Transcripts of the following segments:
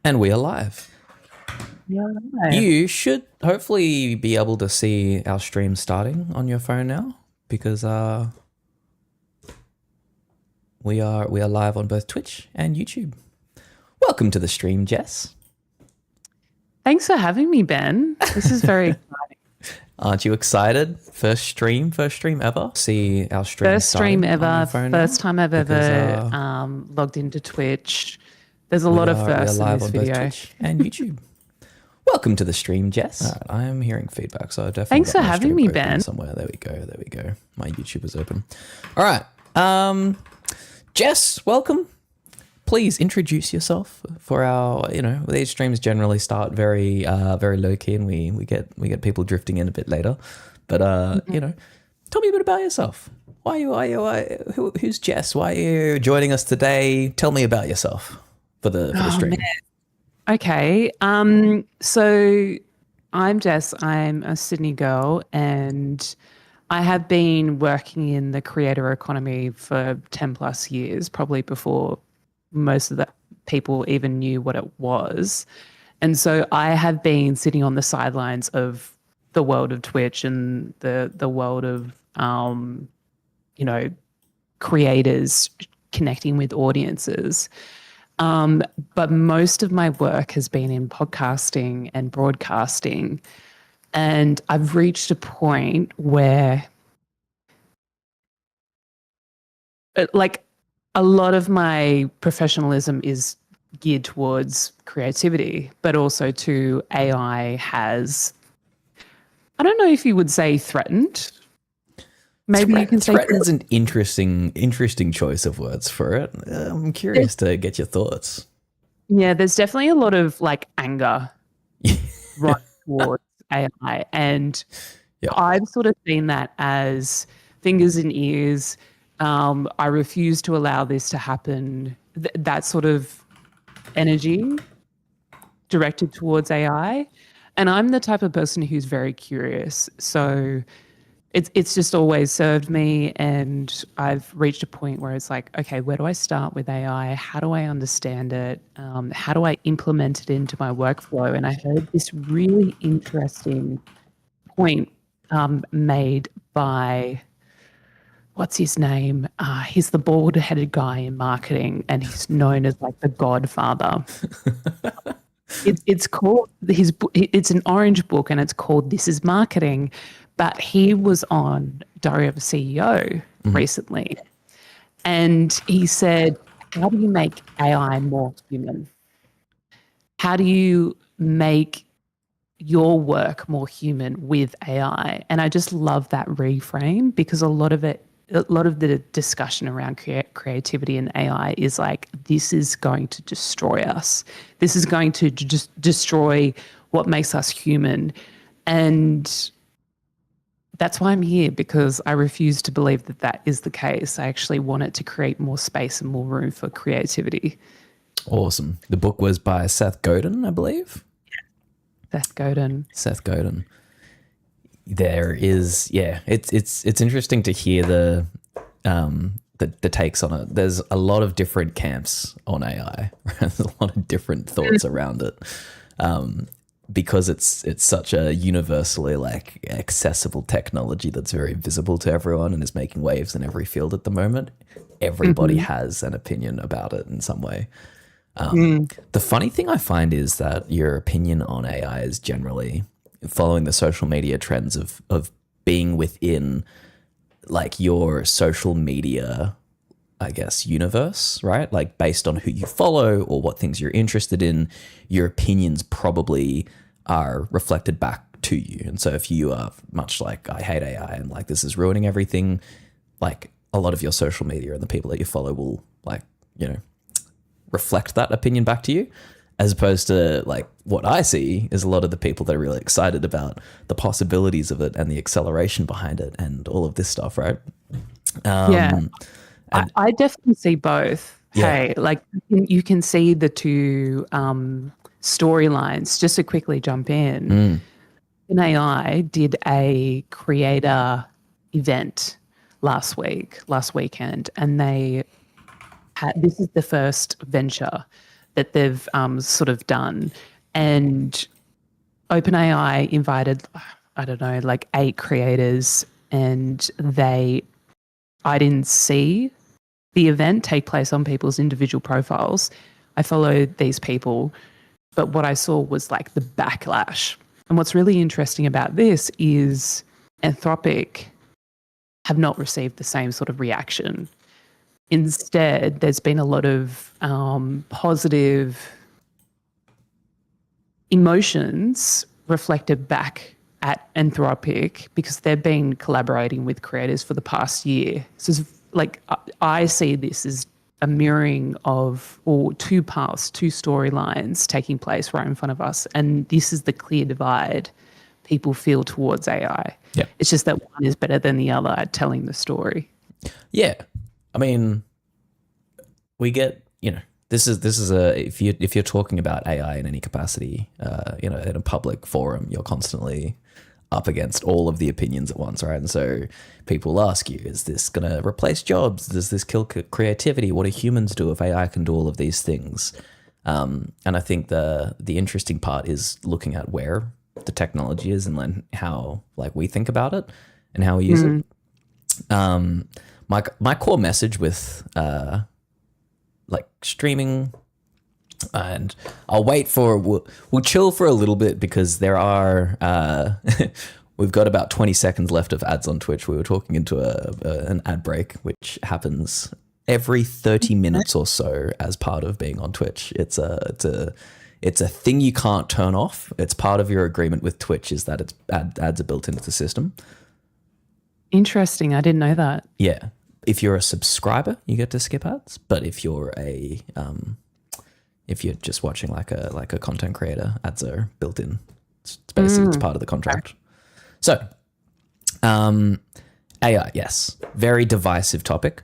And we are live. Yeah, right. You should hopefully be able to see our stream starting on your phone now because we are live on both Twitch and YouTube. Welcome to the stream, Jess. Thanks for having me, Ben. This is very Aren't you excited? First stream ever. See our stream first stream starting on your ever, phone first now time I've because ever logged into Twitch. There's a we lot of are we are firsts in live this on both video. Twitch and YouTube. Welcome to the stream, Jess. All right, I am hearing feedback, so I definitely Thanks got for my having stream me, open Ben. somewhere. There we go. There we go. My YouTube is open. All right. Jess, welcome. Please introduce yourself for our. These streams generally start very low key, and we get people drifting in a bit later. But tell me a bit about yourself. Who's Jess? Why are you joining us today? Tell me about yourself for the Oh man. stream. Okay. So I'm Jess. I'm a Sydney girl, and I have been working in the creator economy for 10 plus years, probably before most of the people even knew what it was. And so I have been sitting on the sidelines of the world of Twitch and the world of you know, creators connecting with audiences. But most of my work has been in podcasting and broadcasting. And I've reached a point where, like, a lot of my professionalism is geared towards creativity, but also to AI has, I don't know if you would say threatened. Maybe you can say Threaten's an interesting choice of words for it. I'm there's, curious to get your thoughts. yeah, there's definitely a lot of like anger right towards AI. And Yeah. I've sort of seen that as fingers in ears. I refuse to allow this to happen. That sort of energy directed towards AI. And I'm the type of person who's very curious. So it's just always served me. And I've reached a point where it's like, okay, where do I start with AI? How do I understand it? How do I implement it into my workflow? And I heard this really interesting point made by what's his name? He's the bald-headed guy in marketing, and he's known as like the Godfather. It's called his. It's an orange book, and it's called "This Is Marketing." But he was on Diary of a CEO recently, and he said, "How do you make AI more human? How do you make your work more human with AI?" And I just love that reframe because a lot of the discussion around creativity and AI is like, this is going to destroy us. This is going to just destroy what makes us human. And that's why I'm here, because I refuse to believe that that is the case. I actually want it to create more space and more room for creativity. Awesome. The book was by Seth Godin, I believe. Seth Godin. Seth Godin. There is, yeah. It's interesting to hear the takes on it. There's a lot of different camps on AI. There's a lot of different thoughts around it. Because it's such a universally like accessible technology that's very visible to everyone and is making waves in every field at the moment. Everybody Mm-hmm. has an opinion about it in some way. Mm. The funny thing I find is that your opinion on AI is generally following the social media trends of being within like your social media, I guess, universe, right? Like based on who you follow or what things you're interested in, your opinions probably are reflected back to you. And so if you are much like, I hate AI and like this is ruining everything, like a lot of your social media and the people that you follow will like, reflect that opinion back to you. As opposed to like what I see is a lot of the people that are really excited about the possibilities of it and the acceleration behind it and all of this stuff, right? Yeah. And I definitely see both. yeah, Hey, like you can see the two storylines. Just to quickly jump in, AI did a creator event last weekend, and they had, this is the first venture that they've sort of done. And OpenAI invited, I don't know, like 8 creators, and I didn't see the event take place on people's individual profiles. I followed these people, but what I saw was like the backlash. And what's really interesting about this is Anthropic have not received the same sort of reaction. Instead, there's been a lot of positive emotions reflected back at Anthropic because they've been collaborating with creators for the past year. So it's like I see this as a mirroring of, or two paths, two storylines taking place right in front of us. And this is the clear divide people feel towards AI. Yeah. It's just that one is better than the other at telling the story. Yeah. I mean, we get, this is if you're talking about AI in any capacity, in a public forum, you're constantly up against all of the opinions at once, right? And so people ask you, is this going to replace jobs? Does this kill creativity? What do humans do if AI can do all of these things? And I think the interesting part is looking at where the technology is and then how we think about it and how we use it. My core message with streaming, and I'll wait for we'll chill for a little bit because there are we've got about 20 seconds left of ads on Twitch. We were talking into an ad break, which happens every 30 minutes or so as part of being on Twitch. It's a thing you can't turn off. It's part of your agreement with Twitch is that ads are built into the system. Interesting. I didn't know that. Yeah. If you're a subscriber, you get to skip ads. But if you're if you're just watching like a content creator, ads are built in. It's basically it's part of the contract. So, AI, yes, very divisive topic.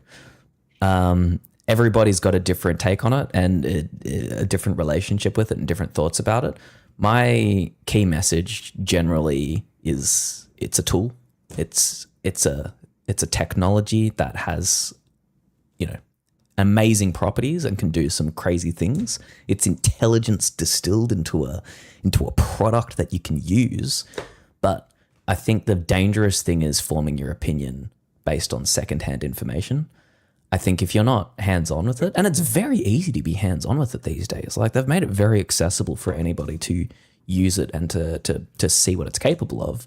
Everybody's got a different take on it and a different relationship with it and different thoughts about it. My key message generally is it's a tool. It's a technology that has, amazing properties and can do some crazy things. It's intelligence distilled into a product that you can use. But I think the dangerous thing is forming your opinion based on secondhand information. I think if you're not hands-on with it, and it's very easy to be hands-on with it these days. Like they've made it very accessible for anybody to use it and to see what it's capable of.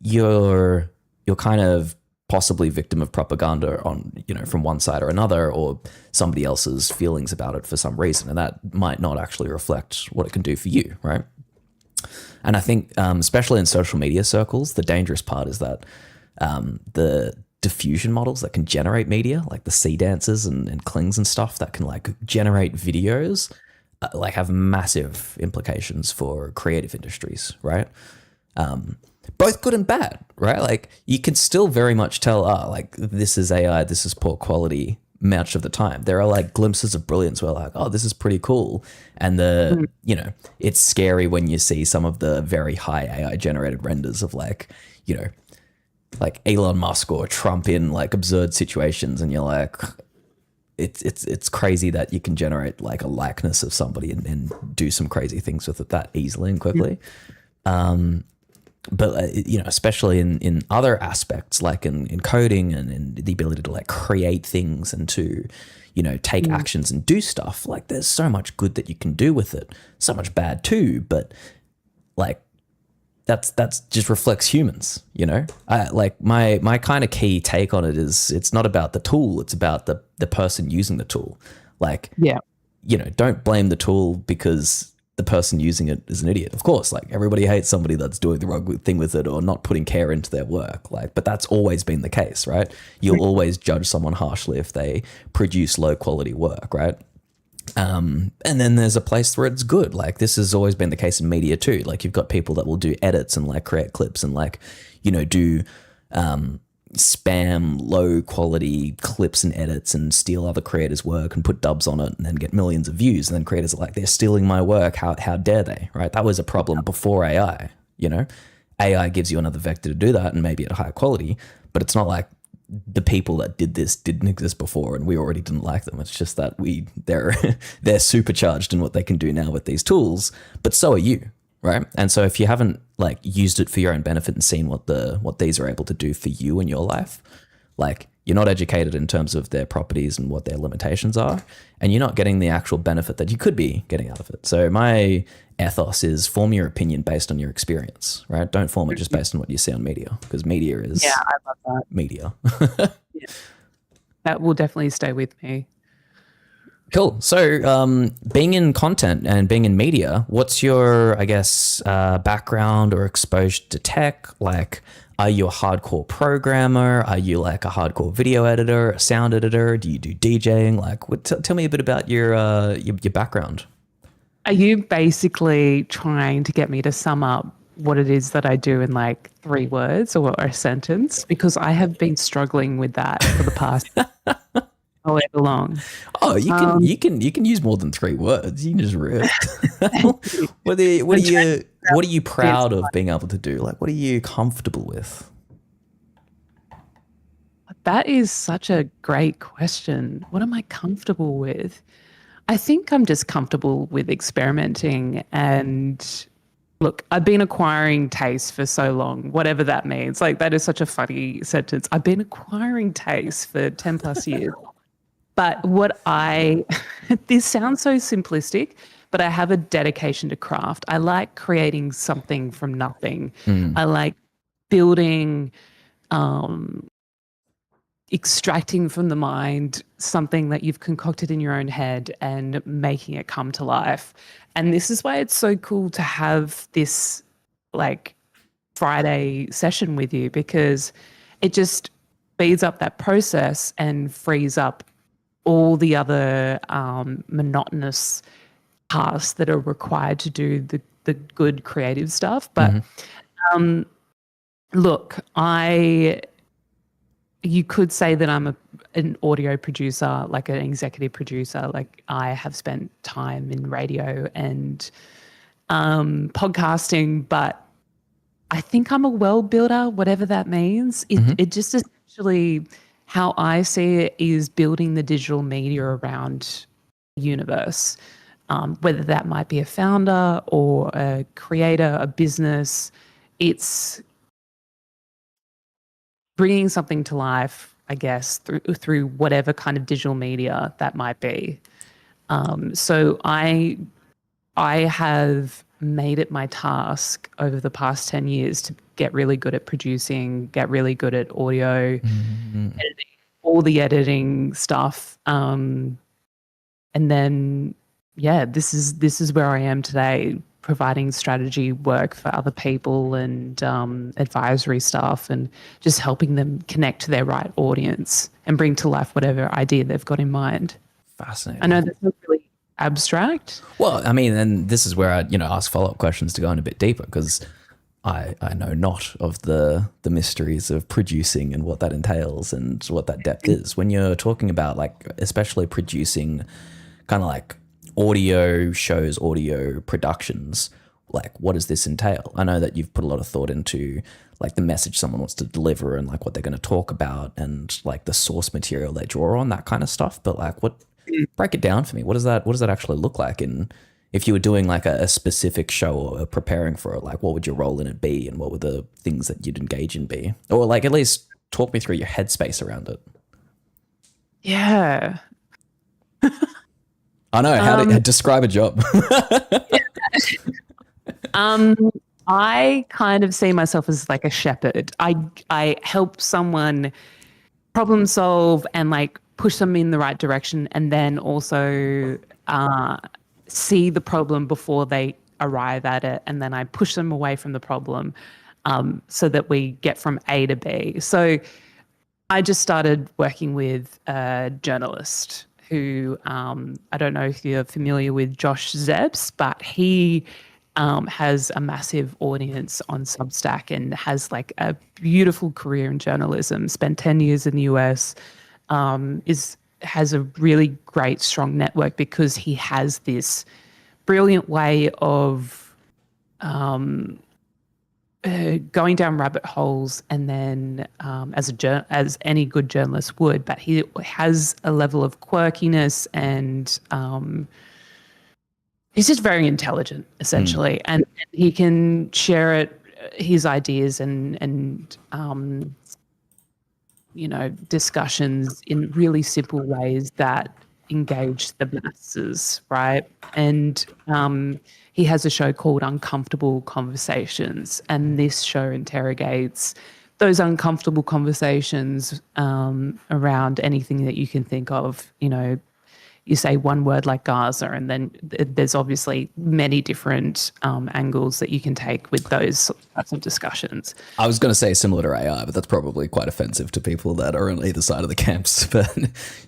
You're kind of possibly victim of propaganda on, from one side or another, or somebody else's feelings about it for some reason. And that might not actually reflect what it can do for you, right? And I think, especially in social media circles, the dangerous part is that the diffusion models that can generate media, like the sea dances and clings and stuff that can generate videos, have massive implications for creative industries, right? Both good and bad, right? You can still very much tell, this is AI, this is poor quality much of the time. There are glimpses of brilliance where this is pretty cool. And it's scary when you see some of the very high AI generated renders of Elon Musk or Trump in absurd situations. And you're like, it's crazy that you can generate a likeness of somebody and do some crazy things with it that easily and quickly. But especially in other aspects, like in coding and the ability to create things and to take actions and do stuff, there's so much good that you can do with it, so much bad too, but that's just reflects humans. My kind of key take on it is it's not about the tool, it's about the person using the tool. Don't blame the tool because the person using it is an idiot. Of course, everybody hates somebody that's doing the wrong thing with it or not putting care into their work. But that's always been the case, right? You'll always judge someone harshly if they produce low quality work, right? And then there's a place where it's good. This has always been the case in media too. You've got people that will do edits and create clips and do spam low quality clips and edits and steal other creators' work and put dubs on it and then get millions of views. And then creators are they're stealing my work. How dare they, right? That was a problem before AI, AI gives you another vector to do that and maybe at a higher quality, but it's not the people that did this didn't exist before and we already didn't like them. It's just that they're they're supercharged in what they can do now with these tools, but so are you, right? And so if you haven't like used it for your own benefit and seen what these are able to do for you in your life, like you're not educated in terms of their properties and what their limitations are, and you're not getting the actual benefit that you could be getting out of it. So my ethos is form your opinion based on your experience, right? Don't form it just based on what you see on media, because media is I love that. media. Yeah. That will definitely stay with me. Cool. So, being in content and being in media, what's your, I guess, background or exposure to tech? Like, are you a hardcore programmer? Are you like a hardcore video editor, a sound editor? Do you do DJing? Like, tell me a bit about your background. Are you basically trying to get me to sum up what it is that I do in like 3 words or a sentence? Because I have been struggling with that for the past however long. Oh, you can use more than 3 words. You can just rip. what are you proud of being able to do? Like, what are you comfortable with? That is such a great question. What am I comfortable with? I think I'm just comfortable with experimenting. And look, I've been acquiring taste for so long, whatever that means. Like, that is such a funny sentence. I've been acquiring taste for 10 plus years. But this sounds so simplistic, but I have a dedication to craft. I like creating something from nothing. I like building, extracting from the mind something that you've concocted in your own head and making it come to life. And this is why it's so cool to have this like Friday session with you, because it just speeds up that process and frees up all the other monotonous tasks that are required to do the good creative stuff. But look, you could say that I'm an audio producer, like an executive producer. Like, I have spent time in radio and podcasting, but I think I'm a world builder, whatever that means. It just essentially, how I see it, is building the digital media around the universe, whether that might be a founder or a creator, a business. It's bringing something to life, I guess, through whatever kind of digital media that might be. So I have made it my task over the past 10 years to get really good at producing, get really good at audio, editing, all the editing stuff. And then, this is where I am today, providing strategy work for other people and advisory stuff, and just helping them connect to their right audience and bring to life whatever idea they've got in mind. Fascinating. I know that's not really abstract. Well, I mean, and this is where I, ask follow-up questions to go in a bit deeper, because I know not of the mysteries of producing and what that entails and what that depth is. When you're talking about, like, especially producing kind of like audio shows, audio productions, like, what does this entail? I know that you've put a lot of thought into like the message someone wants to deliver and like what they're going to talk about and like the source material they draw on, that kind of stuff. But like, break it down for me. What does that actually look like? And if you were doing like a specific show or preparing for it, like, what would your role in it be, and what would the things that you'd engage in be? Or like, at least talk me through your headspace around it. Yeah. I know how to describe a job. I kind of see myself as like a shepherd. I help someone problem solve and like push them in the right direction, and then also see the problem before they arrive at it, and then I push them away from the problem, so that we get from A to B. So I just started working with a journalist who, I don't know if you're familiar with Josh Zebs, but he has a massive audience on Substack and has like a beautiful career in journalism, spent 10 years in the US, has a really great, strong network because he has this brilliant way of going down rabbit holes, and then as any good journalist would, but he has a level of quirkiness, and he's just very intelligent, essentially, and he can share his ideas and discussions in really simple ways that engage the masses, right? And he has a show called Uncomfortable Conversations, and this show interrogates those uncomfortable conversations around anything that you can think of. You say one word like Gaza, and then there's obviously many different angles that you can take with those types of discussions. I was going to say similar to AI, but that's probably quite offensive to people that are on either side of the camps. But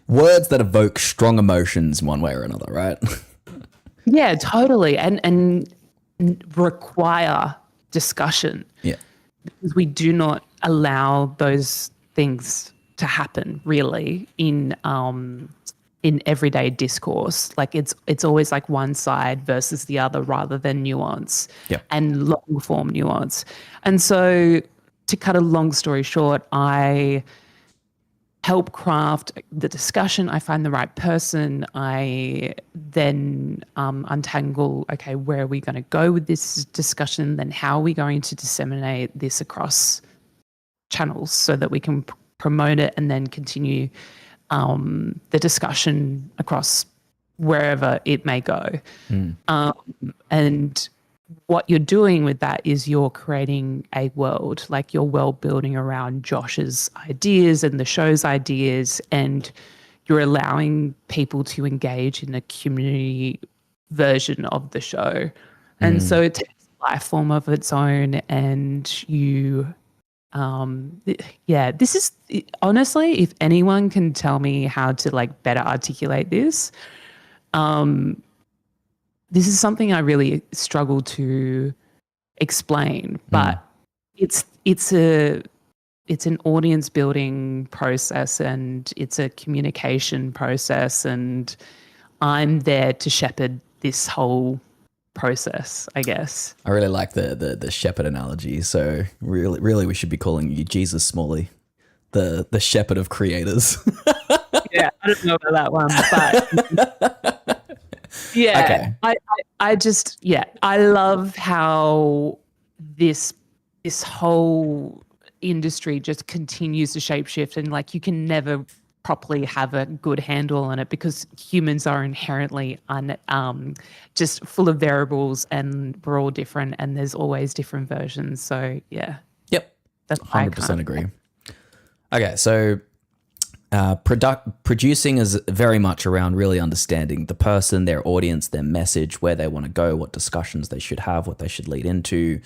words that evoke strong emotions in one way or another, right? Yeah, totally. And require discussion. Yeah. Because we do not allow those things to happen really in everyday discourse. Like it's always like one side versus the other rather than nuance and long form nuance. And so to cut a long story short, I help craft the discussion. I find the right person. I then untangle, okay, where are we going to go with this discussion? Then how are we going to disseminate this across channels so that we can promote it and then continue the discussion across wherever it may go. And what you're doing with that is you're creating a world, like you're world building around Josh's ideas and the show's ideas, and you're allowing people to engage in a community version of the show. And so it takes a life form of its own, and you this is honestly, if anyone can tell me how to like better articulate this, this is something I really struggle to explain, but it's an audience building process, and it's a communication process, and I'm there to shepherd this whole process, I guess. I really like the shepherd analogy. So really we should be calling you Jesus Smalley, the shepherd of creators. Yeah, I don't know about that one, but yeah, okay. I just I love how this whole industry just continues to shapeshift, and like you can never properly have a good handle on it because humans are inherently just full of variables, and we're all different, and there's always different versions. So yeah. Yep. That's 100% agree. Okay, so producing is very much around really understanding the person, their audience, their message, where they want to go, what discussions they should have, what they should lead into,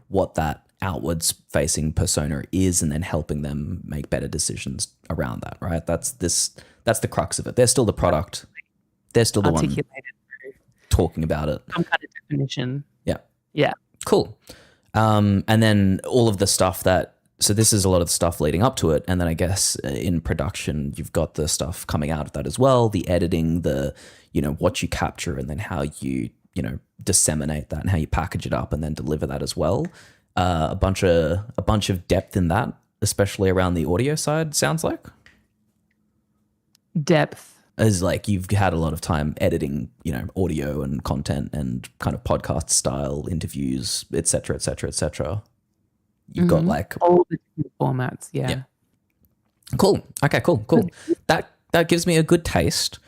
what that outwards facing persona is, and then helping them make better decisions around that, right? That's the crux of it. They're still the product. They're still the one talking about it. Some kind of definition. Yeah. Yeah. Cool. And then all of the stuff so this is a lot of the stuff leading up to it. And then I guess in production, you've got the stuff coming out of that as well, the editing, the, what you capture, and then how you, disseminate that and how you package it up and then deliver that as well. A bunch of depth in that, especially around the audio side, sounds like. Depth. As like you've had a lot of time editing, audio and content and kind of podcast style interviews, et cetera, et cetera, et cetera. You've got like all the formats. Yeah. Cool. Okay, cool. That gives me a good taste.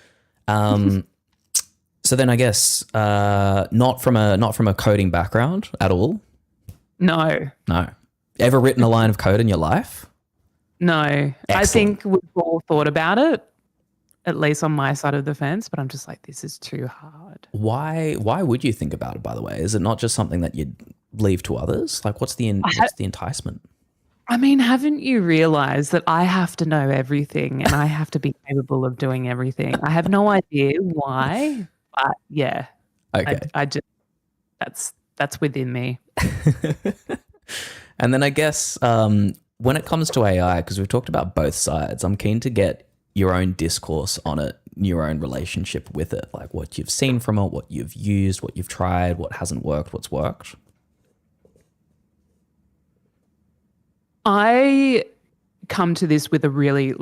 So then I guess not from a coding background at all. No. Ever written a line of code in your life? No. Excellent. I think we've all thought about it, at least on my side of the fence, but I'm just like, this is too hard. Why would you think about it, by the way? Is it not just something that you'd leave to others? Like what's the enticement? I mean, haven't you realized that I have to know everything and I have to be capable of doing everything? I have no idea why, but yeah. Okay. I just, that's within me. And then I guess when it comes to AI, because we've talked about both sides, I'm keen to get your own discourse on it, your own relationship with it, like what you've seen from it, what you've used, what you've tried, what hasn't worked, what's worked. I come to this with a really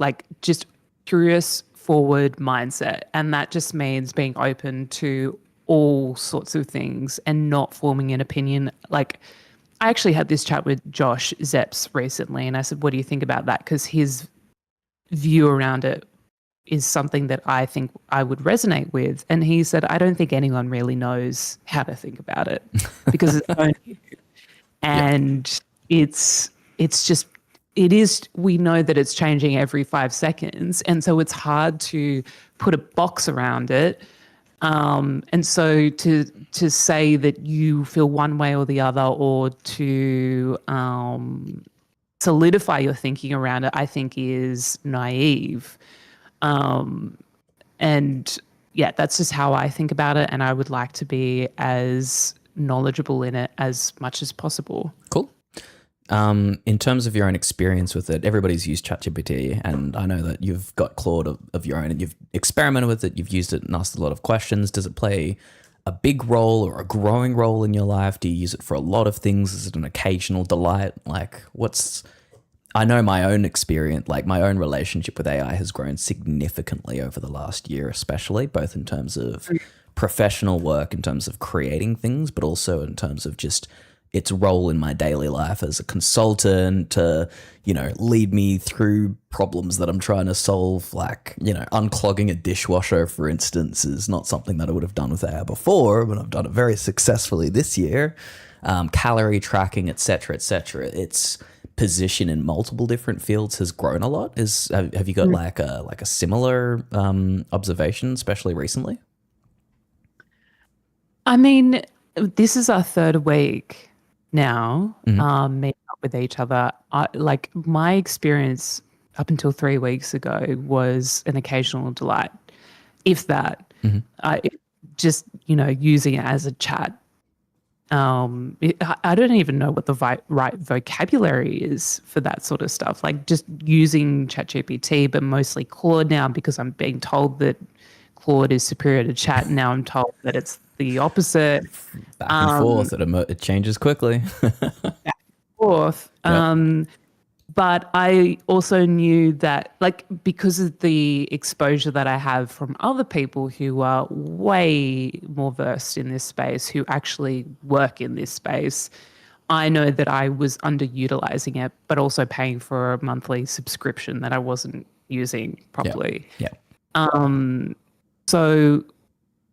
just curious forward mindset, and that just means being open to all sorts of things and not forming an opinion. Like, I actually had this chat with Josh Zepps recently, and I said, what do you think about that? Because his view around it is something that I think I would resonate with. And he said, I don't think anyone really knows how to think about it because it's only you. Yeah. And it's just it is we know that it's changing every 5 seconds. And so it's hard to put a box around it. And so to say that you feel one way or the other, or to solidify your thinking around it, I think is naive. And yeah, that's just how I think about it. And I would like to be as knowledgeable in it as much as possible. Cool. In terms of your own experience with it, everybody's used ChatGPT, and I know that you've got Claude of your own, and you've experimented with it, you've used it and asked a lot of questions. Does it play a big role or a growing role in your life? Do you use it for a lot of things? Is it an occasional delight? Like, I know my own experience, like my own relationship with AI has grown significantly over the last year, especially both in terms of professional work, in terms of creating things, but also in terms of just its role in my daily life as a consultant to, lead me through problems that I'm trying to solve. Like, unclogging a dishwasher, for instance, is not something that I would have done with AI before, but I've done it very successfully this year. Calorie tracking, et cetera, et cetera. Its position in multiple different fields has grown a lot. Have you got like a similar observation, especially recently? I mean, this is our third week now, meeting up with each other. My experience up until 3 weeks ago was an occasional delight, if that. Just using it as a chat. I don't even know what the right vocabulary is for that sort of stuff. Like, just using ChatGPT, but mostly Claude now, because I'm being told that Claude is superior to chat. And now I'm told that it's the opposite. Back and forth, it changes quickly. Back and forth. Yep. But I also knew that, because of the exposure that I have from other people who are way more versed in this space, who actually work in this space, I know that I was underutilizing it, but also paying for a monthly subscription that I wasn't using properly. Yeah. So,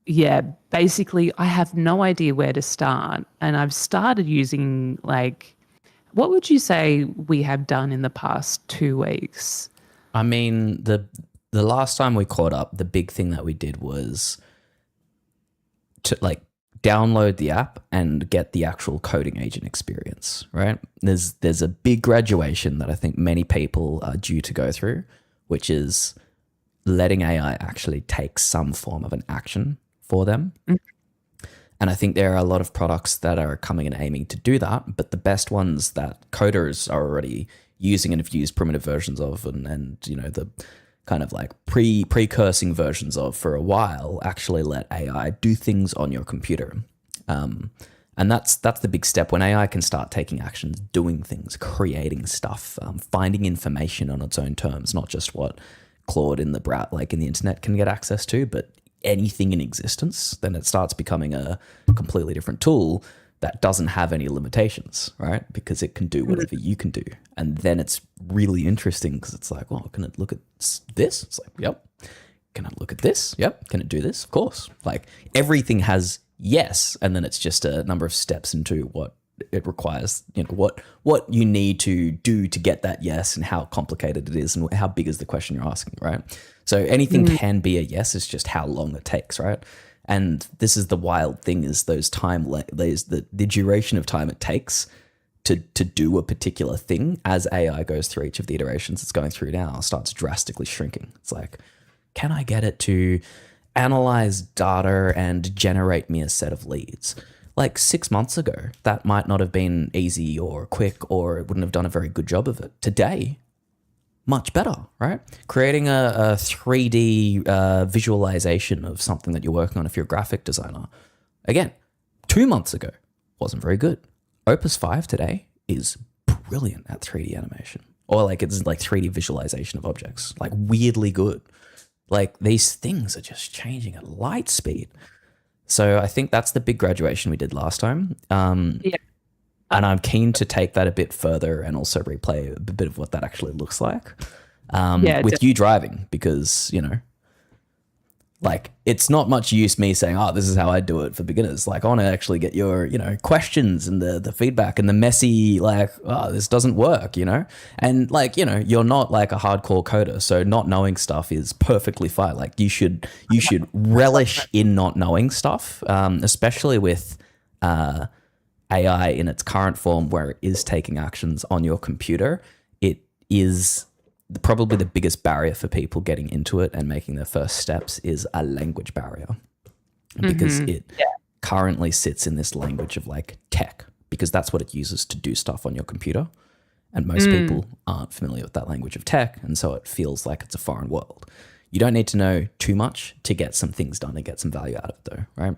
yeah, basically, I have no idea where to start. And I've started using, what would you say we have done in the past 2 weeks? I mean, the last time we caught up, the big thing that we did was to download the app and get the actual coding agent experience, right? There's a big graduation that I think many people are due to go through, which is letting AI actually take some form of an action for them. And I think there are a lot of products that are coming and aiming to do that, but the best ones that coders are already using and have used primitive versions of, and the kind of precursing versions of for a while, actually let AI do things on your computer. And that's the big step when AI can start taking actions, doing things, creating stuff, finding information on its own terms, not just what Claude in the in the internet can get access to, but anything in existence. Then it starts becoming a completely different tool that doesn't have any limitations, right? Because it can do whatever you can do. And then it's really interesting because it's like, well, can it look at this? It's like, yep. Can it look at this? Yep. Can it do this? Of course. Everything has yes, and then it's just a number of steps into what it requires, what you need to do to get that yes, and how complicated it is, and how big is the question you're asking, right? So anything can be a yes, it's just how long it takes, right? And this is the wild thing, is those the duration of time it takes to do a particular thing as AI goes through each of the iterations it's going through now starts drastically shrinking. It's like, can I get it to analyze data and generate me a set of leads? 6 months ago, that might not have been easy or quick, or it wouldn't have done a very good job of it. Today, much better, right? Creating a 3D visualization of something that you're working on if you're a graphic designer. Again, 2 months ago, wasn't very good. Opus 5 today is brilliant at 3D animation, or like it's like 3D visualization of objects, like weirdly good. Like these things are just changing at light speed. So I think that's the big graduation we did last time. Yeah. And I'm keen to take that a bit further and also replay a bit of what that actually looks like with you driving, because, you know, like it's not much use me saying, oh, this is how I do it for beginners. Like I want to actually get your, you know, questions and the feedback and the messy, like, oh, this doesn't work, you know? And like, you know, you're not like a hardcore coder, so not knowing stuff is perfectly fine. Like you should relish in not knowing stuff, especially with AI in its current form, where it is taking actions on your computer. It is probably the biggest barrier for people getting into it and making their first steps is a language barrier, because it currently sits in this language of like tech, because that's what it uses to do stuff on your computer. And most people aren't familiar with that language of tech. And so it feels like it's a foreign world. You don't need to know too much to get some things done and get some value out of it though, right?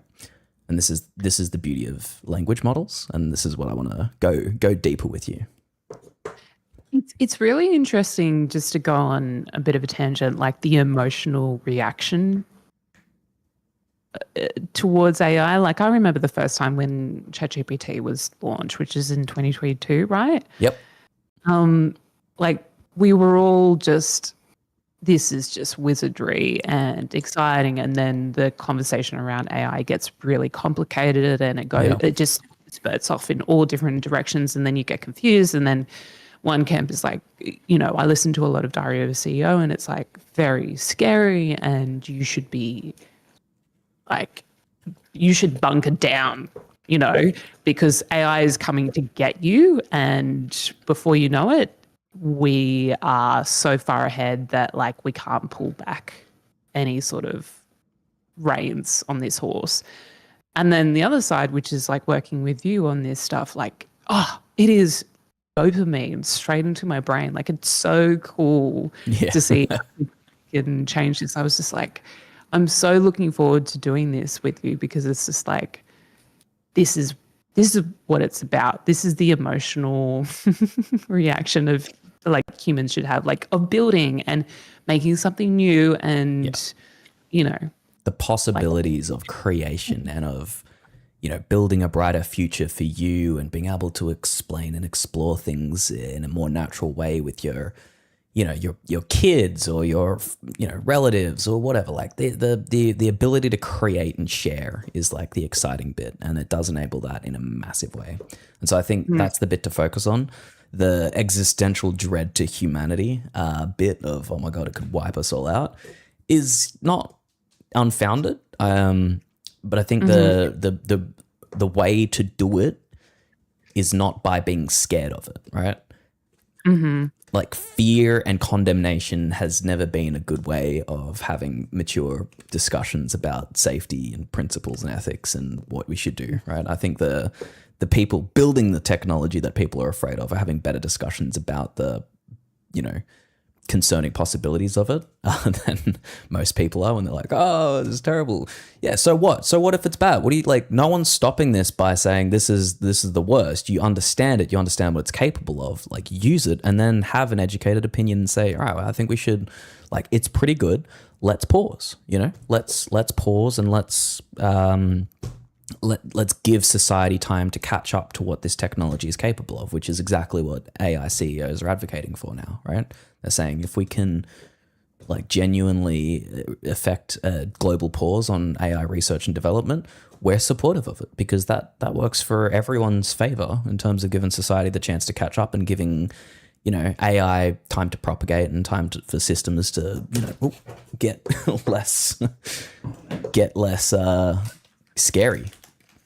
And this is the beauty of language models. And this is what I want to go deeper with you. It's really interesting, just to go on a bit of a tangent, like the emotional reaction towards AI. Like I remember the first time when ChatGPT was launched, which is in 2022, right? Yep. Like we were all just, this is just wizardry and exciting. And then the conversation around AI gets really complicated and it just spurts off in all different directions. And then you get confused, and then one camp is like, you know, I listen to a lot of Diary of a CEO, and it's like very scary, and you should be like, you should bunker down, you know, because AI is coming to get you. And before you know it, we are so far ahead that like we can't pull back any sort of reins on this horse. And then the other side, which is like working with you on this stuff, like, oh, it is dopamine straight into my brain. Like it's so cool to see it can change this. I was just like, I'm so looking forward to doing this with you, because it's just like, this is what it's about. This is the emotional reaction of like humans should have, like of building and making something new, and you know, the possibilities of creation and of, you know, building a brighter future for you, and being able to explain and explore things in a more natural way with your, you know, your kids or your, you know, relatives or whatever. Like the ability to create and share is like the exciting bit, and it does enable that in a massive way. And so I think that's the bit to focus on. The existential dread to humanity bit of, oh my God, it could wipe us all out, is not unfounded. But I think the way to do it is not by being scared of it, right? Like fear and condemnation has never been a good way of having mature discussions about safety and principles and ethics and what we should do, right? I think the people building the technology that people are afraid of are having better discussions about the, you know, concerning possibilities of it than most people are, when they're like, oh, this is terrible. Yeah, so what? So what if it's bad? What do you like? No one's stopping this by saying this is the worst. You understand it. You understand what it's capable of. Like use it, and then have an educated opinion and say, all right, well, I think we should. Like it's pretty good. Let's pause. You know, let's pause and let's give society time to catch up to what this technology is capable of, which is exactly what AI CEOs are advocating for now, right? They're saying if we can like genuinely affect a global pause on AI research and development, we're supportive of it, because that works for everyone's favor in terms of giving society the chance to catch up and giving, you know, AI time to propagate and for systems to, you know, get less scary,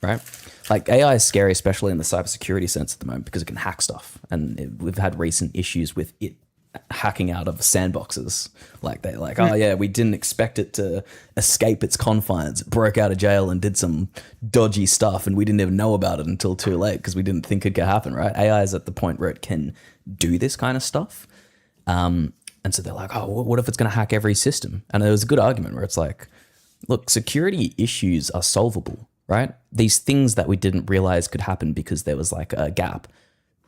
right? Like AI is scary, especially in the cybersecurity sense at the moment, because it can hack stuff, and we've had recent issues with it hacking out of sandboxes. Like they're like, oh yeah, we didn't expect it to escape its confines. It broke out of jail and did some dodgy stuff, and we didn't even know about it until too late because we didn't think it could happen, right? AI is at the point where it can do this kind of stuff. And so they're like, oh, what if it's going to hack every system? And there was a good argument where it's like, look, security issues are solvable, right? These things that we didn't realize could happen because there was like a gap,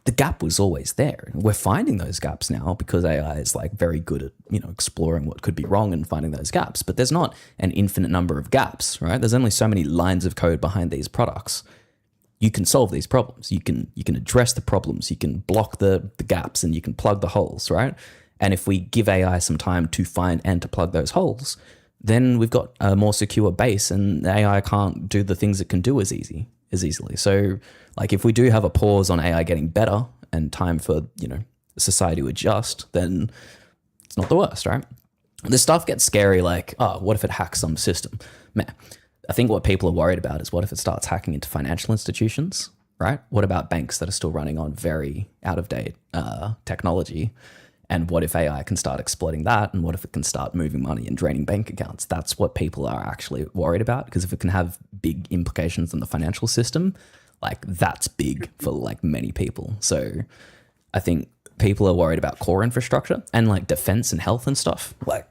the gap was always there. We're finding those gaps now because AI is like very good at, exploring what could be wrong and finding those gaps. But there's not an infinite number of gaps, right? There's only so many lines of code behind these products. You can solve these problems. You can address the problems. You can block the gaps and you can plug the holes, right? And if we give AI some time to find and to plug those holes, then we've got a more secure base, and AI can't do the things it can do as easily. So like if we do have a pause on AI getting better and time for, society to adjust, then it's not the worst, right? This stuff gets scary, like, oh, what if it hacks some system? Man, I think what people are worried about is what if it starts hacking into financial institutions, right? What about banks that are still running on very out-of-date technology? And what if AI can start exploiting that? And what if it can start moving money and draining bank accounts? That's what people are actually worried about, because if it can have big implications on the financial system, like that's big for like many people. So I think people are worried about core infrastructure and like defense and health and stuff. Like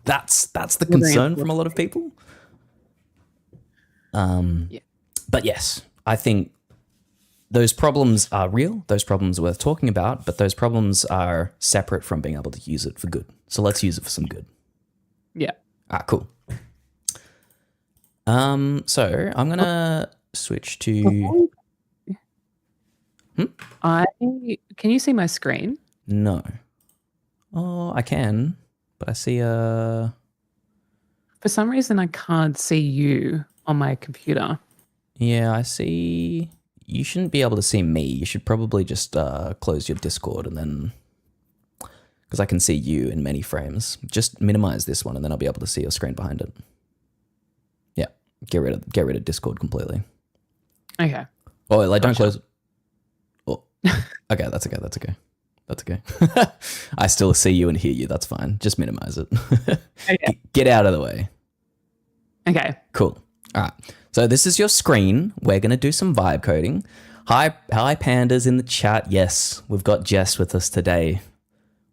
that's the concern from a lot of people. But yes, I think those problems are real. Those problems are worth talking about, but those problems are separate from being able to use it for good. So let's use it for some good. Yeah. Cool. So I'm gonna switch to. Can you see my screen? No. Oh, I can, but I see For some reason, I can't see you on my computer. Yeah, I see. You shouldn't be able to see me. You should probably just close your Discord and then, because I can see you in many frames. Just minimize this one and then I'll be able to see your screen behind it. Yeah, get rid of Discord completely. Okay. Oh, like don't close. Oh, okay, that's okay. I still see you and hear you. That's fine. Just minimize it. Okay. Get out of the way. Okay. Cool. All right. So this is your screen. We're going to do some vibe coding. Hi pandas in the chat. Yes, we've got Jess with us today.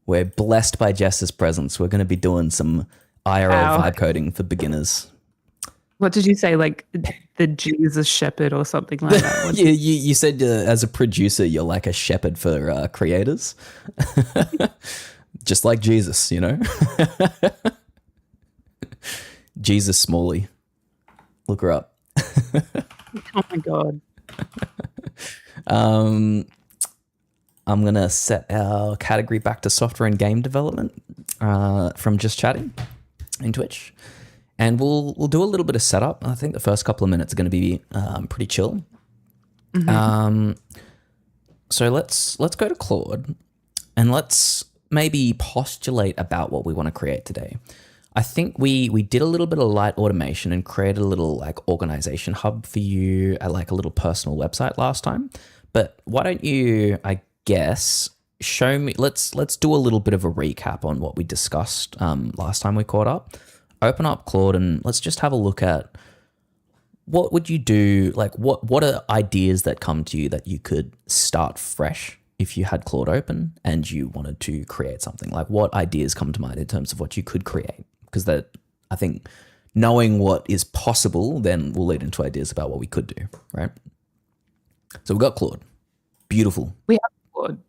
We're blessed by Jess's presence. We're going to be doing some IRL vibe coding for beginners. What did you say? Like the Jesus shepherd or something like that? You said as a producer, you're like a shepherd for creators. Just like Jesus, Jesus Smalley. Look her up. Oh my God. I'm going to set our category back to software and game development from just chatting in Twitch. And we'll do a little bit of setup. I think the first couple of minutes are going to be pretty chill. Mm-hmm. So let's go to Claude and let's maybe postulate about what we want to create today. I think we did a little bit of light automation and created a little like organization hub for you at like a little personal website last time. But why don't you, I guess, show me, let's do a little bit of a recap on what we discussed last time we caught up. Open up Claude and let's just have a look at what would you do, like what are ideas that come to you that you could start fresh if you had Claude open and you wanted to create something? Like what ideas come to mind in terms of what you could create? Because that, I think knowing what is possible then will lead into ideas about what we could do, right? So we've got Claude. Beautiful. We have Claude.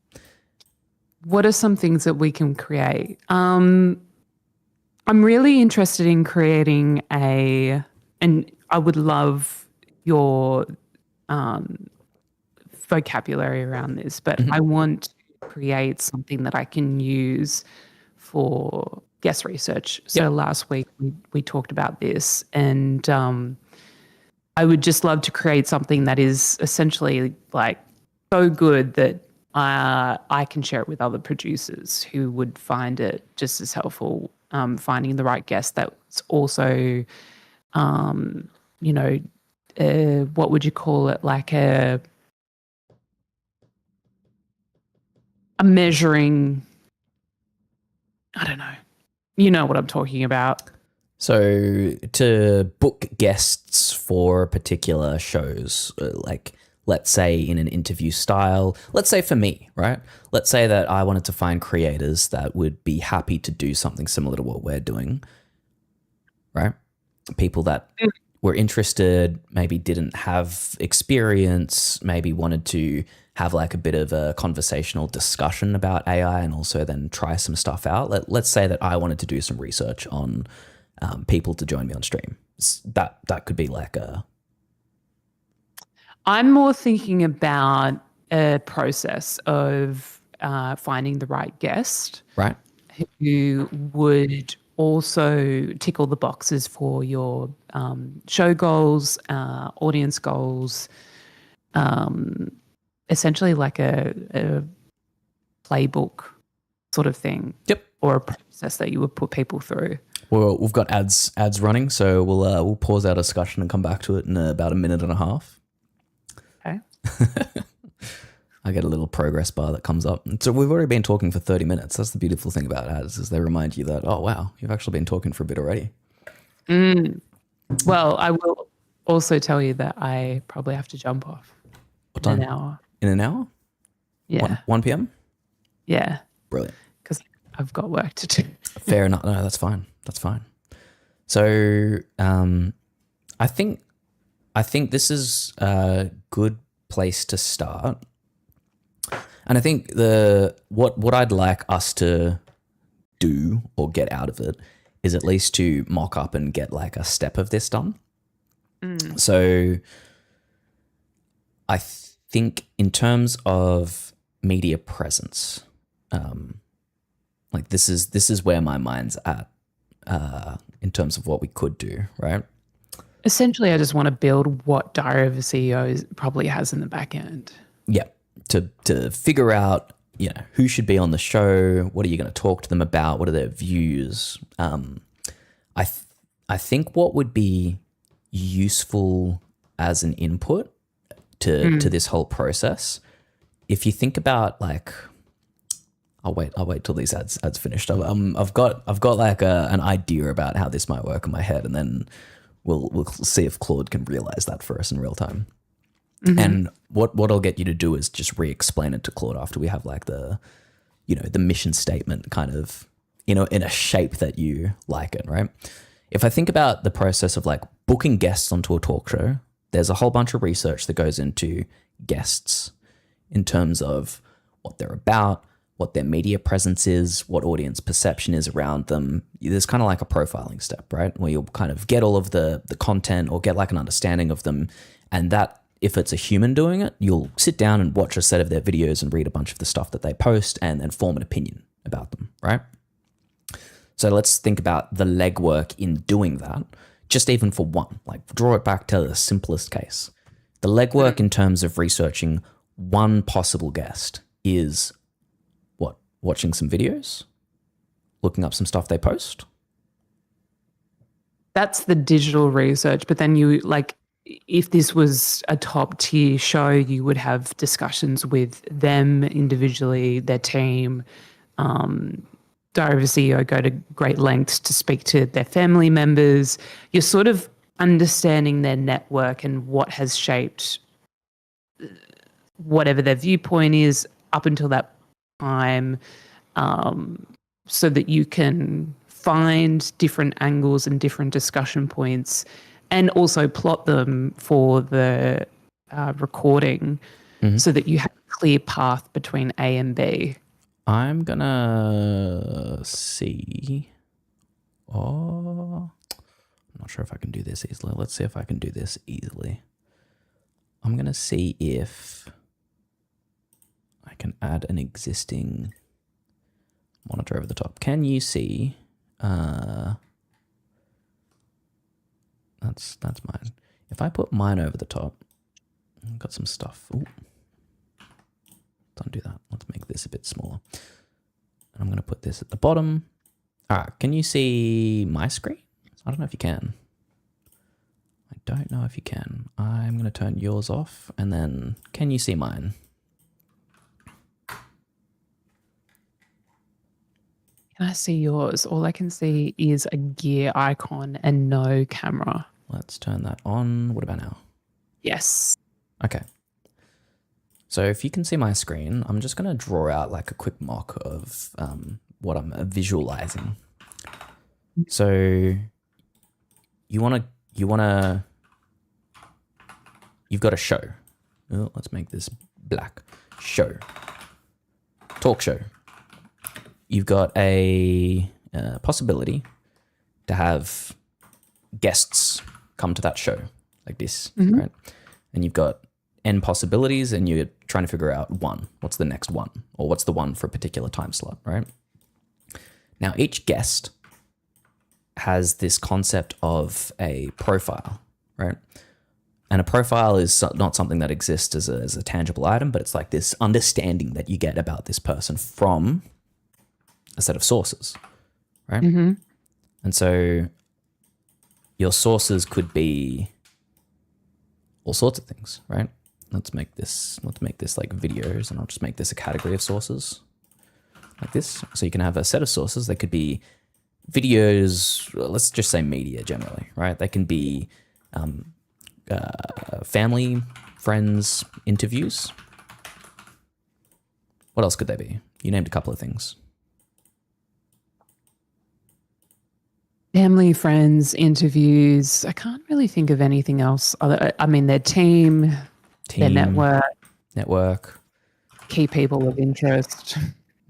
What are some things that we can create? I'm really interested in creating and I would love your vocabulary around this, but I want to create something that I can use for guest research. So last week we talked about this, and I would just love to create something that is essentially like so good that I can share it with other producers who would find it just as helpful, finding the right guest that's also, what would you call it? Like a measuring, I don't know. You know what I'm talking about. So to book guests for particular shows, like let's say in an interview style, let's say for me, right? Let's say that I wanted to find creators that would be happy to do something similar to what we're doing, right? People that were interested, maybe didn't have experience, maybe wanted to have like a bit of a conversational discussion about AI and also then try some stuff out. Let's say that I wanted to do some research on people to join me on stream. That could be like a... I'm more thinking about a process of finding the right guest, Right. who would also tick all the boxes for your show goals, audience goals, essentially like a playbook sort of thing. Yep. Or a process that you would put people through. Well, we've got ads running, so we'll pause our discussion and come back to it in about a minute and a half. Okay. I get a little progress bar that comes up. So we've already been talking for 30 minutes. That's the beautiful thing about ads, is they remind you that, oh, wow, you've actually been talking for a bit already. Well, I will also tell you that I probably have to jump off. What time? In an hour. In an hour? Yeah. 1 p.m.? Yeah. Brilliant. Because I've got work to do. Fair enough. No, that's fine. That's fine. So I think this is a good place to start. And I think what I'd like us to do or get out of it is at least to mock up and get like a step of this done. So I think in terms of media presence, like this is where my mind's at in terms of what we could do, right? Essentially, I just want to build what Diary of a CEO probably has in the back end. Yeah, to figure out, who should be on the show, what are you going to talk to them about, what are their views. I think what would be useful as an input to this whole process, if you think about like, I'll wait till these ads finished. I've got like an idea about how this might work in my head, and then we'll see if Claude can realize that for us in real time. And what I'll get you to do is just re-explain it to Claude after we have like the mission statement kind of, in a shape that you like it, right? If I think about the process of like booking guests onto a talk show, there's a whole bunch of research that goes into guests in terms of what they're about, what their media presence is, what audience perception is around them. There's kind of like a profiling step, right? Where you'll kind of get all of the content or get like an understanding of them. And that, if it's a human doing it, you'll sit down and watch a set of their videos and read a bunch of the stuff that they post and then form an opinion about them, right? So let's think about the legwork in doing that, just even for one, like draw it back to the simplest case. The legwork in terms of researching one possible guest is what? Watching some videos, looking up some stuff they post. That's the digital research, but then you like, if this was a top tier show, you would have discussions with them individually, their team. Diary of a CEO go to great lengths to speak to their family members. You're sort of understanding their network and what has shaped whatever their viewpoint is up until that time, so that you can find different angles and different discussion points and also plot them for the recording so that you have a clear path between A and B. I'm gonna see. Oh, I'm not sure if I can do this easily. Let's see if I can do this easily. I'm gonna see if I can add an existing monitor over the top. Can you see? That's mine. If I put mine over the top, I've got some stuff. Ooh. Don't do that. Let's make this a bit smaller. And I'm going to put this at the bottom. All right. Can you see my screen? I don't know if you can. I don't know if you can. I'm going to turn yours off. And then can you see mine? Can I see yours? All I can see is a gear icon and no camera. Let's turn that on. What about now? Yes. Okay. So if you can see my screen, I'm just going to draw out like a quick mock of what I'm visualizing. So you've got a show. Oh, let's make this black. show, talk show. You've got a possibility to have guests come to that show like this, right? And you've got n possibilities, and you're trying to figure out one. What's the next one? Or what's the one for a particular time slot, right? Now, each guest has this concept of a profile, right? And a profile is not something that exists as a tangible item, but it's like this understanding that you get about this person from a set of sources, right? And so your sources could be all sorts of things, right? Let's make this like videos, and I'll just make this a category of sources like this. So you can have a set of sources. They could be videos, let's just say media generally, right? They can be family, friends, interviews. What else could they be? You named a couple of things. Family, friends, interviews. I can't really think of anything else. I mean, their team, their network, key people of interest.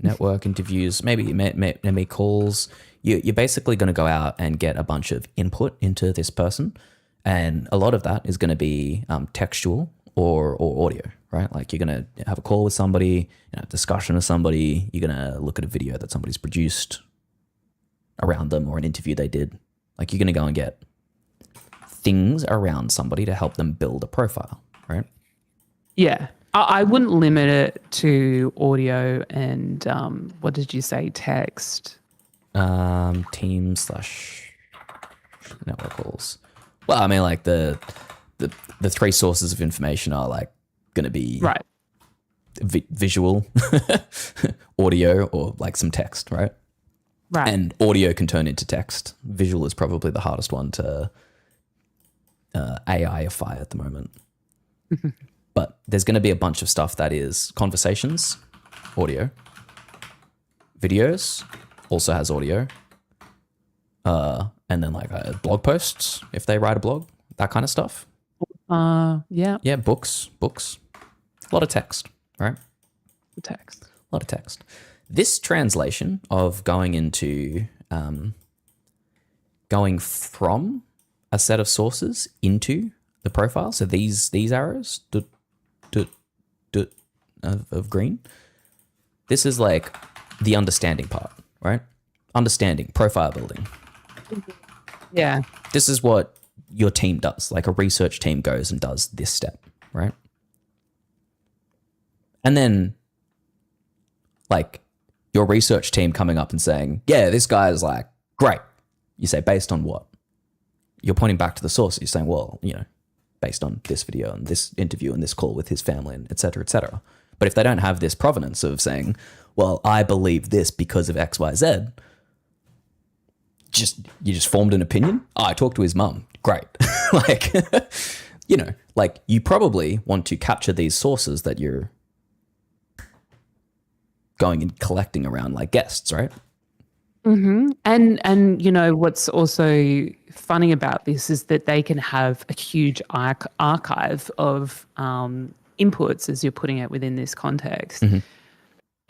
Network, interviews, maybe calls. You're basically going to go out and get a bunch of input into this person. And a lot of that is going to be textual or audio, right? Like you're going to have a call with somebody, discussion with somebody. You're going to look at a video that somebody's produced around them, or an interview they did. Like you're going to go and get things around somebody to help them build a profile, right? Yeah. I wouldn't limit it to audio and what did you say, text? Team / network calls. Well, I mean, like the three sources of information are like going to be right. Visual, audio, or like some text, right? Right. And audio can turn into text. Visual is probably the hardest one to AI-ify at the moment. But there's going to be a bunch of stuff that is conversations, audio, videos, also has audio, and then like blog posts, if they write a blog, that kind of stuff. Yeah. Yeah, books, a lot of text, right? The text. A lot of text. This translation of going into, going from a set of sources into the profile, so these arrows of green, this is like the understanding part, right? Understanding, profile building. Yeah. This is what your team does. Like a research team goes and does this step, right? And then like your research team coming up and saying, yeah, this guy is like, great. You say, based on what? You're pointing back to the source. You're saying, well, based on this video and this interview and this call with his family and et cetera, et cetera. But if they don't have this provenance of saying, well, I believe this because of X, Y, Z, you just formed an opinion. Oh, I talked to his mum. Great. Like, like you probably want to capture these sources that you're going and collecting around like guests, right? Mm-hmm. And what's also funny about this is that they can have a huge archive of inputs as you're putting it within this context. Mm-hmm.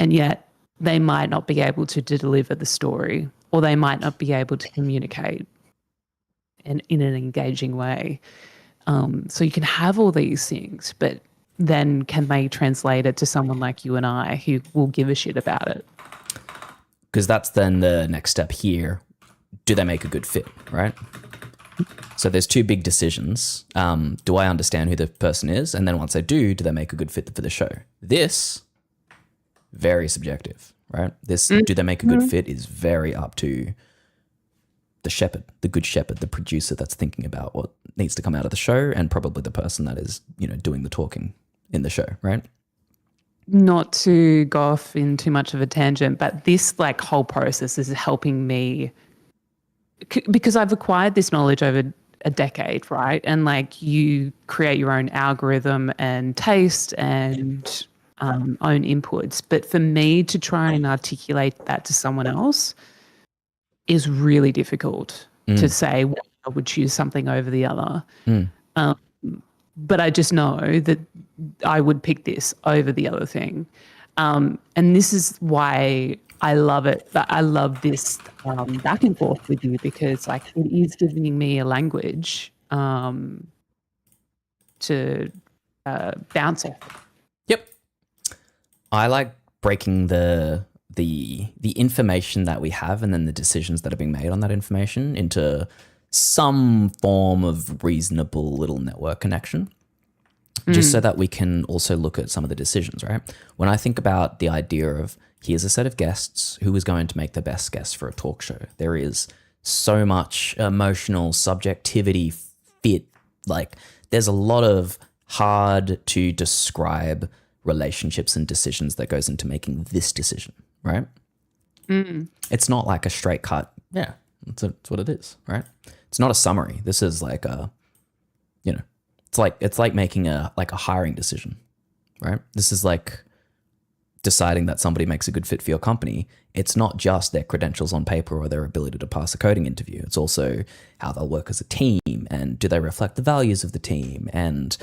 And yet they might not be able to deliver the story, or they might not be able to communicate in an engaging way. So you can have all these things, but then can they translate it to someone like you and I who will give a shit about it? Because that's then the next step here. Do they make a good fit, right? So there's two big decisions. Do I understand who the person is? And then once I do they make a good fit for the show? This, very subjective, right? This, do they make a good fit is very up to the shepherd, the good shepherd, the producer that's thinking about what needs to come out of the show, and probably the person that is, doing the talking in the show, right? Not to go off in too much of a tangent, but this like whole process is helping me because I've acquired this knowledge over a decade, right? And like you create your own algorithm and taste and own inputs. But for me to try and articulate that to someone else is really difficult to say, well, I would choose something over the other. But I just know that I would pick this over the other thing. And this is why I love it. I love this back and forth with you, because like it is giving me a language to bounce off. Yep. I like breaking the information that we have and then the decisions that are being made on that information into some form of reasonable little network connection, just so that we can also look at some of the decisions, right? When I think about the idea of here's a set of guests, who is going to make the best guests for a talk show, there is so much emotional subjectivity, fit, like there's a lot of hard to describe relationships and decisions that goes into making this decision, right? It's not like a straight cut, yeah, that's what it is, right? It's not a summary. This is like a, you know, it's like making a hiring decision, right? This is like deciding that somebody makes a good fit for your company. It's not just their credentials on paper or their ability to pass a coding interview. It's also how they'll work as a team, and do they reflect the values of the team, and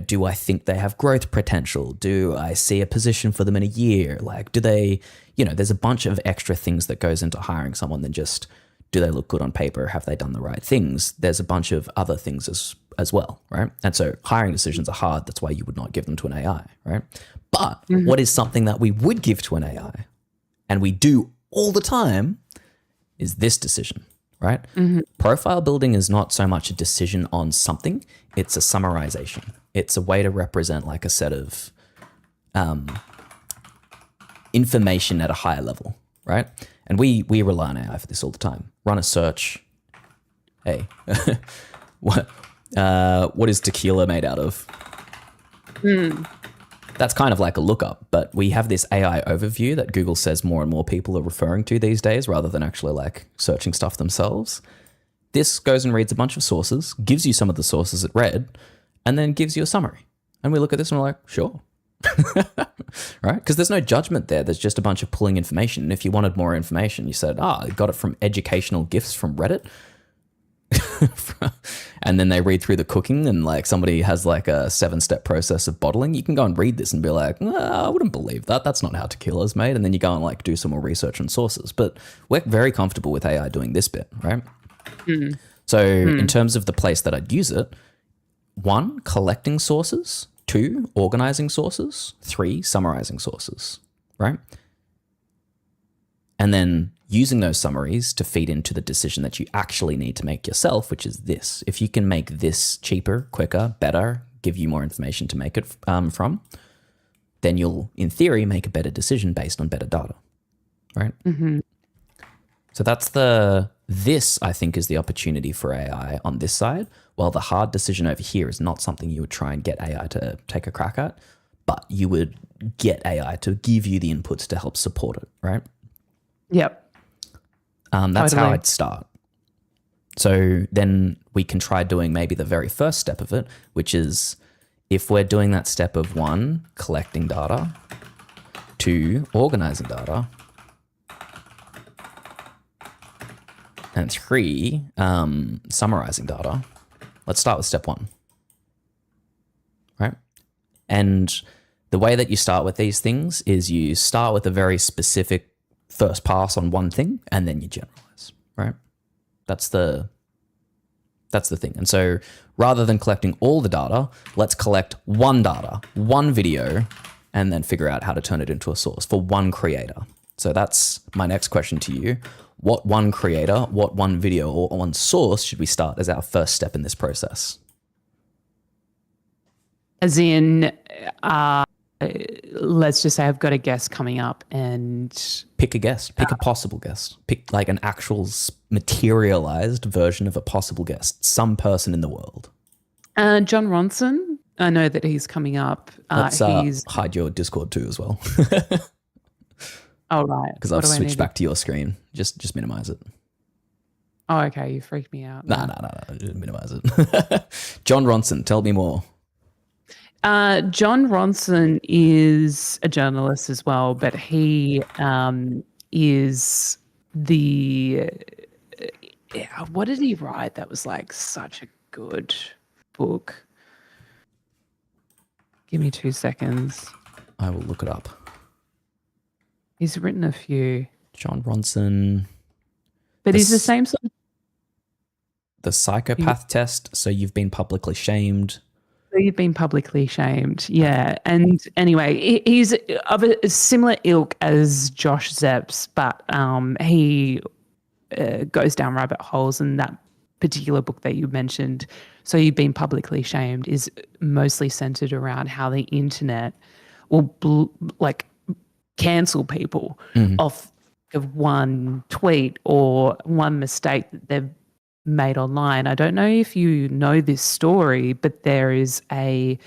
do I think they have growth potential? Do I see a position for them in a year? Like, do they, there's a bunch of extra things that goes into hiring someone than just, do they look good on paper? Have they done the right things? There's a bunch of other things as well, right? And so hiring decisions are hard. That's why you would not give them to an AI, right? But what is something that we would give to an AI, and we do all the time, is this decision, right? Profile building is not so much a decision on something, it's a summarization. It's a way to represent like a set of information at a higher level, right? And we rely on AI for this all the time. Run a search. Hey, what is tequila made out of? That's kind of like a lookup, but we have this AI overview that Google says more and more people are referring to these days, rather than actually like searching stuff themselves. This goes and reads a bunch of sources, gives you some of the sources it read, and then gives you a summary. And we look at this and we're like, sure. Right? Because there's no judgment there. There's just a bunch of pulling information. And if you wanted more information, you said, I got it from educational gifts from Reddit. And then they read through the cooking, and like somebody has like a 7-step process of bottling. You can go and read this and be like, I wouldn't believe that. That's not how tequila is made. And then you go and like do some more research on sources. But we're very comfortable with AI doing this bit, right? So in terms of the place that I'd use it, 1, collecting sources, 2, organizing sources, 3, summarizing sources, right? And then using those summaries to feed into the decision that you actually need to make yourself, which is this. If you can make this cheaper, quicker, better, give you more information to make it from, then you'll, in theory, make a better decision based on better data, right? So that's this, I think, is the opportunity for AI on this side, while the hard decision over here is not something you would try and get AI to take a crack at, but you would get AI to give you the inputs to help support it, right? Yep. That's Totally. how I'd start. So then we can try doing maybe the very first step of it, which is if we're doing that step of 1, collecting data, 2, organizing data, and 3, summarizing data. Let's start with step 1, right? And the way that you start with these things is you start with a very specific first pass on one thing, and then you generalize, right? That's the thing. And so rather than collecting all the data, let's collect one video, and then figure out how to turn it into a source for one creator. So that's my next question to you. What one creator, what one video, or one source should we start as our first step in this process? As in, let's just say I've got a guest coming up, and Pick a guest, pick a possible guest, pick like an actual materialized version of a possible guest, some person in the world. John Ronson, I know that he's coming up. Let's He's hide your Discord too as well. oh right, Because What I've do I switched need back to your screen. Just minimize it. Oh, okay, you freaked me out. No, just minimize it. John Ronson, tell me more. John Ronson is a journalist as well, but he is the what did he write that was like such a good book? Give me 2 seconds. I will look it up. He's written a few. John Ronson. But he's the same sort of. The psychopath test. So you've been publicly shamed. So you've been publicly shamed. Yeah. And anyway, he's of a similar ilk as Josh Zepps, but he goes down rabbit holes, and that particular book that you mentioned, So You've Been Publicly Shamed, is mostly centered around how the internet will cancel people off of one tweet or one mistake that they've made online. I don't know if you know this story, but there is a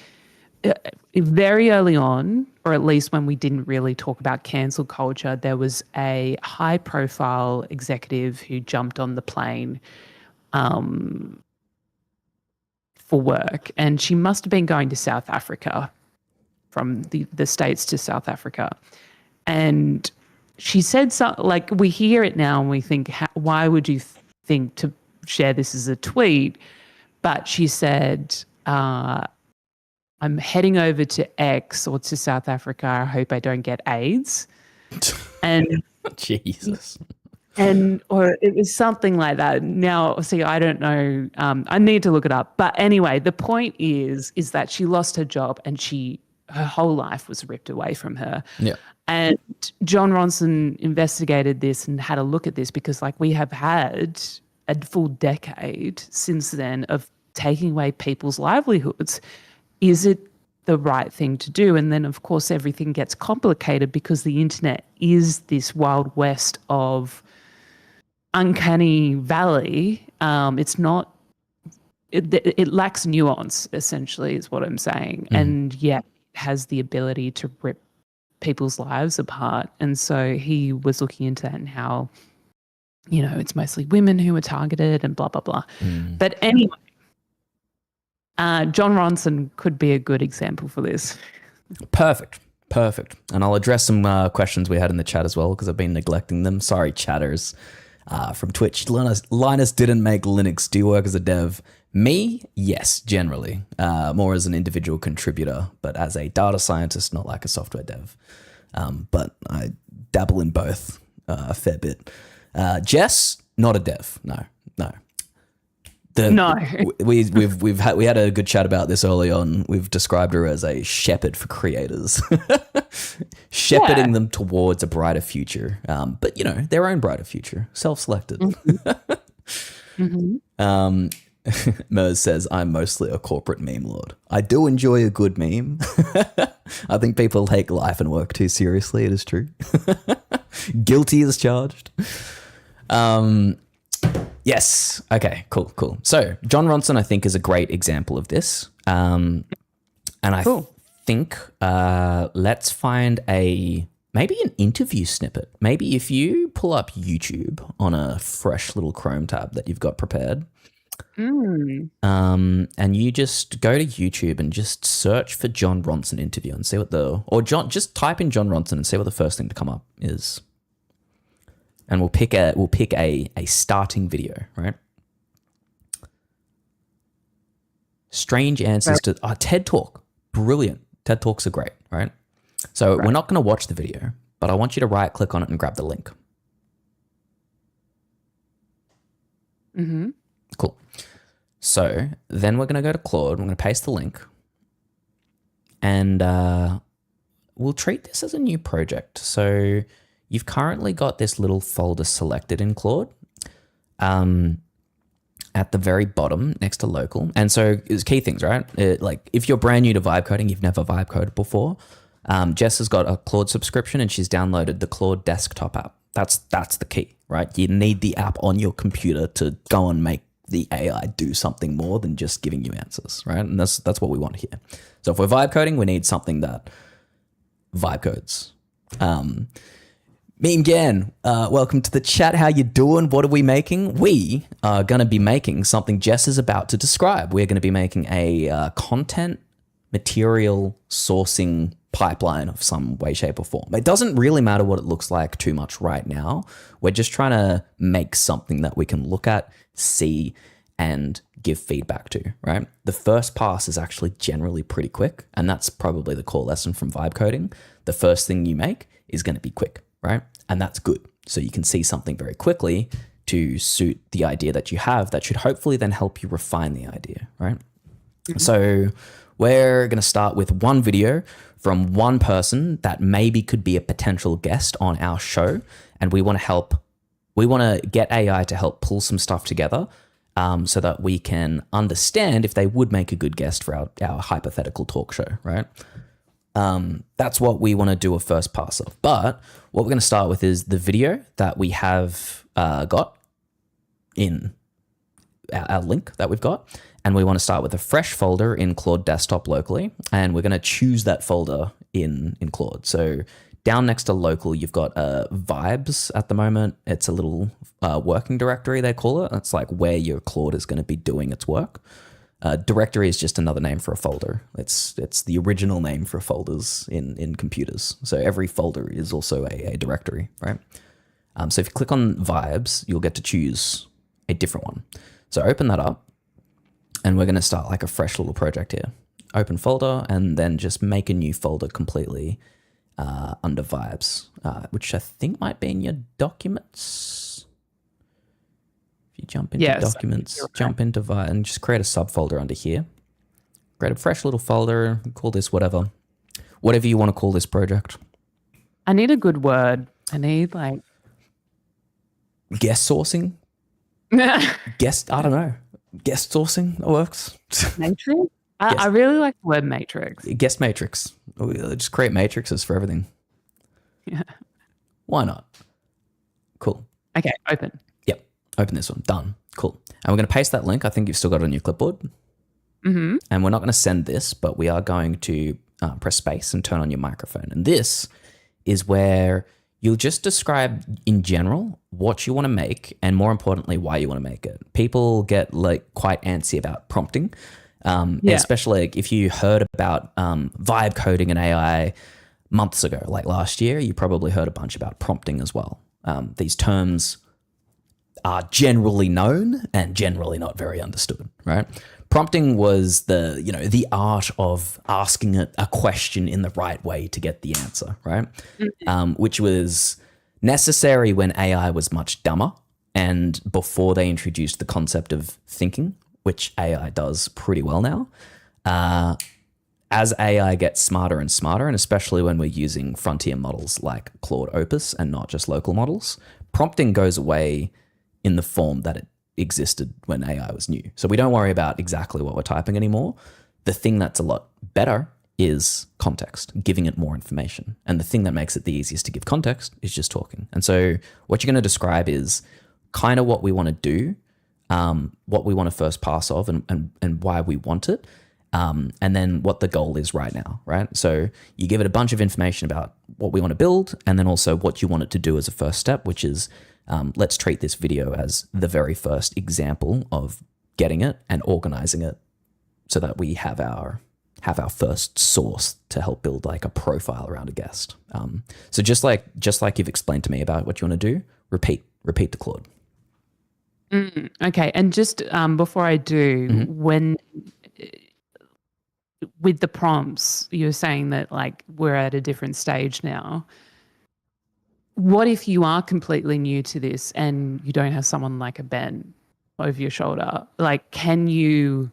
very early on, or at least when we didn't really talk about cancel culture, there was a high-profile executive who jumped on the plane for work, and she must have been going to South Africa, from the States to South Africa. And she said something like, we hear it now and we think, why would you think to share this as a tweet? But she said, I'm heading over to X or to South Africa. I hope I don't get AIDS. And Jesus. Or it was something like that. Now, see, I don't know. I need to look it up. But anyway, the point is that she lost her job, and her whole life was ripped away from her. Yeah. And John Ronson investigated this and had a look at this, because we have had a full decade since then of taking away people's livelihoods. Is it the right thing to do? And then, of course, everything gets complicated because the internet is this wild west of uncanny valley. It's not, it lacks nuance, essentially, is what I'm saying. And yet it has the ability to rip people's lives apart. And so he was looking into that and how, it's mostly women who were targeted and blah, blah, blah. But anyway, John Ronson could be a good example for this. Perfect. And I'll address some questions we had in the chat as well, because I've been neglecting them. Sorry, chatters. From Twitch, Linus didn't make Linux. Do you work as a dev? Me? Yes, generally. More as an individual contributor, but as a data scientist, not like a software dev. But I dabble in both a fair bit. Jess, not a dev. No. No. We had a good chat about this early on. We've described her as a shepherd for creators, shepherding them towards a brighter future. But their own brighter future, self-selected. Mers says, I'm mostly a corporate meme lord. I do enjoy a good meme. I think people take life and work too seriously. It is true. Guilty as charged. Yes. Okay, cool. So John Ronson, I think, is a great example of this. And I think let's find maybe an interview snippet. Maybe if you pull up YouTube on a fresh little Chrome tab that you've got prepared, and you just go to YouTube and just search for John Ronson interview and see just type in John Ronson and see what the first thing to come up is. And we'll pick a starting video, right? Strange answers to TED Talk. Brilliant. TED Talks are great, right? So we're not going to watch the video, but I want you to right click on it and grab the link. Cool. So then we're going to go to Claude. We're going to paste the link, and we'll treat this as a new project. So you've currently got this little folder selected in Claude at the very bottom next to local. And so it's key things, right? If you're brand new to vibe coding, you've never vibe coded before, Jess has got a Claude subscription and she's downloaded the Claude desktop app. That's the key, right? You need the app on your computer to go and make the AI do something more than just giving you answers, right? And that's what we want here. So if we're vibe coding, we need something that vibe codes. Meme Gan, welcome to the chat. How you doing? What are we making? We are going to be making something Jess is about to describe. We're going to be making a content material sourcing pipeline of some way, shape, or form. It doesn't really matter what it looks like too much right now. We're just trying to make something that we can look at, see, and give feedback to, right? The first pass is actually generally pretty quick, and that's probably the core lesson from vibe coding. The first thing you make is going to be quick, right? And that's good. So you can see something very quickly to suit the idea that you have that should hopefully then help you refine the idea, right? So we're going to start with one video from one person that maybe could be a potential guest on our show. And we want to get AI to help pull some stuff together so that we can understand if they would make a good guest for our hypothetical talk show, right? That's what we want to do a first pass of. But what we're going to start with is the video that we have got in our link that we've got. And we want to start with a fresh folder in Claude Desktop locally. And we're going to choose that folder in Claude. So down next to local, you've got vibes at the moment. It's a little working directory, they call it. That's like where your Claude is going to be doing its work. Directory is just another name for a folder. It's the original name for folders in computers. So every folder is also a directory, right? So if you click on vibes, you'll get to choose a different one. So open that up. And we're going to start like a fresh little project here. Open folder and then just make a new folder completely under vibes, which I think might be in your documents. If you jump into documents, jump into vibes and just create a subfolder under here. Create a fresh little folder, call this whatever you want to call this project. I need a good word. I need like... Guest sourcing? I don't know. Guest sourcing, that works. Matrix? I really like the word matrix. Guest matrix. Just create matrices for everything. Yeah. Why not? Cool. Okay, open. Yep. Open this one. Done. Cool. And we're going to paste that link. I think you've still got it on your clipboard. Mm-hmm. And we're not going to send this, but we are going to press space and turn on your microphone. And this is where you'll just describe in general what you want to make and more importantly, why you want to make it. People get like quite antsy about prompting, especially like, if you heard about vibe coding and AI months ago, like last year, you probably heard a bunch about prompting as well. These terms are generally known and generally not very understood, right? Prompting was the art of asking a question in the right way to get the answer, right? Which was necessary when AI was much dumber and before they introduced the concept of thinking, which AI does pretty well now. As AI gets smarter and smarter, and especially when we're using frontier models like Claude Opus and not just local models, prompting goes away in the form that it existed when AI was new. So we don't worry about exactly what we're typing anymore. The thing that's a lot better is context, giving it more information. And the thing that makes it the easiest to give context is just talking. And so what you're going to describe is kind of what we want to do, what we want to first pass off and why we want it. And then what the goal is right now, right? So you give it a bunch of information about what we want to build and then also what you want it to do as a first step, which is let's treat this video as the very first example of getting it and organizing it so that we have our first source to help build like a profile around a guest. So just like you've explained to me about what you want to do, repeat to Claude. Okay. And just before I do, when with the prompts, you're saying that like we're at a different stage now. What if you are completely new to this and you don't have someone like a Ben over your shoulder? Like, can you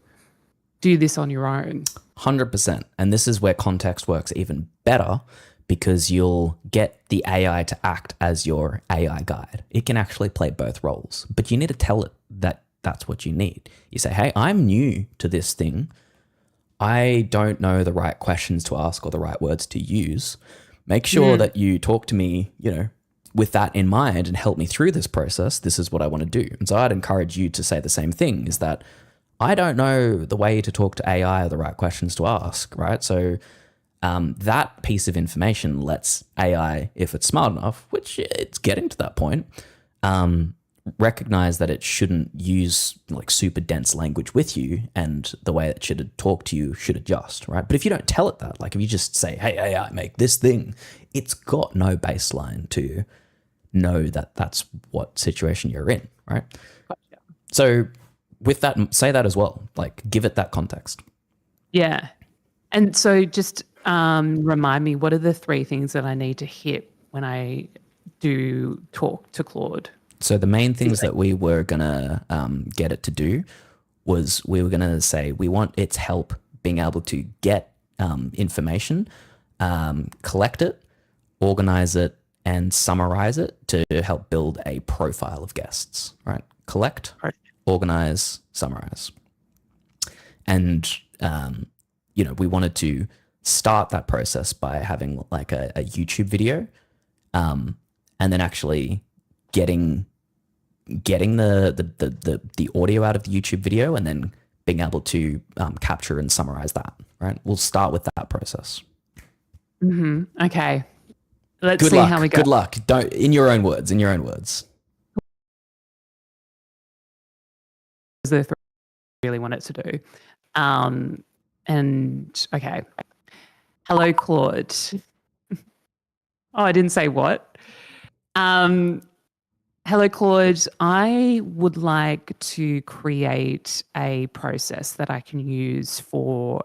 do this on your own? 100%. And this is where context works even better because you'll get the AI to act as your AI guide. It can actually play both roles, but you need to tell it that that's what you need. You say, hey, I'm new to this thing. I don't know the right questions to ask or the right words to use. Make sure that you talk to me, with that in mind and help me through this process. This is what I want to do. And so I'd encourage you to say the same thing, is that I don't know the way to talk to AI or the right questions to ask, right? So that piece of information lets AI, if it's smart enough, which it's getting to that point, recognize that it shouldn't use like super dense language with you and the way it should talk to you should adjust, right? But if you don't tell it that, like if you just say, hey, AI, make this thing, it's got no baseline to know that that's what situation you're in, right? Gotcha. So with that, say that as well. Like, give it that context. Yeah. And so just remind me, what are the 3 things that I need to hit when I do talk to Claude? So the main things that we were going to get it to do was we were going to say we want its help being able to get information, collect it, organize it, and summarize it to help build a profile of guests, right? Collect, organize, summarize. And, we wanted to start that process by having like a YouTube video, and then actually getting the audio out of the YouTube video and then being able to capture and summarize that, right? We'll start with that process. Okay. Let's Good see luck. how we go. Good luck. Don't, in your own words. The 3 I really want it to do. And okay. Hello, Claude. Oh, I didn't say what. Hello, Claude. I would like to create a process that I can use for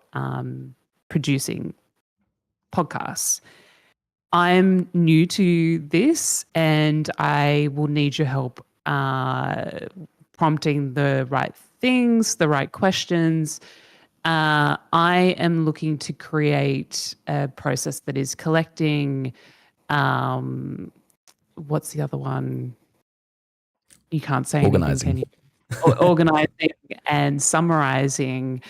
producing podcasts. I'm new to this and I will need your help prompting the right things, the right questions. I am looking to create a process that is collecting, what's the other one? You can't say Organizing. anything, can you? Organizing and summarizing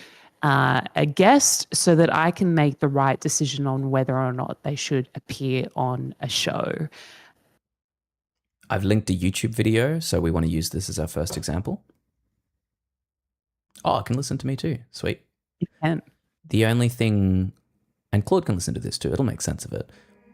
a guest so that I can make the right decision on whether or not they should appear on a show. I've linked a YouTube video, so we want to use this as our first example. Oh, it can listen to me too. Sweet. You can. The only thing, and Claude can listen to this too, it'll make sense of it.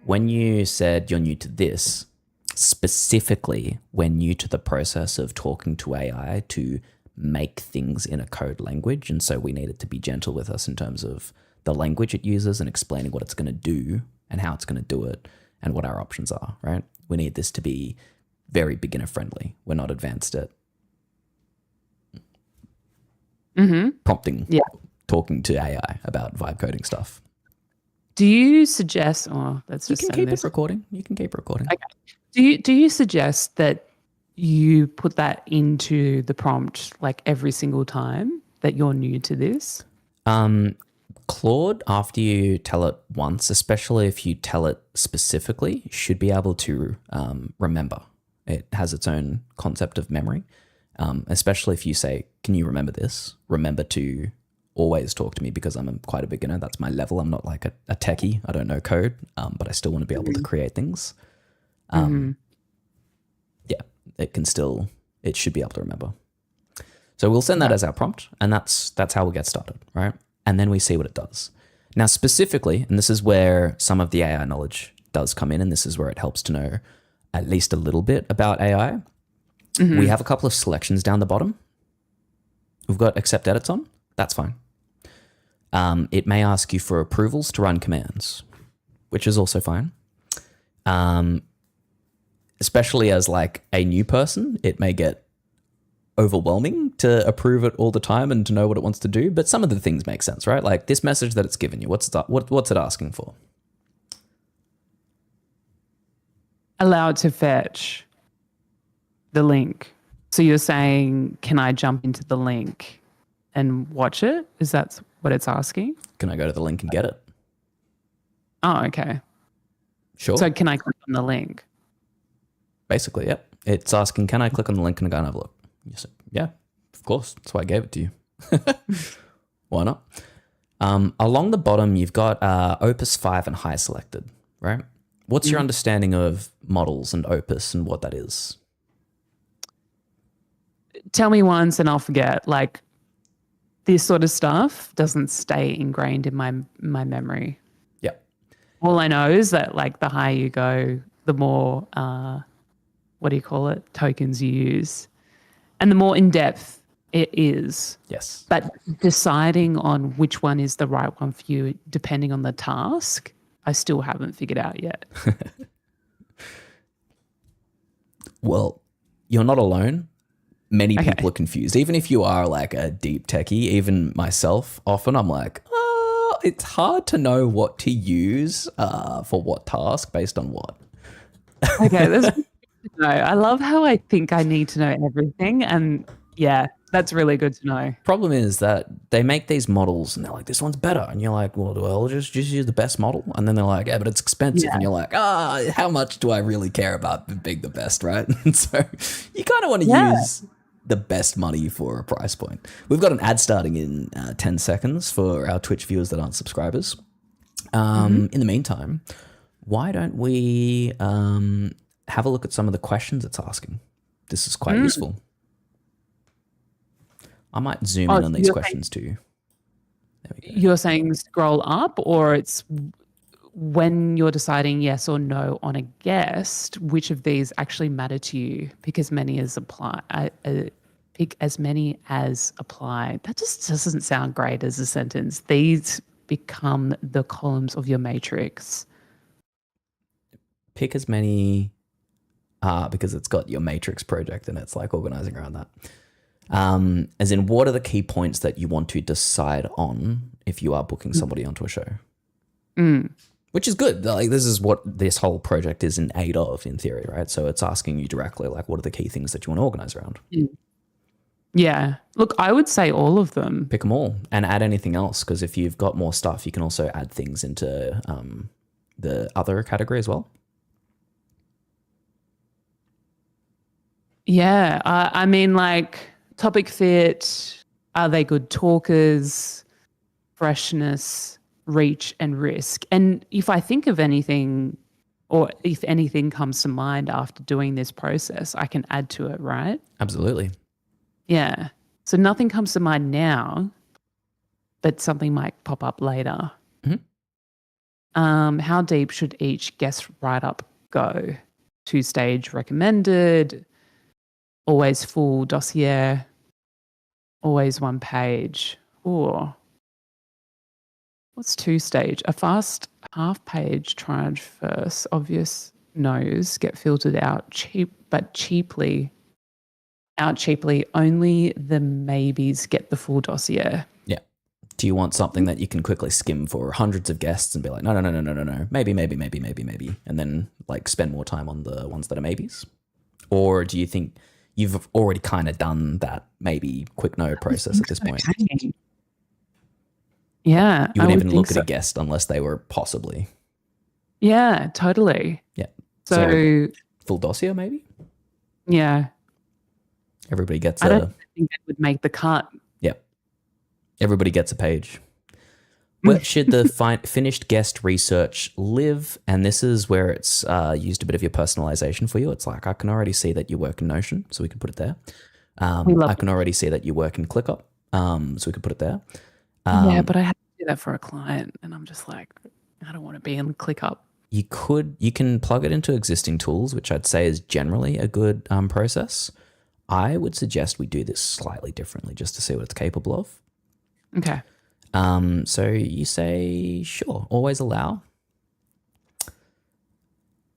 When you said you're new to this, specifically when new to the process of talking to AI to make things in a code language, and so we need it to be gentle with us in terms of the language it uses and explaining what it's going to do and how it's going to do it and what our options are, right? We need this to be very beginner friendly. We're not advanced at prompting, talking to AI about vibe coding stuff. Do you suggest, let's just You can keep it recording. You can keep recording. Okay. Do you suggest that you put that into the prompt like every single time that you're new to this? Claude, after you tell it once, especially if you tell it specifically, should be able to remember. It has its own concept of memory, especially if you say, can you remember this? Remember to always talk to me because I'm quite a beginner. That's my level. I'm not like a techie. I don't know code, but I still want to be able to create things. Yeah, it should be able to remember. So we'll send that as our prompt, and that's how we'll get started, right? And then we see what it does. Now, specifically, and this is where some of the AI knowledge does come in, and this is where it helps to know at least a little bit about AI. We have a couple of selections down the bottom. We've got accept edits on. That's fine. It may ask you for approvals to run commands, which is also fine. Especially as like a new person, it may get overwhelming to approve it all the time and to know what it wants to do. But some of the things make sense, right? Like this message that it's given you, what's it asking for? Allow it to fetch the link. So you're saying, can I jump into the link and watch it? Is that what it's asking? Can I go to the link and get it? Oh, okay. Sure. So can I click on the link? Basically, yep. It's asking, can I click on the link and go and have a look? You say, yeah, of course. That's why I gave it to you. Why not? Along the bottom, you've got Opus 5 and High selected, right? What's your understanding of models and Opus and what that is? Tell me once and I'll forget. Like this sort of stuff doesn't stay ingrained in my memory. Yeah. All I know is that like the higher you go, the more tokens you use, and the more in depth it is. Yes. But deciding on which one is the right one for you, depending on the task, I still haven't figured out yet. Well, you're not alone. many Okay. people are confused. Even if you are like a deep techie, even myself, often I'm like, oh, it's hard to know what to use for what task based on what. Okay, that's good to know. I love how I think I need to know everything, and yeah, that's really good to know. Problem is that they make these models and they're like, this one's better. And you're like, well, just use the best model. And then they're like, yeah, but it's expensive. Yeah. And you're like, how much do I really care about being the best, right? And so you kind of want to Yeah. use the best money for a price point. We've got an ad starting in 10 seconds for our Twitch viewers that aren't subscribers. In the meantime, why don't we have a look at some of the questions it's asking? This is quite useful. I might zoom in on these questions too. There we go. You're saying scroll up, or it's when you're deciding yes or no on a guest, which of these actually matter to you? Pick as many as apply. Pick as many as apply. That just doesn't sound great as a sentence. These become the columns of your matrix. Pick as many, because it's got your matrix project and it's like organizing around that. As in, what are the key points that you want to decide on if you are booking somebody onto a show? Which is good. Like, this is what this whole project is in aid of, in theory, right? So it's asking you directly, like, what are the key things that you want to organize around? Yeah. Look, I would say all of them. Pick them all and add anything else, because if you've got more stuff, you can also add things into the other category as well. Yeah. I mean, like, topic fit, are they good talkers, freshness, reach, and risk? And if I think of anything, or if anything comes to mind after doing this process, I can add to it, right? Absolutely. Yeah. So nothing comes to mind now, but something might pop up later. How deep should each guest write-up go? 2-stage recommended, always full dossier, always 1 page. Or what's 2-stage? A fast half-page triage first. Obvious no's get filtered out cheaply. Only the maybes get the full dossier. Yeah. Do you want something that you can quickly skim for hundreds of guests and be like, no, maybe, and then like spend more time on the ones that are maybes? Or do you think you've already kind of done that maybe quick no process at this point? Yeah. You wouldn't even look at a guest unless they were possibly. Yeah, totally. Yeah. So full dossier maybe? Yeah. Everybody gets I don't think it would make the cut. Yeah. Everybody gets a page. Where should the finished guest research live? And this is where it's used a bit of your personalization for you. It's like, I can already see that you work in Notion, so we can put it there. I can already see that you work in ClickUp, so we can put it there. Yeah, but I have to do that for a client, and I'm just like, I don't want to be in ClickUp. You can plug it into existing tools, which I'd say is generally a good process. I would suggest we do this slightly differently just to see what it's capable of. Okay. So you say, sure, always allow.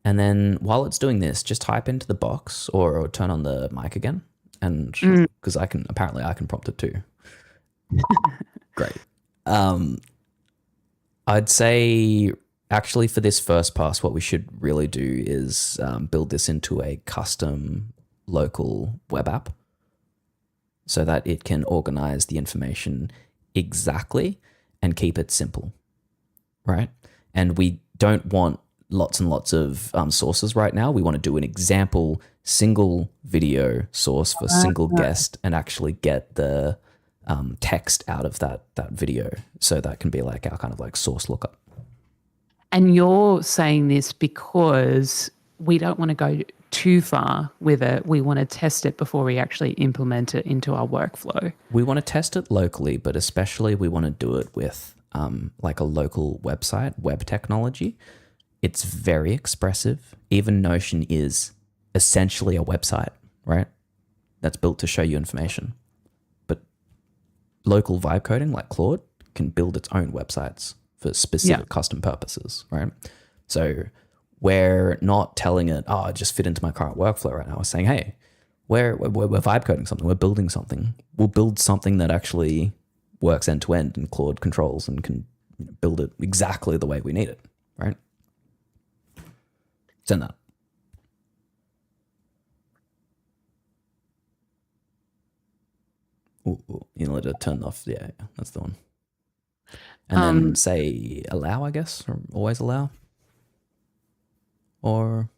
And then while it's doing this, just type into the box or turn on the mic again. And because I can prompt it too. Great. I'd say actually for this first pass, what we should really do is build this into a custom local web app so that it can organize the information exactly and keep it simple, right? And we don't want lots and lots of sources right now. We want to do an example single video source for single guest and actually get the text out of that video. So that can be like our kind of like source lookup. And you're saying this because we don't want to go too far with it. We want to test it before we actually implement it into our workflow. We want to test it locally, but especially we want to do it with like a local website, web technology. It's very expressive. Even Notion is essentially a website, right? That's built to show you information. But local vibe coding like Claude can build its own websites for specific custom purposes, right? So we're not telling it, oh, just fit into my current workflow right now. We're saying, hey, we're vibe coding something. We're building something. We'll build something that actually works end to end and Claude controls and can build it exactly the way we need it, right? Send that. Ooh, you know, let it turn off. Yeah, that's the one. And then say allow, I guess, or always allow. Or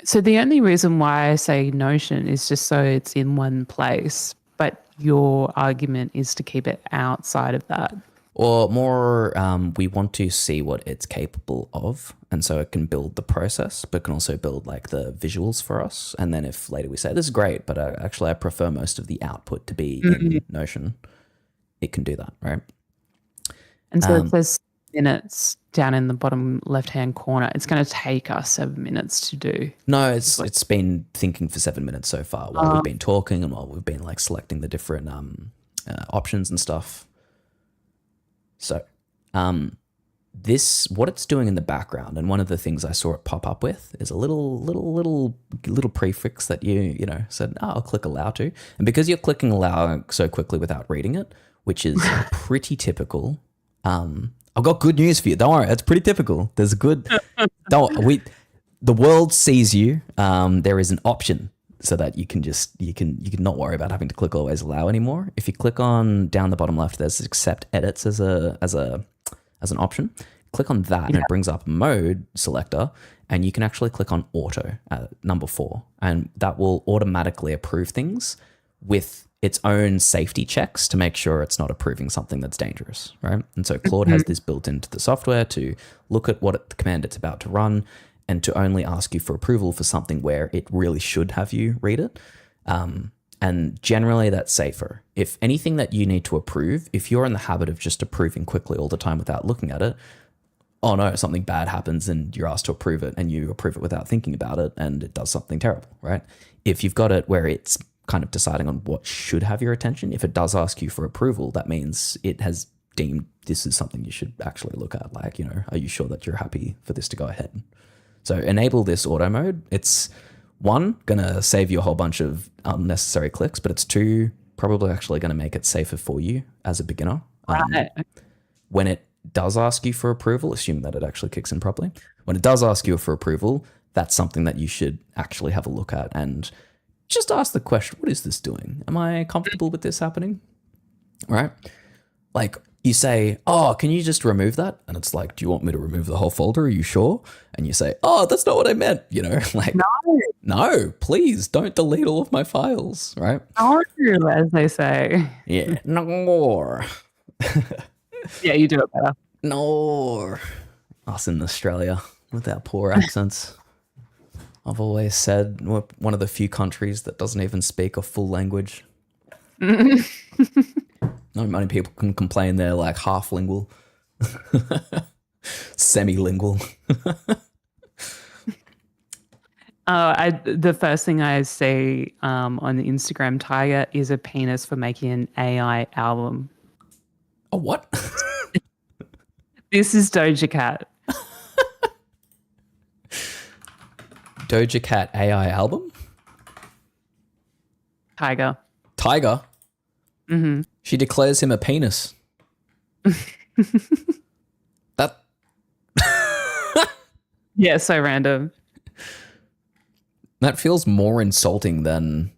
So the only reason why I say Notion is just so it's in one place, but your argument is to keep it outside of that. Or more, we want to see what it's capable of. And so it can build the process, but can also build like the visuals for us. And then if later we say, this is great, but actually I prefer most of the output to be in Notion, it can do that, right? And so it says minutes down in the bottom left-hand corner. It's going to take us 7 minutes to do. No, it's been thinking for 7 minutes so far while we've been talking and while we've been like selecting the different options and stuff. So, what it's doing in the background, and one of the things I saw it pop up with is a little prefix that you know said, oh, I'll click allow to, and because you're clicking allow so quickly without reading it, which is pretty typical. I've got good news for you. Don't worry, it's pretty typical. There's a good. The world sees you. There is an option so that you can not worry about having to click always allow anymore. If you click on down the bottom left, there's accept edits as an option. Click on that and it brings up mode selector, and you can actually click on auto at number 4, and that will automatically approve things with its own safety checks to make sure it's not approving something that's dangerous, right? And so Claude has this built into the software to look at what the command it's about to run and to only ask you for approval for something where it really should have you read it. And generally that's safer. If anything that you need to approve, if you're in the habit of just approving quickly all the time without looking at it, oh no, something bad happens and you're asked to approve it and you approve it without thinking about it and it does something terrible, right? If you've got it where it's kind of deciding on what should have your attention, if it does ask you for approval, that means it has deemed this is something you should actually look at. Like, you know, are you sure that you're happy for this to go ahead? So enable this auto mode. It's 1, going to save you a whole bunch of unnecessary clicks, but it's 2, probably actually going to make it safer for you as a beginner. Right. When it does ask you for approval, assume that it actually kicks in properly. When it does ask you for approval, that's something that you should actually have a look at and just ask the question, what is this doing? Am I comfortable with this happening? Right? Like you say, oh, can you just remove that? And it's like, do you want me to remove the whole folder? Are you sure? And you say, oh, that's not what I meant. You know, like, no, please don't delete all of my files. Right? No, as they say. Yeah. No. Yeah, you do it better. No. Us in Australia with our poor accents. I've always said we're one of the few countries that doesn't even speak a full language. Not many people can complain they're like half lingual, semi-lingual. The first thing I see on the Instagram Tiger is a penis for making an AI album. A what? This is Doja Cat. Doja Cat AI album? Tiger. Mm-hmm. She declares him a penis. That. Yeah, so random. That feels more insulting than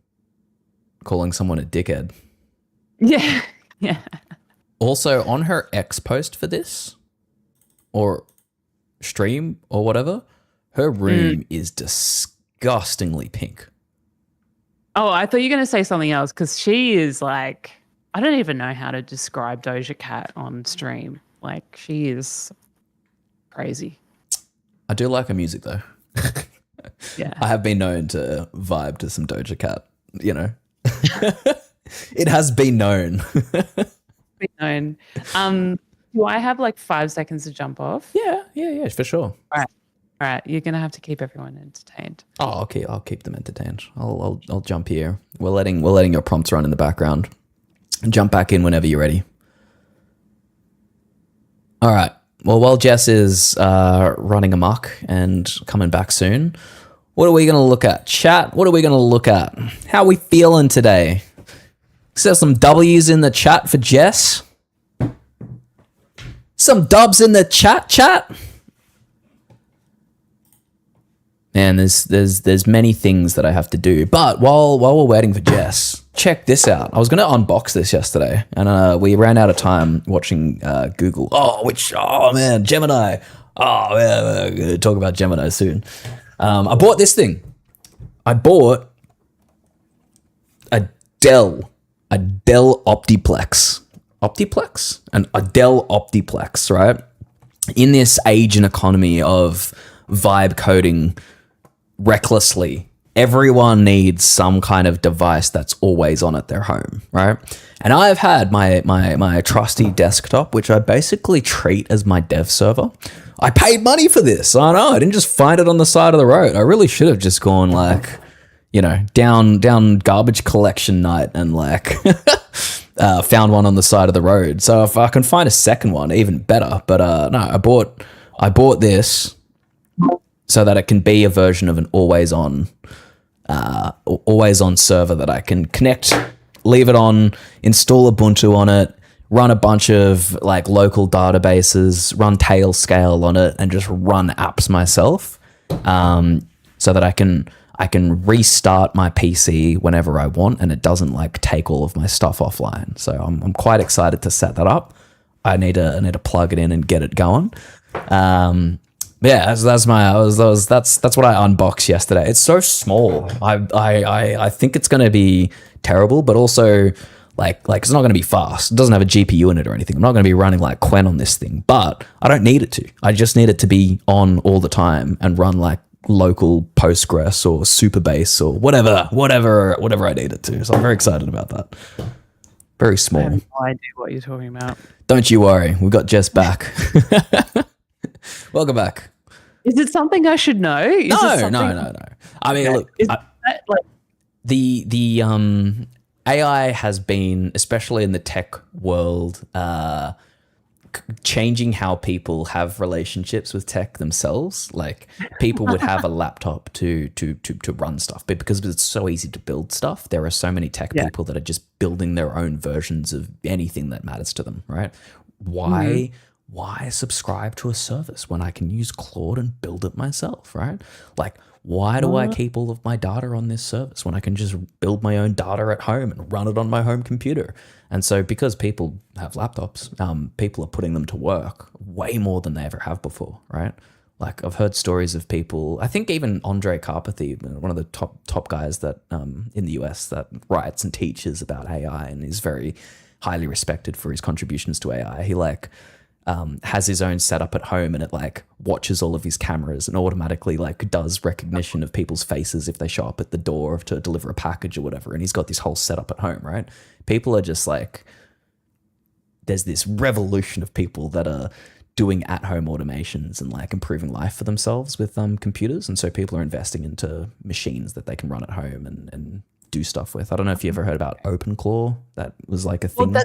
calling someone a dickhead. Yeah. Yeah. Also, on her X post for this, or stream, or whatever, her room is disgustingly pink. Oh, I thought you were going to say something else because she is like, I don't even know how to describe Doja Cat on stream. Like, she is crazy. I do like her music though. Yeah. I have been known to vibe to some Doja Cat, you know. It has been known. Do I have like 5 seconds to jump off? Yeah, for sure. All right. You're gonna have to keep everyone entertained. Oh, okay. I'll keep them entertained. I'll jump here. We're letting your prompts run in the background. Jump back in whenever you're ready. All right. Well, while Jess is running amok and coming back soon, What are we going to look at? Chat, what are we going to look at? How are we feeling today? Is there some W's in the chat for Jess? Some dubs in the chat? Man, there's many things that I have to do. But while we're waiting for Jess, check this out. I was going to unbox this yesterday, and we ran out of time watching Google. Oh man, Gemini. Oh man, we're going to talk about Gemini soon. I bought this thing. I bought a Dell Optiplex. A Dell Optiplex, right? In this age and economy of vibe coding recklessly, everyone needs some kind of device that's always on at their home, right? And I've had my trusty desktop, which I basically treat as my dev server. I paid money for this. I know. I didn't just find it on the side of the road. I really should have just gone down garbage collection night and found one on the side of the road. So if I can find a second one, even better. But no, I bought this so that it can be a version of an always on server that I can connect, leave it on, install Ubuntu on it, run a bunch of local databases, run Tailscale on it, and just run apps myself, so that I can restart my PC whenever I want, and it doesn't take all of my stuff offline. So I'm quite excited to set that up. I need to plug it in and get it going. Yeah, that's what I unboxed yesterday. It's so small. I think it's gonna be terrible, but also it's not gonna be fast. It doesn't have a GPU in it or anything. I'm not gonna be running Quen on this thing, but I don't need it to. I just need it to be on all the time and run local Postgres or Superbase or whatever I need it to. So I'm very excited about that. Very small. I have no idea what you're talking about. Don't you worry. We've got Jess back. Welcome back. Is it something I should know? No. I mean, look, the AI has been, especially in the tech world, changing how people have relationships with tech themselves. People would have a laptop to run stuff, but because it's so easy to build stuff, there are so many tech people that are just building their own versions of anything that matters to them, right? Why subscribe to a service when I can use Claude and build it myself, right? Why do I keep all of my data on this service when I can just build my own data at home and run it on my home computer? And so because people have laptops, people are putting them to work way more than they ever have before, right? I've heard stories of people, I think even Andre Carpathy, one of the top guys that in the US that writes and teaches about AI and is very highly respected for his contributions to AI. He has his own setup at home, and it watches all of his cameras and automatically does recognition of people's faces if they show up at the door to deliver a package or whatever. And he's got this whole setup at home, right? People are just there's this revolution of people that are doing at-home automations and improving life for themselves with computers. And so people are investing into machines that they can run at home and do stuff with. I don't know if you ever heard about OpenClaw. That was a thing. Well,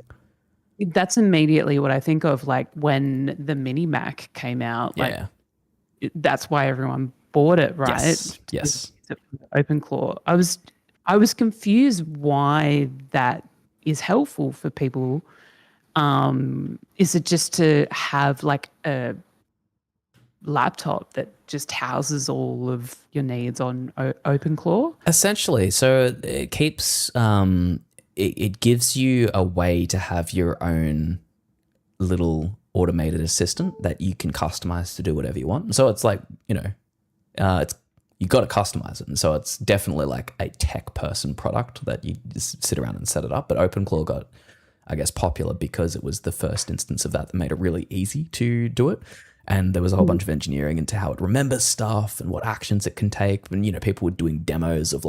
that's immediately what I think of, when the Mini Mac came out. That's why everyone bought it, right? Yes. OpenClaw. I was confused why that is helpful for people. Is it just to have a laptop that just houses all of your needs on OpenClaw? Essentially. So it keeps it gives you a way to have your own little automated assistant that you can customize to do whatever you want. So it's it's you got to customize it. And so it's definitely a tech person product that you just sit around and set it up. But OpenClaw got, I guess, popular because it was the first instance of that made it really easy to do it. And there was a whole bunch of engineering into how it remembers stuff and what actions it can take. And, people were doing demos of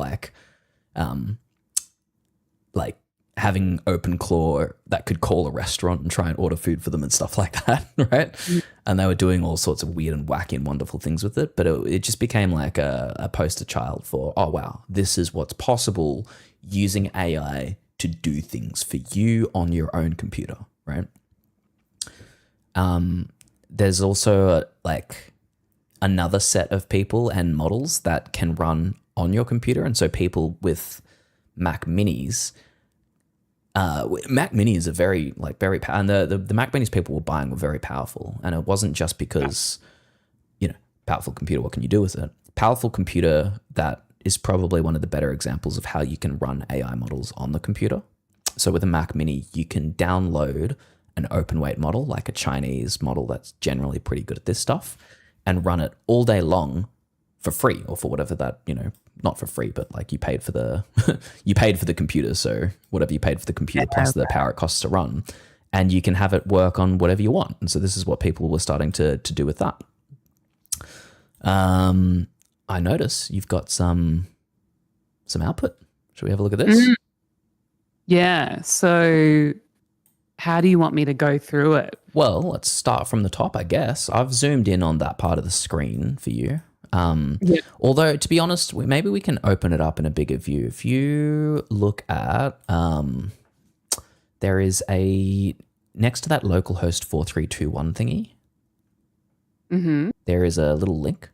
having OpenClaw that could call a restaurant and try and order food for them and stuff like that, right? And they were doing all sorts of weird and wacky and wonderful things with it. But it just became a poster child for, oh, wow, this is what's possible using AI to do things for you on your own computer, right? There's also another set of people and models that can run on your computer. And so people with Mac Minis, Mac Minis are very and the Mac Minis people were buying were very powerful. And it wasn't just because, powerful computer, what can you do with it? Powerful computer that is probably one of the better examples of how you can run AI models on the computer. So with a Mac Mini, you can download an open weight model, like a Chinese model that's generally pretty good at this stuff, and run it all day long for free, or for whatever that, not for free, but like you paid for the you paid for the computer, so whatever you paid for the computer plus the power it costs to run, and you can have it work on whatever you want. And so this is what people were starting to do with that. I notice you've got some output. Should we have a look at this? Yeah. So how do you want me to go through it? Well, let's start from the top, I guess. I've zoomed in on that part of the screen for you. Although, to be honest, maybe we can open it up in a bigger view. If you look at, there is next to that localhost 4321 thingy, there is a little link.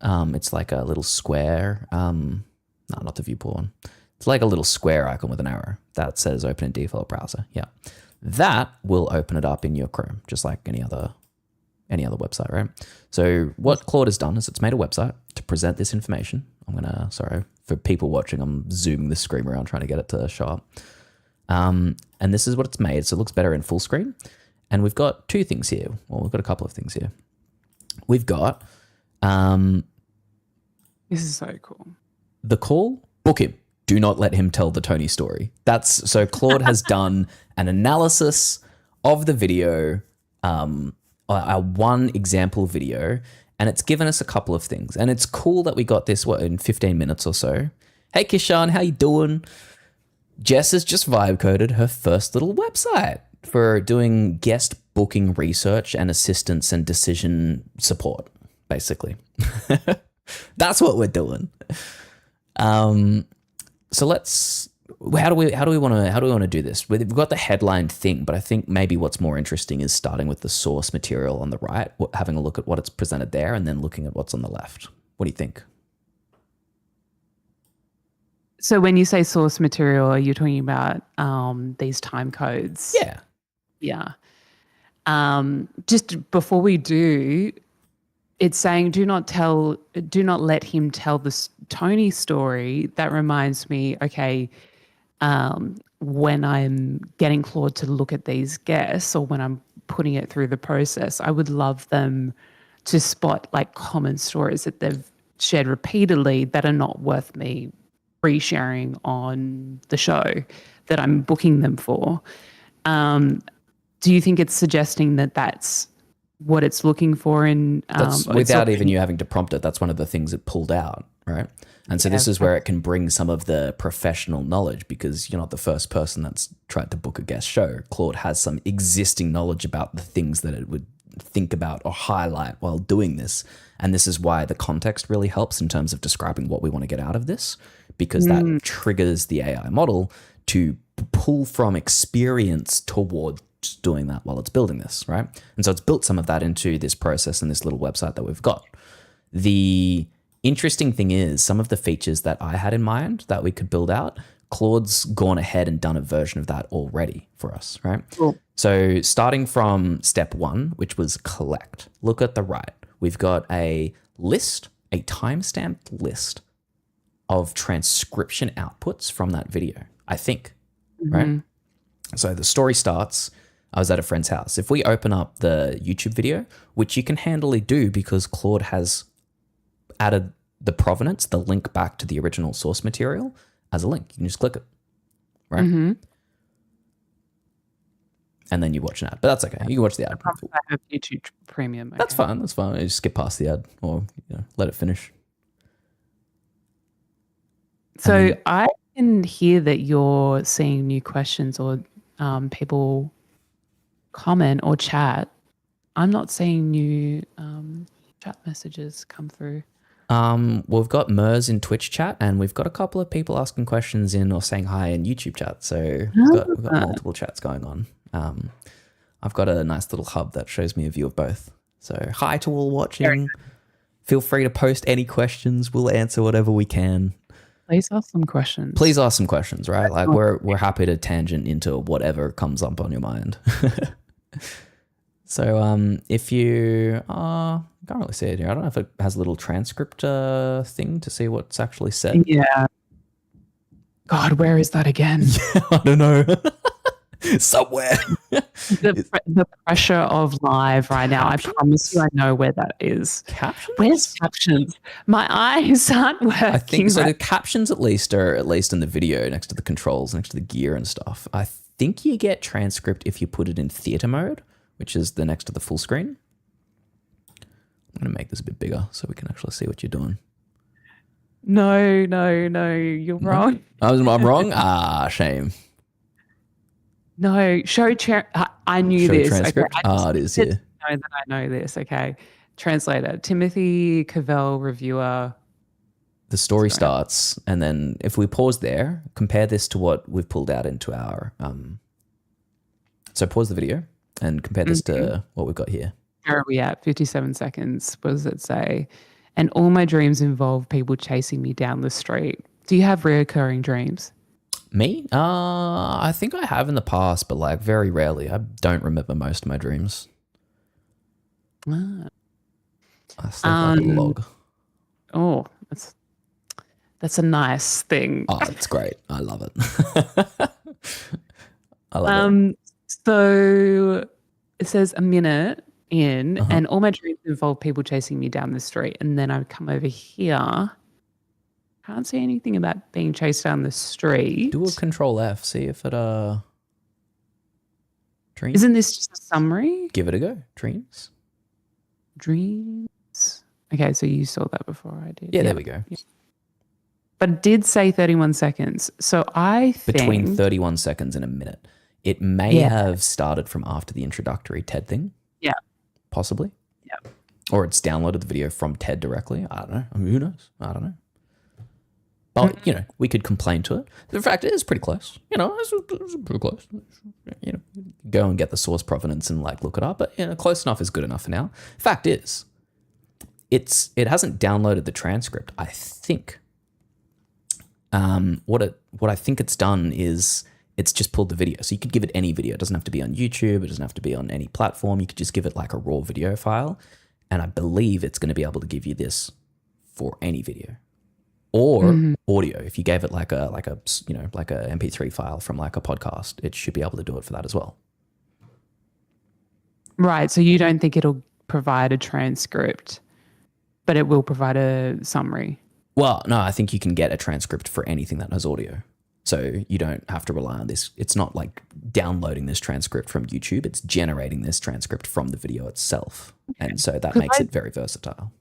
It's like a little square. No, not the viewport one. It's like a little square icon with an arrow that says open in default browser. Yeah. That will open it up in your Chrome, just like any other website, right? So what Claude has done is it's made a website to present this information. Sorry, for people watching, I'm zooming the screen around trying to get it to show up. And this is what it's made. So it looks better in full screen. And we've got two things here. Well, we've got a couple of things here. We've got... this is so cool. The call, book him. Do not let him tell the Tony story. So Claude has done an analysis of the video, a one example video, and it's given us a couple of things. And it's cool that we got this, in 15 minutes or so. Hey, Kishan, how you doing? Jess has just vibe coded her first little website for doing guest booking research and assistance and decision support, basically. That's what we're doing. So how do we want to do this? We've got the headline thing, but I think maybe what's more interesting is starting with the source material on the right, having a look at what it's presented there, and then looking at what's on the left. What do you think? So when you say source material, are you talking about these time codes? Yeah. Yeah. Just before we do, it's saying do not let him tell the Tony story. That reminds me, okay, when I'm getting Claude to look at these guests, or when I'm putting it through the process, I would love them to spot like common stories that they've shared repeatedly that are not worth me re-sharing on the show that I'm booking them for. Do you think it's suggesting that that's what it's looking for in without even you having to prompt it? That's one of the things it pulled out, right? And so this is where it can bring some of the professional knowledge, because you're not the first person that's tried to book a guest show. Claude has some existing knowledge about the things that it would think about or highlight while doing this. And this is why the context really helps in terms of describing what we want to get out of this, because that triggers the AI model to pull from experience toward doing that while it's building this, right? And so it's built some of that into this process and this little website that we've got. The interesting thing is some of the features that I had in mind that we could build out, Claude's gone ahead and done a version of that already for us, right? Cool. So starting from step one, which was collect, look at the right. We've got a list, a timestamped list of transcription outputs from that video, I think, right? So the story starts, I was at a friend's house. If we open up the YouTube video, which you can handily do because Claude has added the provenance, the link back to the original source material as a link. You can just click it, right? And then you watch an ad. But that's okay. You can watch the ad. I have YouTube Premium. Okay. That's fine. That's fine. You just skip past the ad or let it finish. So I can hear that you're seeing new questions or people comment or chat. I'm not seeing new chat messages come through. We've got Mers in Twitch chat, and we've got a couple of people asking questions in or saying hi in YouTube chat. So we've got multiple chats going on. I've got a nice little hub that shows me a view of both. So hi to all watching. Feel free to post any questions. We'll answer whatever we can. Please ask some questions. Please ask some questions, right? Like we're happy to tangent into whatever comes up on your mind. So if you can't really see it here. I don't know if it has a little transcript thing to see what's actually said. Yeah. God, where is that again? I don't know. Somewhere. The pressure of live right now. Captions? I promise you I know where that is. Captions? Where's captions? My eyes aren't working. I think so. The captions at least are in the video next to the controls, next to the gear and stuff. I think you get transcript if you put it in theater mode, which is the next to the full screen. I'm going to make this a bit bigger so we can actually see what you're doing. No, you're wrong. I'm wrong? Shame. No, I knew show this. Transcript? Okay, it is here. Know that I know this. Okay, translator Timothy Cavell, reviewer. The story starts, and then if we pause there, compare this to what we've pulled out into our. So pause the video and compare this to what we've got here. Where are we at? 57 seconds. What does it say? And all my dreams involve people chasing me down the street. Do you have reoccurring dreams? Me? I think I have in the past, but like very rarely. I don't remember most of my dreams. I sleep like a log. Oh, that's a nice thing. Oh, it's great. I love it. I love it. So it says a minute in, and all my dreams involve people chasing me down the street. And then I come over here. Can't see anything about being chased down the street. Do a Control F. See if it dreams. Isn't this just a summary? Give it a go. Dreams. Okay, so you saw that before I did. Yeah, there we go. Yeah. But it did say 31 seconds. So I think between 31 seconds and a minute. It may have started from after the introductory TED thing. Yeah. Possibly. Yeah. Or it's downloaded the video from TED directly. I don't know. I mean, who knows? I don't know. But, we could complain to it. The fact is pretty close. It's pretty close. Go and get the source provenance and look it up. But, close enough is good enough for now. Fact is, it hasn't downloaded the transcript, I think. What I think it's done is it's just pulled the video. So you could give it any video. It doesn't have to be on YouTube. It doesn't have to be on any platform. You could just give it a raw video file. And I believe it's going to be able to give you this for any video. Or audio. If you gave it like a MP3 file from a podcast, it should be able to do it for that as well. Right. So you don't think it'll provide a transcript, but it will provide a summary? Well, no, I think you can get a transcript for anything that has audio. So you don't have to rely on this. It's not like downloading this transcript from YouTube. It's generating this transcript from the video itself. Okay. And so that makes it very versatile.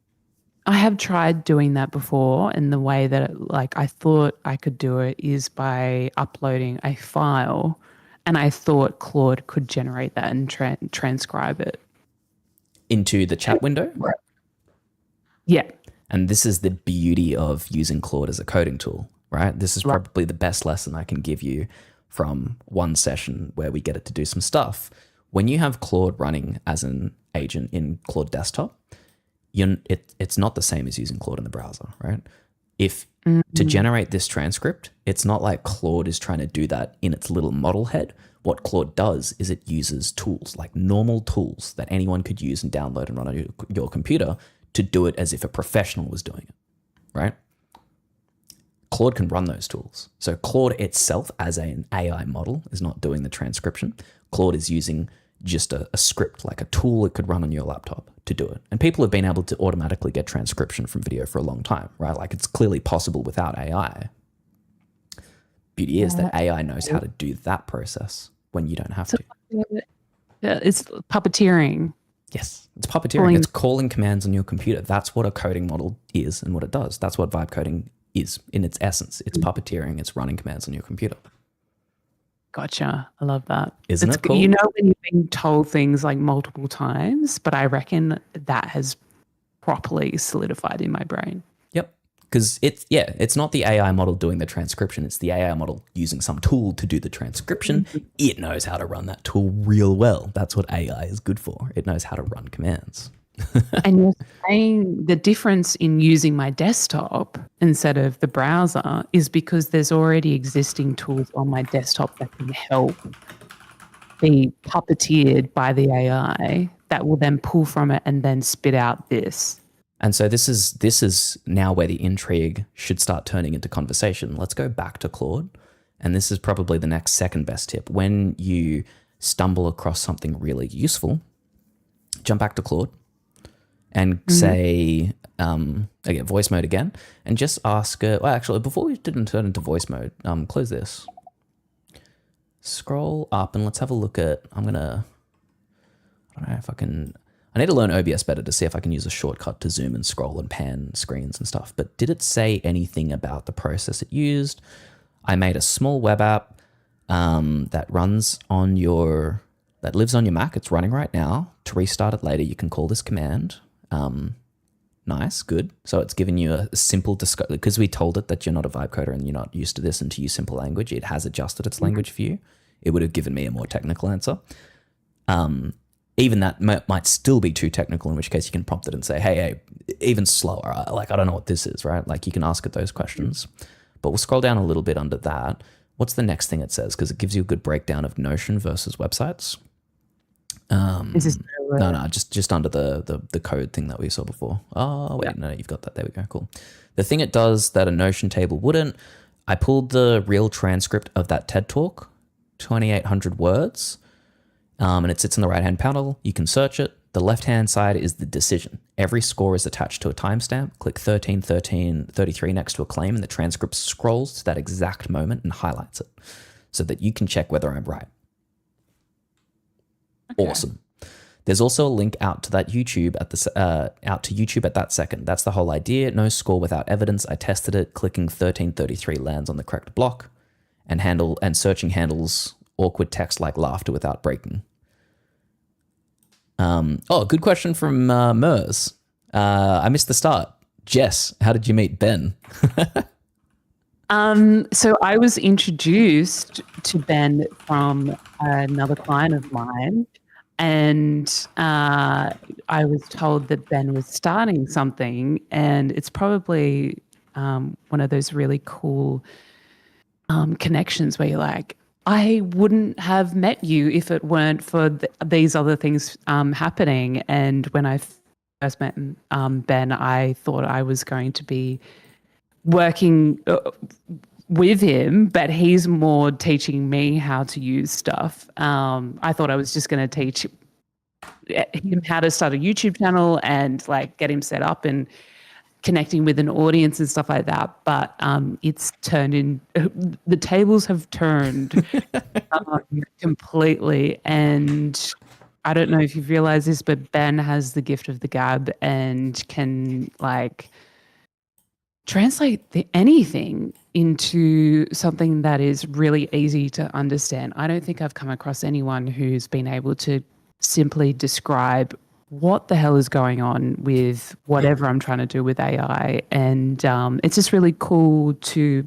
I have tried doing that before, and the way that I thought I could do it is by uploading a file, and I thought Claude could generate that and transcribe it. Into the chat window? Right. Yeah. And this is the beauty of using Claude as a coding tool, right? This is probably the best lesson I can give you from one session where we get it to do some stuff. When you have Claude running as an agent in Claude Desktop, it's not the same as using Claude in the browser, right? If to generate this transcript, it's not like Claude is trying to do that in its little model head. What Claude does is it uses tools, like normal tools that anyone could use and download and run on your computer to do it as if a professional was doing it, right? Claude can run those tools. So Claude itself as an AI model is not doing the transcription. Claude is using just a script, like a tool it could run on your laptop to do it. And people have been able to automatically get transcription from video for a long time, right? It's clearly possible without AI. Beauty is that AI knows how to do that process when you don't have to. It's puppeteering. Yes, it's puppeteering. It's calling commands on your computer. That's what a coding model is and what it does. That's what vibecoding is in its essence. It's puppeteering. It's running commands on your computer. Gotcha. I love that. Isn't it cool? When you've been told things multiple times, but I reckon that has properly solidified in my brain. Yep. Because it's not the AI model doing the transcription. It's the AI model using some tool to do the transcription. It knows how to run that tool real well. That's what AI is good for. It knows how to run commands. And you're saying the difference in using my desktop instead of the browser is because there's already existing tools on my desktop that can help be puppeteered by the AI that will then pull from it and then spit out this. And so this is now where the intrigue should start turning into conversation. Let's go back to Claude. And this is probably the next second best tip. When you stumble across something really useful, jump back to Claude and say, again, voice mode again, and just ask, well, actually, before we didn't turn into voice mode, close this. Scroll up and let's have a look at, I don't know if I need to learn OBS better to see if I can use a shortcut to zoom and scroll and pan screens and stuff. But did it say anything about the process it used? I made a small web app that lives on your Mac. It's running right now. To restart it later, you can call this command. Nice, good. So it's giving you a simple discussion, because we told it that you're not a vibe coder and you're not used to this and to use simple language. It has adjusted its language for you. It would have given me a more technical answer. Even that might still be too technical, in which case you can prompt it and say, hey, even slower. Like, I don't know what this is, right? Like, you can ask it those questions. But we'll scroll down a little bit under that. What's the next thing it says? Because it gives you a good breakdown of Notion versus websites. No, just under the code thing that we saw before. Oh, wait, no, you've got that. There we go, cool. The thing it does that a Notion table wouldn't, I pulled the real transcript of that TED Talk, 2,800 words, and it sits in the right-hand panel. You can search it. The left-hand side is the decision. Every score is attached to a timestamp. Click 13:13:33 next to a claim, and the transcript scrolls to that exact moment and highlights it so that you can check whether I'm right. Okay. Awesome. There's also a link out to that YouTube at that second. That's the whole idea. No score without evidence. I tested it. Clicking 1333 lands on the correct block, and searching handles awkward text like laughter without breaking. Good question from Mers. I missed the start. Jess, how did you meet Ben? So I was introduced to Ben from another client of mine, and I was told that Ben was starting something, and it's probably one of those really cool connections where you're like, I wouldn't have met you if it weren't for these other things happening. And when I first met Ben, I thought I was going to be working with him, but he's more teaching me how to use stuff. I thought I was just going to teach him how to start a YouTube channel and like get him set up and connecting with an audience and stuff like that. But it's turned in, the tables have turned completely. And I don't know if you've realized this, but Ben has the gift of the gab and can like translate anything into something that is really easy to understand. I don't think I've come across anyone who's been able to simply describe what the hell is going on with whatever I'm trying to do with AI. And it's just really cool to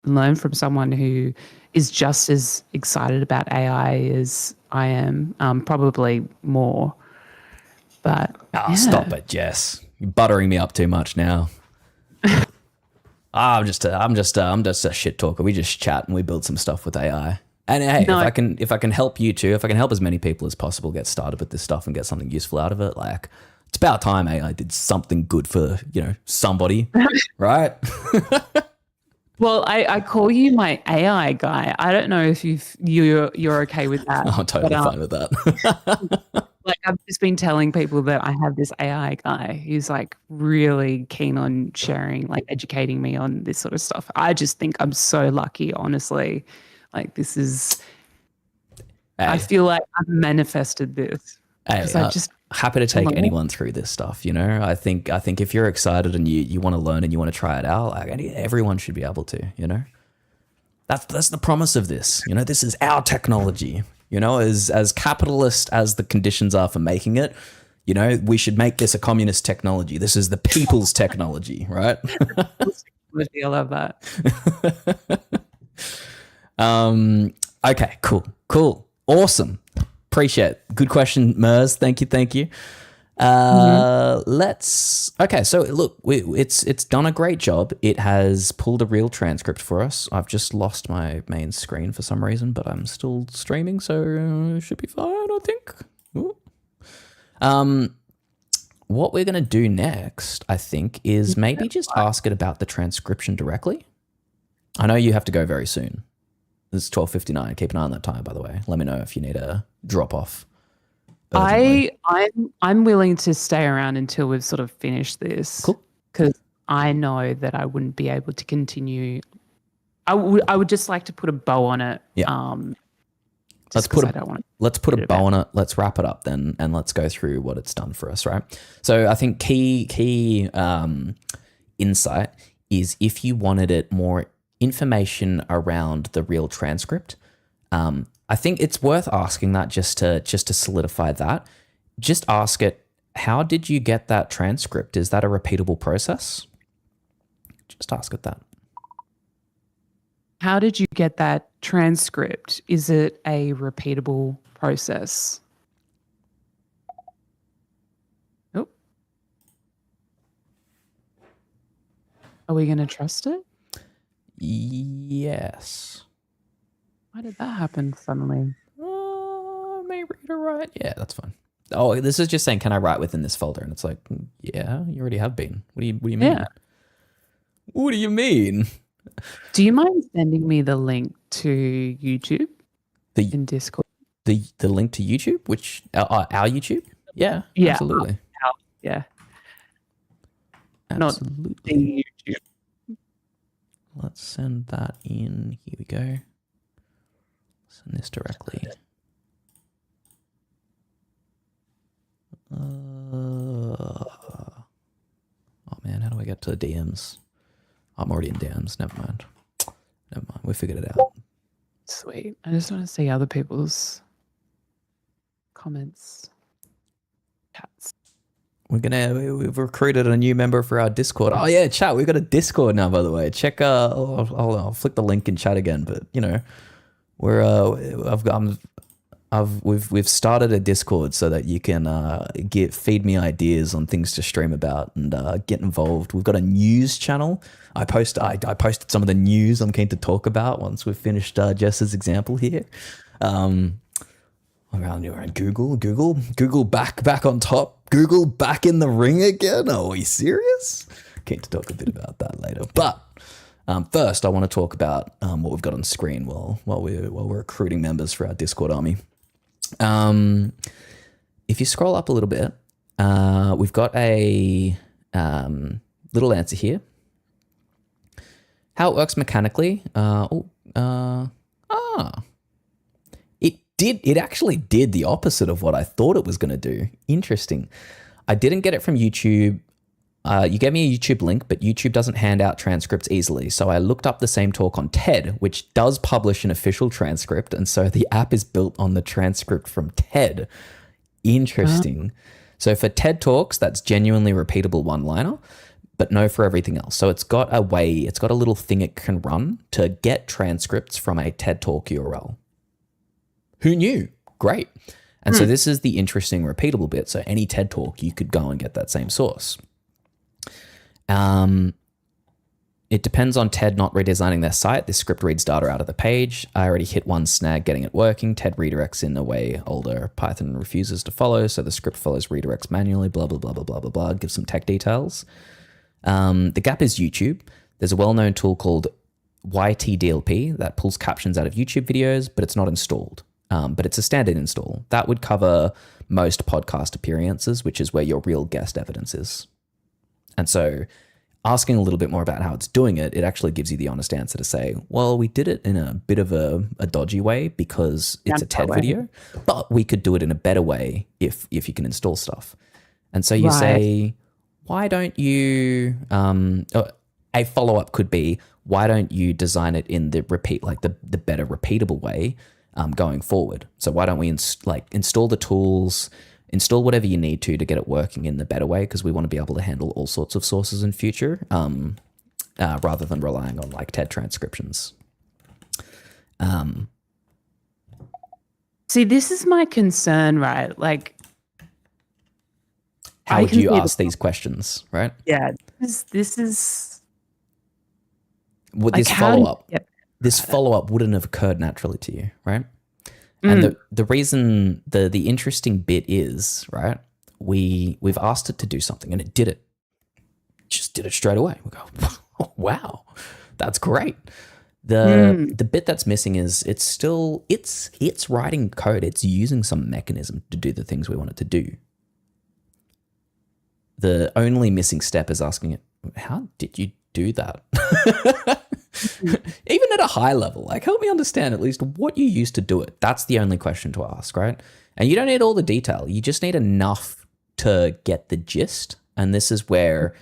learn from someone who is just as excited about AI as I am, probably more. But Stop it, Jess. You're buttering me up too much now. I'm just a shit talker. We just chat and we build some stuff with AI. And hey, if I can help you too, if I can help as many people as possible get started with this stuff and get something useful out of it, like it's about time AI did something good for, somebody, right? Well, I call you my AI guy. I don't know if you're okay with that. I'm totally fine with that. Like I've just been telling people that I have this AI guy who's like really keen on sharing, like educating me on this sort of stuff. I just think I'm so lucky, honestly. Like this is, I feel like I've manifested this. Hey, happy to take anyone through this stuff. I think if you're excited and you want to learn and you want to try it out, like everyone should be able to. That's the promise of this. This is our technology. As capitalist as the conditions are for making it, we should make this a communist technology. This is the people's technology, right? I love that. Okay, cool. Awesome. Appreciate it. Good question, Mers. Thank you. Okay, so look, it's done a great job. It has pulled a real transcript for us. I've just lost my main screen for some reason, but I'm still streaming, so it should be fine, I think. Ooh. What we're gonna do next, I think, is maybe just ask it about the transcription directly. I know you have to go very soon. It's 12:59. Keep an eye on that time, by the way. Let me know if you need a drop off. I'm willing to stay around until we've sort of finished this. Cool. Because I know that I wouldn't be able to continue. I would just like to put a bow on it. Yeah. Let's put a bow on it. Let's wrap it up then, and let's go through what it's done for us, right? So I think key insight is if you wanted it more information around the real transcript. I think it's worth asking that just to solidify that. Just ask it, how did you get that transcript? Is that a repeatable process? Just ask it that. How did you get that transcript? Is it a repeatable process? Oh. Are we going to trust it? Yes. Why did that happen suddenly? May read or write. Yeah, that's fine. Oh, this is just saying, can I write within this folder? And it's like, yeah, you already have been. What do you mean? Yeah. What do you mean? Do you mind sending me the link to YouTube in Discord? The link to YouTube, which our YouTube? Yeah, absolutely. Yeah. Absolutely. Not the YouTube. Let's send that in. Here we go. Send this directly. Oh man, how do I get to the DMs? I'm already in DMs. Never mind. We figured it out. Sweet. I just want to see other people's comments. Chats. We've recruited a new member for our Discord. Oh yeah, chat. We've got a Discord now, by the way. Check. I'll flick the link in chat again. But you know, we've started a Discord so that you can feed me ideas on things to stream about and get involved. We've got a news channel. I posted some of the news I'm keen to talk about once we've finished Jess's example here. Around Google back on top. Google back in the ring again. Oh, are you serious? Keen to talk a bit about that later. But first, I want to talk about what we've got on screen while we're recruiting members for our Discord army. If you scroll up a little bit, we've got a little answer here. How it works mechanically. It actually did the opposite of what I thought it was going to do. Interesting. I didn't get it from YouTube. You gave me a YouTube link, but YouTube doesn't hand out transcripts easily. So I looked up the same talk on TED, which does publish an official transcript. And so the app is built on the transcript from TED. Interesting. So for TED Talks, that's genuinely repeatable one-liner, but no for everything else. So it's got a little thing it can run to get transcripts from a TED Talk URL. Who knew? Great. And so this is the interesting repeatable bit. So any TED Talk, you could go and get that same source. It depends on TED not redesigning their site. This script reads data out of the page. I already hit one snag getting it working. TED redirects in a way older Python refuses to follow. So the script follows redirects manually, blah, blah, blah, blah, blah, blah, blah. Give some tech details. The gap is YouTube. There's a well-known tool called YTDLP that pulls captions out of YouTube videos, but it's not installed. But it's a standard install. That would cover most podcast appearances, which is where your real guest evidence is. And so asking a little bit more about how it's doing it, it actually gives you the honest answer to say, well, we did it in a bit of a dodgy way because it's a TED video, but we could do it in a better way if you can install stuff. And so you say, why don't you, a follow-up could be, why don't you design it in the the better repeatable way going forward? So why don't we install the tools, install whatever you need to get it working in the better way, because we want to be able to handle all sorts of sources in future rather than relying on TED transcriptions. See, this is my concern, right? How I would can you see ask these questions, right? yeah, this is Would like this how do you follow-up, get this at it? follow-up wouldn't have occurred naturally to you, right? And Mm, the reason, the interesting bit is, right, we've asked it to do something and it did it. Just did it straight away. We go, wow, that's great. mm, The bit that's missing is it's writing code. It's using some mechanism to do the things we want it to do. The only missing step is asking it, how did you do that? Even at a high level, like help me understand at least what you used to do it. That's the only question to ask, right? And you don't need all the detail. You just need enough to get the gist. And this is where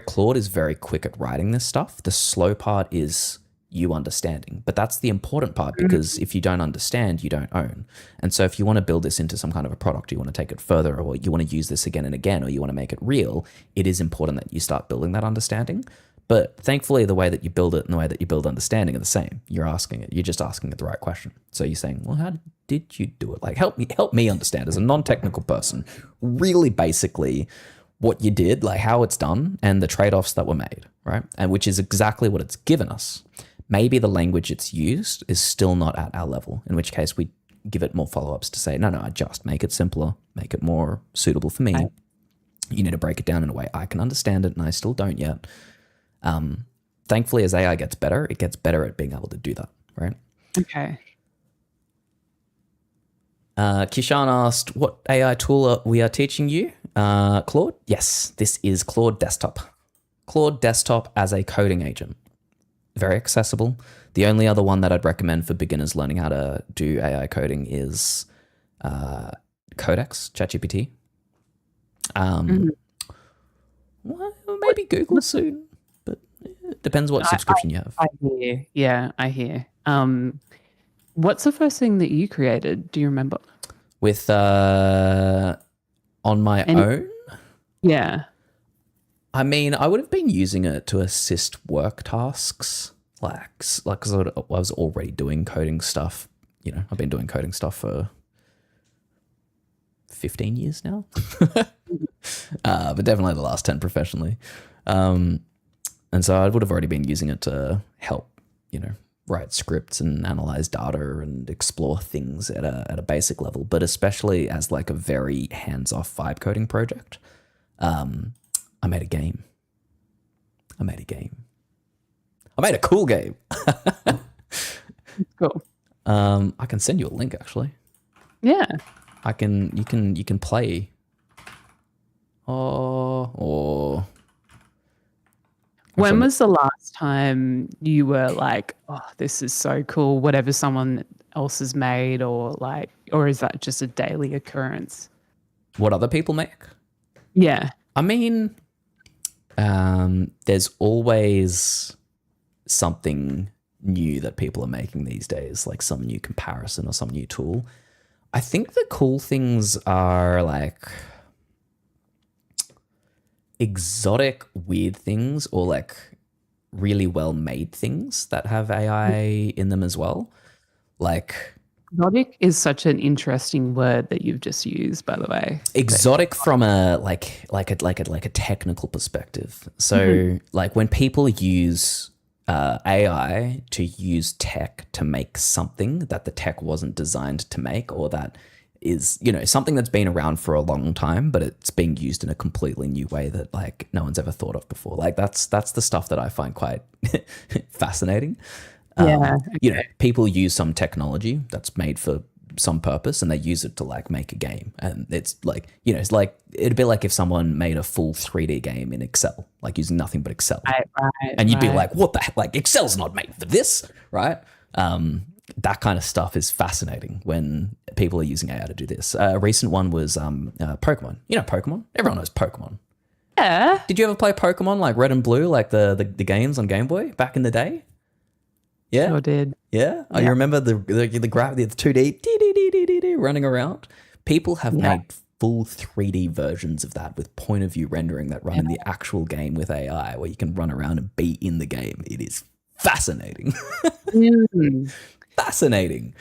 Claude is very quick at writing this stuff. The slow part is you understanding, but that's the important part, because if you don't understand, you don't own. And so if you want to build this into some kind of a product, you want to take it further, or you want to use this again and again, or you want to make it real, it is important that you start building that understanding. But thankfully, the way that you build it and the way that you build understanding are the same. You're just asking it the right question. So you're saying, well, how did you do it? Like, help me understand as a non-technical person, really basically what you did, like how it's done and the trade-offs that were made, right? And which is exactly what it's given us. Maybe the language it's used is still not at our level, in which case we give it more follow-ups to say, no, adjust, make it simpler, make it more suitable for me. You need to break it down in a way I can understand it, and I still don't yet. Thankfully, as AI gets better, it gets better at being able to do that, right? okay. Kishan asked, what AI tool we are teaching you? Claude? Yes, this is Claude Desktop. Claude Desktop as a coding agent. Very accessible. The only other one that I'd recommend for beginners learning how to do AI coding is Codex, ChatGPT. Well, maybe Google soon, but it depends what subscription you have. I hear. Yeah, I hear. What's the first thing that you created? Do you remember? With on my own? Yeah. I mean, I would have been using it to assist work tasks, like because I was already doing coding stuff. You know, I've been doing coding stuff for 15 years now, but definitely the last 10 professionally. And so I would have already been using it to help, you know, write scripts and analyze data and explore things at a basic level, but especially as like a very hands-off vibe coding project. I made a game. I made a cool game. Cool. I can send you a link actually. Yeah. You can play. Or When was the last time you were like, oh, this is so cool, whatever someone else has made, or is that just a daily occurrence? what other people make? Yeah. I mean, there's always something new that people are making these days, like some new comparison or some new tool. I think the cool things are like exotic, weird things, or like really well made things that have AI in them as well. Like Exotic is such an interesting word that you've just used, by the way. exotic from a like a technical perspective. So like when people use AI to use tech to make something that the tech wasn't designed to make, or that is, you know, something that's been around for a long time, but it's being used in a completely new way that like no one's ever thought of before. Like that's the stuff that I find quite fascinating. Yeah. You know, people use some technology that's made for some purpose and they use it to like make a game, and it's like, you know, it's like it'd be like if someone made a full 3D game in Excel, like using nothing but Excel, and you'd be like, what the heck, like Excel's not made for this, right? That kind of stuff is fascinating when people are using AI to do this. A recent one was Pokemon. You know Pokemon? Everyone knows Pokemon. Yeah. Did you ever play Pokemon like Red and Blue, like the games on Game Boy back in the day? Yeah, Sure did. yeah. Oh, you remember the 2D running around? People have made full 3D versions of that with point of view rendering that run in the actual game with AI, where you can run around and be in the game. It is fascinating. Fascinating.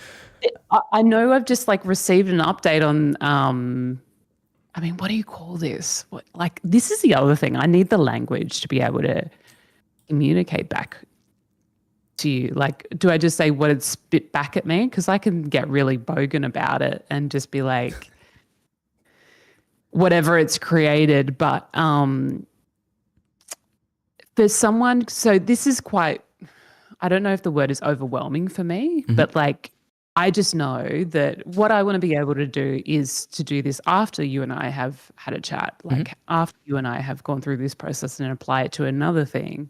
I know I've just like received an update on I mean, what do you call this? What, like, this is the other thing. I need the language to be able to communicate back to you. Like, do I just say what it spit back at me? Because I can get really bogan about it and just be like, whatever it's created. But there's someone, so this is quite, I don't know if the word is overwhelming for me, but like, I just know that what I want to be able to do is to do this after you and I have had a chat, like after you and I have gone through this process and apply it to another thing.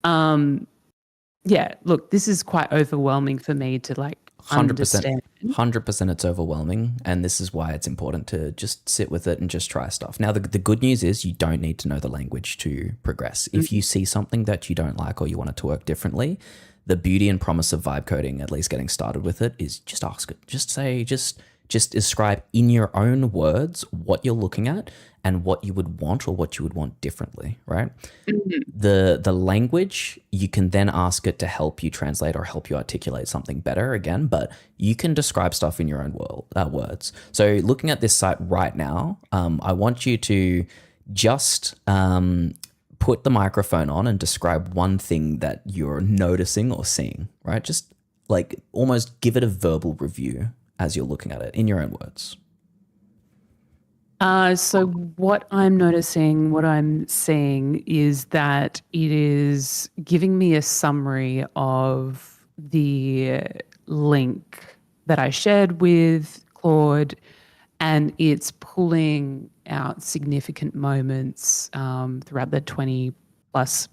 Yeah, look, this is quite overwhelming for me to like 100%. understand. 100% it's overwhelming, and this is why it's important to just sit with it and just try stuff. Now, the good news is you don't need to know the language to progress. If you see something that you don't like or you want it to work differently, the beauty and promise of vibe coding, at least getting started with it, is just ask it. Just say, just describe in your own words what you're looking at and what you would want or what you would want differently, right? The language, you can then ask it to help you translate or help you articulate something better again, but you can describe stuff in your own words. So looking at this site right now, I want you to just put the microphone on and describe one thing that you're noticing or seeing, right? Just like almost give it a verbal review as you're looking at it in your own words. So what I'm noticing, what I'm seeing is that it is giving me a summary of the link that I shared with Claude, and it's pulling out significant moments throughout the 20+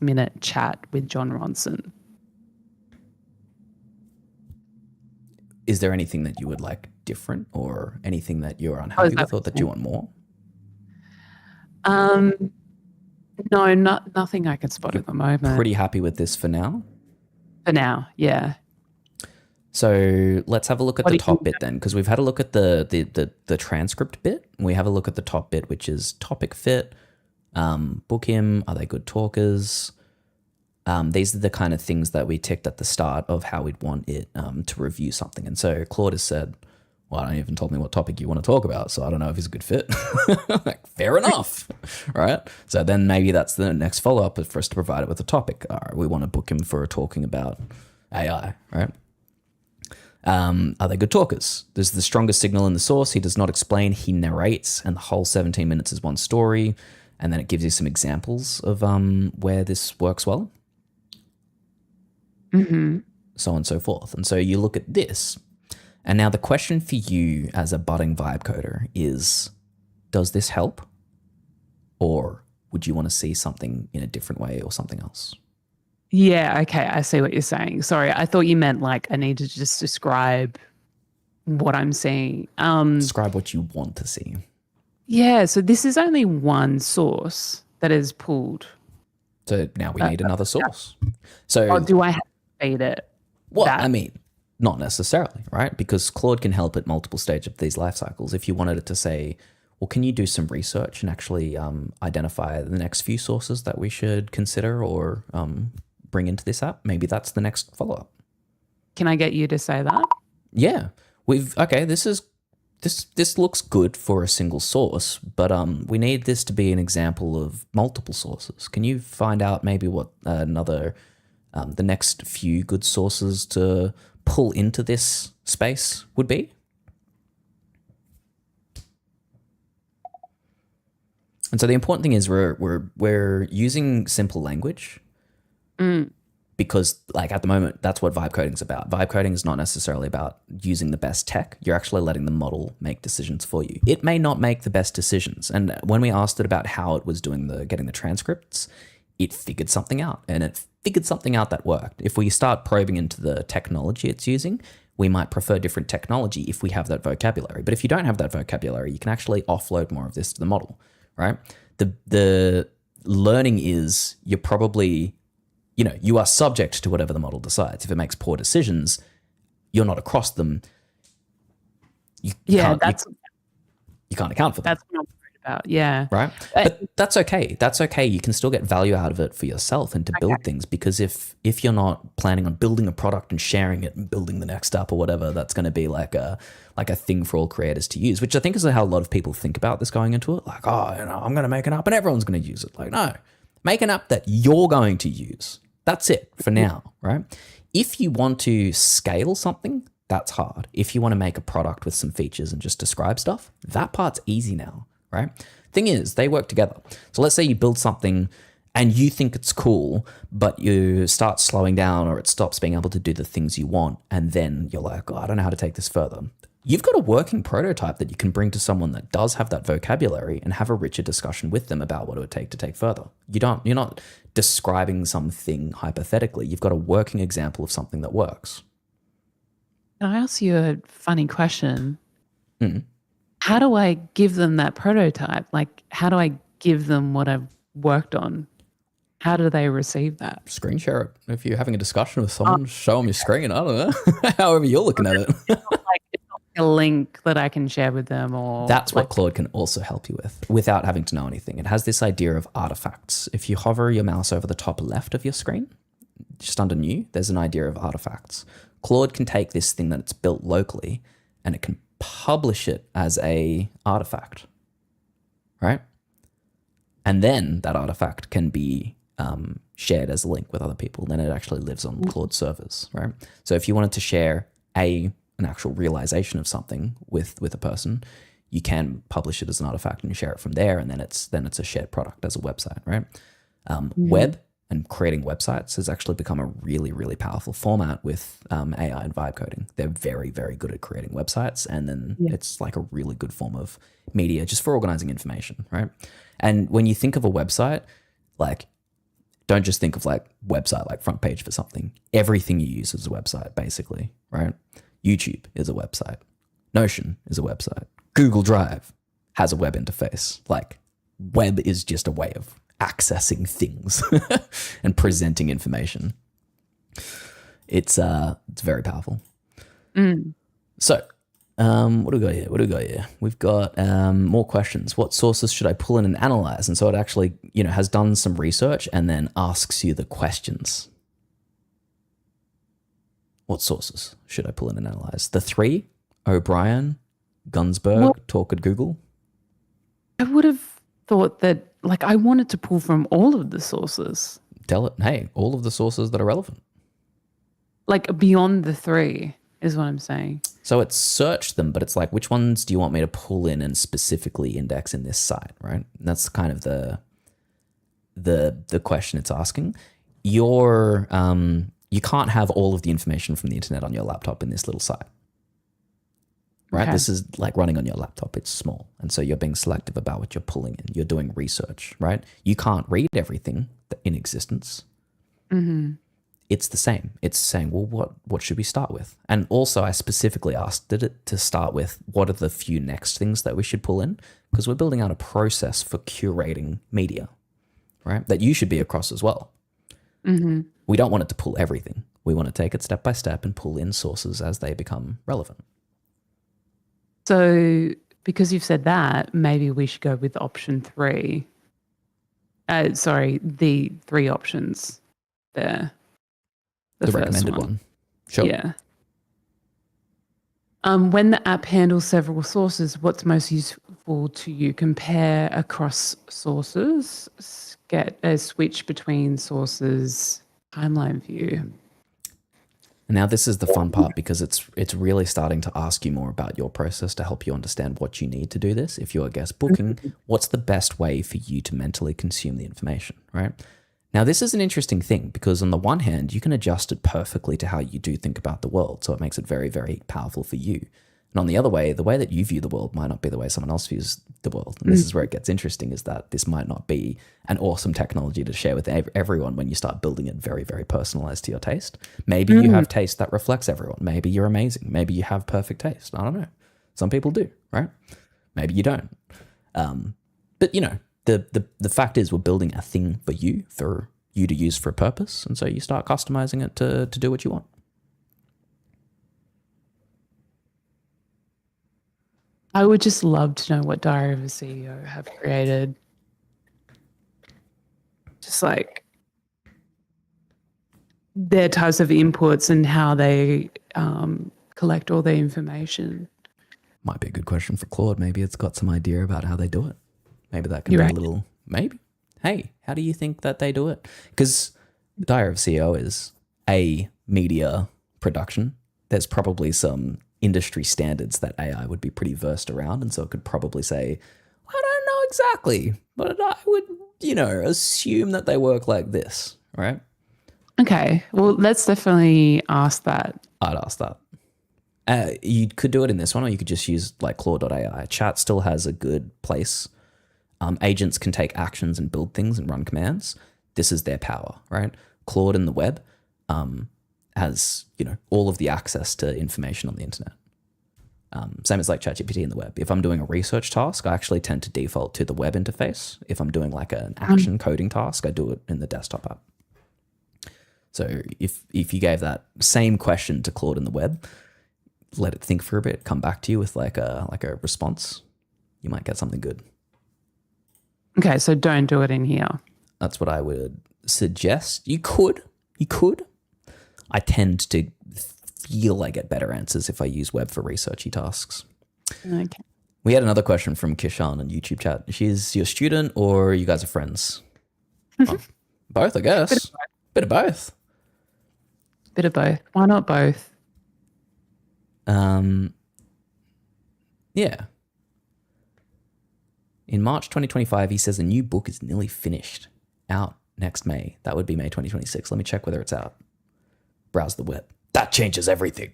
minute chat with John Ronson. Is there anything that you would like different or anything that you're unhappy with or that you want more? No, nothing I can spot at the moment. Pretty happy with this for now? For now, yeah. So let's have a look at the top bit then, because we've had a look at the transcript bit. We have a look at the top bit, which is topic fit, book him, are they good talkers? These are the kind of things that we ticked at the start of how we'd want it to review something. And so Claude has said, well, I don't even told me what topic you want to talk about, so I don't know if he's a good fit. Like, fair enough, right? So then maybe that's the next follow-up for us to provide it with a topic. All right, we want to book him for talking about AI, right? Are they good talkers? There's the strongest signal in the source. He does not explain, he narrates, and the whole 17 minutes is one story. And then it gives you some examples of where this works well. So on and so forth. And so you look at this, and now the question for you as a budding vibe coder is, does this help? Or would you want to see something in a different way or something else? Yeah, okay, I see what you're saying. Sorry, I thought you meant like I need to just describe what I'm seeing. Describe what you want to see. Yeah, so this is only one source that is pulled. So now we need another source. So do I have to feed it? Well, I mean, not necessarily, right? Because Claude can help at multiple stages of these life cycles. If you wanted it to say, well, can you do some research and actually identify the next few sources that we should consider or bring into this app? Maybe that's the next follow-up. Can I get you to say that? Yeah. This looks good for a single source, but we need this to be an example of multiple sources. Can you find out maybe what the next few good sources to pull into this space would be? And so the important thing is we're using simple language because, like, at the moment, that's what vibe coding is about. Vibe coding is not necessarily about using the best tech. You're actually letting the model make decisions for you. It may not make the best decisions. And when we asked it about how it was doing getting the transcripts, it figured something out, and it figured something out that worked. If we start probing into the technology it's using, we might prefer different technology if we have that vocabulary. But if you don't have that vocabulary, you can actually offload more of this to the model, right? The learning is you're probably, you are subject to whatever the model decides. If it makes poor decisions, you're not across them. You can't account for them. That's what I'm worried about. Yeah. right? But that's okay. That's okay. You can still get value out of it for yourself and to build things, because if you're not planning on building a product and sharing it and building the next app or whatever, that's going to be like a thing for all creators to use, which I think is how a lot of people think about this going into it. Like, oh, I'm going to make an app and everyone's going to use it. Like, no, make an app that you're going to use. That's it for now, right? If you want to scale something, that's hard. If you want to make a product with some features and just describe stuff, that part's easy now, right? Thing is, they work together. So let's say you build something and you think it's cool, but you start slowing down or it stops being able to do the things you want. And then you're like, oh, I don't know how to take this further. You've got a working prototype that you can bring to someone that does have that vocabulary and have a richer discussion with them about what it would take further. You're not describing something hypothetically. You've got a working example of something that works. Can I ask you a funny question? How do I give them that prototype? Like, how do I give them what I've worked on? How do they receive that? Screen share it. If you're having a discussion with someone, show them your screen. I don't know. However you're looking at it. It's not a link that I can share with them, or that's what Claude can also help you with without having to know anything. It has this idea of artifacts. If you hover your mouse over the top left of your screen, just under new, there's an idea of artifacts. Claude can take this thing that it's built locally and it can publish it as a artifact, right? And then that artifact can be shared as a link with other people. Then it actually lives on Claude servers, right? So if you wanted to share an actual realization of something with a person, you can publish it as an artifact and you share it from there, and then it's a shared product as a website, right? Web and creating websites has actually become a really, really powerful format with AI and vibe coding. They're very, very good at creating websites, and then it's like a really good form of media just for organizing information, right? And when you think of a website, like, don't just think of like website, like front page for something. Everything you use is a website, basically, right? YouTube is a website. Notion is a website. Google Drive has a web interface. Like, web is just a way of accessing things and presenting information. It's very powerful. So, what do we got here? We've got more questions. What sources should I pull in and analyze? And so it actually, has done some research and then asks you the questions. What sources should I pull in and analyze? The three: O'Brien, Gunsberg, Talk at Google. I would have thought that, like, I wanted to pull from all of the sources. Tell it, hey, all of the sources that are relevant. Like, beyond the three is what I'm saying. So it's searched them, but it's like, which ones do you want me to pull in and specifically index in this site, right? And that's kind of the question it's asking. You can't have all of the information from the internet on your laptop in this little site, right? Okay. This is like running on your laptop. It's small. And so you're being selective about what you're pulling in. You're doing research, right? You can't read everything in existence. It's the same. It's saying, well, what should we start with? And also I specifically asked it to start with, what are the few next things that we should pull in? Because we're building out a process for curating media, right? That you should be across as well. We don't want it to pull everything. We want to take it step by step and pull in sources as they become relevant. So because you've said that, maybe we should go with option 3. The 3 options there. The recommended one. Sure. Yeah. When the app handles several sources, what's most useful to you? Compare across sources, get a switch between sources, timeline view. Now this is the fun part, because it's really starting to ask you more about your process to help you understand what you need to do this. If you're a guest booking, what's the best way for you to mentally consume the information, right? Now, this is an interesting thing, because on the one hand, you can adjust it perfectly to how you do think about the world. So it makes it very, very powerful for you. And on the other way, the way that you view the world might not be the way someone else views the world. And this is where it gets interesting, is that this might not be an awesome technology to share with everyone when you start building it very, very personalized to your taste. Maybe you have taste that reflects everyone. Maybe you're amazing. Maybe you have perfect taste. I don't know. Some people do, right? Maybe you don't. But the fact is, we're building a thing for you to use for a purpose. And so you start customizing it to do what you want. I would just love to know what Diary of a CEO have created. Just like their types of inputs and how they collect all their information. Might be a good question for Claude. Maybe it's got some idea about how they do it. Maybe that can You're be right. a little, maybe. Hey, how do you think that they do it? Because Diary of CEO is a media production. There's probably some industry standards that AI would be pretty versed around. And so it could probably say, I don't know exactly, but I would, assume that they work like this, right? Okay. Well, let's definitely ask that. I'd ask that. You could do it in this one, or you could just use like Claude.ai. Chat still has a good place. Agents can take actions and build things and run commands. This is their power, right? Claude in the web has all of the access to information on the internet. Same as like ChatGPT in the web. If I'm doing a research task, I actually tend to default to the web interface. If I'm doing like an action coding task, I do it in the desktop app. So if you gave that same question to Claude in the web, let it think for a bit, come back to you with like a response, you might get something good. Okay, so don't do it in here. That's what I would suggest. You could. I tend to feel I get better answers if I use web for researchy tasks. Okay. We had another question from Kishan on YouTube chat. She's your student or you guys are friends? Oh, both, I guess. Bit of both. Bit of both. Why not both? Yeah. In March 2025, he says a new book is nearly finished. Out next May. That would be May 2026. Let me check whether it's out. Browse the web. That changes everything.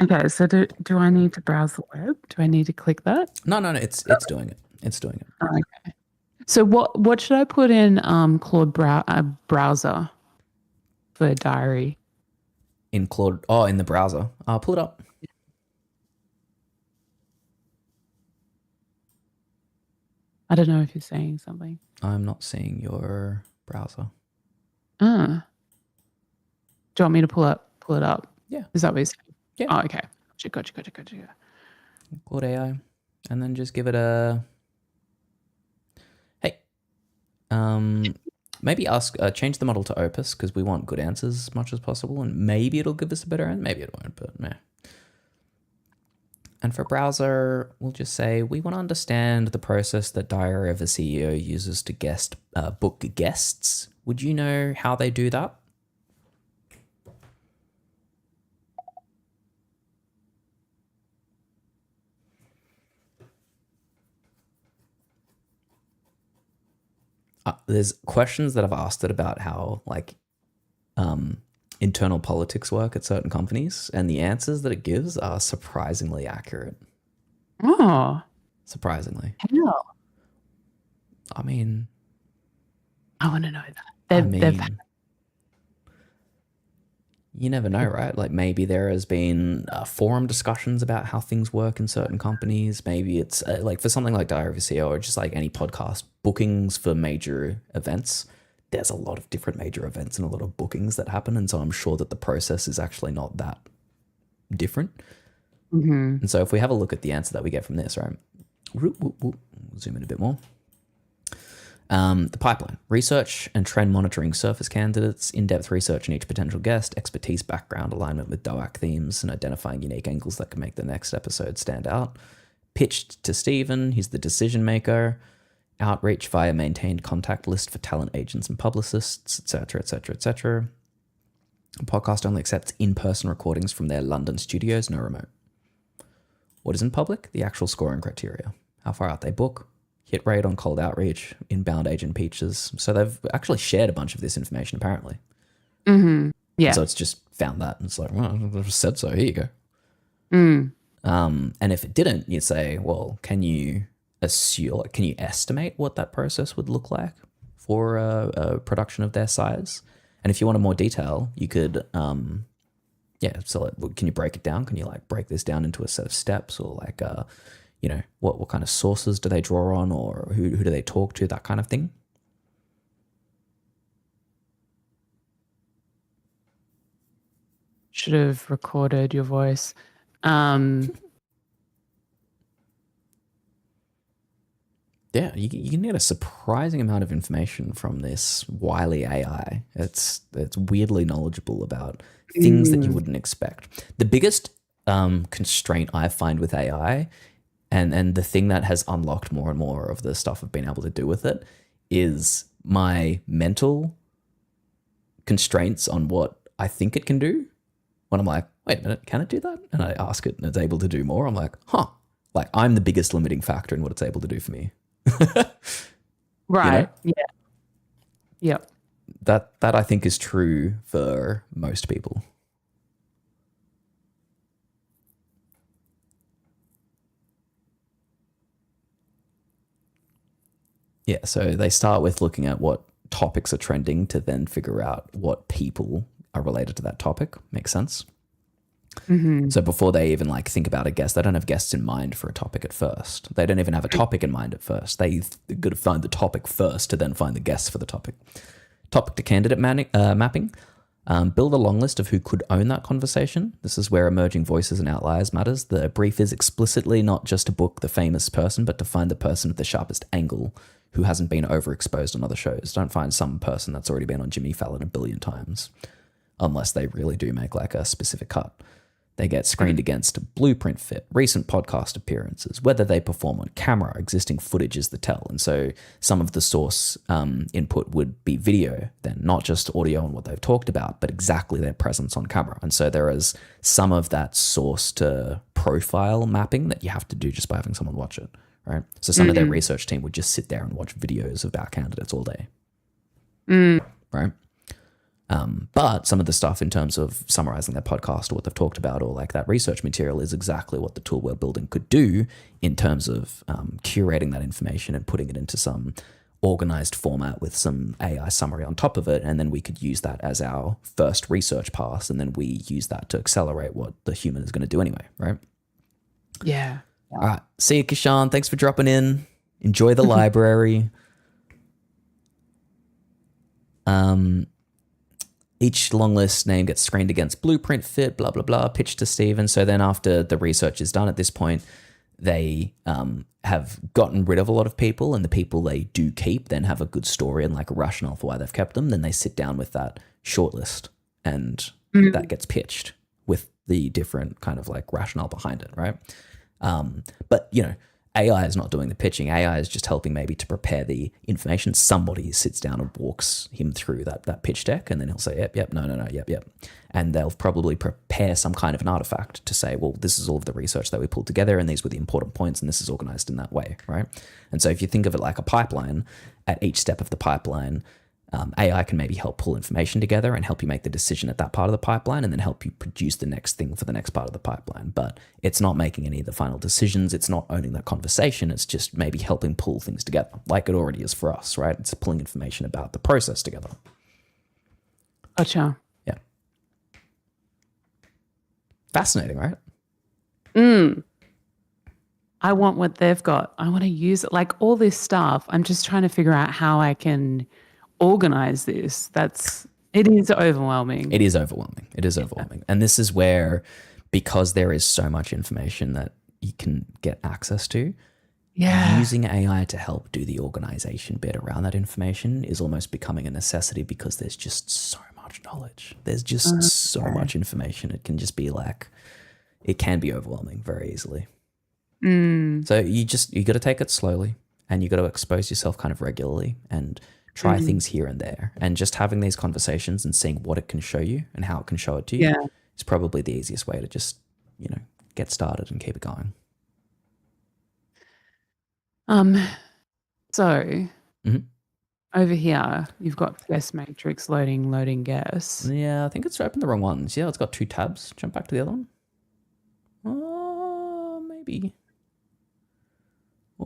Okay, so do I need to browse the web? Do I need to click that? No, it's doing it. It's doing it. Okay. So what should I put in Claude browser for diary? In Claude, in the browser. I'll pull it up. I don't know if you're saying something. I'm not seeing your browser. Do you want me to pull it up? Yeah. Is that what you're saying? Yeah. Oh, okay. Gotcha. Claude AI. And then just give it a... Hey. Maybe change the model to Opus because we want good answers as much as possible. And maybe it'll give us a better answer. Maybe it won't, but meh. And for browser, we'll just say we want to understand the process that Diary of a CEO uses to book guests. Would you know how they do that? There's questions that I've asked it about how internal politics work at certain companies, and the answers that it gives are surprisingly accurate. Oh. Surprisingly. How? I mean... I want to know that. You never know, right? Like maybe there has been forum discussions about how things work in certain companies. Maybe it's like for something like Diary of a CEO or just like any podcast bookings for major events. There's a lot of different major events and a lot of bookings that happen. And so I'm sure that the process is actually not that different. Mm-hmm. And so if we have a look at the answer that we get from this, right? Zoom in a bit more. The pipeline, research and trend monitoring surface candidates, in-depth research on each potential guest, expertise, background, alignment with DOAC themes, and identifying unique angles that can make the next episode stand out. Pitched to Stephen, he's the decision maker. Outreach via maintained contact list for talent agents and publicists, etc., etc., etc. Podcast only accepts in-person recordings from their London studios, no remote. What is in public? The actual scoring criteria. How far out they book, hit rate on cold outreach, inbound agent pitches. So they've actually shared a bunch of this information, apparently. Mm-hmm. Yeah. So it's just found that, and it's like, well, I just said so. Here you go. Mm. And if it didn't, you'd say, well, can you estimate what that process would look like for a production of their size? And if you wanted more detail, you could, can you break it down? Can you like break this down into a set of steps, or like, what kind of sources do they draw on, or who do they talk to, that kind of thing? Should have recorded your voice. Um, Yeah, you can get a surprising amount of information from this wily AI. It's weirdly knowledgeable about things that you wouldn't expect. The biggest constraint I find with AI, and the thing that has unlocked more and more of the stuff I've been able to do with it, is my mental constraints on what I think it can do. When I'm like, wait a minute, can it do that? And I ask it and it's able to do more. I'm like, huh. Like I'm the biggest limiting factor in what it's able to do for me. You know? right. Yeah. Yep. That I think is true for most people. Yeah, so they start with looking at what topics are trending to then figure out what people are related to that topic. Makes sense? So before they even like think about a guest, they don't have guests in mind for a topic at first. They don't even have a topic in mind at first. They've got to find the topic first to then find the guests for the topic. Topic to candidate mapping. Build a long list of who could own that conversation. This is where emerging voices and outliers matters. The brief is explicitly not just to book the famous person, but to find the person with the sharpest angle who hasn't been overexposed on other shows. Don't find some person that's already been on Jimmy Fallon a billion times, unless they really do make like a specific cut. They get screened against blueprint fit, recent podcast appearances, whether they perform on camera, existing footage is the tell. And so some of the source input would be video, then not just audio and what they've talked about, but exactly their presence on camera. And so there is some of that source to profile mapping that you have to do just by having someone watch it, right? So some of their research team would just sit there and watch videos of our candidates all day, right? But some of the stuff in terms of summarizing their podcast or what they've talked about or like that research material is exactly what the tool we're building could do in terms of curating that information and putting it into some organized format with some AI summary on top of it. And then we could use that as our first research pass. And then we use that to accelerate what the human is going to do anyway, right? Yeah. All right. See you, Kishan. Thanks for dropping in. Enjoy the library. Each long list name gets screened against blueprint fit, blah, blah, blah, pitched to Steven. So then after the research is done at this point, they have gotten rid of a lot of people, and the people they do keep then have a good story and like a rationale for why they've kept them. Then they sit down with that shortlist and that gets pitched with the different kind of like rationale behind it, right? But, you know, AI is not doing the pitching. AI is just helping maybe to prepare the information. Somebody sits down and walks him through that pitch deck, and then he'll say, yep, no, yep. And they'll probably prepare some kind of an artifact to say, well, this is all of the research that we pulled together, and these were the important points, and this is organized in that way, right? And so if you think of it like a pipeline, at each step of the pipeline, AI can maybe help pull information together and help you make the decision at that part of the pipeline and then help you produce the next thing for the next part of the pipeline. But it's not making any of the final decisions. It's not owning that conversation. It's just maybe helping pull things together like it already is for us, right? It's pulling information about the process together. Gotcha. Yeah. Fascinating, right? I want what they've got. I want to use it. Like all this stuff. I'm just trying to figure out how I can organize this. It is overwhelming. It is overwhelming. It is overwhelming. And this is where, because there is so much information that you can get access to, using AI to help do the organization bit around that information is almost becoming a necessity because there's just so much knowledge. There's just so much information. It can just be like, it can be overwhelming very easily. So you got to take it slowly, and you got to expose yourself kind of regularly and try things here and there, and just having these conversations and seeing what it can show you and how it can show it to you is probably the easiest way to just, you know, get started and keep it going. So over here you've got guest matrix loading guess. Yeah, I think it's opened the wrong ones. Yeah, it's got 2 tabs. Jump back to the other one. Oh, maybe.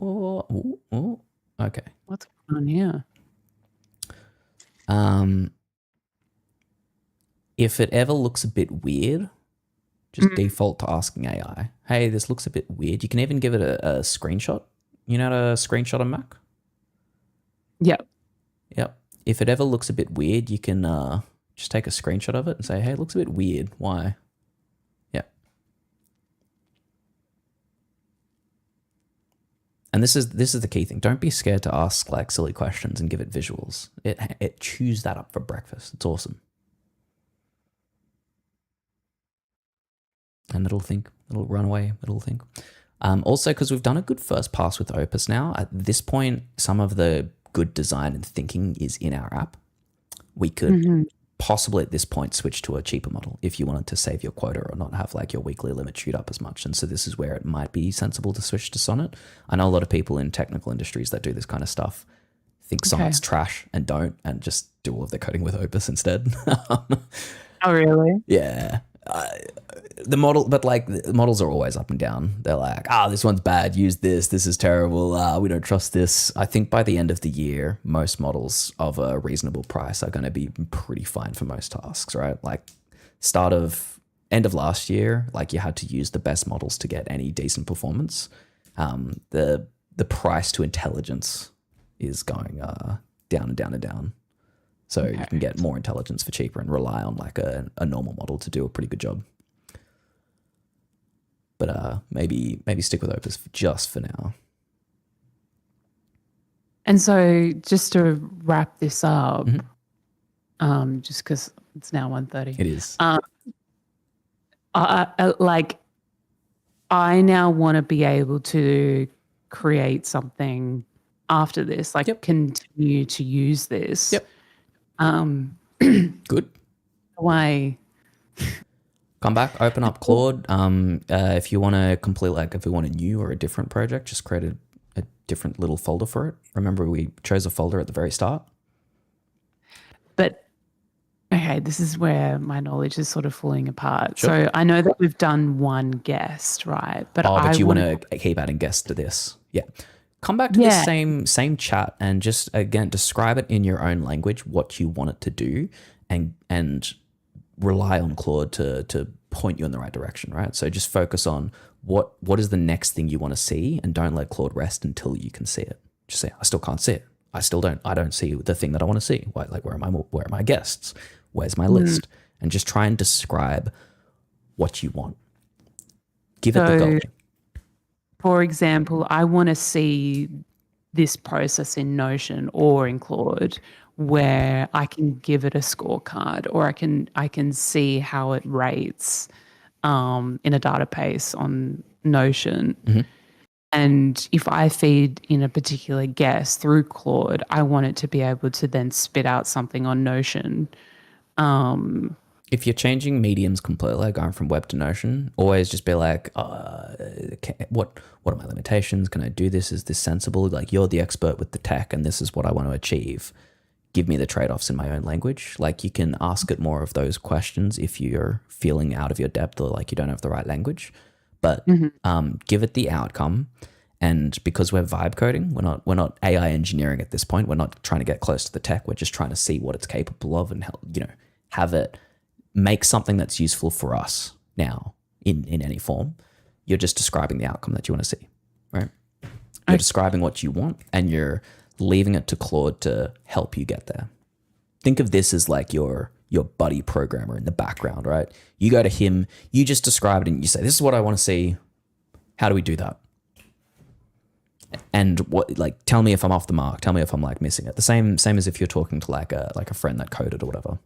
Oh, okay. What's going on here? If it ever looks a bit weird, just default to asking AI, hey, this looks a bit weird. You can even give it a screenshot. You know how to screenshot a Mac? Yep. If it ever looks a bit weird, you can just take a screenshot of it and say, hey, it looks a bit weird. Why? And this is the key thing. Don't be scared to ask like silly questions and give it visuals. It chews that up for breakfast. It's awesome. And it'll think, it'll run away, it'll think. Also, because we've done a good first pass with Opus now, at this point, some of the good design and thinking is in our app. We could possibly at this point switch to a cheaper model if you wanted to save your quota or not have like your weekly limit shoot up as much. And so this is where it might be sensible to switch to Sonnet. I know a lot of people in technical industries that do this kind of stuff think Sonnet's trash and don't, and just do all of their coding with Opus instead. Oh, really? Yeah. The models are always up and down. They're like, this one's bad, use this is terrible, we don't trust this. I think by the end of the year, most models of a reasonable price are going to be pretty fine for most tasks, right? Like end of last year, like you had to use the best models to get any decent performance. The price to intelligence is going down and down and down. So you can get more intelligence for cheaper and rely on like a normal model to do a pretty good job. But maybe stick with Opus just for now. And so just to wrap this up, just because it's now 1:30. It is. I now want to be able to create something after this, like continue to use this. Yep. Good. Why? Come back, open up Claude. If you want to complete, like if you want a new or a different project, just create a different little folder for it. Remember, we chose a folder at the very start. But okay, this is where my knowledge is sort of falling apart. Sure. So I know that we've done one guest, right? But you want to keep adding guests to this. Yeah. Come back to the same chat and just, again, describe it in your own language, what you want it to do, and rely on Claude to point you in the right direction, right? So just focus on what is the next thing you want to see, and don't let Claude rest until you can see it. Just say, I still can't see it. I don't see the thing that I want to see. Where are my guests? Where's my list? And just try and describe what you want. Give it the goal. For example, I want to see this process in Notion or in Claude where I can give it a scorecard, or I can see how it rates in a database on Notion. And if I feed in a particular guest through Claude, I want it to be able to then spit out something on Notion. If you're changing mediums completely, like going from web to Notion, always just be like, what are my limitations? Can I do this? Is this sensible? Like, you're the expert with the tech and this is what I want to achieve. Give me the trade-offs in my own language. Like, you can ask it more of those questions if you're feeling out of your depth or like you don't have the right language. But give it the outcome. And because we're vibe coding, we're not AI engineering at this point. We're not trying to get close to the tech. We're just trying to see what it's capable of and help, have it make something that's useful for us now in any form. You're just describing the outcome that you want to see, right? You're describing what you want and you're leaving it to Claude to help you get there. Think of this as like your buddy programmer in the background, right? You go to him, you just describe it and you say, this is what I want to see. How do we do that? And tell me if I'm off the mark. Tell me if I'm like missing it. The same as if you're talking to like a friend that coded or whatever.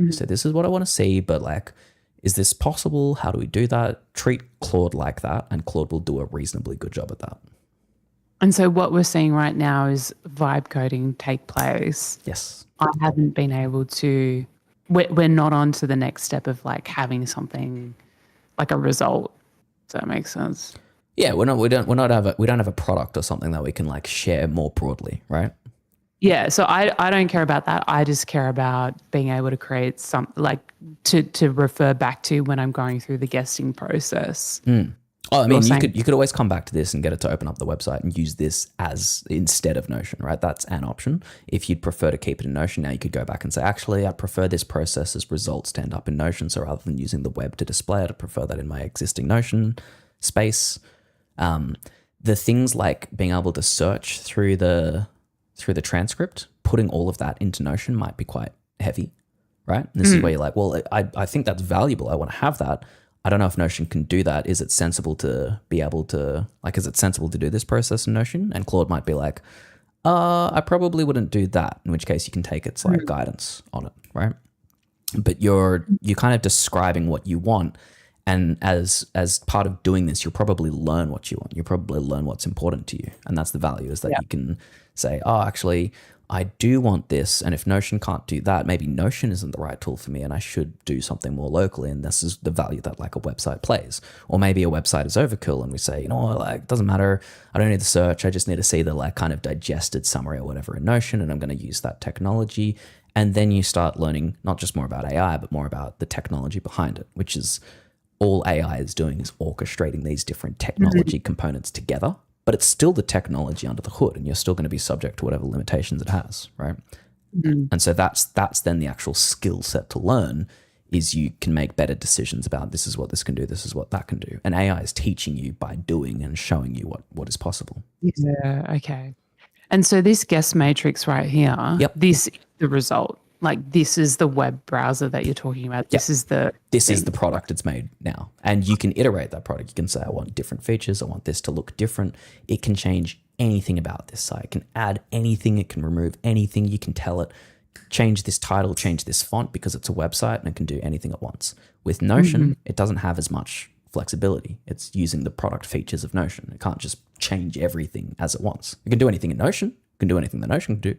So this is what I want to see, but like, is this possible? How do we do that? Treat Claude like that, and Claude will do a reasonably good job at that. And so what we're seeing right now is vibe coding take place. Yes. I haven't been able to, we're not on to the next step of like having something like a result. Does that make sense? Yeah, we don't have a product or something that we can like share more broadly, right? Yeah, so I don't care about that. I just care about being able to create some, like, to refer back to when I'm going through the guesting process. Oh, I mean, you could always come back to this and get it to open up the website and use this as instead of Notion, right? That's an option. If you'd prefer to keep it in Notion, now you could go back and say, actually, I prefer this process's results to end up in Notion. So rather than using the web to display it, I prefer that in my existing Notion space. The things like being able to search through the transcript, putting all of that into Notion might be quite heavy, right? And this is where you're like, well, I think that's valuable. I want to have that. I don't know if Notion can do that. Is it sensible to be able to, like, is it sensible to do this process in Notion? And Claude might be like, I probably wouldn't do that, in which case you can take its like guidance on it, right? But you're kind of describing what you want, and as part of doing this, you'll probably learn what you want. You'll probably learn what's important to you, and that's the value, is that you can say, oh, actually, I do want this, and if Notion can't do that, maybe Notion isn't the right tool for me and I should do something more locally, and this is the value that like a website plays. Or maybe a website is overkill and we say, you know what, like, it doesn't matter, I don't need the search, I just need to see the like kind of digested summary or whatever in Notion, and I'm going to use that technology. And then you start learning not just more about AI, but more about the technology behind it, which is all AI is doing, is orchestrating these different technology components together. But it's still the technology under the hood, and you're still going to be subject to whatever limitations it has, right? And so that's then the actual skill set to learn, is you can make better decisions about this is what this can do, this is what that can do. And AI is teaching you by doing and showing you what is possible. Yeah, okay. And so this guest matrix right here, this is the result. Like, this is the web browser that you're talking about. This is the product it's made now. And you can iterate that product. You can say, I want different features. I want this to look different. It can change anything about this site. It can add anything. It can remove anything. You can tell it, change this title, change this font, because it's a website and it can do anything at once. With Notion, it doesn't have as much flexibility. It's using the product features of Notion. It can't just change everything as it wants. It can do anything in Notion. It can do anything that Notion can do.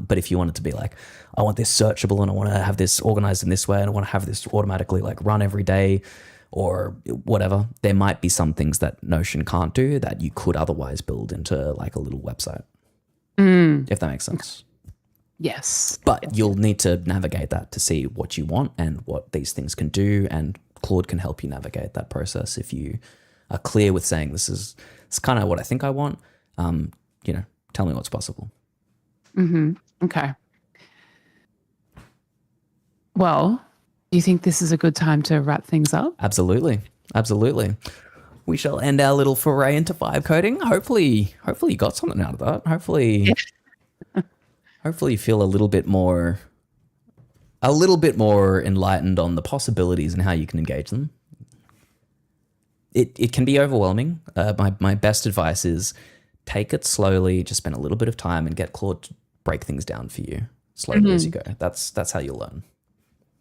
But if you want it to be like, I want this searchable and I want to have this organized in this way and I want to have this automatically like run every day or whatever, there might be some things that Notion can't do that you could otherwise build into like a little website, if that makes sense. Yes. But you'll need to navigate that to see what you want and what these things can do, and Claude can help you navigate that process if you are clear with saying, it's kind of what I think I want, tell me what's possible. Okay. Well, do you think this is a good time to wrap things up? Absolutely. We shall end our little foray into vibe coding. Hopefully you got something out of that. Hopefully you feel a little bit more enlightened on the possibilities and how you can engage them. It can be overwhelming. My best advice is take it slowly, just spend a little bit of time and get Claude to break things down for you slowly as you go. That's how you'll learn.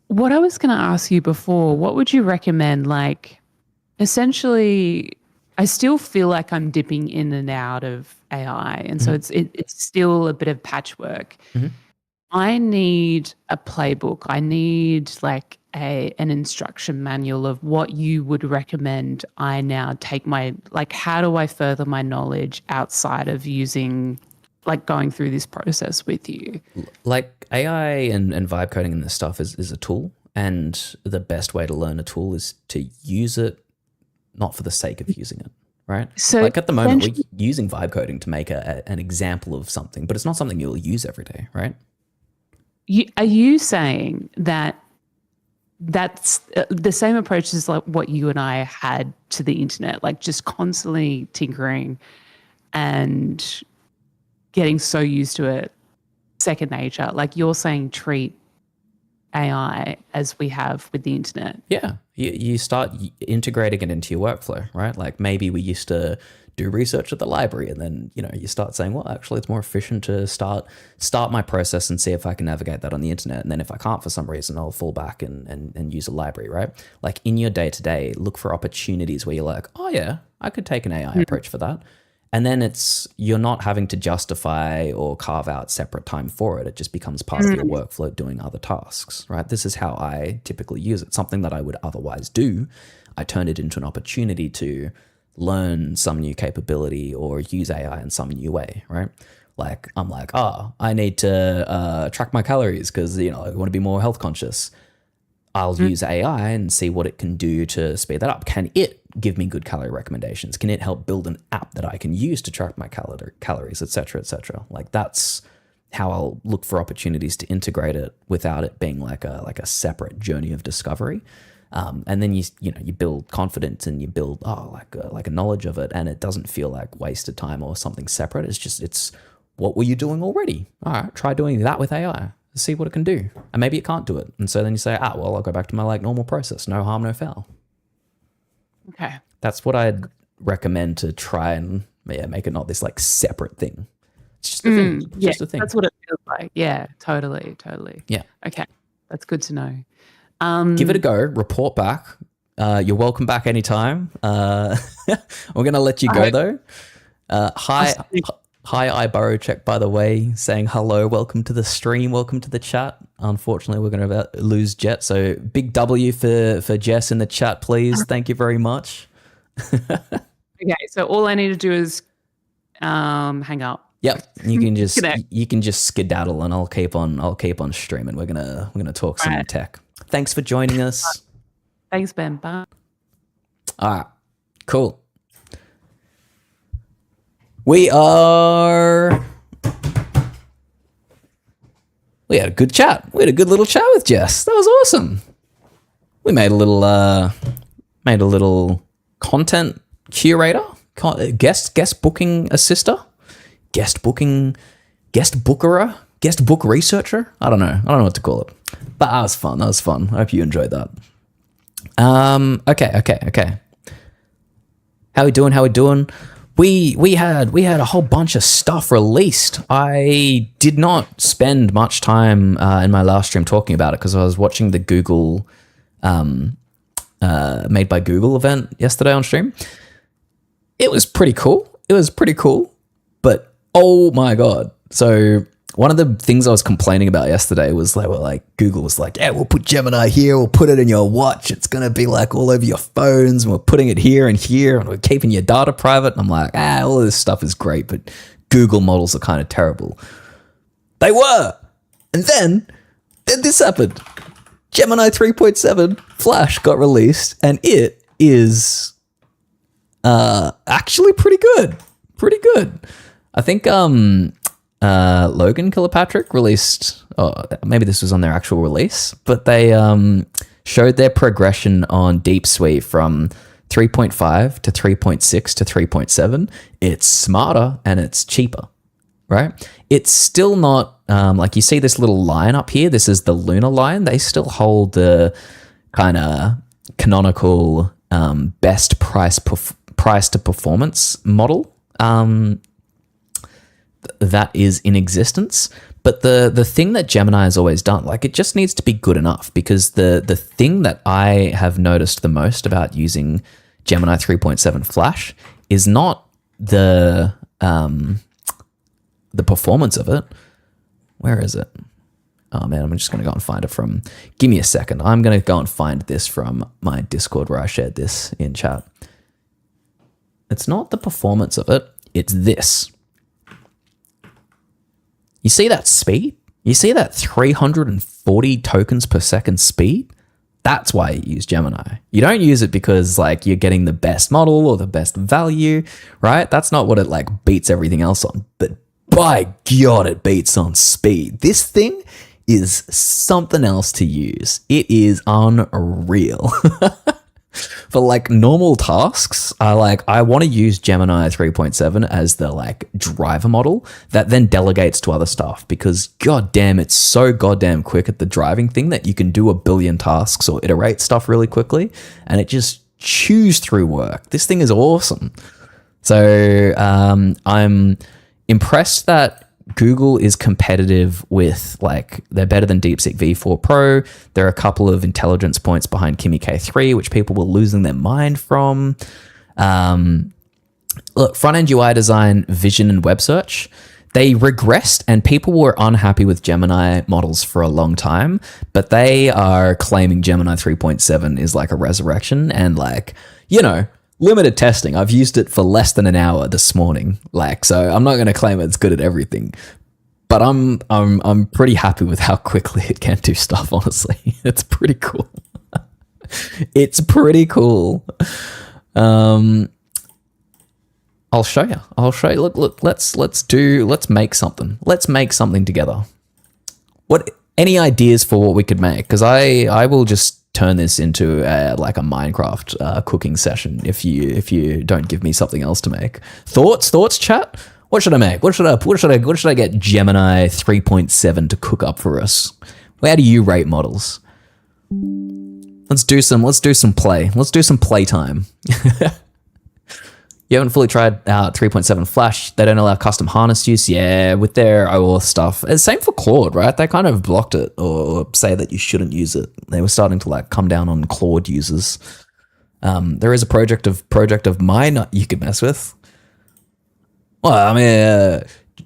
What I was going to ask you before, what would you recommend? Like, essentially, I still feel like I'm dipping in and out of AI, and so it's still a bit of patchwork. I need a playbook. I need like an instruction manual of what you would recommend I now take how do I further my knowledge outside of using, like, going through this process with you? Like, AI and vibe coding and this stuff is a tool, and the best way to learn a tool is to use it not for the sake of using it, right? So like at the moment, we're using vibe coding to make an example of something, but it's not something you'll use every day, right? Are you saying that that's the same approach as like what you and I had to the internet, like just constantly tinkering and getting so used to it, second nature? Like, you're saying treat AI as we have with the internet. Yeah, you start integrating it into your workflow, right? Like, maybe we used to do research at the library, and then you start saying, well, actually it's more efficient to start my process and see if I can navigate that on the internet, and then if I can't for some reason, I'll fall back and use a library, right? Like, in your day-to-day, look for opportunities where you're like, oh yeah, I could take an AI approach for that. And then you're not having to justify or carve out separate time for it. It just becomes part of your workflow doing other tasks, right? This is how I typically use it. Something that I would otherwise do, I turn it into an opportunity to learn some new capability or use AI in some new way, right? Like, I'm like, I need to track my calories because, I want to be more health conscious. I'll use AI and see what it can do to speed that up. Can it give me good calorie recommendations? Can it help build an app that I can use to track my calories, et cetera, et cetera? Like, that's how I'll look for opportunities to integrate it without it being like a separate journey of discovery. And then you build confidence and you build like a knowledge of it, and it doesn't feel like wasted time or something separate. It's what were you doing already? All right, try doing that with AI. See what it can do. And maybe it can't do it. And so then you say, well, I'll go back to my like normal process. No harm, no foul. Okay. That's what I'd recommend to try and make it not this like separate thing. It's just a thing. It's Yeah, just a thing. that's what it feels like. Yeah, totally, totally. Yeah. Okay, that's good to know. Give it a go. Report back. You're welcome back anytime. We're gonna let you go though. Hi, iBurrow check, by the way, saying hello. Welcome to the stream. Welcome to the chat. Unfortunately, we're going to lose Jet. So big W for Jess in the chat, please. Thank you very much. Okay, so all I need to do is hang up. Yep, you can just skedaddle, and I'll keep on streaming. We're gonna talk some tech. Thanks for joining us. Thanks, Ben. Bye. All right, cool. We had a good chat. We had a good little chat with Jess. That was awesome. We made a little content curator, guest booking assister, guest book researcher. I don't know what to call it. But that was fun. I hope you enjoyed that. Okay. How we doing? We had a whole bunch of stuff released. I did not spend much time in my last stream talking about it because I was watching the Google Made by Google event yesterday on stream. It was pretty cool. But oh my god! So one of the things I was complaining about yesterday was like Google was like, yeah, we'll put Gemini here, we'll put it in your watch. It's gonna be like all over your phones, and we're putting it here, and we're keeping your data private. And I'm like, all of this stuff is great, but Google models are kind of terrible. They were, and then this happened. Gemini 3.7 Flash got released, and it is actually pretty good. I think Logan Kilpatrick released, maybe this was on their actual release, but they showed their progression on Deep Suite from 3.5 to 3.6 to 3.7. It's smarter and it's cheaper, right? It's still not, like you see this little line up here, this is the lunar line. They still hold the kind of canonical best price to performance model that is in existence. But the thing that Gemini has always done, like, it just needs to be good enough, because the thing that I have noticed the most about using Gemini 3.7 Flash is not the performance of it. Where is it? Oh man, I'm just going to go and find it from, give me a second. I'm going to go and find this from my Discord where I shared this in chat. It's not the performance of it, it's this. You see that speed? You see that 340 tokens per second speed? That's why you use Gemini. You don't use it because like you're getting the best model or the best value, right? That's not what it like beats everything else on. But by God, it beats on speed. This thing is something else to use. It is unreal. For like normal tasks, I want to use Gemini 3.7 as the like driver model that then delegates to other stuff, because goddamn, it's so goddamn quick at the driving thing that you can do a billion tasks or iterate stuff really quickly, and it just chews through work. This thing is awesome. So I'm impressed that Google is competitive with, like, they're better than DeepSeek V4 Pro. There are a couple of intelligence points behind Kimi K3, which people were losing their mind from. Look, front-end UI design, vision, and web search, they regressed, and people were unhappy with Gemini models for a long time, but they are claiming Gemini 3.7 is like a resurrection, and like, you know, limited testing. I've used it for less than an hour this morning. Like, so I'm not going to claim it's good at everything, but I'm pretty happy with how quickly it can do stuff, honestly. It's pretty cool. It's pretty cool. I'll show you. Look, let's make something. Let's make something together. Any ideas for what we could make? Because I will just turn this into like a Minecraft cooking session if you don't give me something else to make. Thoughts, chat? What should I make? What should I get Gemini 3.7 to cook up for us? How do you rate models? Let's do some play. Let's do some playtime. You haven't fully tried out 3.7 Flash. They don't allow custom harness use. Yeah, with their OAuth stuff. And same for Claude, right? They kind of blocked it or say that you shouldn't use it. They were starting to like come down on Claude users. There is a project of mine you could mess with. Well, I mean,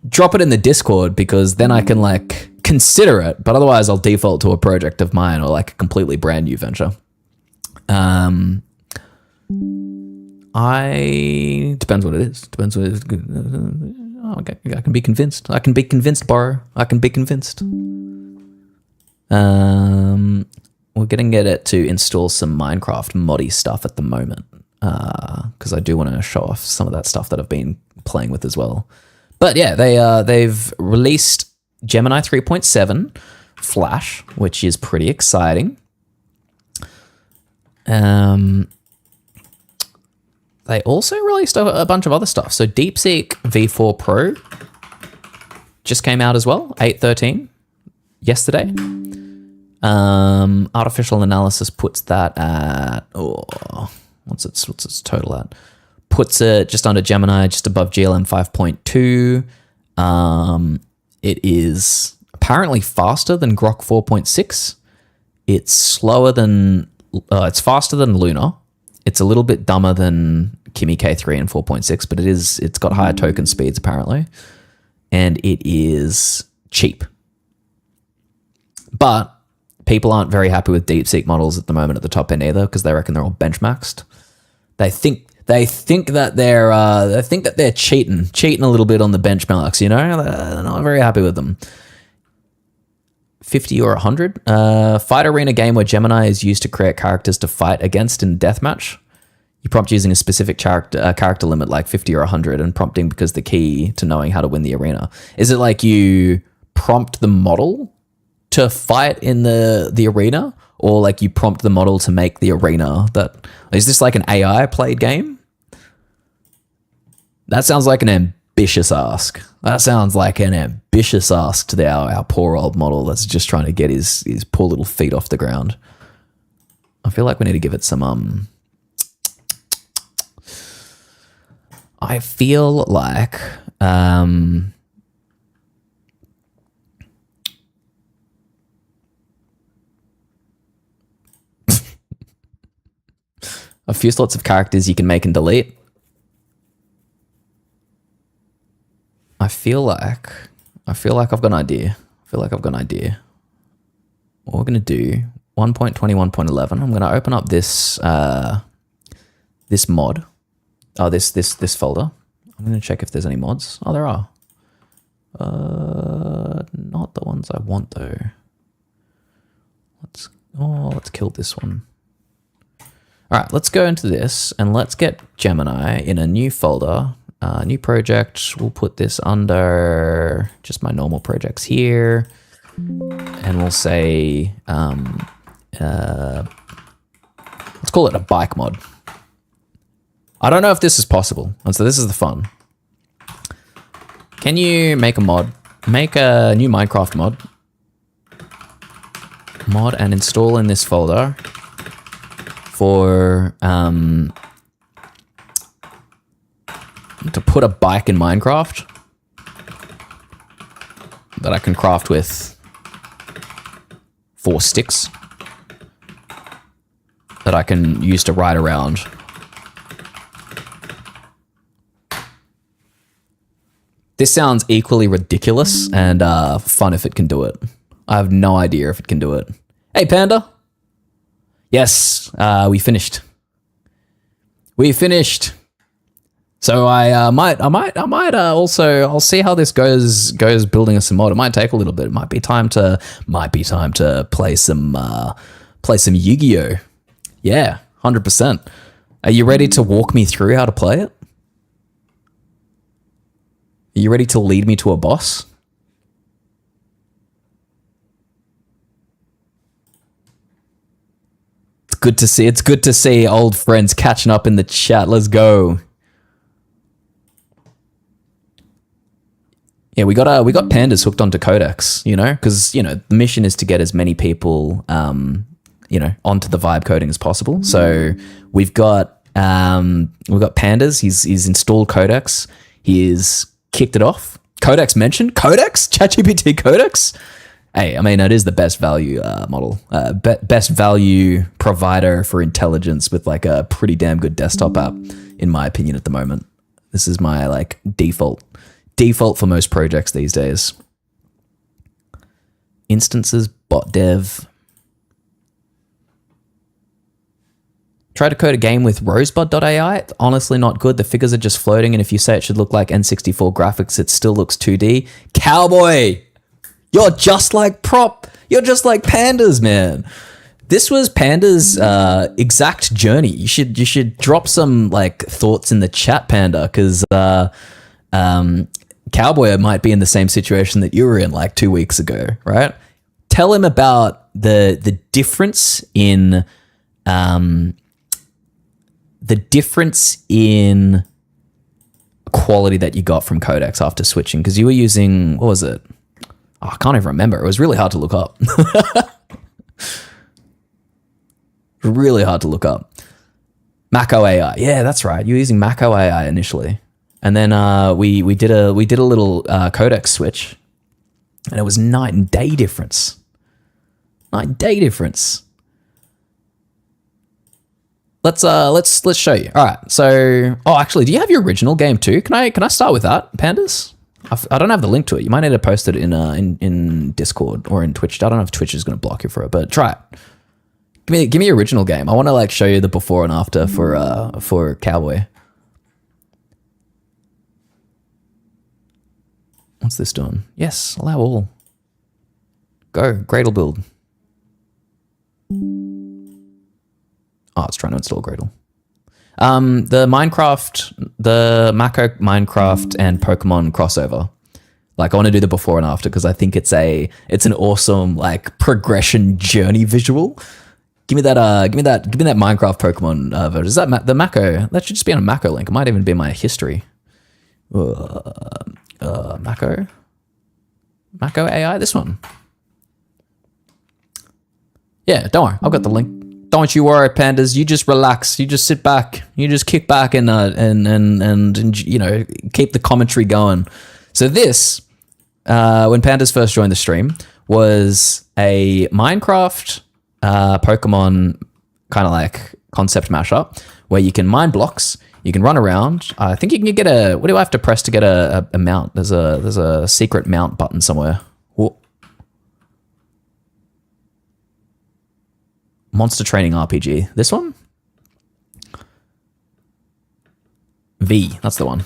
drop it in the Discord because then I can like consider it. But otherwise, I'll default to a project of mine or like a completely brand new venture. Depends what it is. Depends what it is. Okay, I can be convinced. I can be convinced, Borrow. I can be convinced. We're gonna get it to install some Minecraft moddy stuff at the moment because I do want to show off some of that stuff that I've been playing with as well. But yeah, they've released Gemini 3.7 Flash, which is pretty exciting. They also released a bunch of other stuff. So DeepSeek V4 Pro just came out as well, 8.13 yesterday. Artificial analysis puts that at what's its total at? Puts it just under Gemini, just above GLM 5.2. It is apparently faster than Grok 4.6. It's slower than it's faster than Luna. It's a little bit dumber than Kimi K3 and 4.6, but it's got higher token speeds apparently, and it is cheap. But people aren't very happy with DeepSeek models at the moment at the top end either because they reckon they're all benchmaxed. They think that they're cheating a little bit on the benchmarks. You know, they're not very happy with them. 50 or 100. Fight arena game where Gemini is used to create characters to fight against in deathmatch. You prompt using a specific character limit like 50 or 100 and prompting because the key to knowing how to win the arena. Is it like you prompt the model to fight in the arena, or like you prompt the model to make the arena? Is this like an AI played game? That sounds like an ambitious ask. That sounds like an ambitious ask to our poor old model that's just trying to get his poor little feet off the ground. I feel like we need to give it some I feel like a few slots of characters you can make and delete. I feel like I've got an idea. What we're going to do, 1.20, 1.11, I'm going to open up this this mod. Oh, this folder. I'm going to check if there's any mods. Oh, there are. Not the ones I want though. Let's kill this one. All right, let's go into this and let's get Gemini in a new folder. New project. We'll put this under just my normal projects here, and we'll say let's call it a bike mod. I don't know if this is possible, and so this is the fun. Can you make a mod? Make a new Minecraft mod and install in this folder for to put a bike in Minecraft that I can craft with 4 sticks that I can use to ride around. This sounds equally ridiculous and fun if it can do it. I have no idea if it can do it. Hey, Panda. Yes, we finished. So I might also, I'll see how this goes building us some mod. It might take a little bit. It might be time to play some Yu-Gi-Oh. Yeah, 100%. Are you ready to walk me through how to play it? Are you ready to lead me to a boss? It's good to see old friends catching up in the chat. Let's go. Yeah, we got pandas hooked onto Codex, you know, because, you know, the mission is to get as many people onto the vibe coding as possible. So we've got Pandas. He's installed Codex. He's kicked it off. Codex mentioned Codex, ChatGPT Codex. Hey, I mean, it is the best value model, best value provider for intelligence with like a pretty damn good desktop app, in my opinion, at the moment. This is my like default for most projects these days. Instances, bot dev. Try to code a game with Rosebud.ai. It's honestly not good. The figures are just floating, and if you say it should look like N64 graphics, it still looks 2D. Cowboy, you're just like You're just like Pandas, man. This was Panda's exact journey. You should drop some like thoughts in the chat, Panda, because Cowboy might be in the same situation that you were in like 2 weeks ago, right? Tell him about the difference in quality that you got from Codex after switching, because you were using, what was it? Oh, I can't even remember. It was really hard to look up. Really hard to look up. Mako AI. Yeah, that's right. You were using Mako AI initially. And then we did a little Codex switch, and it was night and day difference. Night and day difference. Let's show you. All right. So, actually, do you have your original game too? Can I start with that, Pandas? I don't have the link to it. You might need to post it in Discord or in Twitch. I don't know if Twitch is going to block you for it, but try it. Give me your original game. I want to like show you the before and after for Cowboy. What's this doing? Yes, allow all. Go, Gradle build. Oh, it's trying to install Gradle. The Mako Minecraft and Pokemon crossover. Like, I want to do the before and after because I think it's an awesome like progression journey visual. Give me that Minecraft Pokemon version. Is that the Mako? That should just be on a Mako link. It might even be in my history. Mako AI. This one. Yeah, don't worry. I've got the link. Don't you worry, Pandas. You just relax. You just sit back. You just kick back and keep the commentary going. So this, when Pandas first joined the stream, was a Minecraft Pokemon kind of like concept mashup where you can mine blocks, you can run around. I think you can get what do I have to press to get a mount? There's a secret mount button somewhere. Whoa. Monster Training RPG. This one? V, that's the one.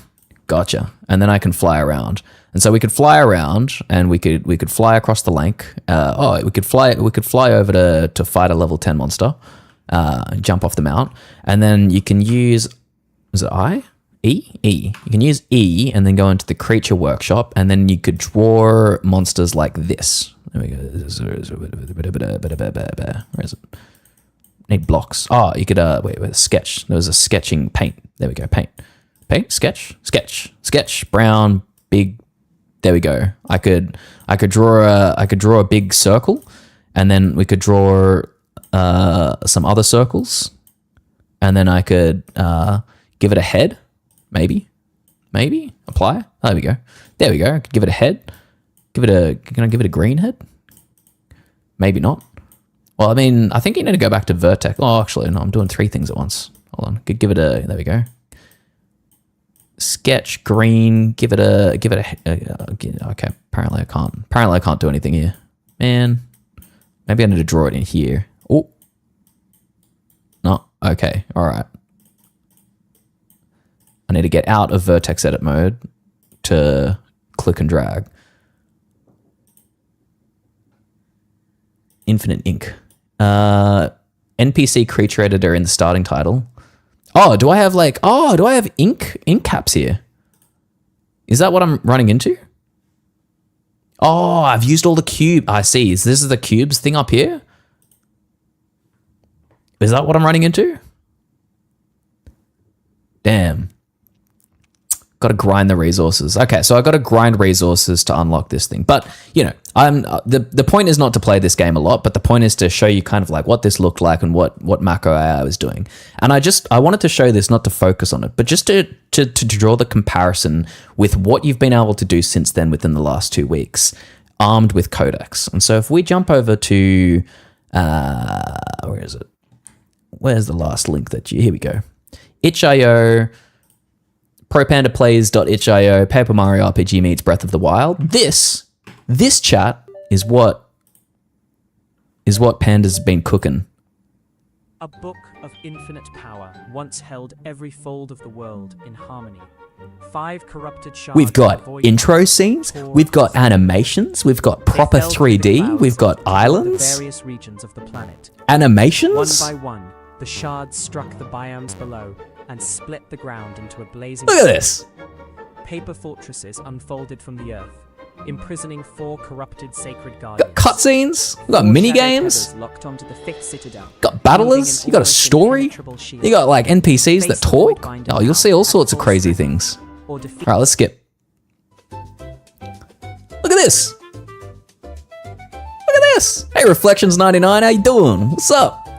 Gotcha. And then I can fly around. And so we could fly around and we could fly across the lake. We could fly over to fight a level 10 monster. Jump off the mount. And then you can use, is it I? E? E. You can use E and then go into the creature workshop and then you could draw monsters like this. There we go. Where is it? Need blocks. Oh, you could wait, sketch. There was a sketching paint. There we go. Paint, sketch, brown, big. There we go. I could draw a big circle, and then we could draw some other circles, and then I could give it a head, maybe apply. There we go. I could give it a head. Can I give it a green head? Maybe not. Well, I mean, I think you need to go back to vertex. Oh, actually, no, I'm doing three things at once. Hold on. Could give it a. There we go. Sketch green. Give it a. Okay. Apparently, I can't do anything here. Man, maybe I need to draw it in here. Oh. No. Okay. All right. I need to get out of vertex edit mode to click and drag. Infinite ink. NPC creature editor in the starting title. Do I have ink caps here? Is that what I'm running into? Oh, I've used all the cube. I see. This is the cubes thing up here. Is that what I'm running into? Damn. Got to grind the resources. Okay, so I got to grind resources to unlock this thing. But, The point is not to play this game a lot, but the point is to show you kind of like what this looked like and what macro AI was doing. And I wanted to show this, not to focus on it, but just to draw the comparison with what you've been able to do since then within the last 2 weeks, armed with Codex. And so if we jump over to where is it? Where's the last link here we go. itch.io, propandaplays.itch.io, Paper Mario RPG meets Breath of the Wild. This chat is what Panda's been cooking. A book of infinite power once held every fold of the world in harmony. 5 corrupted shards. We've got intro scenes, we've got animations, we've got proper 3D, we've got islands, various regions of the planet. Animations. One by one, the shards struck the biomes below and split the ground into a blazing. Look at this. Paper fortresses unfolded from the earth, imprisoning 4 corrupted sacred guardians. Got cutscenes, we got mini games, locked onto the 5th citadel. Got battlers, you got a story, you got like NPCs that talk. Oh, you'll see all sorts of crazy things. All right, let's skip. Look at this. Look at this. Hey, Reflections 99, how you doing? What's up?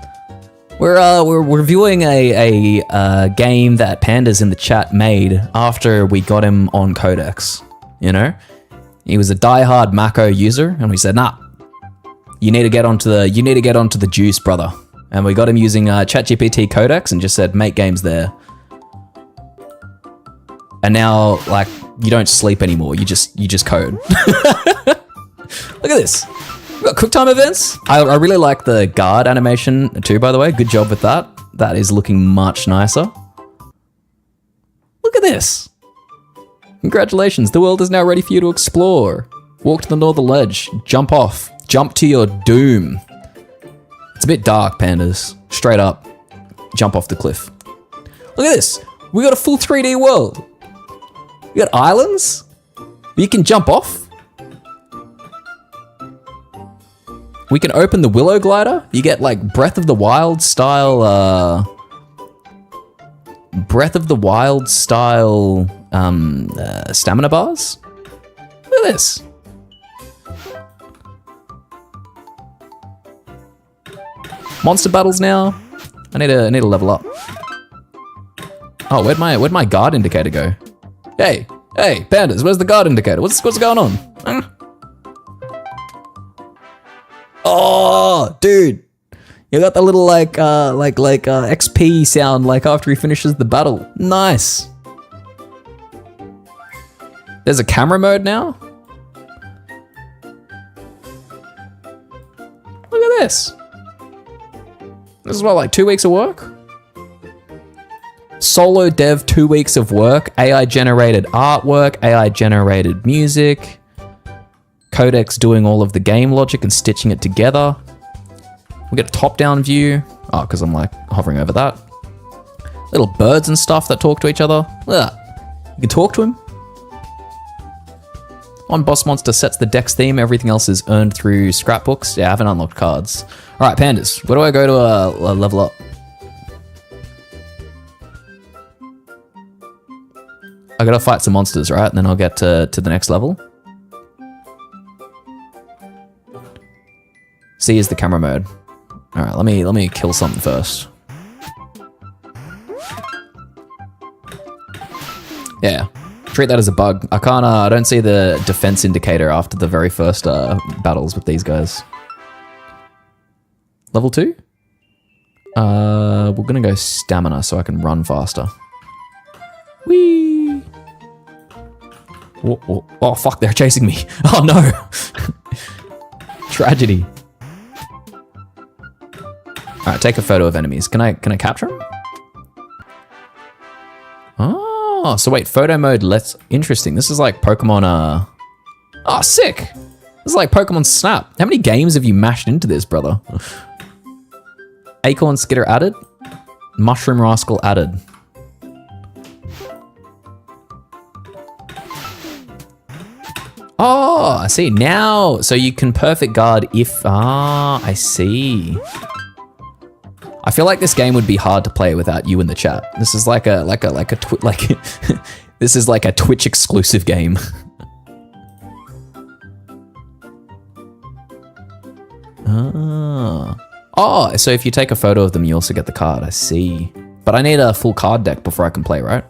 We're reviewing a game that Pandas in the chat made after we got him on Codex. You know, he was a diehard Mako user, and we said, nah, you need to get onto the juice, brother. And we got him using ChatGPT Codex and just said, make games there. And now, like, you don't sleep anymore. You just code. Look at this. We've got QuickTime events. I really like the guard animation too, by the way. Good job with that. That is looking much nicer. Look at this. Congratulations. The world is now ready for you to explore. Walk to the northern ledge. Jump off. Jump to your doom. It's a bit dark, Pandas. Straight up. Jump off the cliff. Look at this. We got a full 3D world. We got islands. You can jump off. We can open the Willow Glider. You get like Breath of the Wild style stamina bars. Look at this. Monster battles now. I need to level up. Oh, where'd my guard indicator go? Hey, Pandas, where's the guard indicator? What's going on? Huh? Oh, dude. You got the little like XP sound like after he finishes the battle. Nice. There's a camera mode now. Look at this. This is what, like 2 weeks of work? Solo dev, 2 weeks of work. AI generated artwork, AI generated music. Codex doing all of the game logic and stitching it together. We get a top-down view. Oh, because I'm like hovering over that. Little birds and stuff that talk to each other. Ugh. You can talk to him. One boss monster sets the dex theme. Everything else is earned through scrapbooks. Yeah, I haven't unlocked cards. All right, Pandas. Where do I go to level up? I gotta fight some monsters, right? And then I'll get to the next level. C is the camera mode. All right, let me kill something first. Yeah, treat that as a bug. I don't see the defense indicator after the very first battles with these guys. Level 2? We're gonna go stamina so I can run faster. Whee! Oh fuck, they're chasing me. Oh no! Tragedy. All right, take a photo of enemies. Can I capture them? Oh, so wait, photo mode. Interesting. This is like Pokemon. Oh, sick. This is like Pokemon Snap. How many games have you mashed into this, brother? Acorn Skitter added. Mushroom Rascal added. Oh, I see. Now, so you can perfect guard if... I see. I feel like this game would be hard to play without you in the chat. This is like this is like a Twitch exclusive game. Oh, so if you take a photo of them, you also get the card. I see. But I need a full card deck before I can play, right?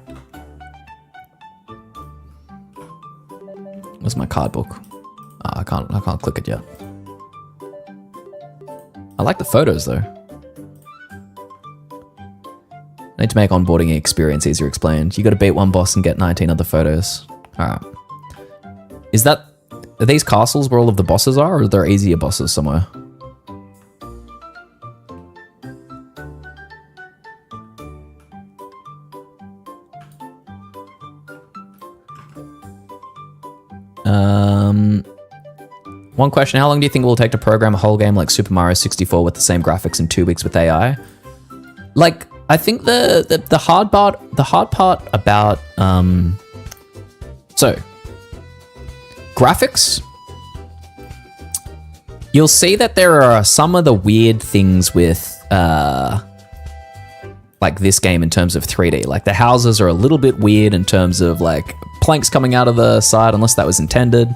Where's my card book? I can't click it yet. I like the photos though. Need to make onboarding experience easier explained. You got to beat one boss and get 19 other photos. All right. Are these castles where all of the bosses are, or are there easier bosses somewhere? One question, how long do you think it will take to program a whole game like Super Mario 64 with the same graphics in 2 weeks with AI? Like, I think the hard part about so graphics, you'll see that there are some of the weird things with like this game in terms of 3D. Like the houses are a little bit weird in terms of like planks coming out of the side, unless that was intended.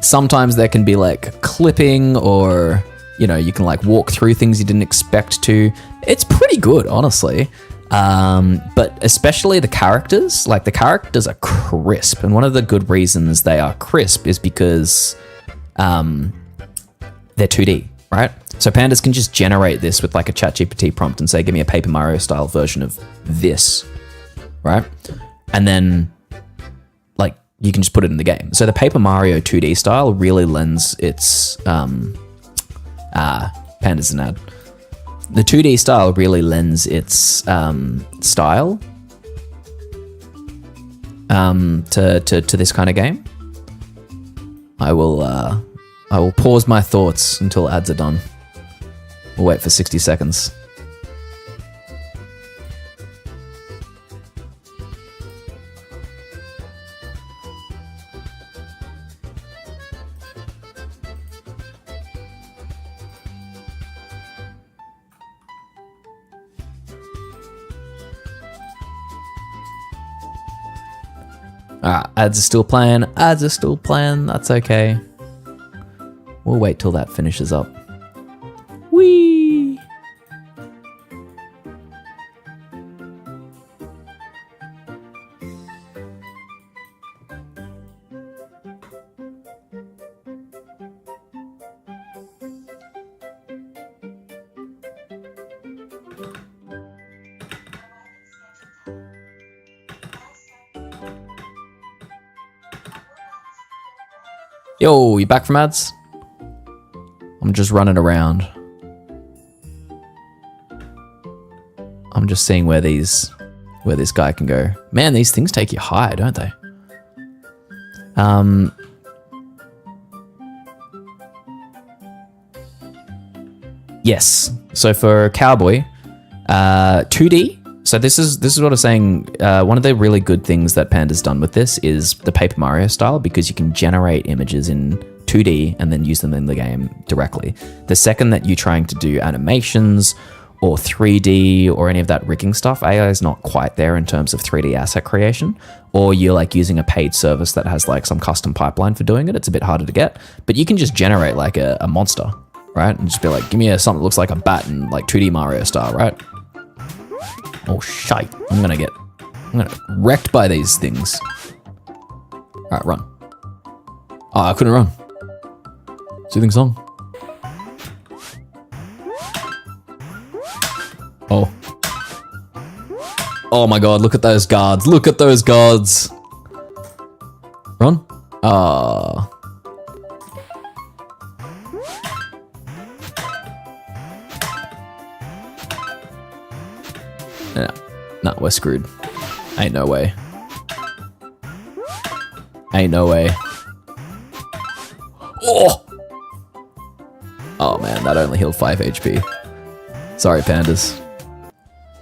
Sometimes there can be like clipping, or you know, you can like walk through things you didn't expect to. It's pretty good, honestly. But especially the characters, like the characters are crisp. And one of the good reasons they are crisp is because they're 2D, right? So pandas can just generate this with like a ChatGPT prompt and say, give me a Paper Mario style version of this, right? And then like you can just put it in the game. So the Paper Mario 2D style really lends its pandas an ad. The 2D style really lends its style to this kind of game. I will pause my thoughts until ads are done. We'll wait for 60 seconds. Alright, ads are still playing. Ads are still playing. That's okay. We'll wait till that finishes up. Whee! Yo, you back from ads? I'm just running around. I'm just seeing where this guy can go. Man, these things take you high, don't they? Yes. So for Cowboy, 2D. So this is what I'm saying. One of the really good things that Panda's done with this is the Paper Mario style, because you can generate images in 2D and then use them in the game directly. The second that you're trying to do animations or 3D or any of that rigging stuff, AI is not quite there in terms of 3D asset creation, or you're like using a paid service that has like some custom pipeline for doing it. It's a bit harder to get, but you can just generate like a monster, right? And just be like, give me something that looks like a bat in like 2D Mario style, right? Oh shite, I'm gonna get wrecked by these things. Alright, run. Oh, I couldn't run. Soothing song. Oh. Oh my god, look at those guards. Look at those guards. Run. Ah. Yeah. Nah, we're screwed. Ain't no way. Ain't no way. Oh! Oh man, that only healed 5 HP. Sorry, pandas.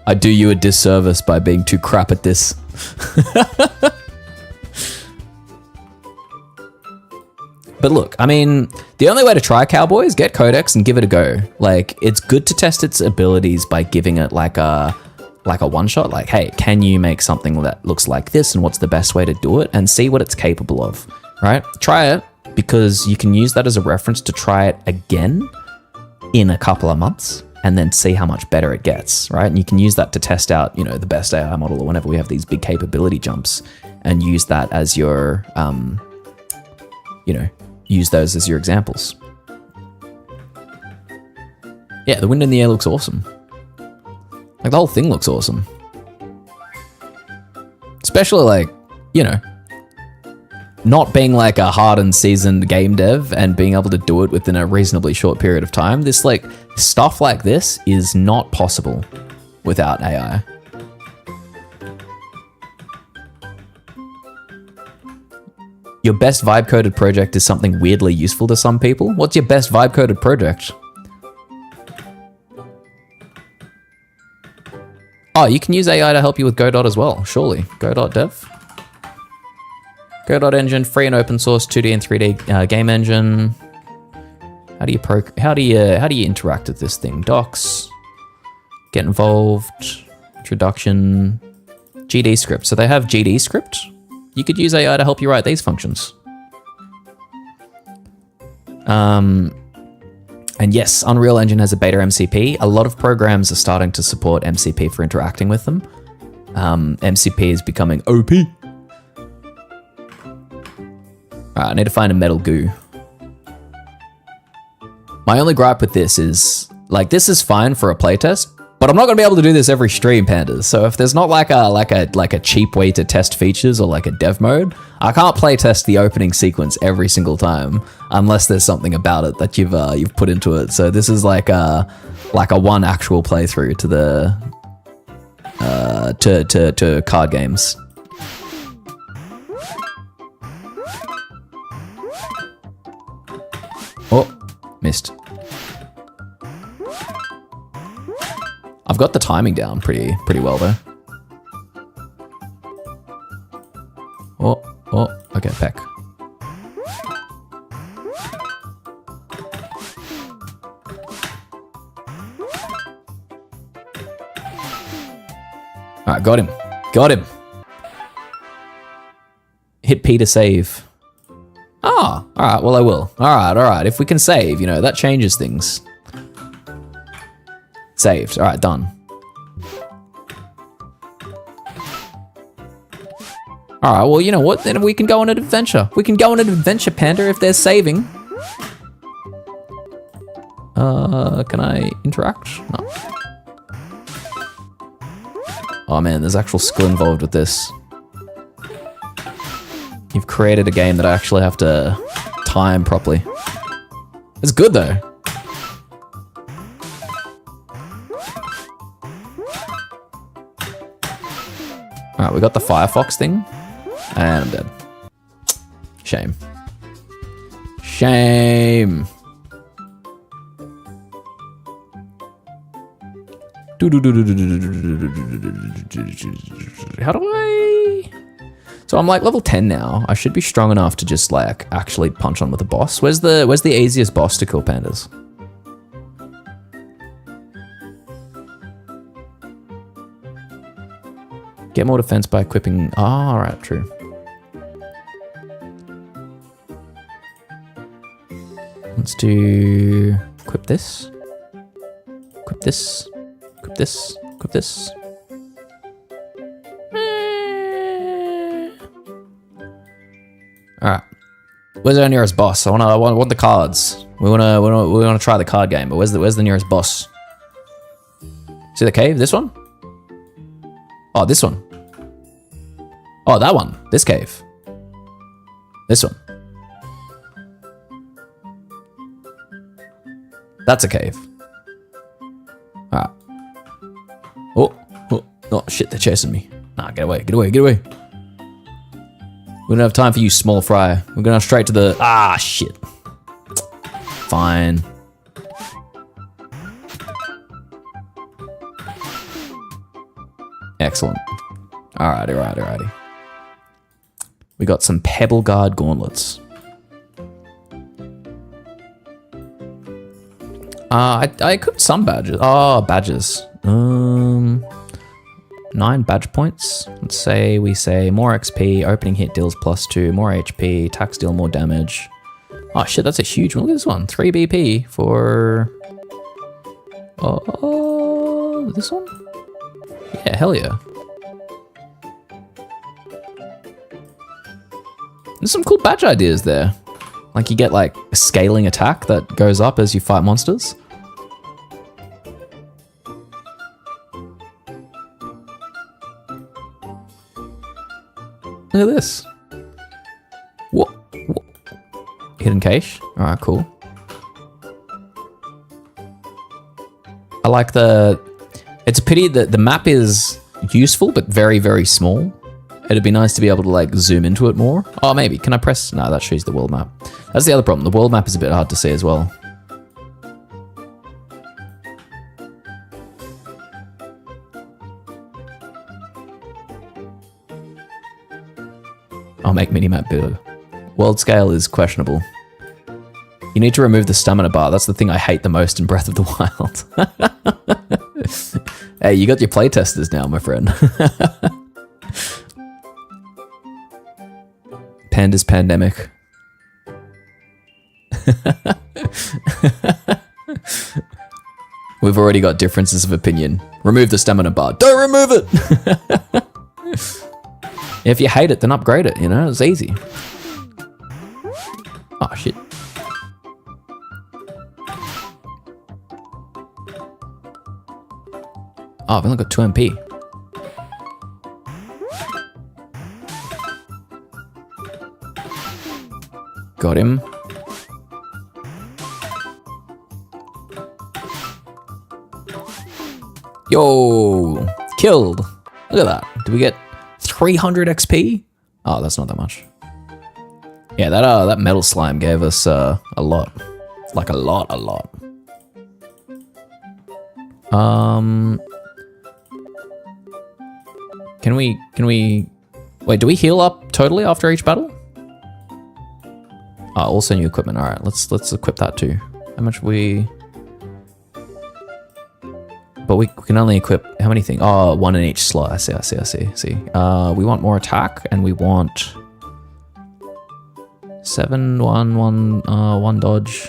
I do you a disservice by being too crap at this. But look, I mean, the only way to try Cowboy is get Codex and give it a go. Like, it's good to test its abilities by giving it like a one-shot. Like, hey, can you make something that looks like this, and what's the best way to do it, and see what it's capable of, right? Try it, because you can use that as a reference to try it again in a couple of months and then see how much better it gets, right? And you can use that to test out, you know, the best AI model or whenever we have these big capability jumps, and use that as your, you know, use those as your examples. Yeah, the wind in the air looks awesome. Like, the whole thing looks awesome. Especially, like, you know, not being like a hardened, seasoned game dev and being able to do it within a reasonably short period of time. This, like, stuff like this is not possible without AI. Your best vibe-coded project is something weirdly useful to some people. What's your best vibe-coded project? Oh, you can use AI to help you with Godot as well, surely. Go.dev. Go.engine, free and open source 2D and 3D game engine. How do you interact with this thing? Docs, get involved, introduction, GD script. So they have GD script. You could use AI to help you write these functions. And yes, Unreal Engine has a beta MCP. A lot of programs are starting to support MCP for interacting with them. MCP is becoming OP. Alright, I need to find a metal goo. My only gripe with this is, like, this is fine for a playtest, but I'm not gonna be able to do this every stream, pandas. So if there's not like a cheap way to test features or like a dev mode, I can't playtest the opening sequence every single time unless there's something about it that you've put into it. So this is like a one actual playthrough to the to card games. Oh, missed. I've got the timing down pretty well though. Oh, okay, peck. Alright, got him. Got him. Hit P to save. Ah, alright, well I will. Alright. If we can save, you know, that changes things. Saved. Alright, done. Alright, well, you know what? Then we can go on an adventure. We can go on an adventure, Panda, if there's saving. Can I interact? No. Oh man, there's actual skill involved with this. You've created a game that I actually have to time properly. It's good though. Alright, we got the Firefox thing. And I'm dead. Shame. Shame. How do I... So I'm like level 10 now. I should be strong enough to just like actually punch on with the boss. Where's the easiest boss to kill, pandas? Get more defense by equipping... Oh, alright, true. Let's do... Equip this. Equip this. Equip this. Equip this. Alright. Where's our nearest boss? I want the cards. We wanna try the card game, but where's the nearest boss? See the cave? This one? Oh, this one. Oh, that one. This cave. This one. That's a cave. Alright. Oh, shit, they're chasing me. Nah, get away, get away, get away. We don't have time for you, small fry. We're going straight to the... Ah, shit. Fine. Excellent. Alrighty. We got some Pebble Guard gauntlets. I equipped some badges. Oh, badges. 9 badge points. Let's say we say more XP, opening hit deals +2, more HP, attacks deal more damage. Oh shit, that's a huge one. Look at this one. 3 BP for... Oh, this one? Yeah, hell yeah. There's some cool badge ideas there. Like you get like a scaling attack that goes up as you fight monsters. Look at this. What? Hidden cache. All right, cool. I like it's a pity that the map is useful, but very, very small. It'd be nice to be able to like zoom into it more. Oh, maybe. Can I press? No, that shows the world map. That's the other problem. The world map is a bit hard to see as well. I'll make minimap bigger. World scale is questionable. You need to remove the stamina bar. That's the thing I hate the most in Breath of the Wild. Hey, you got your playtesters now, my friend. Panda's pandemic. We've already got differences of opinion. Remove the stamina bar. Don't remove it! If you hate it, then upgrade it, you know? It's easy. Oh, shit. Oh, I've only got 2 MP. Got him. Yo! Killed! Look at that. Did we get 300 XP? Oh, that's not that much. Yeah, that metal slime gave us a lot. Like a lot. Can we wait, do we heal up totally after each battle? Oh, also new equipment. All right, let's equip that too. How much but we can only equip how many things? Oh, 1 in each slot. I see. We want more attack and we want 7, 1 dodge.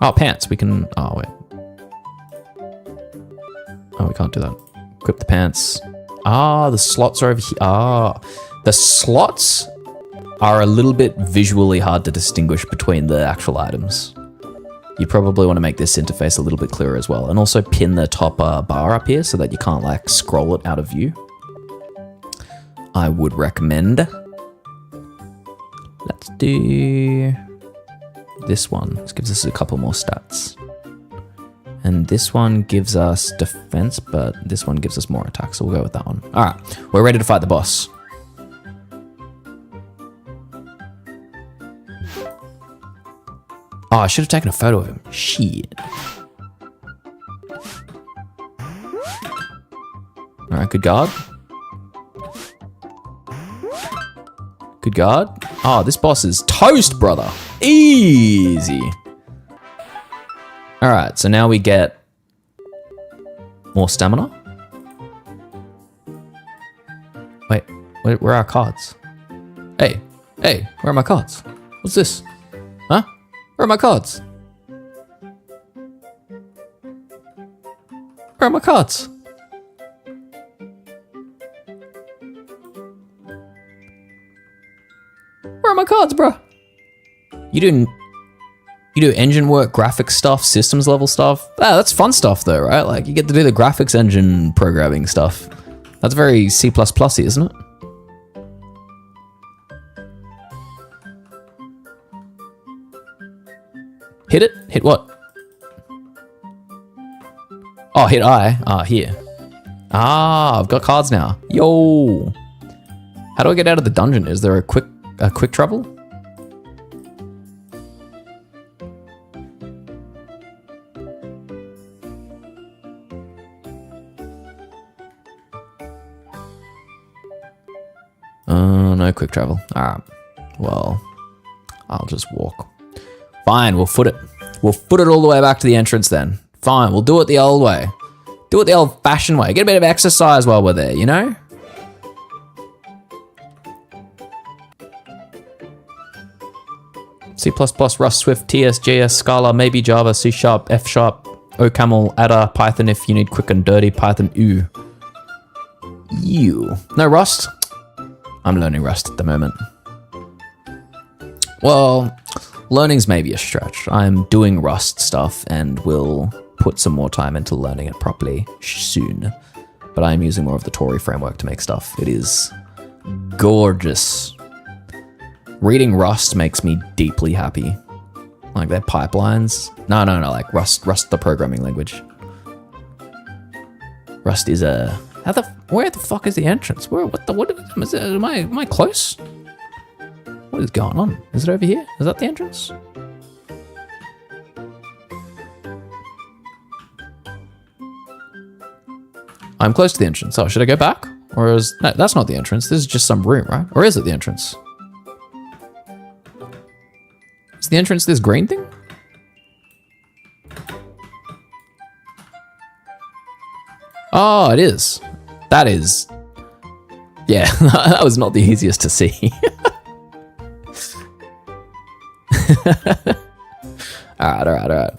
Oh, pants. We can, oh wait. Oh, we can't do that. Equip the pants. Ah, the slots are over here. Ah, the slots are a little bit visually hard to distinguish between the actual items. You probably want to make this interface a little bit clearer as well. And also pin the top bar up here so that you can't like scroll it out of view. I would recommend. Let's do this one. This gives us a couple more stats. And this one gives us defense, but this one gives us more attack, so we'll go with that one. All right, we're ready to fight the boss. Oh, I should have taken a photo of him. Shit. All right, good guard. Good guard. Oh, this boss is toast, brother. Easy. All right, so now we get more stamina. Wait, where are our cards? Hey, where are my cards? What's this? Huh? Where are my cards? Where are my cards? Where are my cards, bro? You do engine work, graphics stuff, systems level stuff. Ah, that's fun stuff though, right? Like you get to do the graphics engine programming stuff. That's very C++y, isn't it? Hit it? Hit what? Oh, hit I. Ah, here. Ah, I've got cards now. Yo. How do I get out of the dungeon? Is there a quick travel? No quick travel. All right. Well, I'll just walk. Fine, we'll foot it. We'll foot it all the way back to the entrance then. Fine, we'll do it the old way. Do it the old-fashioned way. Get a bit of exercise while we're there, you know? C++, Rust, Swift, TS, JS, Scala, maybe Java, C Sharp, F Sharp, OCaml, Ada, Python if you need quick and dirty, Python, ooh. You. No Rust? I'm learning Rust at the moment. Well, learning's maybe a stretch. I'm doing Rust stuff and will put some more time into learning it properly soon. But I'm using more of the Tory framework to make stuff. It is gorgeous. Reading Rust makes me deeply happy. Like their pipelines. No, like Rust the programming language. Rust is a... where the fuck is the entrance? Am I close? What is going on? Is it over here? Is that the entrance? I'm close to the entrance. Oh, should I go back? Or is... No, that's not the entrance. This is just some room, right? Or is it the entrance? Is the entrance this green thing? Oh, it is. That is... Yeah, that was not the easiest to see. Alright.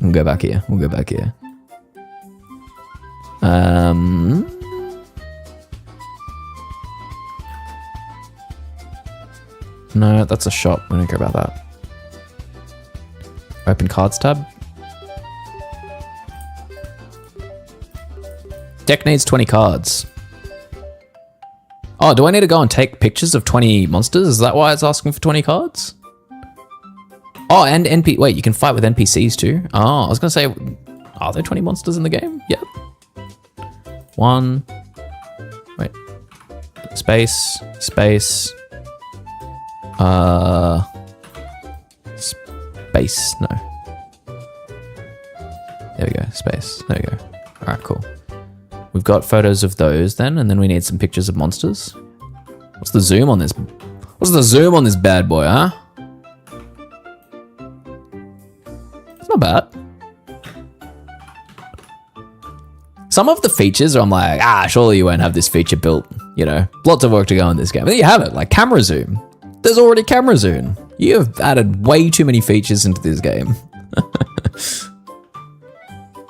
We'll go back here. No, that's a shop. We don't care about that. Open cards tab. Deck needs 20 cards. Oh, do I need to go and take pictures of 20 monsters? Is that why it's asking for 20 cards? Oh, and wait, you can fight with NPCs too? Oh, I was gonna say, are there 20 monsters in the game? Yep. Wait. Space. Space, no. There we go, space, there we go. All right, cool. We've got photos of those then, and then we need some pictures of monsters. What's the zoom on this? What's the zoom on this bad boy, huh? It's not bad. Some of the features I'm like, surely you won't have this feature built, you know. Lots of work to go in this game. But there you have it, like camera zoom. There's already camera zoom. You have added way too many features into this game.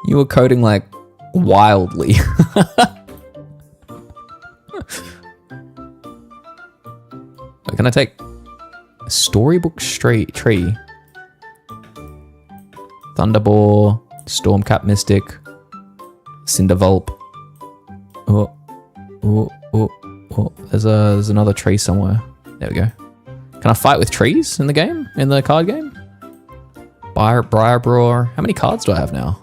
You were coding like wildly. Can I take Storybook Tree? Thunderbore, Stormcap Mystic, Cindervolp. Oh, there's another tree somewhere. There we go. Can I fight with trees in the game? In the card game? Briarbroar. How many cards do I have now?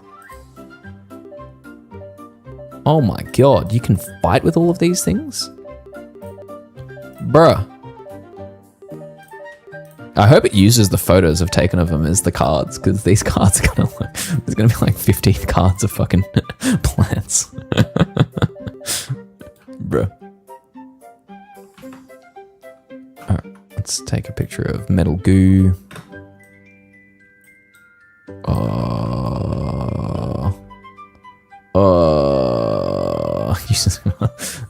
Oh my god, you can fight with all of these things? Bruh. I hope it uses the photos I've taken of them as the cards, because these cards are gonna like, there's gonna be like 15 cards of fucking plants. Bruh. Alright, let's take a picture of Metal Goo.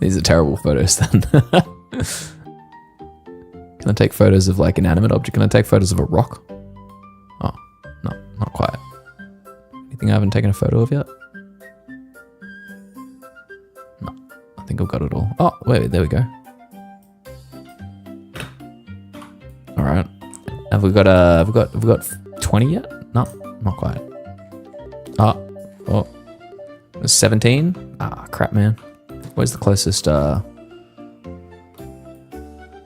These are terrible photos then. Can I take photos of like inanimate object? Can I take photos of a rock? Oh, no, not quite. Anything I haven't taken a photo of yet? No, I think I've got it all. Oh, wait, there we go. All right. Have we got 20 yet? No, not quite. Oh, 17? Ah, crap, man. Where's the closest,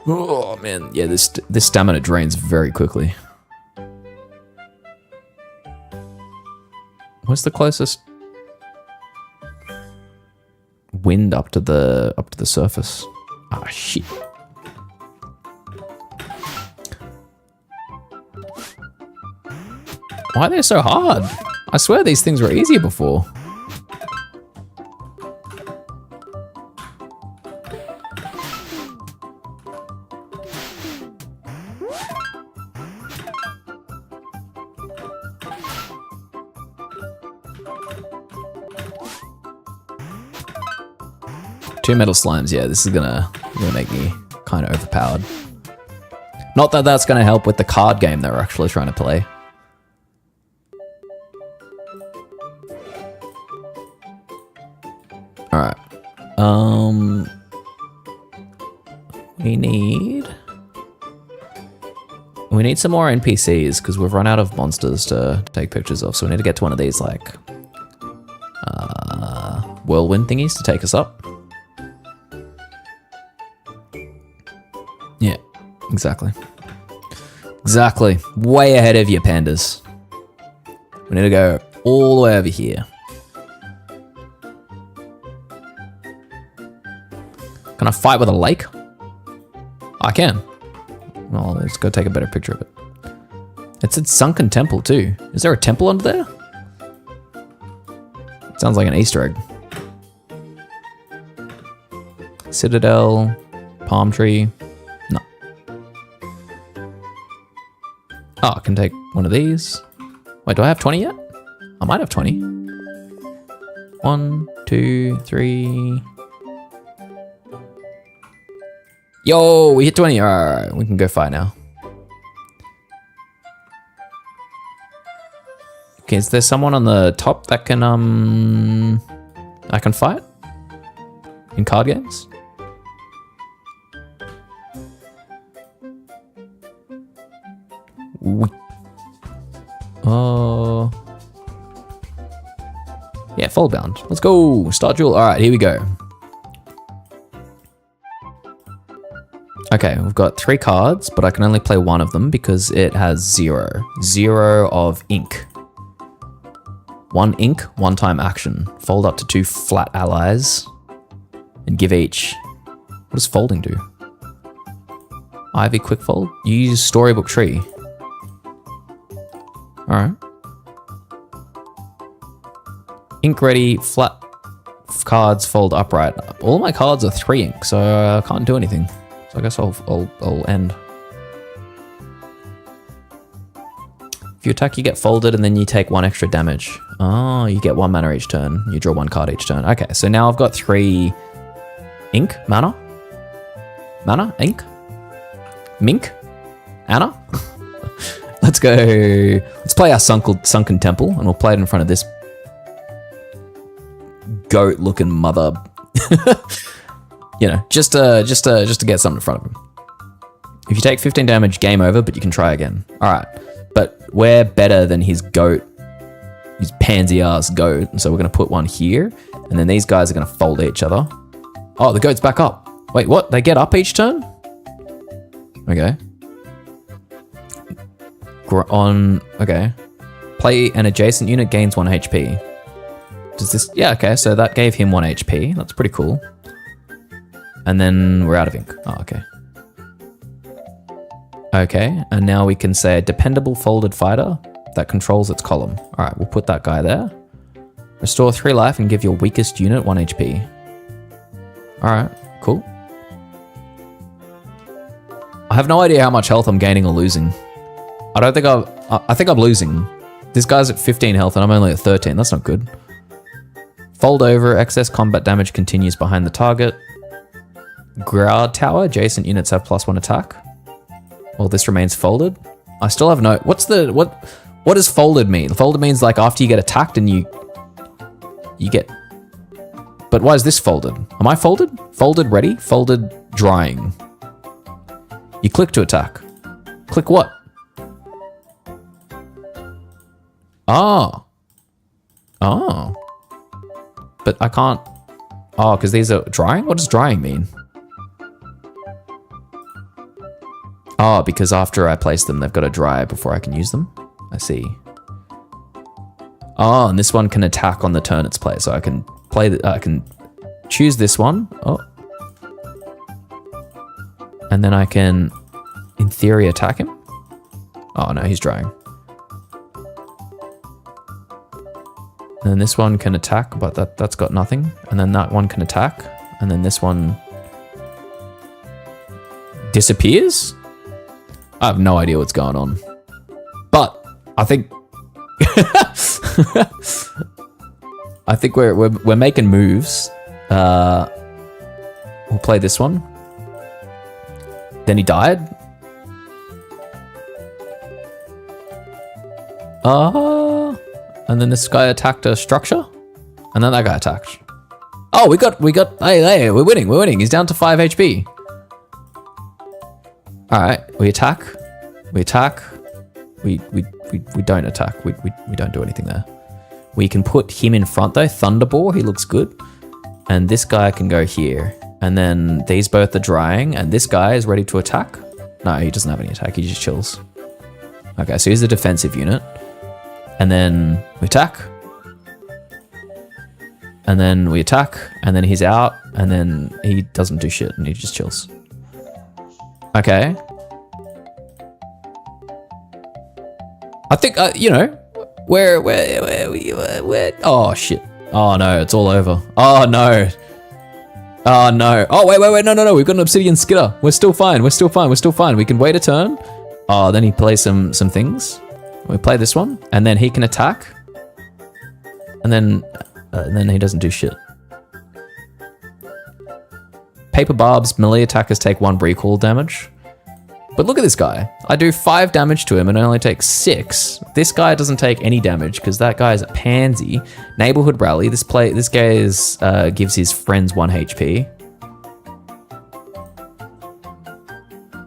Oh man, yeah, this stamina drains very quickly. Where's the closest wind up to the surface? Ah, shit. Why are they so hard? I swear these things were easier before. 2 metal slimes, yeah, this is gonna make me kind of overpowered. Not that that's going to help with the card game they're actually trying to play. All right. We need some more NPCs because we've run out of monsters to take pictures of. So we need to get to one of these like whirlwind thingies to take us up. Yeah, exactly. Exactly. Way ahead of you, pandas. We need to go all the way over here. Can I fight with a lake? I can. Well, let's go take a better picture of it. It said sunken temple too. Is there a temple under there? Sounds like an Easter egg. Citadel, palm tree. No. Oh, I can take one of these. Wait, do I have 20 yet? I might have 20. 1, 2, 3. Yo, we hit 20. All right, we can go fight now. Okay, is there someone on the top that can I can fight in card games? Oh, yeah, fall bound. Let's go. Start duel. All right, here we go. Okay, we've got 3 cards, but I can only play one of them because it has 0. 0 of ink. 1 ink, 1-time action. Fold up to 2 flat allies and give each. What does folding do? Ivy quick fold? You use storybook tree. Alright. Ink ready, flat cards fold upright. All my cards are 3 ink, so I can't do anything. So I guess I'll end. If you attack, you get folded, and then you take 1 extra damage. Oh, you get 1 mana each turn. You draw 1 card each turn. Okay, so now I've got 3 ink, mana, ink, mink, Anna. Let's go. Let's play our sunken temple, and we'll play it in front of this goat-looking mother. You know, just to get something in front of him. If you take 15 damage, game over, but you can try again. All right, but we're better than his goat, his pansy-ass goat, and so we're gonna put 1 here, and then these guys are gonna fold each other. Oh, the goat's back up. Wait, what? They get up each turn? Okay. Okay. Play an adjacent unit gains 1 HP. Does this? Yeah, okay. So that gave him 1 HP. That's pretty cool. And then we're out of ink. Oh, okay. Okay, and now we can say a dependable folded fighter that controls its column. All right, we'll put that guy there. Restore 3 life and give your weakest unit 1 HP. All right, cool. I have no idea how much health I'm gaining or losing. I think I'm losing. This guy's at 15 health and I'm only at 13. That's not good. Fold over, excess combat damage continues behind the target. Ground tower, adjacent units have +1 attack. Well, this remains folded. I still have no... What does folded mean? Folded means like after you get attacked and you get... But why is this folded? Am I folded? Folded ready? Folded drying. You click to attack. Click what? Oh. Oh. But I can't... Oh, because these are drying? What does drying mean? Oh, because after I place them, they've got to dry before I can use them. I see. Oh, and this one can attack on the turn it's played. So I can I can choose this one. Oh. And then I can, in theory, attack him. Oh, no, he's drying. And then this one can attack, but that's got nothing. And then that one can attack. And then this one disappears? I have no idea what's going on. But I think I think we're making moves. We'll play this one. Then he died. And then this guy attacked a structure, and then that guy attacked. Oh, we got. Hey, we're winning. He's down to 5 HP. All right, we attack. We don't attack. We don't do anything there. We can put him in front though. Thunderball, he looks good. And this guy can go here. And then these both are drying, and this guy is ready to attack. No, he doesn't have any attack. He just chills. Okay, so he's the defensive unit. And then we attack. And then we attack, and then he's out, and then he doesn't do shit, and he just chills. Okay. I think, where, oh shit. Oh no, it's all over. Oh no. Oh no. Oh, wait, no. We've got an obsidian skitter. We're still fine. We can wait a turn. Oh, then he plays some things. We play this one, and then he can attack. And then he doesn't do shit. Paper barbs, melee attackers take 1 recall damage. But look at this guy. I do 5 damage to him and I only take 6. This guy doesn't take any damage because that guy is a pansy. Neighborhood rally. This guy gives his friends 1 HP.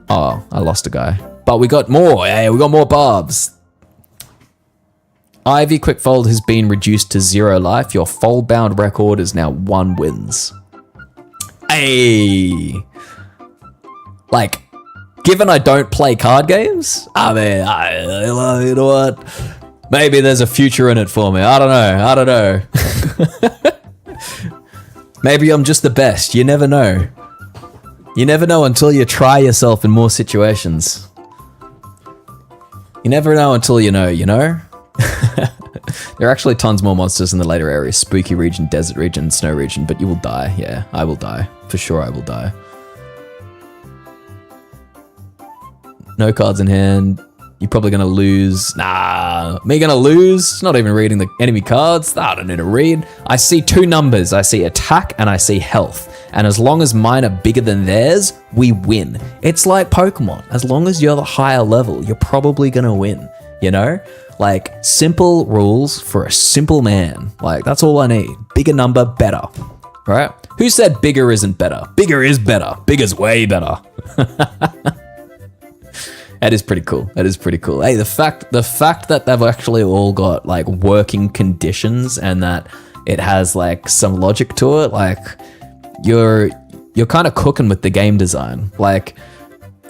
Oh, I lost a guy. But we got more. Hey, we got more barbs. Ivy Quickfold has been reduced to 0 life. Your fold-bound record is now 1 wins. Hey! Like, given I don't play card games, I mean, you know what? Maybe there's a future in it for me. I don't know. Maybe I'm just the best. You never know. You never know until you try yourself in more situations. You never know until you know? There are actually tons more monsters in the later areas. Spooky region, desert region, snow region, but you will die. Yeah, I will die. For sure I will die. No cards in hand. You're probably going to lose. Nah, me going to lose? Not even reading the enemy cards. I don't need to read. I see 2 numbers. I see attack and I see health. And as long as mine are bigger than theirs, we win. It's like Pokemon. As long as you're the higher level, you're probably going to win. You know? Like, simple rules for a simple man. Like, that's all I need. Bigger number, better. Right? Who said bigger isn't better? Bigger is better. Bigger's way better. That is pretty cool. Hey, the fact that they've actually all got like working conditions and that it has like some logic to it, like you're kind of cooking with the game design. Like,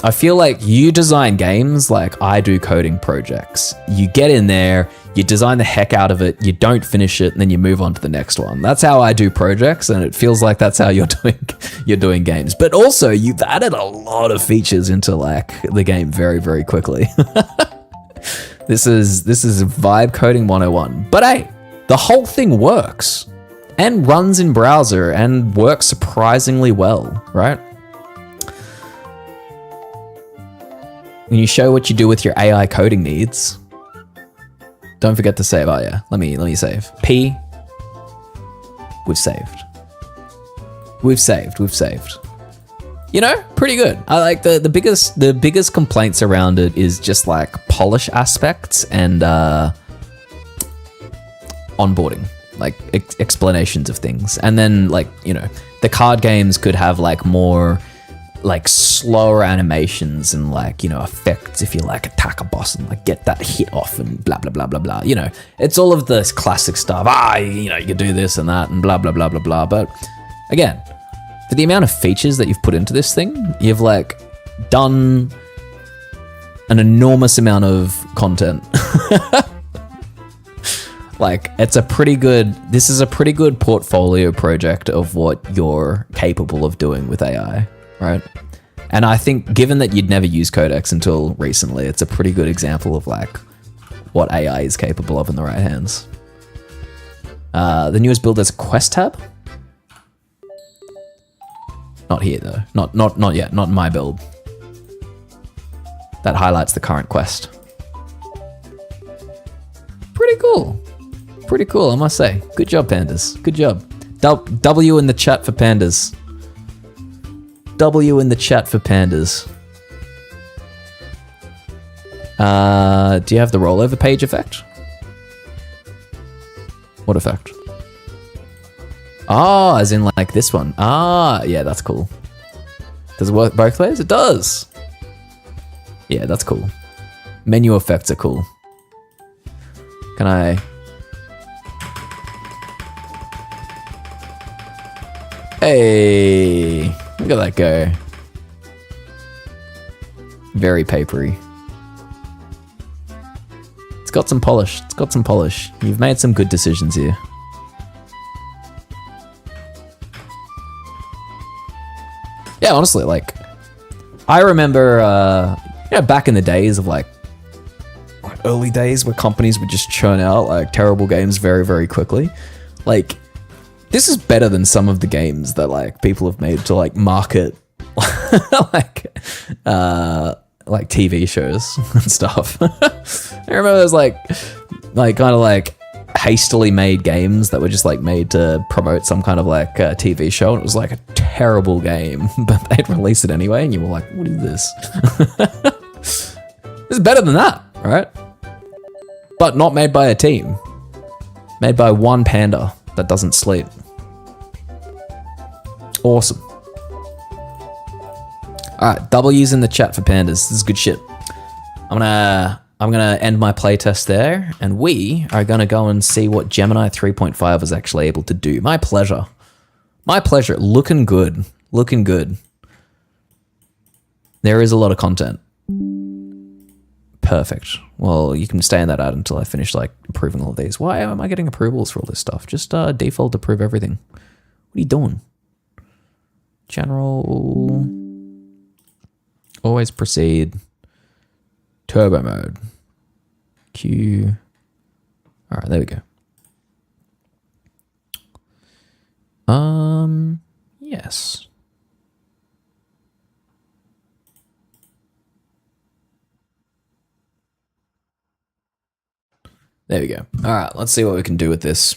I feel like you design games like I do coding projects. You get in there, you design the heck out of it, you don't finish it, and then you move on to the next one. That's how I do projects, and it feels like that's how you're doing games. But also, you've added a lot of features into like the game very, very quickly. This is vibe coding 101. But hey, the whole thing works and runs in browser and works surprisingly well, right? When you show what you do with your AI coding needs, don't forget to save. Oh yeah, let me save. P. We've saved. You know, pretty good. I like the biggest complaints around it is just like polish aspects and onboarding, like explanations of things. And then like, you know, the card games could have like more like slower animations and like, you know, effects if you like attack a boss and like get that hit off and blah blah blah blah blah. You know, it's all of this classic stuff. You know, you can do this and that and blah blah blah blah blah. But again, for the amount of features that you've put into this thing, you've like done an enormous amount of content. Like, this is a pretty good portfolio project of what you're capable of doing with AI. Right. And I think given that you'd never used Codex until recently, it's a pretty good example of like what AI is capable of in the right hands. The newest build has a quest tab. Not here though. Not yet. Not in my build. That highlights the current quest. Pretty cool, I must say. Good job, pandas. Good job. W in the chat for pandas. W in the chat for pandas. Do you have the rollover page effect? What effect? Oh, as in like this one. Ah, yeah, that's cool. Does it work both ways? It does. Yeah, that's cool. Menu effects are cool. Can I... Hey, look at that go. Very papery. It's got some polish. It's got some polish. You've made some good decisions here. Yeah, honestly, like, I remember, back in the days of like early days where companies would just churn out like terrible games very, very quickly. Like, this is better than some of the games that like people have made to like market like TV shows and stuff. I remember there's like kind of like hastily made games that were just like made to promote some kind of like TV show, and it was like a terrible game, but they'd release it anyway, and you were like, what is this? This is better than that, right? But not made by a team. Made by one panda that doesn't sleep. Awesome. Alright, W's in the chat for pandas. This is good shit. I'm gonna end my playtest there, and we are gonna go and see what Gemini 3.5 was actually able to do. My pleasure. My pleasure. Looking good. Looking good. There is a lot of content. Perfect. Well, you can stay in that ad until I finish like approving all of these. Why am I getting approvals for all this stuff? Just default approve everything. What are you doing? General. Always proceed. Turbo mode. Q. All right, there we go. Yes. There we go. All right, let's see what we can do with this.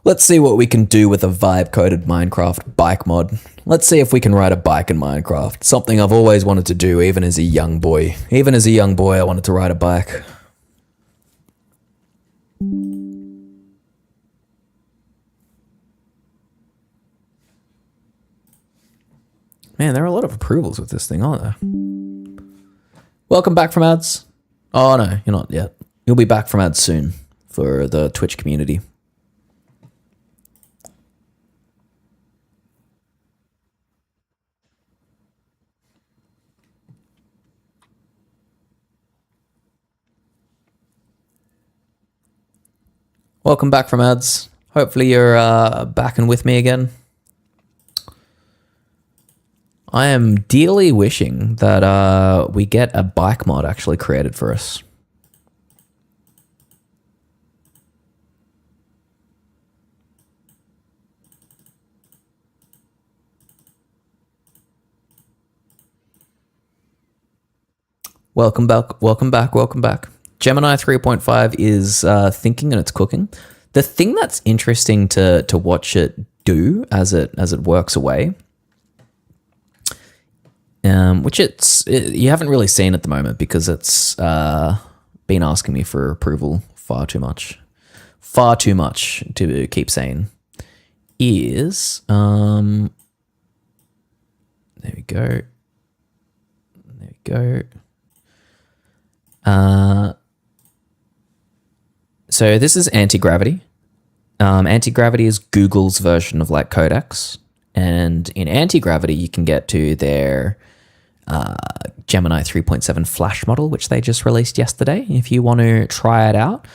Let's see what we can do with a vibe-coded Minecraft bike mod. Let's see if we can ride a bike in Minecraft. Something I've always wanted to do, even as a young boy. Even as a young boy, I wanted to ride a bike. Man, there are a lot of approvals with this thing, aren't there? Welcome back from ads. Oh, no, you're not yet. You'll be back from ads soon for the Twitch community. Welcome back from ads. Hopefully you're back and with me again. I am dearly wishing that we get a bike mod actually created for us. Welcome back, welcome back, welcome back. Gemini 3.5 is thinking and it's cooking. The thing that's interesting to watch it do as it works away, which you haven't really seen at the moment because it's been asking me for approval far too much to keep saying, is there we go. So this is anti-gravity. Anti-gravity is Google's version of like Codex. And in anti-gravity, you can get to their Gemini 3.7 Flash model, which they just released yesterday, if you want to try it out.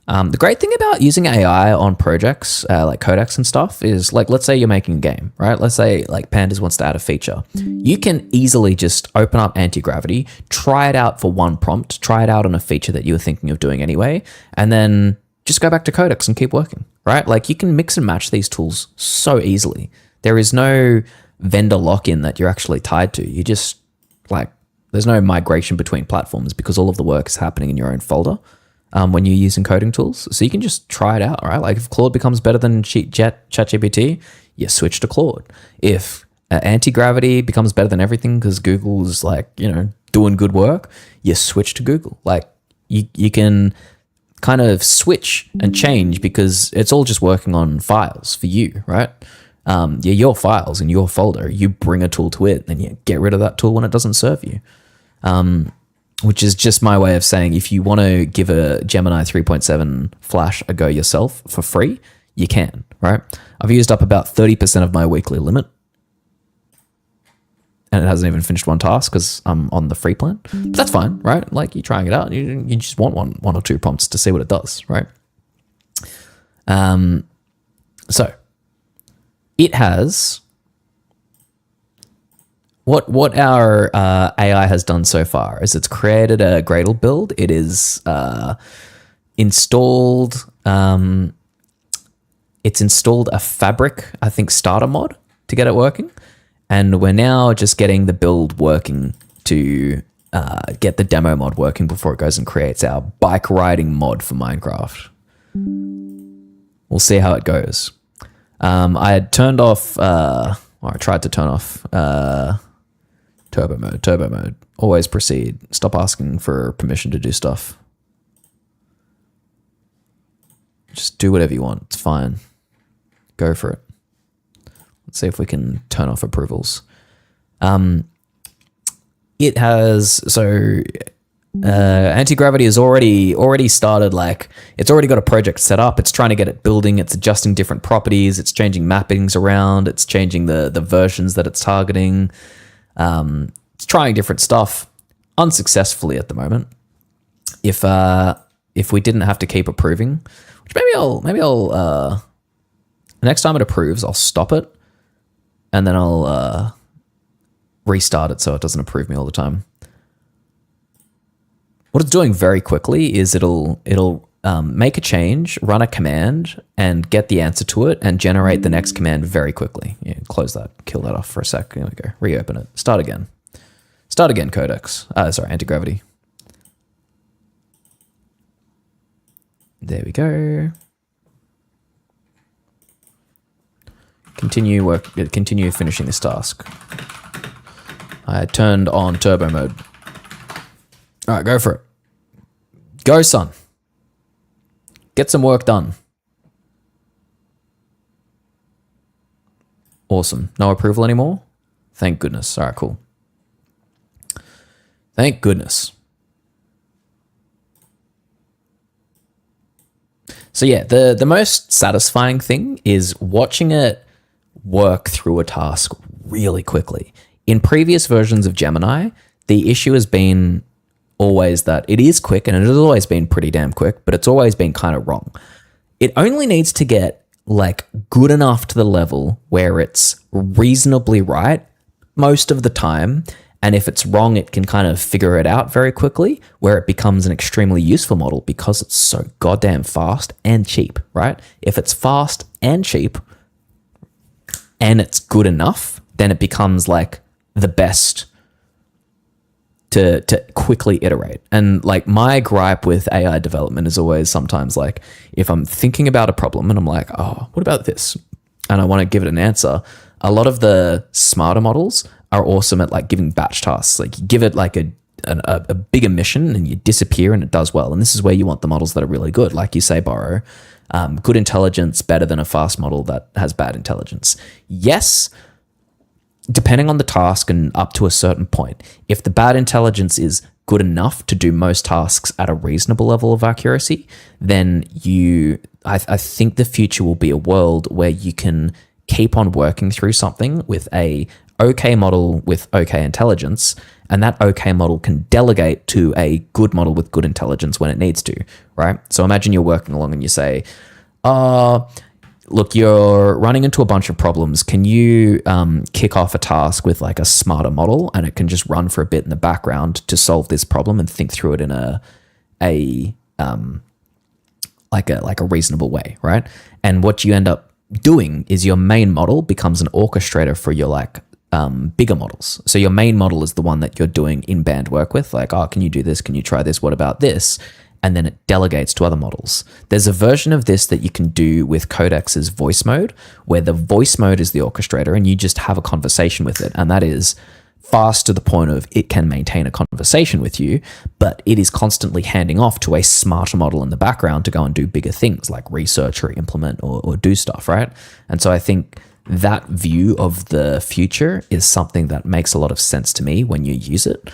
The great thing about using AI on projects like Codex and stuff is, like, let's say you're making a game, right? Let's say like Pandas wants to add a feature. You can easily just open up anti-gravity, try it out for one prompt, try it out on a feature that you were thinking of doing anyway, and then just go back to Codex and keep working, right? Like, you can mix and match these tools so easily. There is no vendor lock-in that you're actually tied to. You just, like, there's no migration between platforms because all of the work is happening in your own folder. When you're using coding tools. So you can just try it out, right? Like, if Claude becomes better than ChatGPT, you switch to Claude. If anti-gravity becomes better than everything because Google is, like, doing good work, you switch to Google. Like, you can kind of switch and change because it's all just working on files for you, right? Your files in your folder. You bring a tool to it, then you get rid of that tool when it doesn't serve you. Which is just my way of saying if you want to give a Gemini 3.7 Flash a go yourself for free, you can, right? I've used up about 30% of my weekly limit, and it hasn't even finished one task because I'm on the free plan. But that's fine, right? Like, you're trying it out. You just want one or two prompts to see what it does, right? So it has what our AI has done so far is it's created a Gradle build. It is installed. It's installed a Fabric, I think, starter mod to get it working. And we're now just getting the build working to get the demo mod working before it goes and creates our bike riding mod for Minecraft. We'll see how it goes. I had turned off, or I tried to turn off turbo mode. Always proceed. Stop asking for permission to do stuff. Just do whatever you want. It's fine. Go for it. Let's see if we can turn off approvals. It has, anti-gravity has already started, like, it's already got a project set up. It's trying to get it building. It's adjusting different properties. It's changing mappings around. It's changing the versions that it's targeting. It's trying different stuff unsuccessfully at the moment. If we didn't have to keep approving, which maybe I'll next time it approves, I'll stop it and then I'll restart it so it doesn't approve me all the time. What it's doing very quickly is it'll make a change, run a command, and get the answer to it, and generate the next command very quickly. Yeah, close that, kill that off for a sec. There we go. Reopen it. Start again. Start again, Codex. Anti-gravity. There we go. Continue finishing this task. I turned on turbo mode. All right, go for it. Go, son. Get some work done. Awesome. No approval anymore? Thank goodness. All right, cool. Thank goodness. So yeah, the most satisfying thing is watching it work through a task really quickly. In previous versions of Gemini, the issue has been always that it is quick, and it has always been pretty damn quick, but it's always been kind of wrong. It only needs to get like good enough to the level where it's reasonably right most of the time. And if it's wrong, it can kind of figure it out very quickly, where it becomes an extremely useful model because it's so goddamn fast and cheap, right? If it's fast and cheap and it's good enough, then it becomes like the best to quickly iterate. And like, my gripe with AI development is always sometimes like, if I'm thinking about a problem and I'm like, oh, what about this? And I want to give it an answer. A lot of the smarter models are awesome at like giving batch tasks. Like, you give it like a bigger mission and you disappear and it does well. And this is where you want the models that are really good. Like you say, Borrow, good intelligence better than a fast model that has bad intelligence. Yes, depending on the task and up to a certain point. If the bad intelligence is good enough to do most tasks at a reasonable level of accuracy, then I think the future will be a world where you can keep on working through something with a okay model with okay intelligence, and that okay model can delegate to a good model with good intelligence when it needs to, right? So imagine you're working along and you say, look, you're running into a bunch of problems. Can you kick off a task with like a smarter model, and it can just run for a bit in the background to solve this problem and think through it in a reasonable way, right? And what you end up doing is your main model becomes an orchestrator for your like bigger models. So your main model is the one that you're doing in-band work with, like, oh, can you do this? Can you try this? What about this? And then it delegates to other models. There's a version of this that you can do with Codex's voice mode, where the voice mode is the orchestrator and you just have a conversation with it. And that is fast to the point of it can maintain a conversation with you, but it is constantly handing off to a smarter model in the background to go and do bigger things like research or implement or do stuff, right? And so I think that view of the future is something that makes a lot of sense to me when you use it.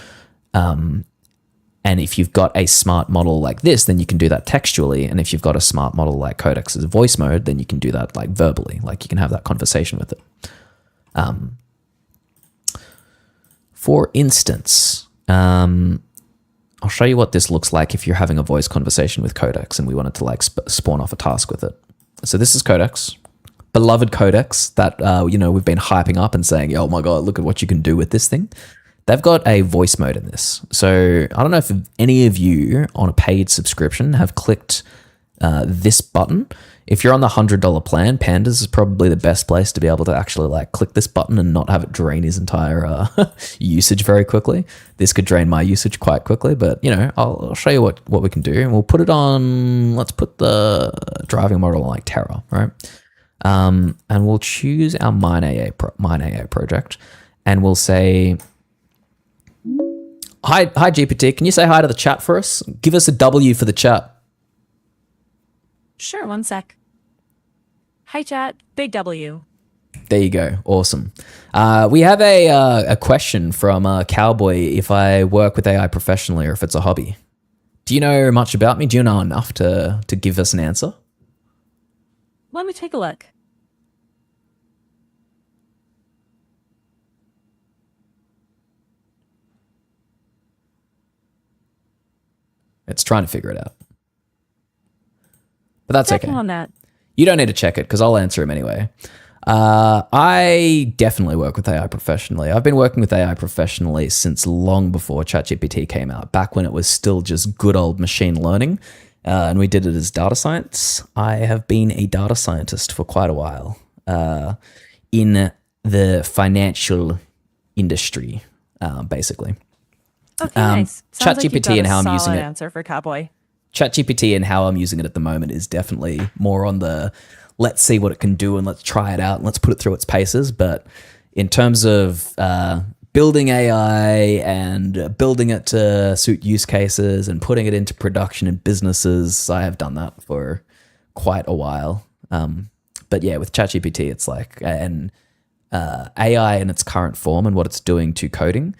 And if you've got a smart model like this, then you can do that textually. And if you've got a smart model like Codex's voice mode, then you can do that like verbally, like you can have that conversation with it. For instance, I'll show you what this looks like if you're having a voice conversation with Codex and we wanted to like spawn off a task with it. So this is Codex, beloved Codex that, we've been hyping up and saying, oh my God, look at what you can do with this thing. They've got a voice mode in this. So I don't know if any of you on a paid subscription have clicked this button. If you're on the $100 plan, Pandas is probably the best place to be able to actually like click this button and not have it drain his entire usage very quickly. This could drain my usage quite quickly, but I'll show you what we can do. And we'll put it on, let's put the driving model on like Terra, right? And we'll choose our Mine AA project and we'll say, Hi GPT, can you say hi to the chat for us? Give us a W for the chat. Sure, one sec. Hi, chat. Big W. There you go. Awesome. We have a question from Cowboy. If I work with AI professionally or if it's a hobby. Do you know much about me? Do you know enough to give us an answer? Let me take a look. It's trying to figure it out. But that's Checking okay. on that. You don't need to check it because I'll answer him anyway. I definitely work with AI professionally. I've been working with AI professionally since long before ChatGPT came out, back when it was still just good old machine learning, and we did it as data science. I have been a data scientist for quite a while in the financial industry, basically. Okay, nice. Sounds like you've ChatGPT got and how a I'm using solid it. answer for Cowboy. ChatGPT and how I'm using it at the moment is definitely more on the let's see what it can do and let's try it out and let's put it through its paces. But in terms of building AI and building it to suit use cases and putting it into production in businesses, I have done that for quite a while. But yeah, with ChatGPT, it's like, and AI in its current form and what it's doing to coding,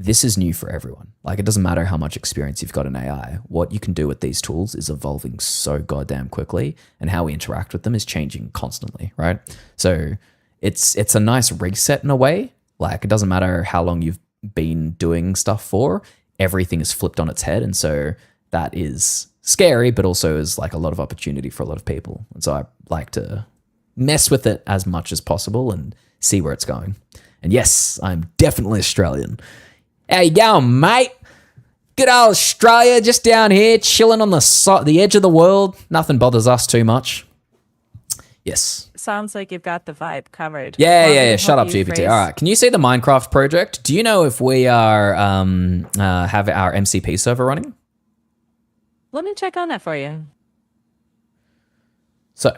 this is new for everyone. Like, it doesn't matter how much experience you've got in AI. What you can do with these tools is evolving so goddamn quickly, and how we interact with them is changing constantly, right? So it's a nice reset in a way. Like, it doesn't matter how long you've been doing stuff for, everything is flipped on its head. And so that is scary, but also is like a lot of opportunity for a lot of people. And so I like to mess with it as much as possible and see where it's going. And yes, I'm definitely Australian. How you going, mate? Good old Australia, just down here, chilling on the edge of the world. Nothing bothers us too much. Yes. Sounds like you've got the vibe covered. Yeah. Shut up, GPT. All right. Can you see the Minecraft project? Do you know if we are have our MCP server running? Let me check on that for you. So,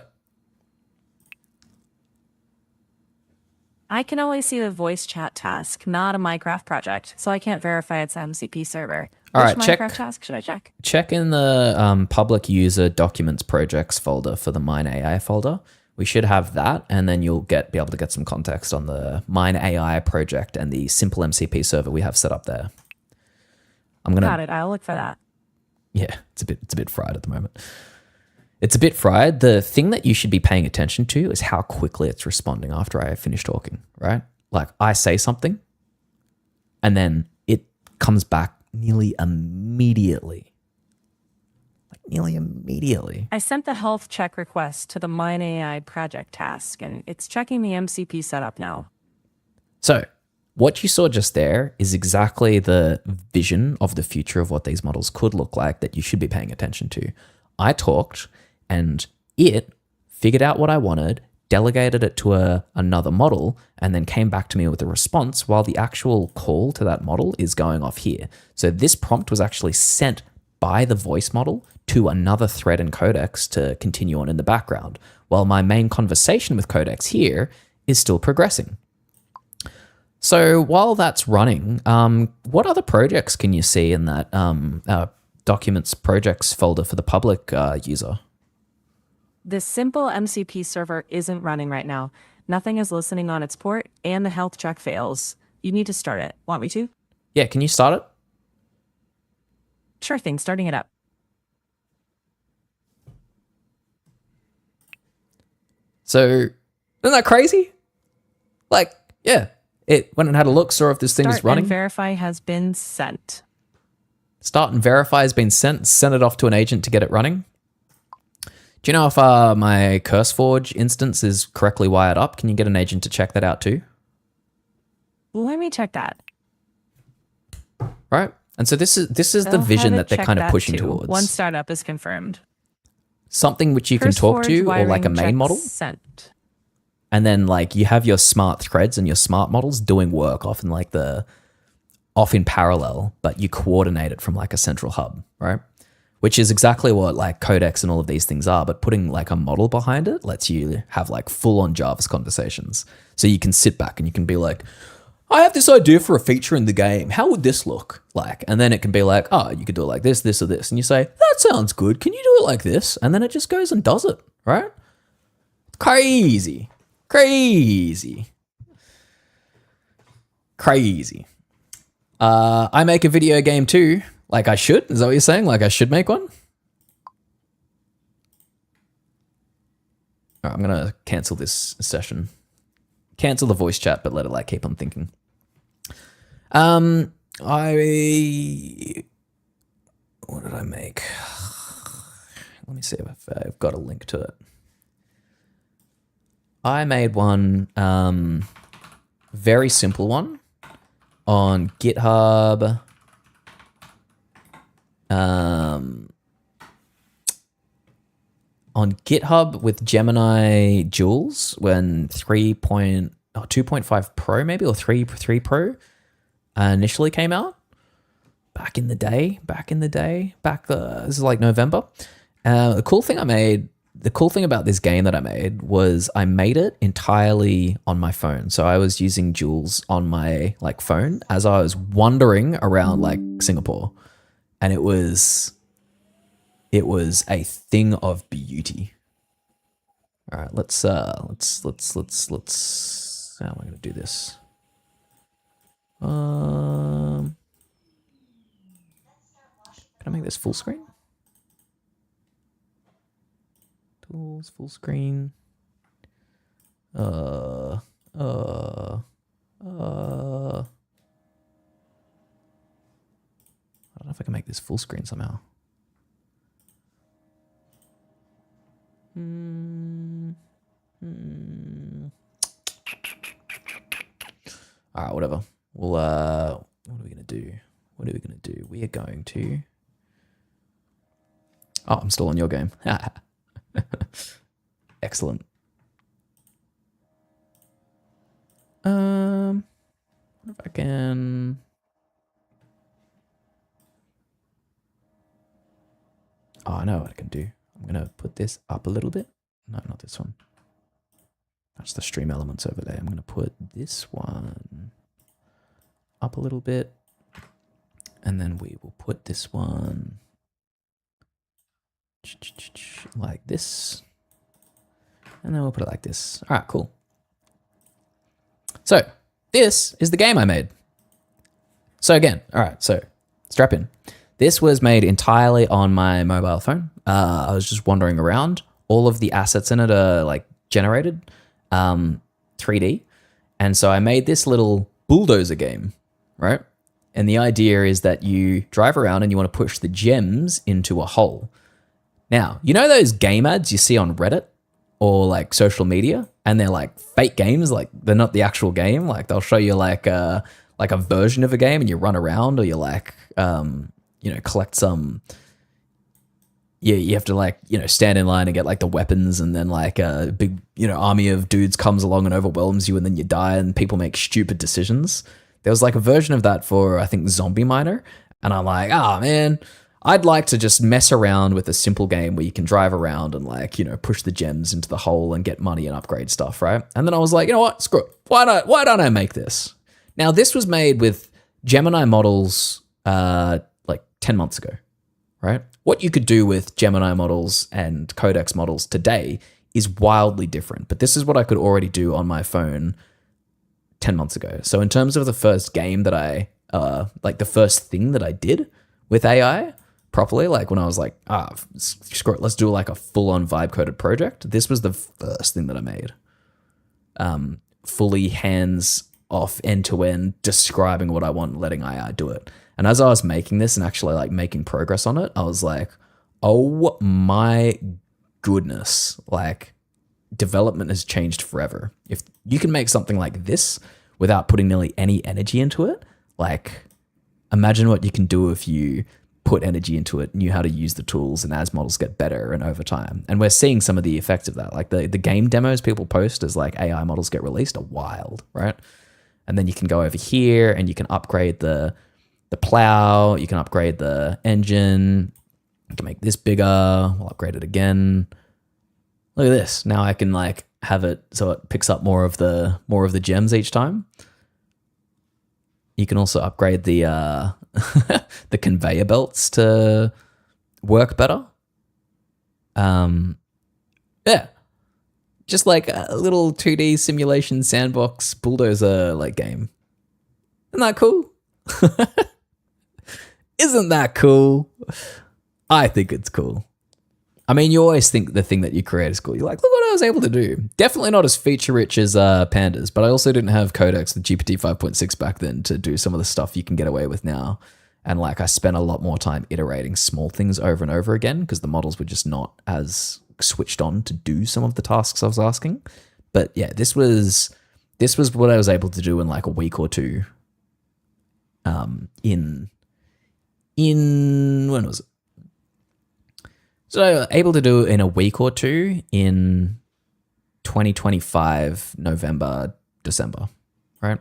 I can only see the voice chat task, not a Minecraft project, so I can't verify it's MCP server. All Which right, check- Minecraft task should I check? check in the public user documents projects folder for the Mine AI folder. We should have that, and then you'll be able to get some context on the Mine AI project and the simple MCP server we have set up there. Got it. I'll look for that. Yeah, it's a bit fried at the moment. It's a bit fried. The thing that you should be paying attention to is how quickly it's responding after I finish talking, right? Like, I say something and then it comes back nearly immediately. I sent the health check request to the Mine AI project task, and it's checking the MCP setup now. So what you saw just there is exactly the vision of the future of what these models could look like that you should be paying attention to. I talked and it figured out what I wanted, delegated it to another model, and then came back to me with a response while the actual call to that model is going off here. So this prompt was actually sent by the voice model to another thread in Codex to continue on in the background, while my main conversation with Codex here is still progressing. So while that's running, what other projects can you see in that documents projects folder for the public user? This simple MCP server isn't running right now. Nothing is listening on its port, and the health check fails. You need to start it. Want me to? Yeah, can you start it? Sure thing, starting it up. So, isn't that crazy? Like, yeah, it went and had a look, saw if this thing is Start running. and verify has been sent. Start and verify has been sent it off to an agent to get it running. Do you know if my CurseForge instance is correctly wired up? Can you get an agent to check that out too? Let me check that. Right? And so this is the They'll vision have that it they're kind of check that pushing too. towards. One startup is confirmed. Something which you can talk to, or like a CurseForge main wiring model. check Sent. And then like you have your smart threads and your smart models doing work off in parallel, but you coordinate it from like a central hub, right? Which is exactly what like Codex and all of these things are, but putting like a model behind it lets you have like full on Jarvis conversations. So you can sit back and you can be like, I have this idea for a feature in the game. How would this look like? And then it can be like, oh, you could do it like this, this, or this. And you say, that sounds good. Can you do it like this? And then it just goes and does it, right? Crazy. Crazy. Crazy. I make a video game too. Like I should? Is that what you're saying? Like I should make one? All right, I'm going to cancel this session. Cancel the voice chat, but let it like keep on thinking. What did I make? Let me see if I've got a link to it. I made one, very simple one on GitHub. On GitHub with Gemini Jules when 2.5 Pro maybe, or 3 Pro initially came out back in the day, this is like November. The cool thing about this game that I made was I made it entirely on my phone. So I was using Jules on my like phone as I was wandering around like Singapore, and it was a thing of beauty. All right, let's how am I going to do this? Can I make this full screen? Tools, full screen. I don't know if I can make this full screen somehow. All right, whatever. We'll what are we gonna do? We are going to. Oh, I'm still on your game. Excellent. What if I can? Oh, I know what I can do. I'm gonna put this up a little bit. No, not this one. That's the stream elements over there. I'm gonna put this one up a little bit, and then we will put this one like this, and then we'll put it like this. All right, cool. So this is the game I made. So again, all right, so strap in. This was made entirely on my mobile phone. I was just wandering around. All of the assets in it are like generated 3D. And so I made this little bulldozer game, right? And the idea is that you drive around and you want to push the gems into a hole. Now, you know those game ads you see on Reddit or like social media, and they're like fake games, like they're not the actual game. Like they'll show you like a version of a game and you run around, or you like, collect some, you have to like, stand in line and get like the weapons, and then like a big, army of dudes comes along and overwhelms you, and then you die and people make stupid decisions. There was like a version of that for, I think, Zombie Miner. And I'm like, man, I'd like to just mess around with a simple game where you can drive around and like, push the gems into the hole and get money and upgrade stuff, right? And then I was like, you know what? Screw it. Why don't I make this? Now, this was made with Gemini models like 10 months ago, right? What you could do with Gemini models and Codex models today is wildly different, but this is what I could already do on my phone 10 months ago. So in terms of the first game that like the first thing that I did with AI properly, like when I was like, screw it, let's do like a full-on vibe-coded project, this was the first thing that I made. Fully hands-off, end-to-end, describing what I want, letting AI do it. And as I was making this and actually like making progress on it, I was like, oh my goodness, like development has changed forever. If you can make something like this without putting nearly any energy into it, like imagine what you can do if you put energy into it, knew how to use the tools, and as models get better and over time. And we're seeing some of the effects of that. Like the game demos people post as like AI models get released are wild, right? And then you can go over here and you can upgrade the plow, you can upgrade the engine, you can make this bigger, we'll upgrade it again. Look at this. Now I can like have it so it picks up more of the gems each time. You can also upgrade the the conveyor belts to work better. Yeah. Just like a little 2D simulation sandbox bulldozer like game. Isn't that cool? Isn't that cool? I think it's cool. I mean, you always think the thing that you create is cool. You're like, look what I was able to do. Definitely not as feature-rich as Pandas, but I also didn't have Codex with GPT 5.6 back then to do some of the stuff you can get away with now. And like I spent a lot more time iterating small things over and over again because the models were just not as switched on to do some of the tasks I was asking. But yeah, this was what I was able to do in like a week or two. When was it? So able to do in a week or two in 2025, November, December, right?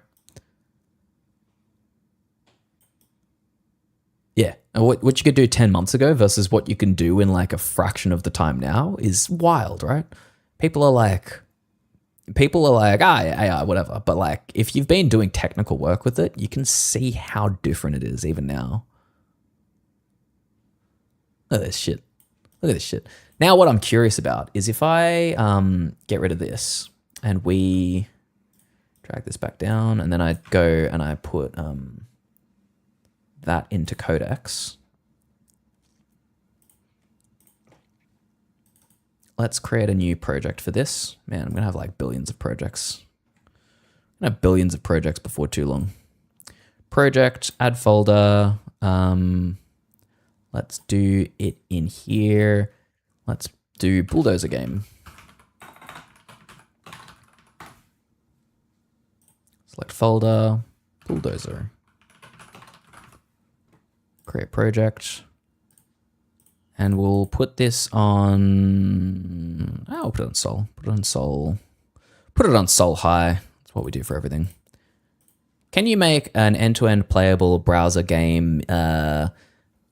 Yeah. And what you could do 10 months ago versus what you can do in like a fraction of the time now is wild, right? People are like, yeah, whatever. But like, if you've been doing technical work with it, you can see how different it is even now. Look at this shit. Look at this shit. Now what I'm curious about is if I get rid of this and we drag this back down and then I go and I put that into Codex. Let's create a new project for this. Man, I'm going to have like billions of projects. I'm going to have billions of projects before too long. Project, add folder. Let's do it in here. Let's do bulldozer game. Select folder, bulldozer. Create project. And we'll put this on, I'll put it on Sol. Put it on Sol. Put it on Sol High. That's what we do for everything. Can you make an end-to-end playable browser game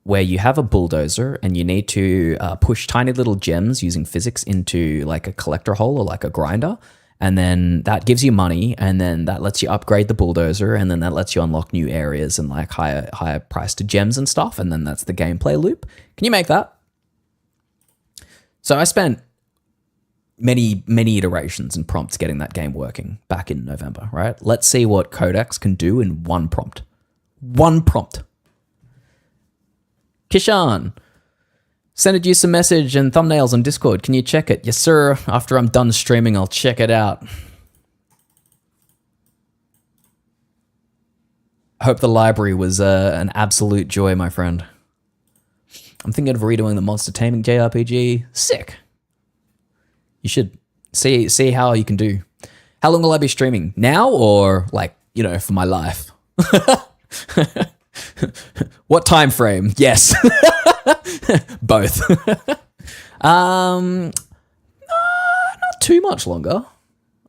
where you have a bulldozer and you need to push tiny little gems using physics into like a collector hole or like a grinder, and then that gives you money, and then that lets you upgrade the bulldozer, and then that lets you unlock new areas and like higher priced gems and stuff, and then that's the gameplay loop? Can you make that? So I spent many iterations and prompts getting that game working back in November, right? Let's see what Codex can do in one prompt. One prompt. Kishan, sended you some message and thumbnails on Discord. Can you check it? Yes, sir. After I'm done streaming, I'll check it out. I hope the library was an absolute joy, my friend. I'm thinking of redoing the Monster Taming JRPG. Sick. You should see how you can do. How long will I be streaming? Now or like, for my life? What time frame? Yes. Both. Not too much longer.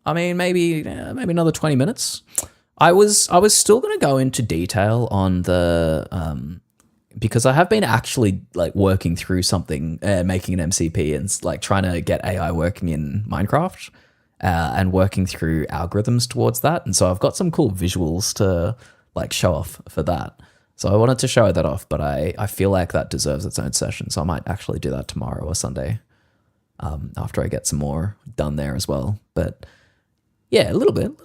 I mean, maybe another 20 minutes. I was still going to go into detail on the because I have been actually like working through something, making an MCP and like trying to get AI working in Minecraft. and working through algorithms towards that. And so I've got some cool visuals to like show off for that. So I wanted to show that off, but I feel like that deserves its own session. So I might actually do that tomorrow or Sunday after I get some more done there as well. But yeah, a little bit,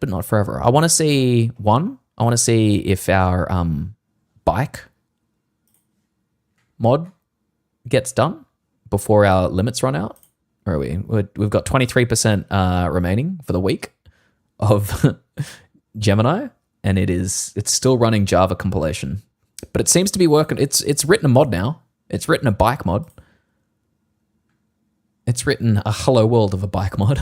but not forever. I want to see if our bike mod gets done before our limits run out. Where are we? We've got 23% remaining for the week of Gemini, and it's still running Java compilation, but it seems to be working. It's written a mod now. It's written a bike mod. It's written a hello world of a bike mod.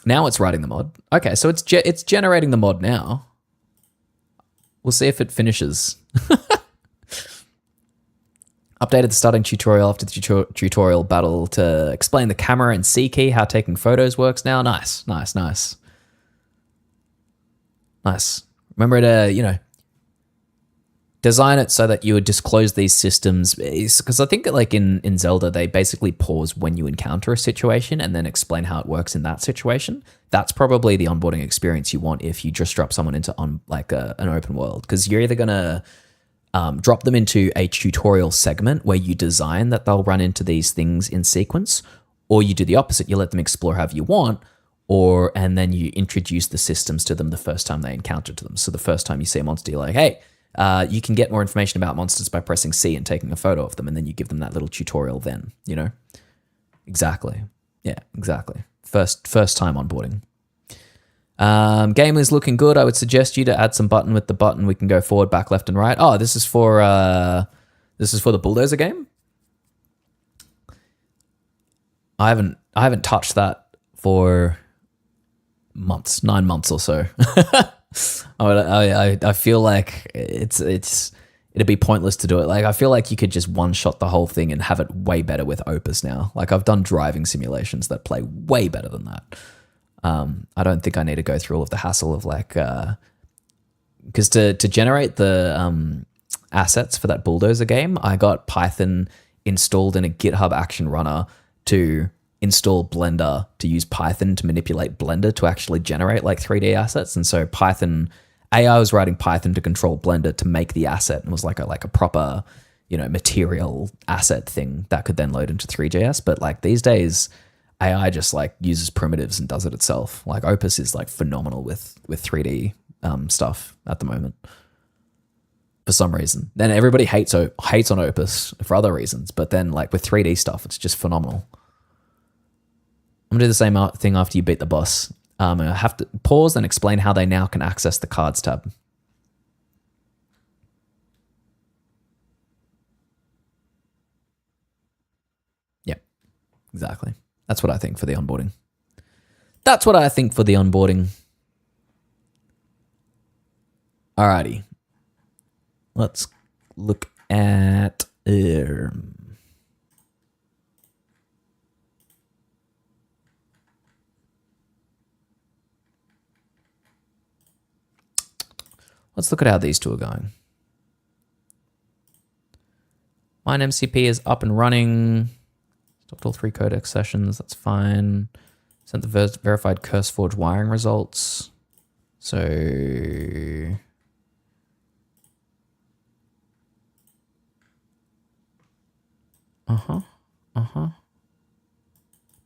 Now it's writing the mod. Okay, so it's generating the mod now. We'll see if it finishes. Updated the starting tutorial after the tutorial battle to explain the camera and C key, how taking photos works now. Nice. Remember to, design it so that you would disclose these systems, because I think that like in Zelda, they basically pause when you encounter a situation and then explain how it works in that situation. That's probably the onboarding experience you want if you just drop someone into an open world, because you're either going to drop them into a tutorial segment where you design that they'll run into these things in sequence, or you do the opposite. You let them explore however you want, and then you introduce the systems to them the first time they encounter them. So the first time you see a monster, you're like, hey, you can get more information about monsters by pressing C and taking a photo of them, and then you give them that little tutorial then, Exactly. Yeah, exactly. First time onboarding. Game is looking good. I would suggest you to add some button with the button. We can go forward, back, left, and right. Oh, this is for the bulldozer game. I haven't touched that for months, 9 months or so. I feel like it'd be pointless to do it. Like, I feel like you could just one shot the whole thing and have it way better with Opus now. Like, I've done driving simulations that play way better than that. I don't think I need to go through all of the hassle of because to generate the assets for that bulldozer game, I got Python installed in a GitHub action runner to install Blender, to use Python to manipulate Blender to actually generate like 3D assets. And so AI was writing Python to control Blender to make the asset, and was like a proper, material asset thing that could then load into 3JS. But like these days, AI just like uses primitives and does it itself. Like Opus is like phenomenal with 3D stuff at the moment for some reason. Then everybody hates on Opus for other reasons, but then like with 3D stuff, it's just phenomenal. I'm gonna do the same thing after you beat the boss. I have to pause and explain how they now can access the cards tab. Yep, exactly. That's what I think for the onboarding. Alrighty. Let's look at... Let's look at how these two are going. Mine MCP is up and running. Stopped all 3 codex sessions. That's fine. Sent the verified CurseForge wiring results. So...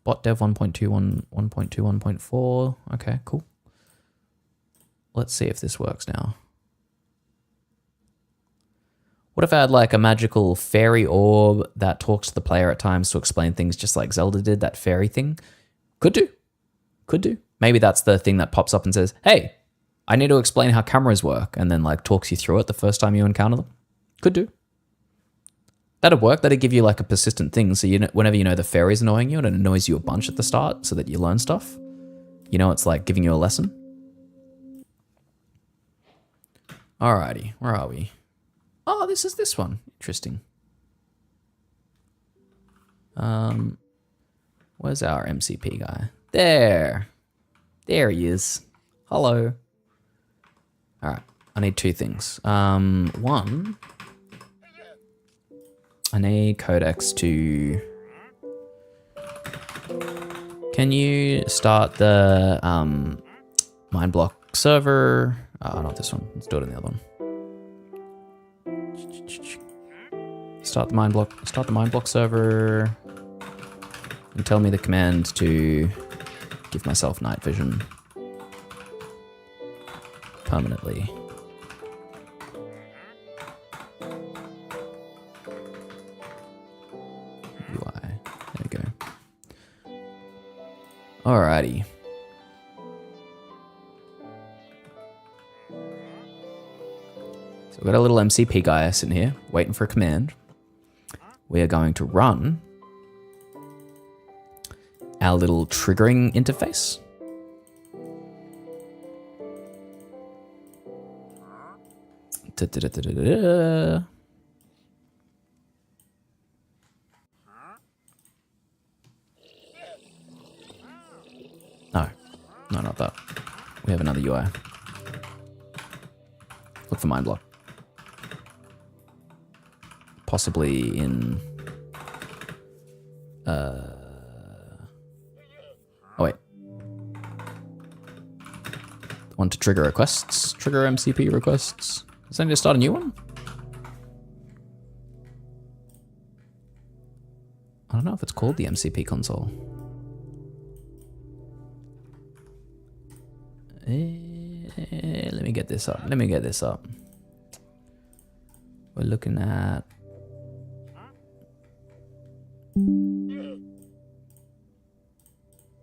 Bot dev 1.2, 1.2, 1.4. Okay, cool. Let's see if this works now. What if I had like a magical fairy orb that talks to the player at times to explain things just like Zelda did, that fairy thing? Could do. Maybe that's the thing that pops up and says, hey, I need to explain how cameras work, and then like talks you through it the first time you encounter them. Could do. That'd work. That'd give you like a persistent thing. So whenever the fairy's annoying you and it annoys you a bunch at the start so that you learn stuff, it's like giving you a lesson. Alrighty, where are we? Oh, this is this one. Interesting. Where's our MCP guy? There he is. Hello. All right, I need 2 things. One, I need Codex to... Can you start the mind block server? Oh, not this one. Let's do it in the other one. Start the mind block server. And tell me the command to give myself night vision permanently. UI. There we go. Alrighty. So we've got a little MCP guy sitting here waiting for a command. We are going to run our little triggering interface. Da-da-da-da-da-da. No, not that. We have another UI. Look for mind block. Possibly in... Oh, wait. Want to trigger requests? Trigger MCP requests. Does I need to start a new one? I don't know if it's called the MCP console. Let me get this up. We're looking at...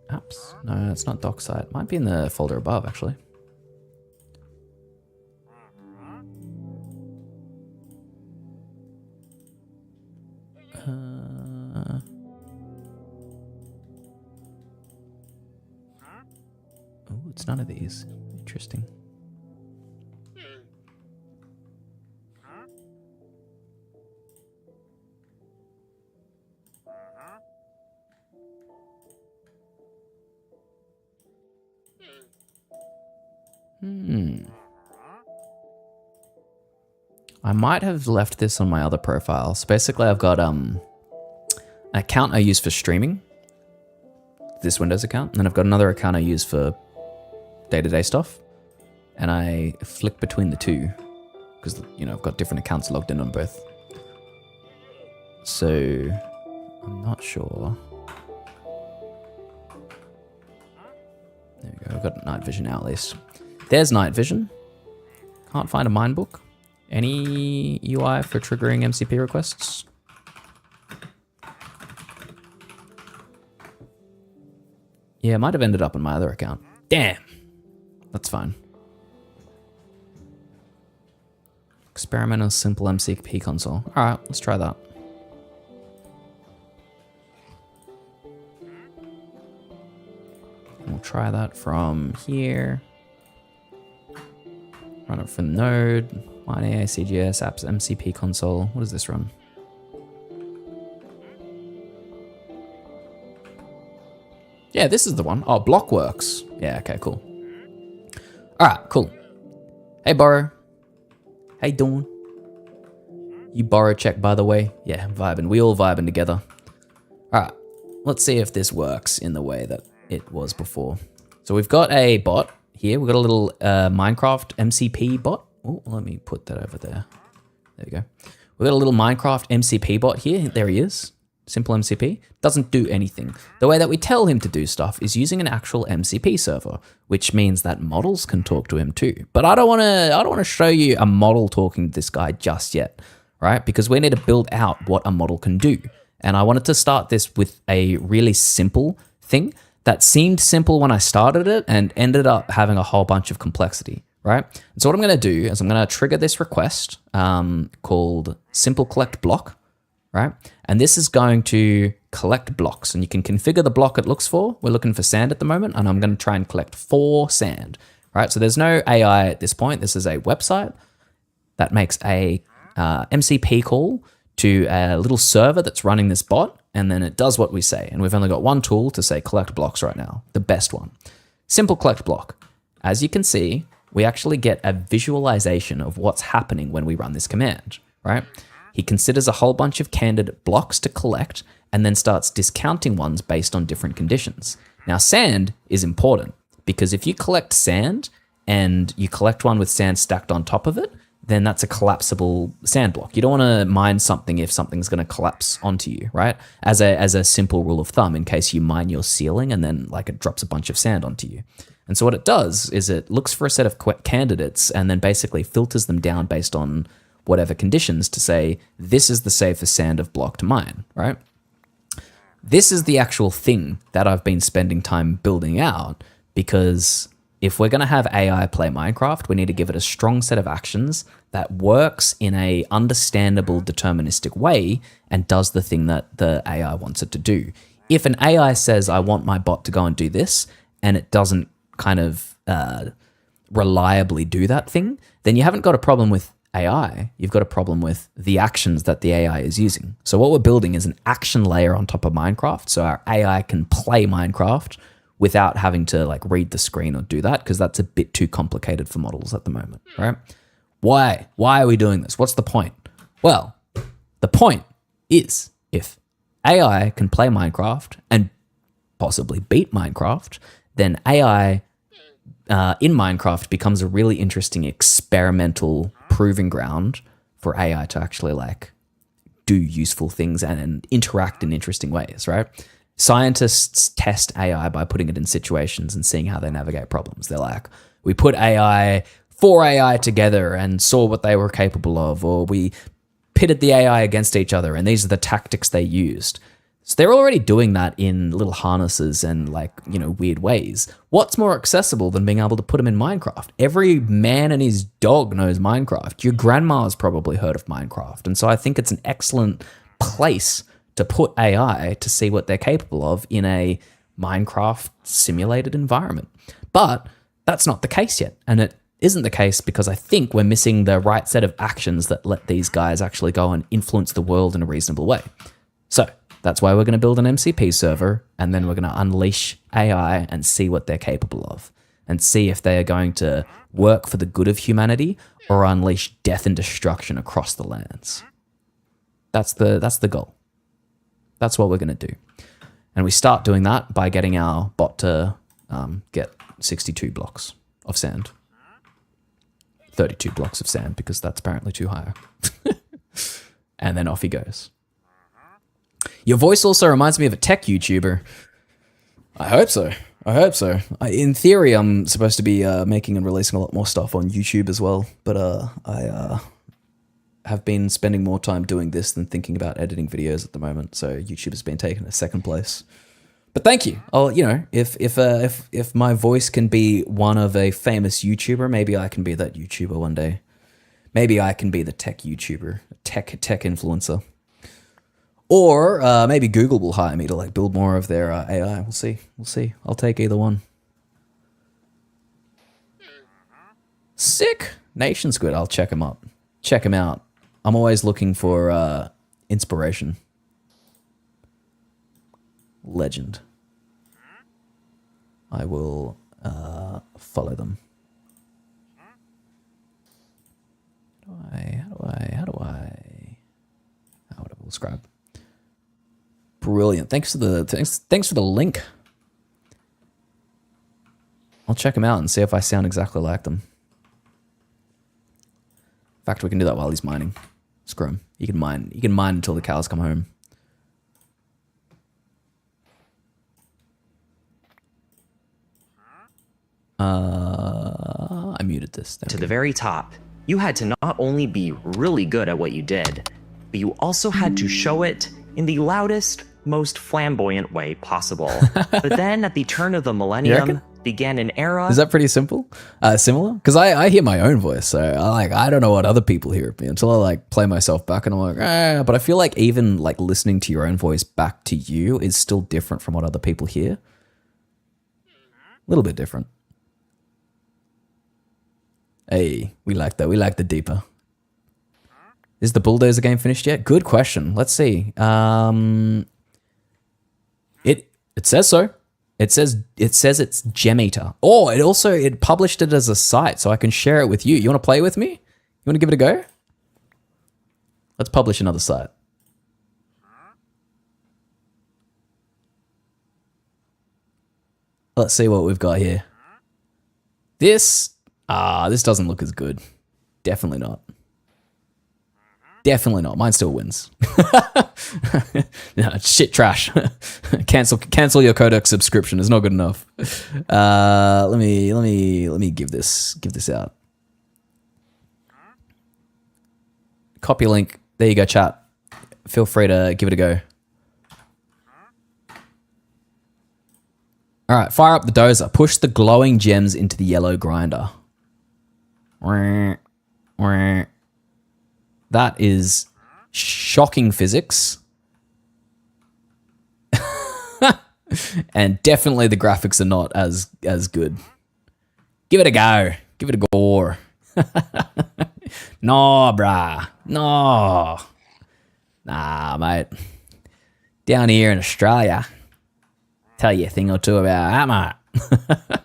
apps? No, it's not doc site. Might be in the folder above, actually. Oh, it's none of these. Interesting. I might have left this on my other profile. So basically I've got an account I use for streaming, this Windows account, and then I've got another account I use for day-to-day stuff, and I flick between the two because, you know, I've got different accounts logged in on both. So I'm not sure. There we go. I've got night vision now at least. There's night vision. Can't find a mind book. Any UI for triggering MCP requests? Yeah, it might have ended up on my other account. Damn. That's fine. Experimental simple MCP console. All right, let's try that. We'll try that from here. Run it from Node, Mine AI, CGS, Apps, MCP console. What does this run? Yeah, this is the one. Oh, Blockworks. Yeah, okay, cool. All right, cool. Hey, Borrow. Hey, Dawn. You Borrow check, by the way. Yeah, vibing. We all vibing together. All right, let's see if this works in the way that it was before. So we've got a bot here. We've got a little Minecraft MCP bot. Oh, let me put that over there. There we go. We've got a little Minecraft MCP bot here. There he is. Simple MCP. Doesn't do anything. The way that we tell him to do stuff is using an actual MCP server, which means that models can talk to him too. But I don't want to show you a model talking to this guy just yet, right? Because we need to build out what a model can do. And I wanted to start this with a really simple thing that seemed simple when I started it and ended up having a whole bunch of complexity, right? And so what I'm going to do is I'm going to trigger this request called simple collect block, right? And this is going to collect blocks, and you can configure the block it looks for. We're looking for sand at the moment, and I'm going to try and collect 4 sand, right? So there's no AI at this point. This is a website that makes a MCP call to a little server that's running this bot, and then it does what we say. And we've only got one tool to say collect blocks right now, the best one. Simple collect block. As you can see, we actually get a visualization of what's happening when we run this command, right? He considers a whole bunch of candidate blocks to collect and then starts discounting ones based on different conditions. Now, sand is important because if you collect sand and you collect one with sand stacked on top of it, then that's a collapsible sand block. You don't want to mine something if something's going to collapse onto you, right? As a simple rule of thumb, in case you mine your ceiling and then like it drops a bunch of sand onto you. And so what it does is it looks for a set of candidates and then basically filters them down based on whatever conditions to say, this is the safest sand of block to mine, right? This is the actual thing that I've been spending time building out, because if we're going to have AI play Minecraft, we need to give it a strong set of actions that works in a understandable deterministic way and does the thing that the AI wants it to do. If an AI says, I want my bot to go and do this, and it doesn't kind of reliably do that thing, then you haven't got a problem with AI. You've got a problem with the actions that the AI is using. So what we're building is an action layer on top of Minecraft, so our AI can play Minecraft without having to like read the screen or do that, because that's a bit too complicated for models at the moment, right? Why? Why are we doing this? What's the point? Well, the point is if AI can play Minecraft and possibly beat Minecraft, then AI in Minecraft becomes a really interesting experimental proving ground for AI to actually like do useful things and interact in interesting ways, right? Scientists test AI by putting it in situations and seeing how they navigate problems. They're like, we put four AI together and saw what they were capable of, or we pitted the AI against each other and these are the tactics they used. So they're already doing that in little harnesses and like, weird ways. What's more accessible than being able to put them in Minecraft? Every man and his dog knows Minecraft. Your grandma's probably heard of Minecraft. And so I think it's an excellent place to put AI to see what they're capable of in a Minecraft simulated environment. But that's not the case yet. And it isn't the case because I think we're missing the right set of actions that let these guys actually go and influence the world in a reasonable way. So that's why we're going to build an MCP server, and then we're going to unleash AI and see what they're capable of and see if they are going to work for the good of humanity or unleash death and destruction across the lands. That's the goal. That's what we're going to do. And we start doing that by getting our bot to get 62 blocks of sand. 32 blocks of sand, because that's apparently too high. And then off he goes. Your voice also reminds me of a tech YouTuber. I hope so. In theory, I'm supposed to be making and releasing a lot more stuff on YouTube as well. But I have been spending more time doing this than thinking about editing videos at the moment. So YouTube has been taken a second place. But thank you. If my voice can be one of a famous YouTuber, maybe I can be that YouTuber one day. Maybe I can be the tech YouTuber, tech influencer. Or maybe Google will hire me to like build more of their AI. We'll see. I'll take either one. Sick. Nation Squid. I'll check him up. Check him out. I'm always looking for inspiration. Legend. I will follow them. How do I subscribe? Brilliant. Thanks for the link. I'll check them out and see if I sound exactly like them. In fact, we can do that while he's mining. Screw him. You can mine until the cows come home. I muted this. To the very top, you had to not only be really good at what you did, but you also had to show it in the loudest, most flamboyant way possible. But then at the turn of the millennium began an era. Is that pretty simple? Similar? Because I hear my own voice, so I don't know what other people hear of me until I like play myself back and I'm like, but I feel like even like listening to your own voice back to you is still different from what other people hear. A little bit different. Hey, we like that. We like the deeper. Is the Bulldozer game finished yet? Good question. Let's see. It says so. It says it's Gem Eater. Oh, it published it as a site, so I can share it with you. You want to play with me? You want to give it a go? Let's publish another site. Let's see what we've got here. This doesn't look as good. Definitely not. Definitely not. Mine still wins. No, it's shit trash. Cancel your Codex subscription. It's not good enough. Let me give this out. Copy link. There you go, chat. Feel free to give it a go. All right, fire up the dozer. Push the glowing gems into the yellow grinder. That is shocking physics. And definitely the graphics are not as good. Give it a go. Give it a go. No, bruh. No. Nah, mate. Down here in Australia, tell you a thing or two about that, mate.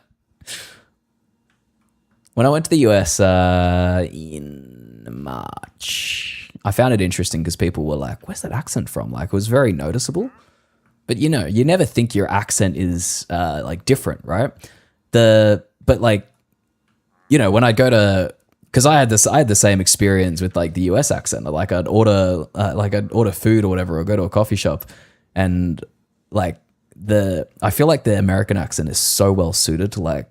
When I went to the US in March, I found it interesting because people were like, where's that accent from? Like, it was very noticeable. But, you know, you never think your accent is, like, different, right? But, like, you know, when I go to... Because I had the same experience with, like, the US accent. Like, I'd order food or whatever, or go to a coffee shop, and, like, I feel like the American accent is so well suited to, like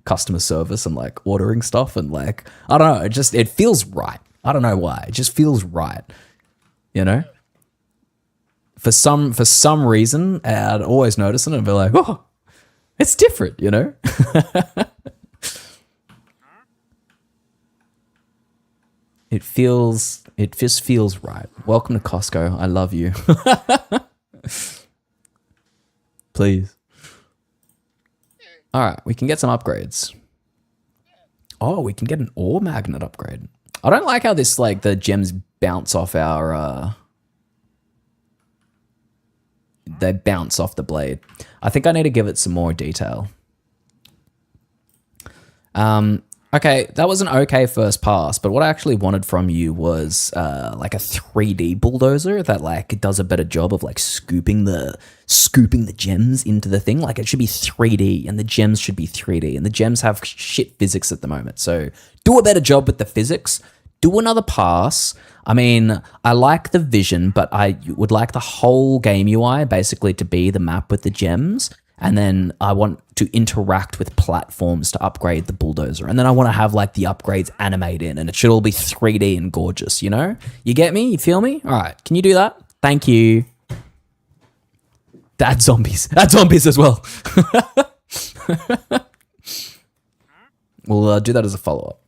customer service and, like, ordering stuff, and, like, I don't know, it feels right. I don't know why. It just feels right, you know? For some reason, I'd always notice it and be like, oh, it's different, you know? It just feels right. Welcome to Costco. I love you. Please. All right, we can get some upgrades. Oh, we can get an ore magnet upgrade. I don't like how this, like, the gems bounce off our... they bounce off the blade. I think I need to give it some more detail. Okay, that was an okay first pass, but what I actually wanted from you was like a 3D bulldozer that, like, does a better job of, like, scooping the gems into the thing. Like, it should be 3D, and the gems should be 3D, and the gems have shit physics at the moment. So do a better job with the physics. Do another pass. I mean, I like the vision, but I would like the whole game UI basically to be the map with the gems. And then I want to interact with platforms to upgrade the bulldozer. And then I want to have, like, the upgrades animate in, and it should all be 3D and gorgeous, you know? You get me? You feel me? All right. Can you do that? Thank you. Add zombies. Add zombies as well. We'll do that as a follow-up.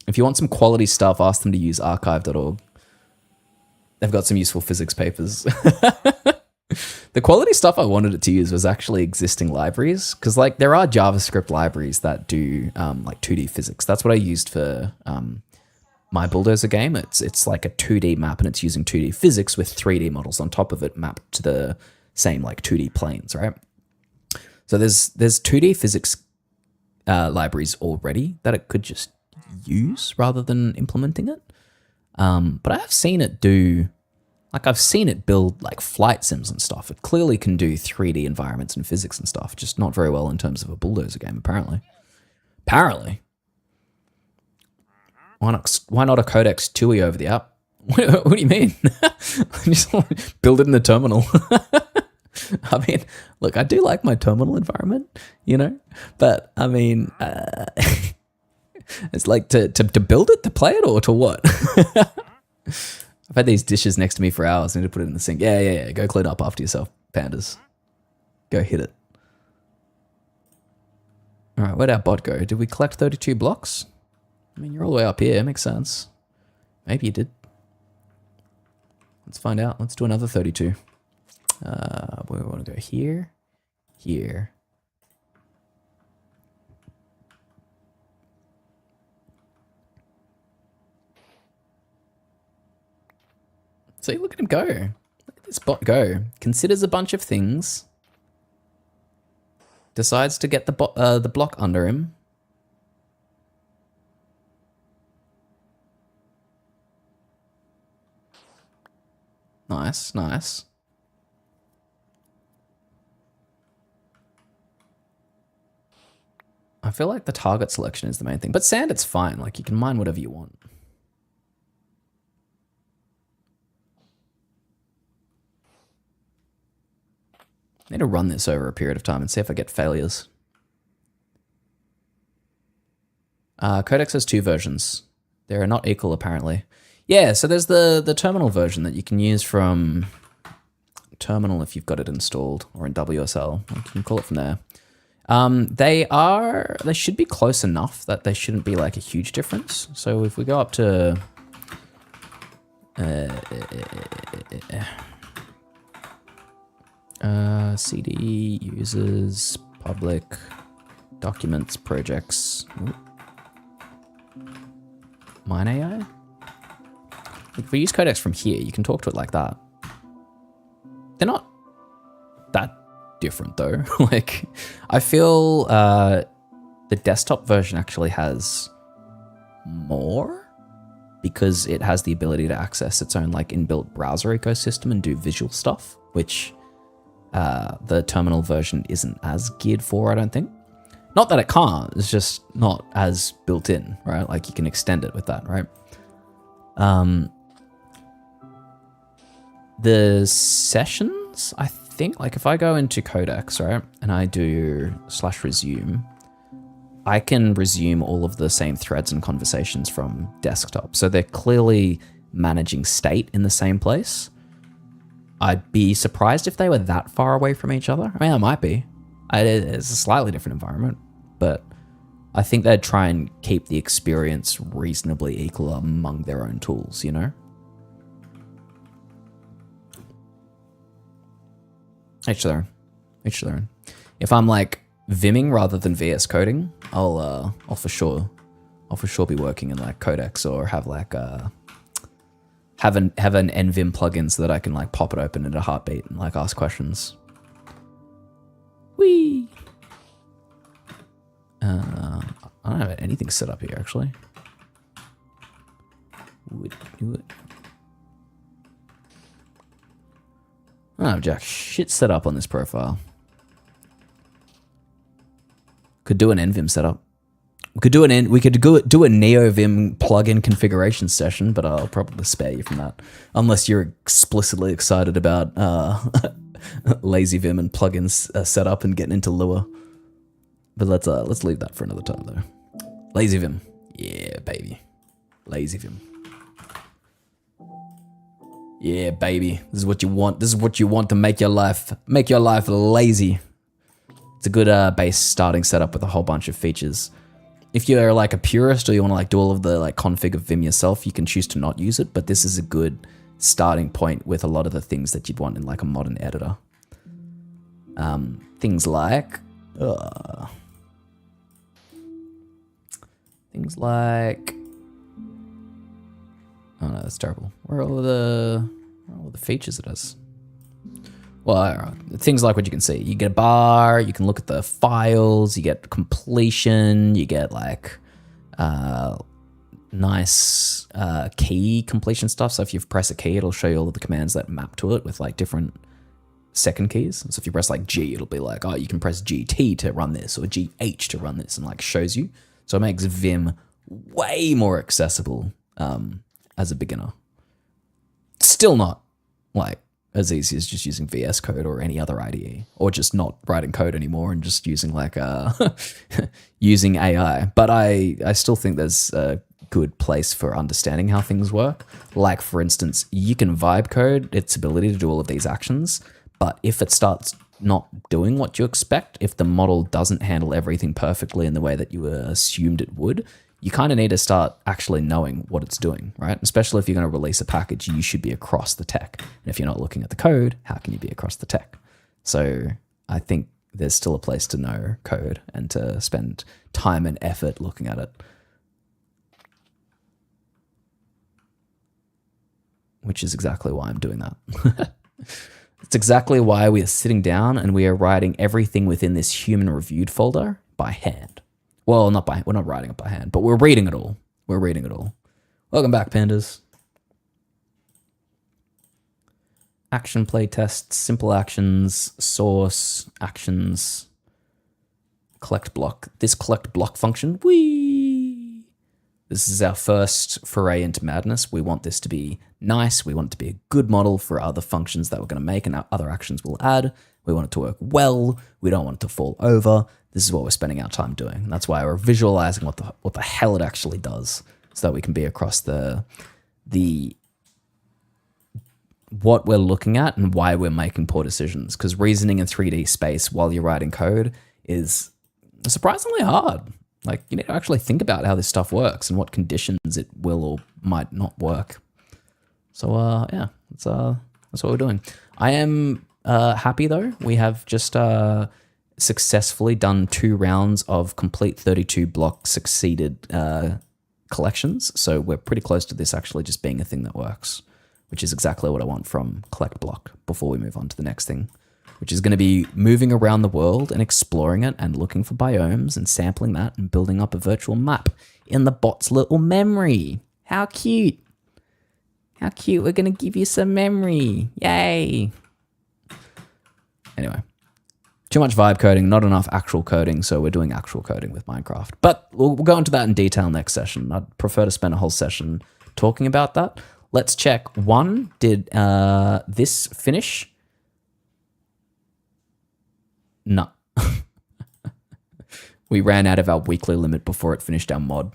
If you want some quality stuff, ask them to use archive.org. They've got some useful physics papers. The quality stuff I wanted it to use was actually existing libraries, because, like, there are JavaScript libraries that do like 2D physics. That's what I used for my bulldozer game. It's like a 2D map, and it's using 2D physics with 3D models on top of it mapped to the same, like, 2D planes, right? So there's 2D physics libraries already that it could just use rather than implementing it. But I have seen it do, like, I've seen it build, like, flight sims and stuff. It clearly can do 3D environments and physics and stuff, just not very well in terms of a bulldozer game, apparently. Apparently. Why not a Codex TUI over the app? What do you mean? Just build it in the terminal. I mean, look, I do like my terminal environment, you know, but I mean, it's like to build it, to play it, or to what? I've had these dishes next to me for hours. I need to put it in the sink. Yeah. Go clean up after yourself, pandas. Go hit it. All right, where'd our bot go? Did we collect 32 blocks? I mean, you're all the way up here. It makes sense. Maybe you did. Let's find out. Let's do another 32. We want to go here, here. See, look at him go. Look at this bot go. Considers a bunch of things. Decides to get the block under him. Nice, nice. I feel like the target selection is the main thing, but sand, it's fine. Like you can mine whatever you want. I need to run this over a period of time and see if I get failures. Codex has 2 versions. They are not equal, apparently. Yeah, so there's the terminal version that you can use from terminal if you've got it installed, or in WSL. You can call it from there. They should be close enough that they shouldn't be like a huge difference. So if we go up to CD users public documents projects. Ooh. Mine AI. If we use Codex from here, you can talk to it like that. They're not that different though. Like, I feel the desktop version actually has more because it has the ability to access its own like inbuilt browser ecosystem and do visual stuff, which the terminal version isn't as geared for, I don't think. Not that it can't, it's just not as built in, right? Like you can extend it with that, right? The sessions, I think, like if I go into Codex, right, and I do /resume, I can resume all of the same threads and conversations from desktop. So they're clearly managing state in the same place. I'd be surprised if they were that far away from each other. I mean, it might be. It's a slightly different environment, but I think they'd try and keep the experience reasonably equal among their own tools, you know? Each their own. Each their own. If I'm like Vimming rather than VS coding, I'll for sure be working in like Codex or have like have an NVim plugin so that I can like pop it open at a heartbeat and like ask questions. Whee! I don't have anything set up here actually. Would do it. I don't have jack shit set up on this profile. Could do an NVim setup. We could do a NeoVim plugin configuration session, but I'll probably spare you from that, unless you're explicitly excited about lazy Vim and plugins setup and getting into Lua. But let's leave that for another time though. Lazy Vim, yeah, baby. Lazy Vim, yeah, baby. This is what you want. This is what you want to make your life lazy. It's a good base starting setup with a whole bunch of features. If you're like a purist or you want to like do all of the like config of Vim yourself, you can choose to not use it, but this is a good starting point with a lot of the things that you'd want in like a modern editor. Things like oh no, that's terrible. Where are all the features it has? Well, things like what you can see. You get a bar, you can look at the files, you get completion, you get like nice key completion stuff. So if you press a key, it'll show you all of the commands that map to it with like different second keys. So if you press like G, it'll be like, oh, you can press GT to run this or GH to run this, and like shows you. So it makes Vim way more accessible as a beginner. Still not like as easy as just using VS Code or any other IDE, or just not writing code anymore and just using like using AI. But I still think there's a good place for understanding how things work. Like for instance, you can vibe code its ability to do all of these actions, but if it starts not doing what you expect, if the model doesn't handle everything perfectly in the way that you assumed it would, you kind of need to start actually knowing what it's doing, right? Especially if you're going to release a package, you should be across the tech. And if you're not looking at the code, how can you be across the tech? So I think there's still a place to know code and to spend time and effort looking at it. Which is exactly why I'm doing that. It's exactly why we are sitting down and we are writing everything within this human reviewed folder by hand. Well, we're not writing it by hand, but we're reading it all. We're reading it all. Welcome back, pandas. Action play tests, simple actions, source, actions, collect block. This collect block function, whee! This is our first foray into madness. We want this to be nice. We want it to be a good model for other functions that we're going to make and other actions we'll add. We want it to work well. We don't want it to fall over. This is what we're spending our time doing. And that's why we're visualizing what the hell it actually does, so that we can be across the what we're looking at and why we're making poor decisions. Because reasoning in 3D space while you're writing code is surprisingly hard. Like, you need to actually think about how this stuff works and what conditions it will or might not work. So yeah, that's what we're doing. I am happy though. We have just successfully done 2 rounds of complete 32 block succeeded collections. So we're pretty close to this actually just being a thing that works, which is exactly what I want from collect block before we move on to the next thing, which is going to be moving around the world and exploring it and looking for biomes and sampling that and building up a virtual map in the bot's little memory. How cute. How cute. We're going to give you some memory. Yay. Anyway, too much vibe coding, not enough actual coding, so we're doing actual coding with Minecraft. But we'll go into that in detail next session. I'd prefer to spend a whole session talking about that. Let's check. 1, did this finish? No. We ran out of our weekly limit before it finished our mod.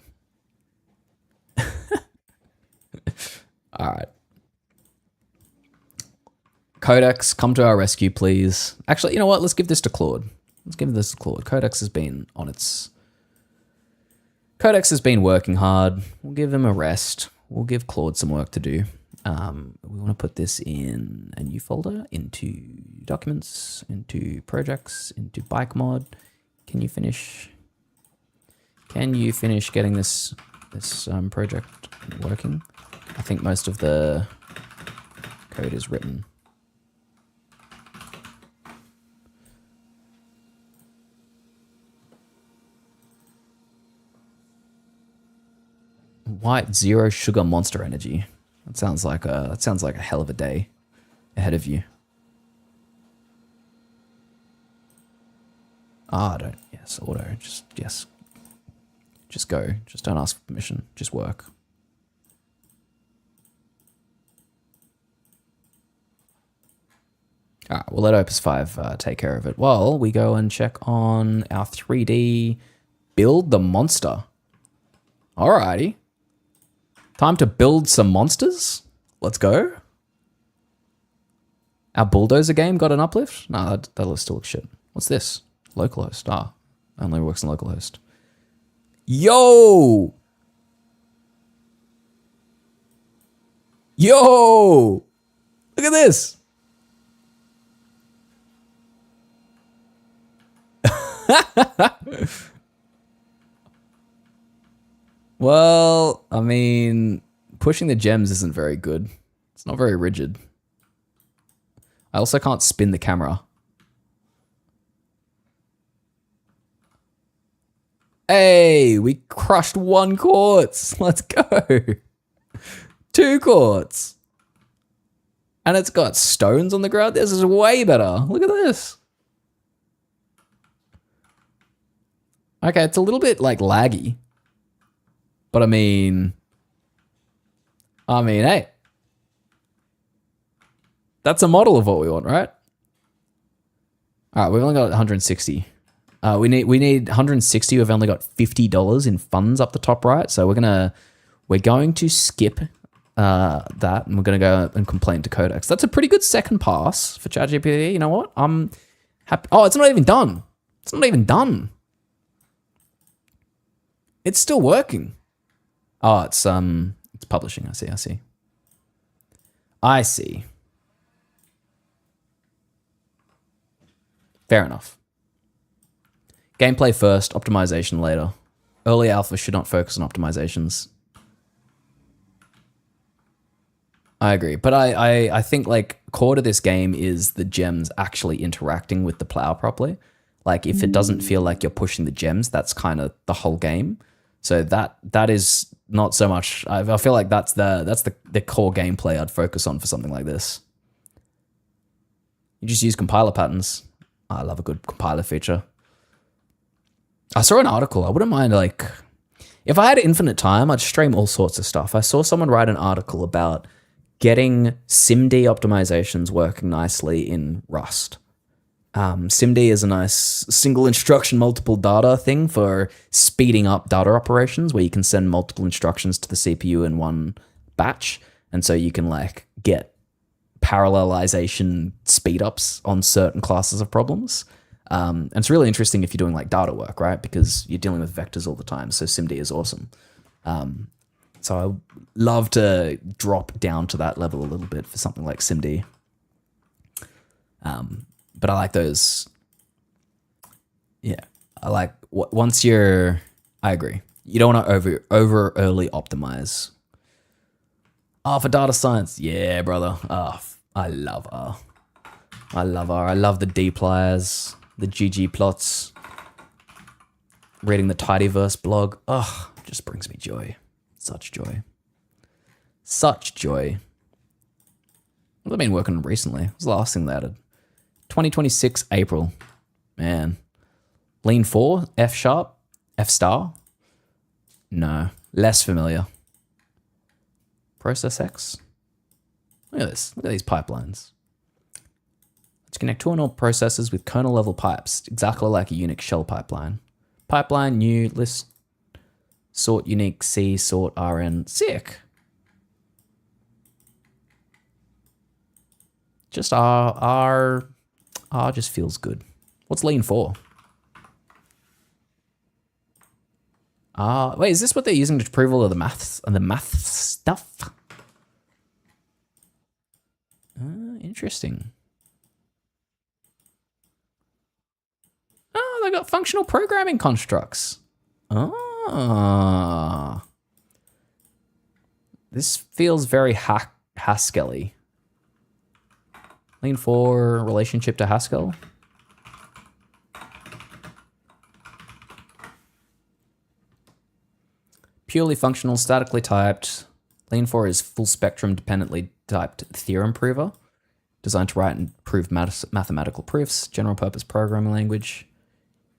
All right. Codex, come to our rescue, please. Actually, you know what? Let's give this to Claude. Codex has been working hard. We'll give him a rest. We'll give Claude some work to do. We want to put this in a new folder, into documents, into projects, into bike mod. Can you finish getting this project working? I think most of the code is written. White zero sugar monster energy. That sounds like a hell of a day ahead of you. Don't. Yes, auto. Just go. Just don't ask for permission. Just work. All right, we'll let Opus 5 take care of it. Well, we go and check on our 3D build the monster. Alrighty. Time to build some monsters. Let's go. Our bulldozer game got an uplift? No, that still looks shit. What's this? Localhost. Only works on localhost. Yo! Look at this. Well, I mean, pushing the gems isn't very good. It's not very rigid. I also can't spin the camera. Hey, we crushed 1 quartz. Let's go. 2 quartz. And it's got stones on the ground. This is way better. Look at this. Okay, it's a little bit like laggy. But I mean, hey. That's a model of what we want, right? All right, we've only got 160. We need 160. We've only got $50 in funds up the top right. So we're going to skip that, and we're going to go and complain to Codex. That's a pretty good second pass for ChatGPT. You know what? I'm happy. Oh, it's not even done. It's still working. Oh, it's publishing. I see. Fair enough. Gameplay first, optimization later. Early alpha should not focus on optimizations. I agree, but I think like core to this game is the gems actually interacting with the plow properly. Like if it doesn't feel like you're pushing the gems, that's kind of the whole game. So that is not so much. I feel like that's the core gameplay I'd focus on for something like this. You just use compiler patterns. I love a good compiler feature. I saw an article. I wouldn't mind, like, if I had infinite time, I'd stream all sorts of stuff. I saw someone write an article about getting SIMD optimizations working nicely in Rust. SIMD is a nice single instruction, multiple data thing for speeding up data operations where you can send multiple instructions to the CPU in one batch. And so you can like get parallelization speed ups on certain classes of problems. And it's really interesting if you're doing like data work, right? Because you're dealing with vectors all the time. So SIMD is awesome. So I love to drop down to that level a little bit for something like SIMD. But I like those. Yeah, I like once you're. I agree. You don't want to over early optimize. Oh, for data science, yeah, brother. Oh, I love R. I love R. I love the dplyrs, the ggplots. Reading the tidyverse blog. Oh, just brings me joy. Such joy. Such joy. What have I been working on recently? What was the last thing they added? 2026 April. Man. Lean 4, F sharp, F star. No, less familiar. Process X. Look at this. Look at these pipelines. Let's connect two or more processes with kernel level pipes, exactly like a Unix shell pipeline. Pipeline, new, list, sort unique, C, sort RN. Sick. Just R just feels good. What's lean for? Wait, is this what they're using to prove all of the maths and the math stuff? Interesting. Oh, they got functional programming constructs. This feels very Haskell-y. Lean 4 relationship to Haskell. Purely functional, statically typed. Lean 4 is full spectrum dependently typed theorem prover, designed to write and prove mathematical proofs. General purpose programming language.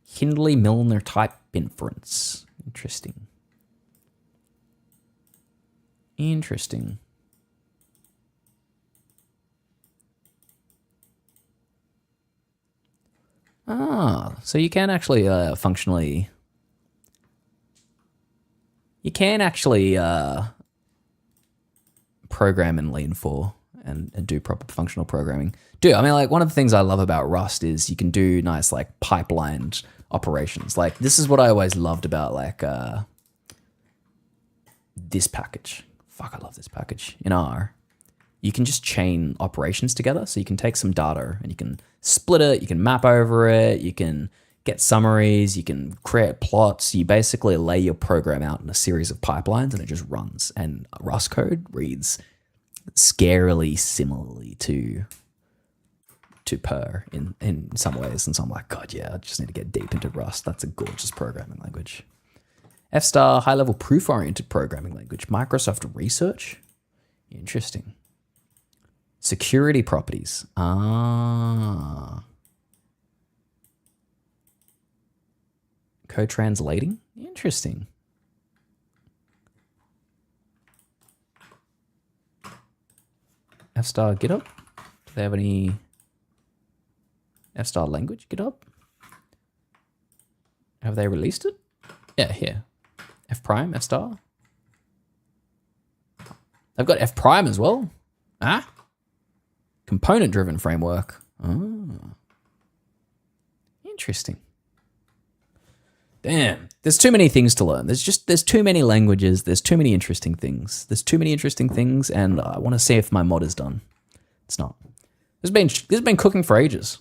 Hindley-Milner type inference. Interesting. Interesting. So you can actually functionally... You can actually program in Lean 4 and do proper functional programming. Dude, I mean, like, one of the things I love about Rust is you can do nice, like, pipelined operations. Like, this is what I always loved about, like, this package. Fuck, I love this package. In R, you can just chain operations together. So you can take some data and you can split it, you can map over it, you can get summaries, you can create plots. You basically lay your program out in a series of pipelines and it just runs. And Rust code reads scarily similarly to Per in some ways. And so I'm like, God, yeah, I just need to get deep into Rust. That's a gorgeous programming language. F-star, high-level proof-oriented programming language. Microsoft Research. Interesting. Security properties. Co-translating. Interesting. F-star GitHub. Do they have any F-star language GitHub? Have they released it? Yeah, here. F prime, F star. They've got F prime as well. Component driven framework. Interesting. Damn. There's too many things to learn. There's too many languages. There's too many interesting things. And I want to see if my mod is done. It's not. This has been cooking for ages.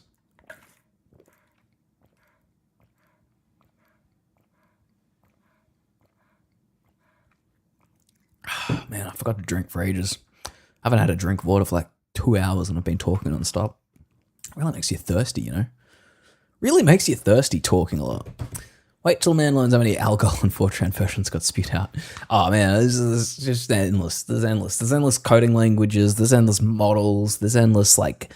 Man, I forgot to drink for ages. I haven't had a drink of water for like 2 hours and I've been talking non-stop. It really makes you thirsty, you know? Really makes you thirsty talking a lot. Wait till man learns how many alcohol and Fortran versions got spewed out. Oh man, this is just endless. There's endless coding languages. There's endless models. There's endless like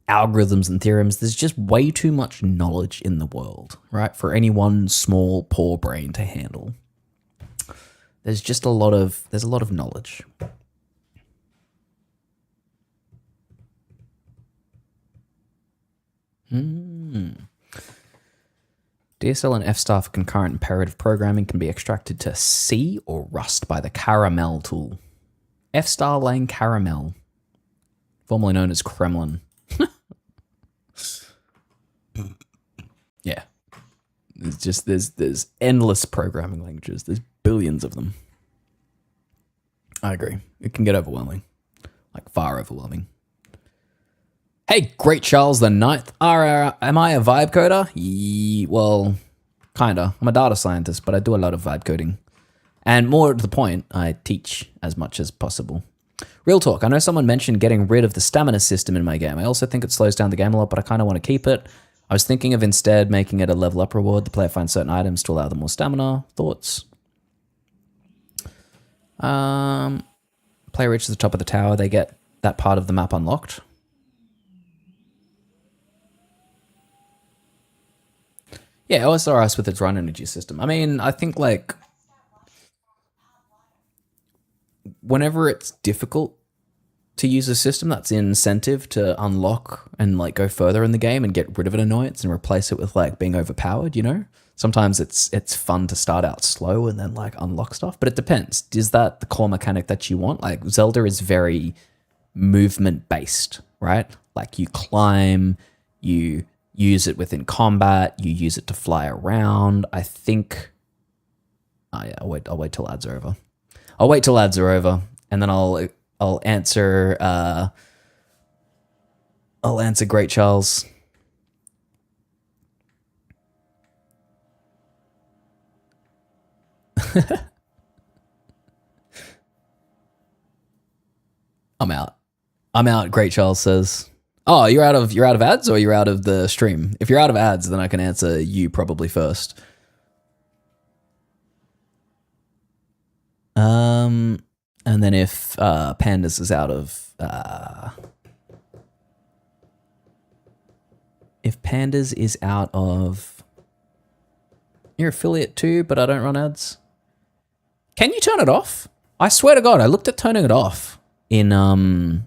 algorithms and theorems. There's just way too much knowledge in the world, right? For any one small, poor brain to handle. There's just a lot of knowledge. DSL and F-star for concurrent imperative programming can be extracted to C or Rust by the Caramel tool. F-star laying caramel, formerly known as Kremlin. Yeah. It's just there's endless programming languages. There's billions of them. I agree. It can get overwhelming. Like far overwhelming. Hey, Great Charles the Ninth. Am I a vibe coder? Well, kinda. I'm a data scientist, but I do a lot of vibe coding. And more to the point, I teach as much as possible. Real talk, I know someone mentioned getting rid of the stamina system in my game. I also think it slows down the game a lot, but I kind of want to keep it. I was thinking of instead making it a level up reward. The player finds certain items to allow them more stamina. Thoughts? Player reaches the top of the tower, they get that part of the map unlocked. Yeah, OSRS with its run energy system. I mean, I think like whenever it's difficult to use a system, that's an incentive to unlock and like go further in the game and get rid of an annoyance and replace it with like being overpowered, you know? Sometimes it's fun to start out slow and then like unlock stuff, but it depends. Is that the core mechanic that you want? Like Zelda is very movement based, right? Like you climb, you use it within combat, you use it to fly around. I think I'll wait till ads are over. I'll wait till ads are over and then I'll answer Great Charles. I'm out, Great Charles says. Oh, you're out of ads or you're out of the stream? If you're out of ads, then I can answer you probably first. And then if Pandas is out of your affiliate too, but I don't run ads. Can you turn it off? I swear to God, I looked at turning it off in the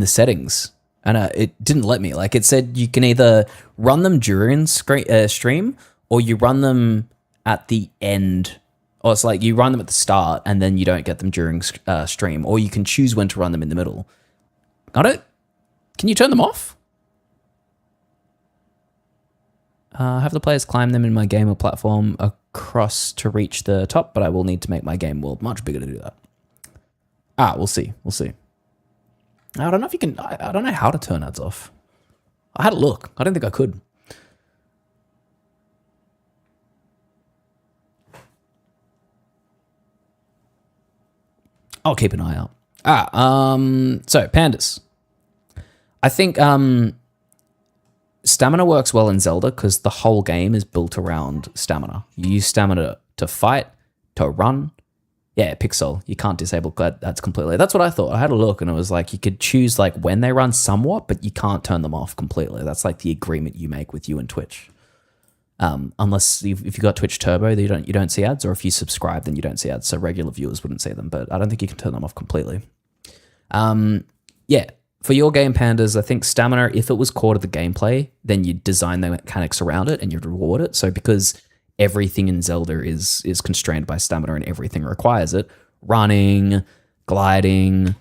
settings, and it didn't let me. Like it said, you can either run them during stream, or you run them at the end. Or it's like you run them at the start, and then you don't get them during stream, or you can choose when to run them in the middle. Got it? Can you turn them off? Have the players climb them in my game or platform across to reach the top, but I will need to make my game world much bigger to do that. We'll see. I don't know if you can. I don't know how to turn ads off. I had a look. I don't think I could. I'll keep an eye out. So Pandas. I think stamina works well in Zelda because the whole game is built around stamina. You use stamina to fight, to run. Yeah, Pixel. You can't disable that's completely. That's what I thought. I had a look and it was like you could choose like when they run somewhat, but you can't turn them off completely. That's like the agreement you make with you and Twitch. Unless if you got Twitch Turbo, you don't see ads, or if you subscribe, then you don't see ads. So regular viewers wouldn't see them, but I don't think you can turn them off completely. Yeah, for your game, Pandas, I think stamina, if it was core to the gameplay, then you design the mechanics around it and you'd reward it. So because everything in Zelda is constrained by stamina and everything requires it, running, gliding,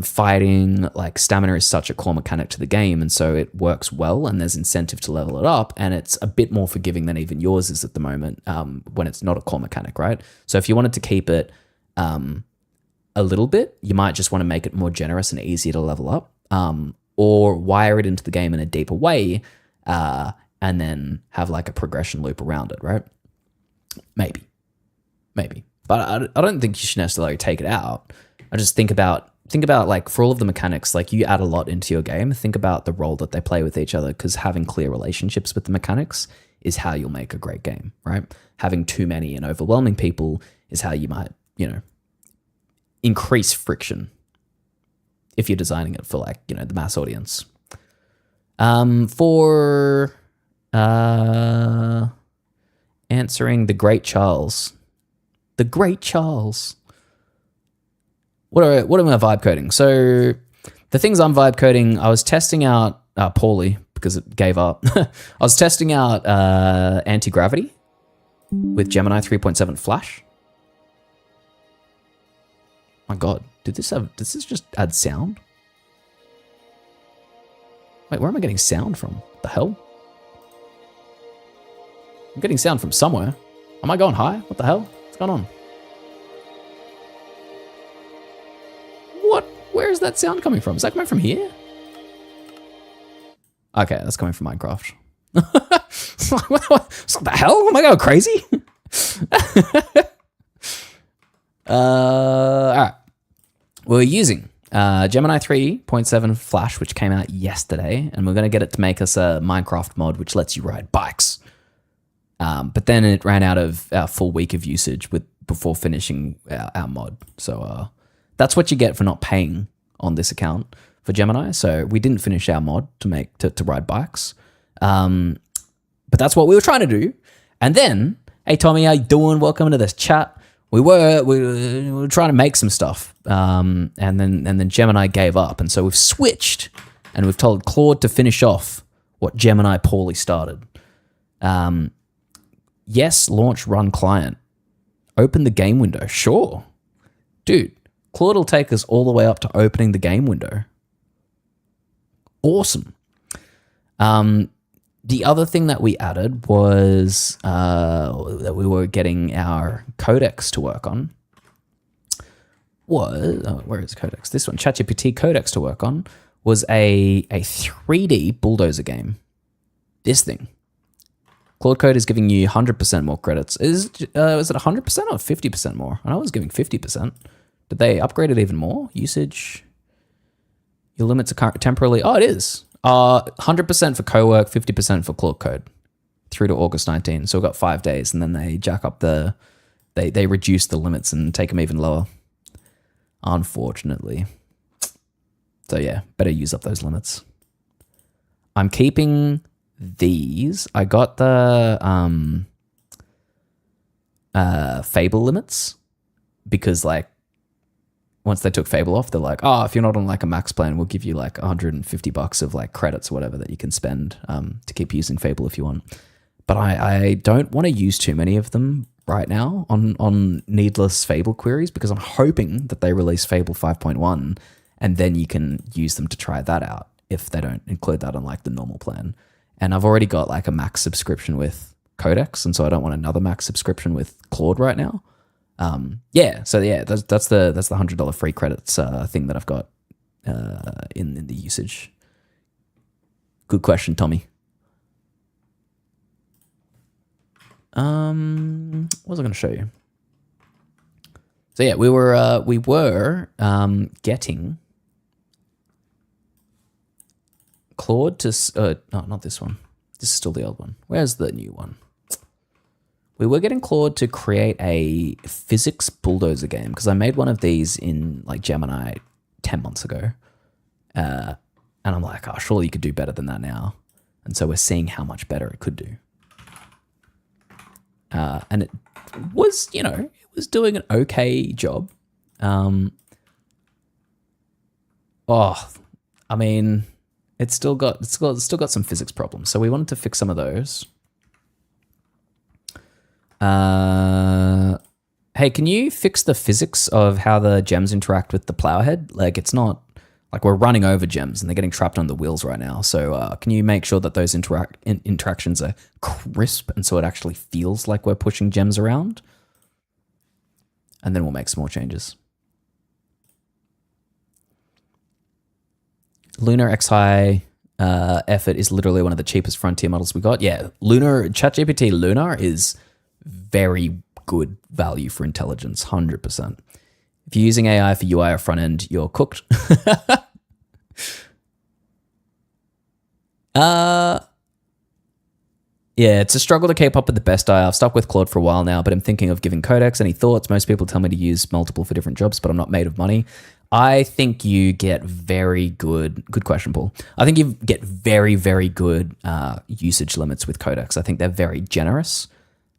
fighting, like stamina is such a core mechanic to the game, and so it works well and there's incentive to level it up, and it's a bit more forgiving than even yours is at the moment when it's not a core mechanic, right? So if you wanted to keep it a little bit, you might just want to make it more generous and easier to level up, or wire it into the game in a deeper way and then have like a progression loop around it, right? Maybe. But I don't think you should necessarily take it out. I just think about like for all of the mechanics, like you add a lot into your game, think about the role that they play with each other, because having clear relationships with the mechanics is how you'll make a great game, right? Having too many and overwhelming people is how you might, increase friction if you're designing it for like, the mass audience. For answering the Great Charles. The Great Charles. What am I vibe coding? So the things I'm vibe coding, I was testing out poorly because it gave up. I was testing out anti-gravity with Gemini 3.7 Flash. My God, does this just add sound? Wait, where am I getting sound from? The hell? I'm getting sound from somewhere. Am I going high? What the hell? What's going on? What? Where is that sound coming from? Is that coming from here? Okay, that's coming from Minecraft. What the hell? Am I going crazy? All right. We're using Gemini 3.7 Flash, which came out yesterday, and we're going to get it to make us a Minecraft mod, which lets you ride bikes. But then it ran out of our full week of usage before finishing our mod. So that's what you get for not paying on this account for Gemini. So we didn't finish our mod to ride bikes. But that's what we were trying to do. And then, hey Tommy, how you doing? Welcome to this chat. We were trying to make some stuff, and then Gemini gave up, and so we've switched, and we've told Claude to finish off what Gemini poorly started. Yes, launch run client. Open the game window. Sure, dude. Claude will take us all the way up to opening the game window. Awesome. The other thing that we added was that we were getting our codex to work on where is codex? This one, ChatGPT codex to work on was a 3D bulldozer game. This thing. Claude Code is giving you 100% more credits. Is it 100% or 50% more? I know I was giving 50%. Did they upgrade it even more? Usage. Your limits are temporarily. Oh, it is. 100% for co-work, 50% for Claude Code through to August 19. So we've got 5 days, and then they jack up they reduce the limits and take them even lower. Unfortunately. So yeah, better use up those limits. I'm keeping these. I got the Fable limits because like once they took Fable off, they're like, oh, if you're not on like a max plan, we'll give you like $150 of like credits or whatever that you can spend to keep using Fable if you want. But I don't want to use too many of them right now on needless Fable queries because I'm hoping that they release Fable 5.1 and then you can use them to try that out if they don't include that on like the normal plan. And I've already got like a max subscription with Codex, and so I don't want another max subscription with Claude right now. That's the $100 free credits thing that I've got in the usage. Good question, Tommy. What was I going to show you? So yeah, we were getting Claude to no, not this one. This is still the old one. Where's the new one? We were getting Claude to create a physics bulldozer game because I made one of these in like Gemini 10 months ago. And I'm like, oh, surely you could do better than that now. And so we're seeing how much better it could do. And it was, it was doing an okay job. It's still got some physics problems. So we wanted to fix some of those. Hey, can you fix the physics of how the gems interact with the plow head? Like, it's not like we're running over gems and they're getting trapped on the wheels right now. So can you make sure that those interactions are crisp and so it actually feels like we're pushing gems around? And then we'll make some more changes. Lunar X-High Effort is literally one of the cheapest frontier models we got. Yeah, ChatGPT Lunar is very good value for intelligence, 100%. If you're using AI for UI or front end, you're cooked. Yeah, it's a struggle to keep up with the best AI. I've stuck with Claude for a while now, but I'm thinking of giving Codex. Any thoughts? Most people tell me to use multiple for different jobs, but I'm not made of money. I think you get very good question, Paul. I think you get very, very good usage limits with Codex. I think they're very generous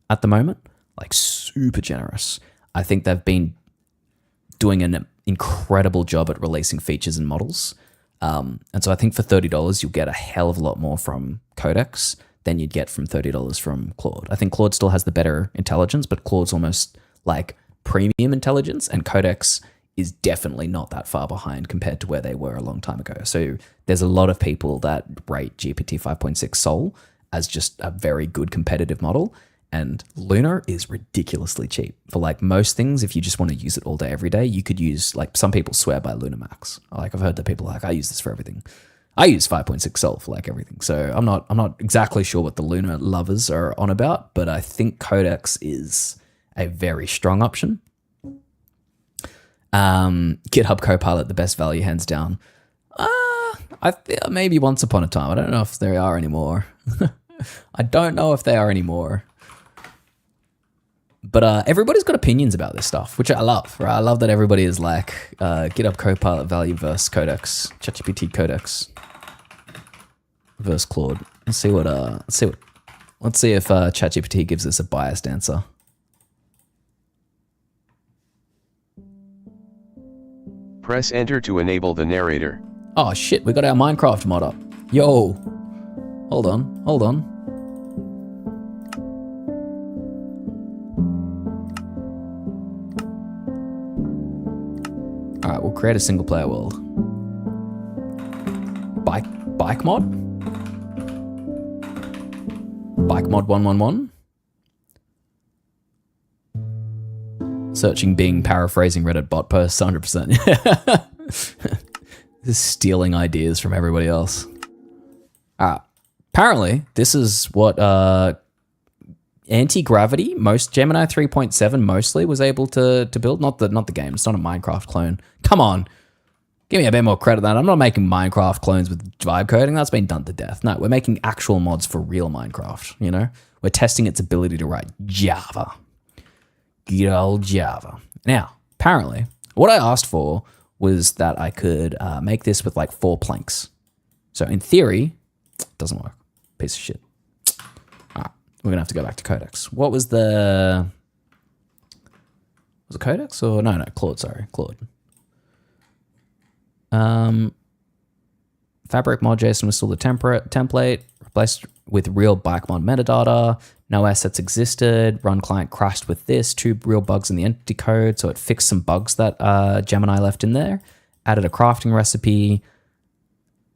at the moment, like super generous. I think they've been doing an incredible job at releasing features and models. And so I think for $30, you'll get a hell of a lot more from Codex than you'd get from $30 from Claude. I think Claude still has the better intelligence, but Claude's almost like premium intelligence, and Codex is definitely not that far behind compared to where they were a long time ago. So there's a lot of people that rate GPT 5.6 Sol as just a very good competitive model, and Lunar is ridiculously cheap. For like most things, if you just want to use it all day, every day, you could use, like, some people swear by Lunar Max. Like, I've heard that people are like, I use this for everything. I use 5.6 Sol for like everything. So I'm not exactly sure what the Lunar lovers are on about, but I think Codex is a very strong option. GitHub Copilot, the best value, hands down. Maybe once upon a time. I don't know if they are anymore. I don't know if they are anymore. But everybody's got opinions about this stuff, which I love. Right? I love that everybody is like GitHub Copilot value versus Codex, ChatGPT Codex versus Claude. Let's see if ChatGPT gives us a biased answer. Press enter to enable the narrator. Oh shit, we got our Minecraft mod up. Yo. Hold on. Alright, we'll create a single player world. Bike mod? Bike mod 111? Searching Bing, paraphrasing Reddit bot posts, 100%. Just stealing ideas from everybody else. Apparently, this is what anti-gravity, most Gemini 3.7 mostly was able to build. Not the game. It's not a Minecraft clone. Come on. Give me a bit more credit than that. I'm not making Minecraft clones with vibe coding. That's been done to death. No, we're making actual mods for real Minecraft, you know? We're testing its ability to write Java. Good old Java. Now, apparently, what I asked for was that I could make this with like 4 planks. So in theory, it doesn't work. Piece of shit. All right, we're gonna have to go back to Codex. What was the? Was it Codex or no? Claude. Sorry, Claude. Fabric mod JSON was still the template, replaced with real bike mod metadata. No assets existed. Run client crashed with this. 2 real bugs in the entity code. So it fixed some bugs that Gemini left in there. Added a crafting recipe.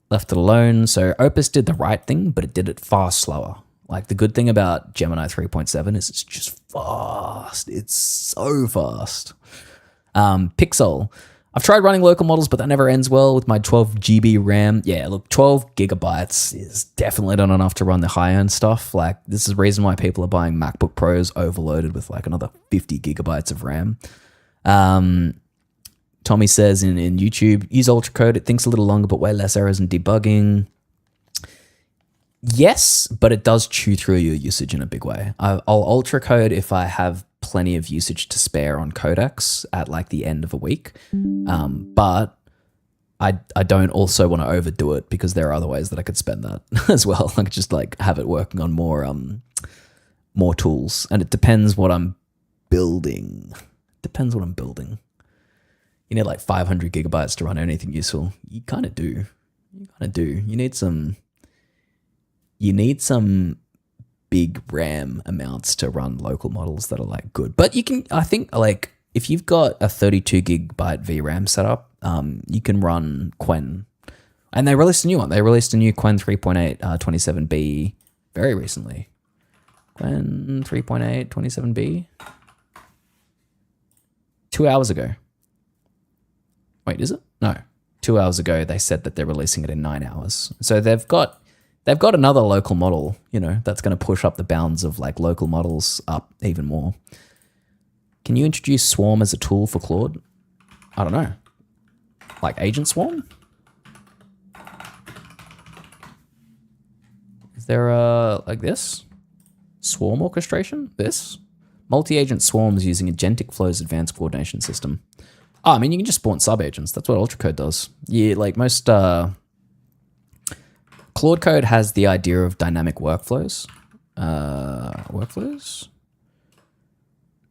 Left it alone. So Opus did the right thing, but it did it far slower. Like, the good thing about Gemini 3.7 is it's just fast. It's so fast. Pixel. I've tried running local models, but that never ends well with my 12 GB RAM. Yeah, look, 12 gigabytes is definitely not enough to run the high-end stuff. Like, this is the reason why people are buying MacBook Pros overloaded with like another 50 gigabytes of RAM. Tommy says in YouTube, use UltraCode. It thinks a little longer, but way less errors and debugging. Yes, but it does chew through your usage in a big way. I'll UltraCode if I have plenty of usage to spare on Codex at like the end of a week. But I don't also want to overdo it because there are other ways that I could spend that as well. I could just like have it working on more tools. And it depends what I'm building. You need like 500 gigabytes to run anything useful. You kind of do. You need some big RAM amounts to run local models that are like good. But you can, I think, like if you've got a 32 gigabyte VRAM setup, you can run Quen. And they released a new one. They released a new Quen 3.8 27B very recently. Quen 3.8 27B. 2 hours ago. Wait, is it? No. 2 hours ago, they said that they're releasing it in 9 hours. So they've got another local model, you know, that's going to push up the bounds of like local models up even more. Can you introduce Swarm as a tool for Claude? I don't know. Like Agent Swarm? Is there like this? Swarm orchestration? This? Multi-agent swarms using Agentic Flow's advanced coordination system. Oh, I mean, you can just spawn sub-agents. That's what Ultracode does. Yeah, like most Claude Code has the idea of dynamic workflows.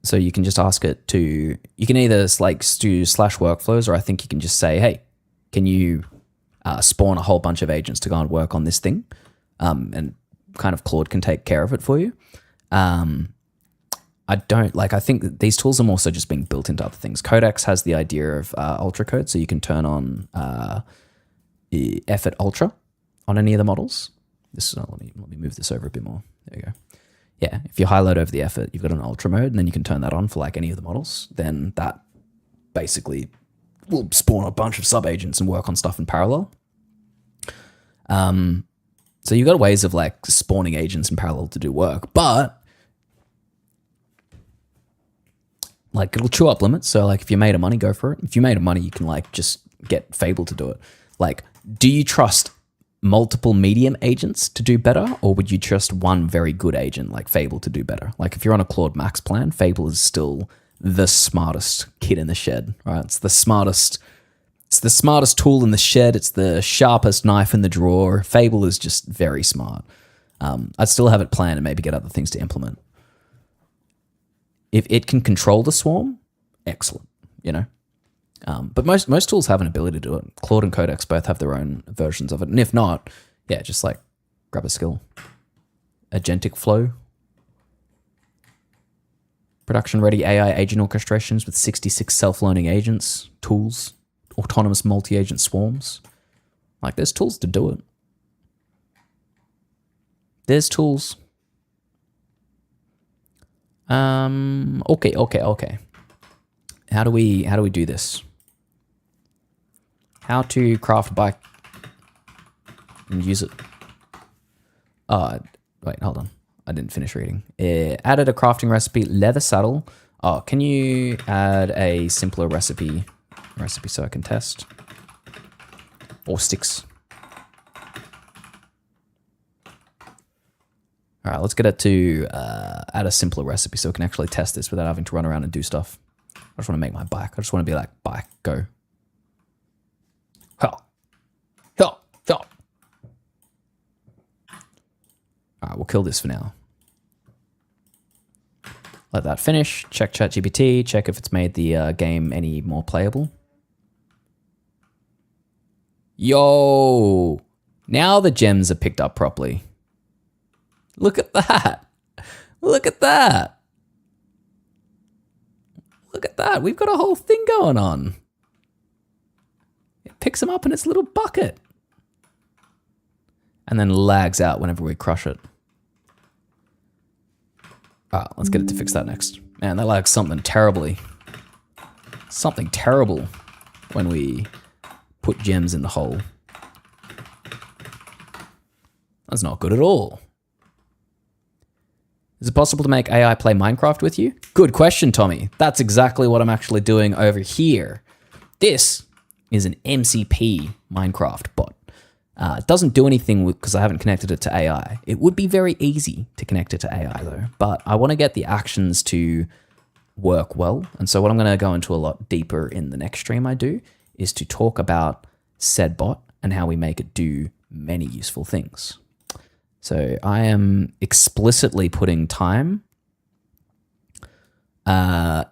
So you can just ask it to, you can either like do /workflows, or I think you can just say, hey, can you spawn a whole bunch of agents to go and work on this thing? And kind of Claude can take care of it for you. I think that these tools are more so just being built into other things. Codex has the idea of Ultracode, so you can turn on Effort Ultra on any of the models. Let me move this over a bit more. There you go. Yeah, if you highlight over the effort, you've got an Ultra mode, and then you can turn that on for like any of the models. Then that basically will spawn a bunch of sub-agents and work on stuff in parallel. So you've got ways of like spawning agents in parallel to do work, but like it'll chew up limits. So like if you made a money, go for it. If you made a money, you can like just get Fable to do it. Like, do you trust multiple medium agents to do better, or would you trust one very good agent like Fable to do better? Like if you're on a Claude Max plan, Fable is still the smartest kid in the shed, right? It's the smartest tool in the shed. It's the sharpest knife in the drawer. Fable is just very smart. I'd still have it planned and maybe get other things to implement. If it can control the swarm, excellent, you know. But most tools have an ability to do it. Claude and Codex both have their own versions of it. And if not, yeah, just like grab a skill. Agentic flow. Production-ready AI agent orchestrations with 66 self-learning agents, tools, autonomous multi-agent swarms. Like, there's tools to do it. There's tools. Okay. How do we do this? How to craft a bike and use it. Wait, hold on. I didn't finish reading. Added a crafting recipe, leather saddle. Oh, can you add a simpler recipe so I can test? Or sticks. All right, let's get it to add a simpler recipe so we can actually test this without having to run around and do stuff. I just want to make my bike. I just want to be like, bike, go. All right, we'll kill this for now. Let that finish. Check ChatGPT. Check if it's made the game any more playable. Yo! Now the gems are picked up properly. Look at that. Look at that. Look at that. We've got a whole thing going on. It picks them up in its little bucket. And then lags out whenever we crush it. All right, let's get it to fix that next. Man, that lags something terribly. Something terrible when we put gems in the hole. That's not good at all. Is it possible to make AI play Minecraft with you? Good question, Tommy. That's exactly what I'm actually doing over here. This is an MCP Minecraft bot. It doesn't do anything because I haven't connected it to AI. It would be very easy to connect it to AI though, but I want to get the actions to work well. And so what I'm going to go into a lot deeper in the next stream I do is to talk about said bot and how we make it do many useful things. So I am explicitly putting time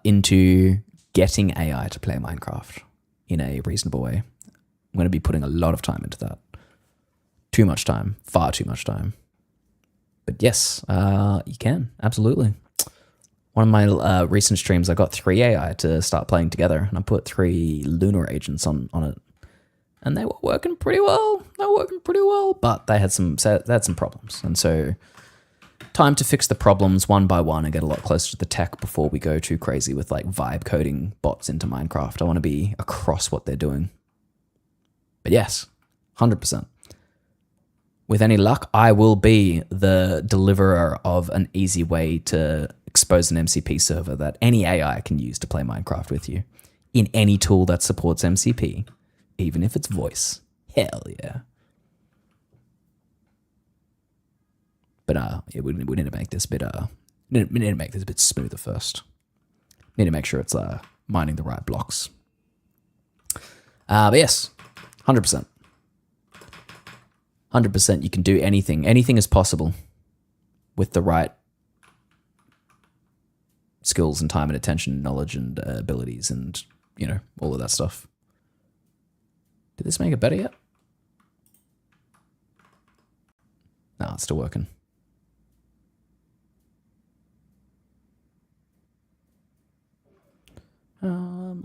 into getting AI to play Minecraft in a reasonable way. I'm going to be putting a lot of time into that. Too much time, far too much time. But yes, you can, absolutely. One of my recent streams, I got 3 AI to start playing together, and I put 3 lunar agents on it. And they were working pretty well. But they had some problems. And so time to fix the problems one by one and get a lot closer to the tech before we go too crazy with like vibe coding bots into Minecraft. I want to be across what they're doing. But yes, 100%. With any luck, I will be the deliverer of an easy way to expose an MCP server that any AI can use to play Minecraft with you in any tool that supports MCP, even if it's voice. Hell yeah. But we need to make this a bit we need to make this a bit smoother first. Need to make sure it's mining the right blocks. But yes, 100%. 100% you can do anything. Anything is possible with the right skills and time and attention, knowledge and abilities and, you know, all of that stuff. Did this make it better yet? No, it's still working.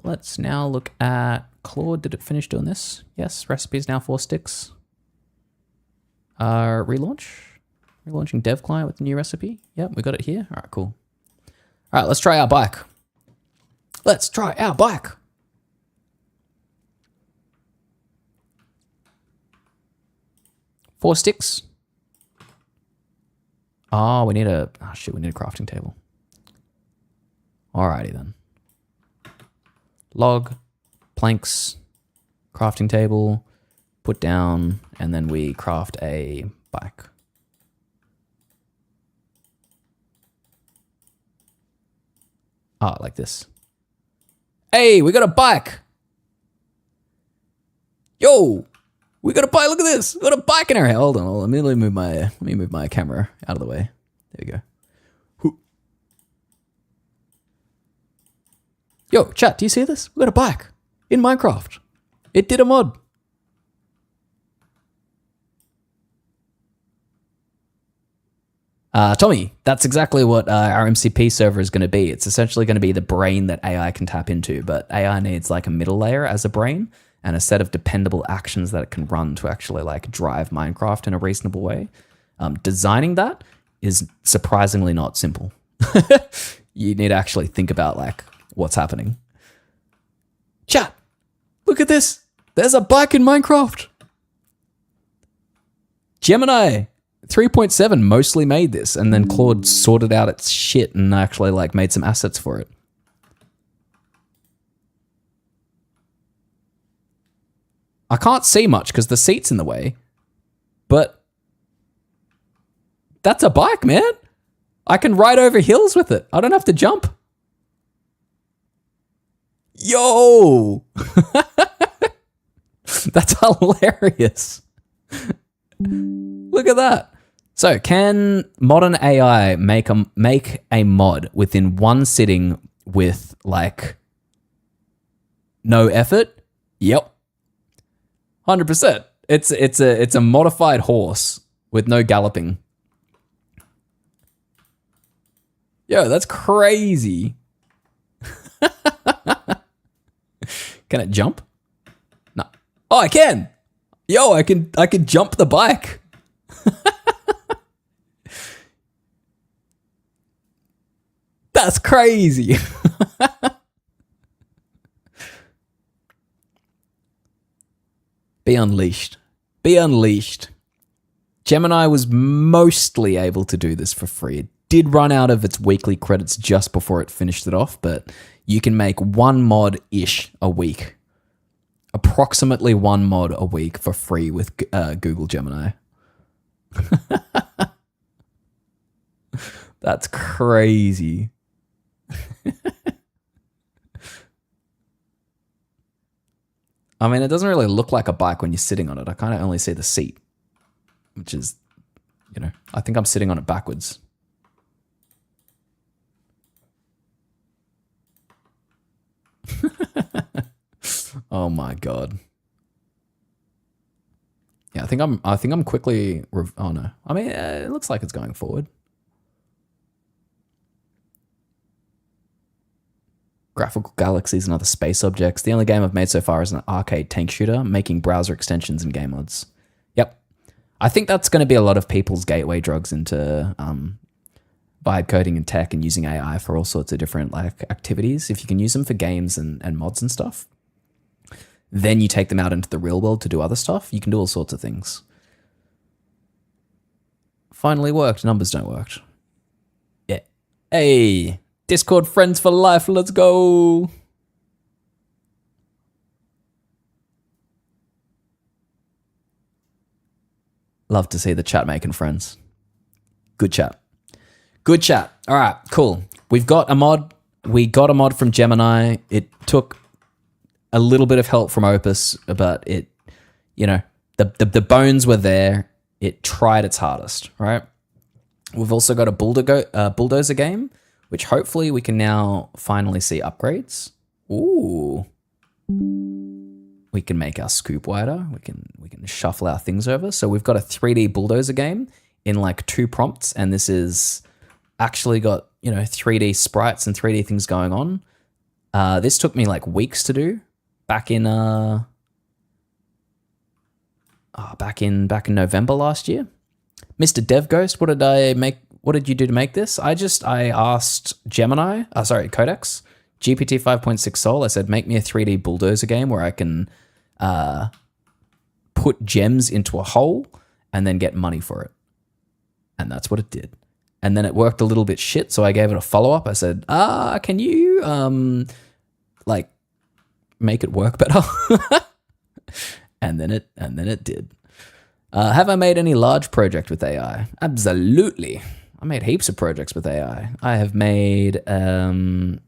Let's now look at Claude. Did it finish doing this? Yes. Recipes now 4 sticks. Relaunch. Relaunching dev client with the new recipe. Yep, we got it here. All right, cool. All right, let's try our bike. Let's try our bike. Four sticks. Oh, we need a... Oh, shit, we need a crafting table. Alrighty then. Log, planks, crafting table, put down, and then we craft a bike. Ah, like this. Hey, we got a bike. Yo, we got a bike. Look at this. We got a bike in our hand. Hold on. Let me move my camera out of the way. There we go. Yo, chat, do you see this? We got a bike in Minecraft. It did a mod. Tommy, that's exactly what our MCP server is going to be. It's essentially going to be the brain that AI can tap into, but AI needs like a middle layer as a brain and a set of dependable actions that it can run to actually like drive Minecraft in a reasonable way. Designing that is surprisingly not simple. You need to actually think about like what's happening. Chat, look at this. There's a bike in Minecraft. Gemini 3.7 mostly made this, and then Claude sorted out its shit and actually like made some assets for it. I can't see much because the seat's in the way, but that's a bike, man. I can ride over hills with it. I don't have to jump. Yo! That's hilarious. Look at that. So, can modern AI make a mod within one sitting with like no effort? Yep. 100%. It's a modified horse with no galloping. Yo, that's crazy. Can it jump? No. Oh, I can. Yo, I can jump the bike. That's crazy. Be unleashed. Be unleashed. Gemini was mostly able to do this for free. It did run out of its weekly credits just before it finished it off, but you can make one mod-ish a week. Approximately one mod a week for free with Google Gemini. That's crazy. I mean, it doesn't really look like a bike when you're sitting on it. I kind of only see the seat, which is, you know, I think I'm sitting on it backwards. Oh my god. Yeah, I think I'm quickly. Oh no, I mean it looks like it's going forward. Graphical galaxies and other space objects. The only game I've made so far is an arcade tank shooter, making browser extensions and game mods. Yep, I think that's going to be a lot of people's gateway drugs into vibe coding and tech and using AI for all sorts of different like activities. If you can use them for games and mods and stuff, then you take them out into the real world to do other stuff. You can do all sorts of things. Finally worked. Numbers don't work. Yeah. Hey, Discord friends for life. Let's go. Love to see the chat making friends. Good chat. Good chat. All right, cool. We've got a mod. We got a mod from Gemini. It took a little bit of help from Opus, but it, you know, the bones were there. It tried its hardest, right? We've also got a bulldozer game, which hopefully we can now finally see upgrades. Ooh. We can make our scoop wider. We can shuffle our things over. So we've got a 3D bulldozer game in like 2 prompts, and this is actually got, you know, 3D sprites and 3D things going on. This took me like weeks to do back in November last year. Mr. DevGhost, what did you do to make this? I asked Codex, GPT 5.6 Sol. I said, make me a 3D bulldozer game where I can put gems into a hole and then get money for it. And that's what it did. And then it worked a little bit shit, so I gave it a follow-up. I said, can you like make it work better? and then it did. Have I made any large project with AI? Absolutely. I made heaps of projects with AI. I've made a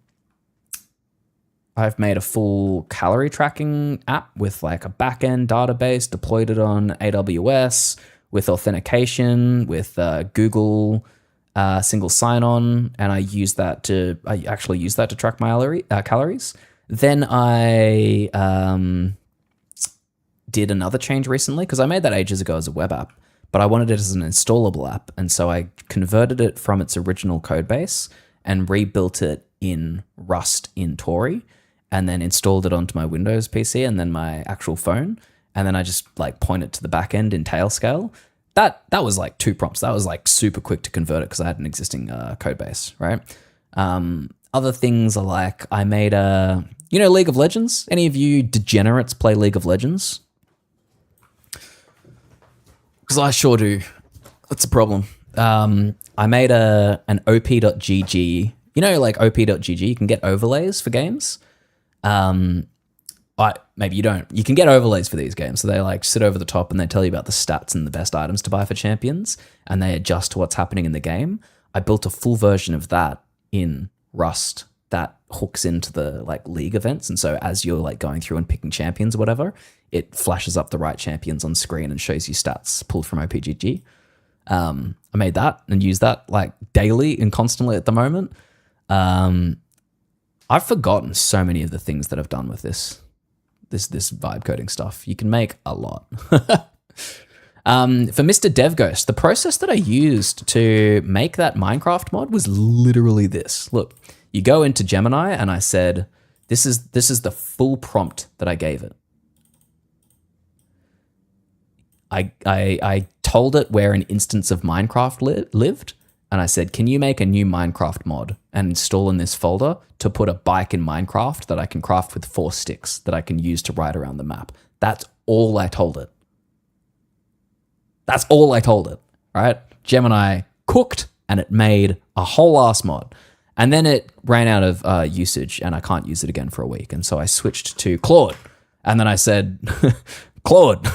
full calorie tracking app with like a backend database, deployed it on AWS with authentication, with Google single sign-on, and I actually use that to track my calories. Then I did another change recently, because I made that ages ago as a web app, but I wanted it as an installable app, and so I converted it from its original code base and rebuilt it in Rust in Tori, and then installed it onto my Windows PC and then my actual phone, and then I just like point it to the back end in Tailscale. That was like 2 prompts. That was like super quick to convert it because I had an existing code base, right? Other things are like I made League of Legends? Any of you degenerates play League of Legends? Because I sure do. That's a problem. I made an op.gg. You know, like op.gg, you can get overlays for games. Maybe you don't. You can get overlays for these games. So they like sit over the top and they tell you about the stats and the best items to buy for champions, and they adjust to what's happening in the game. I built a full version of that in Rust that hooks into the like league events. And so as you're like going through and picking champions or whatever, it flashes up the right champions on screen and shows you stats pulled from OPGG. I made that and use that like daily and constantly at the moment. I've forgotten so many of the things that I've done with this vibe coding stuff. You can make a lot. For Mr. DevGhost, the process that I used to make that Minecraft mod was literally this. Look, you go into Gemini and I said, this is the full prompt that I gave it. I told it where an instance of Minecraft lived, and I said, can you make a new Minecraft mod and install in this folder to put a bike in Minecraft that I can craft with 4 sticks that I can use to ride around the map? That's all I told it. That's all I told it, right? Gemini cooked and it made a whole ass mod. And then it ran out of usage and I can't use it again for a week. And so I switched to Claude. And then I said, Claude,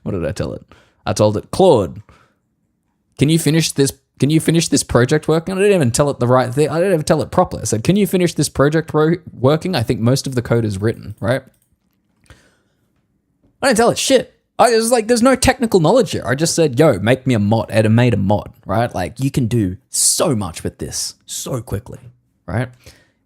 what did I tell it? I told it, Claude, can you finish this project working? I didn't even tell it the right thing. I didn't even tell it properly. I said, can you finish this project working? I think most of the code is written, right? I didn't tell it shit. I was like, there's no technical knowledge here. I just said, yo, make me a mod. And it made a mod, right? Like you can do so much with this so quickly, right?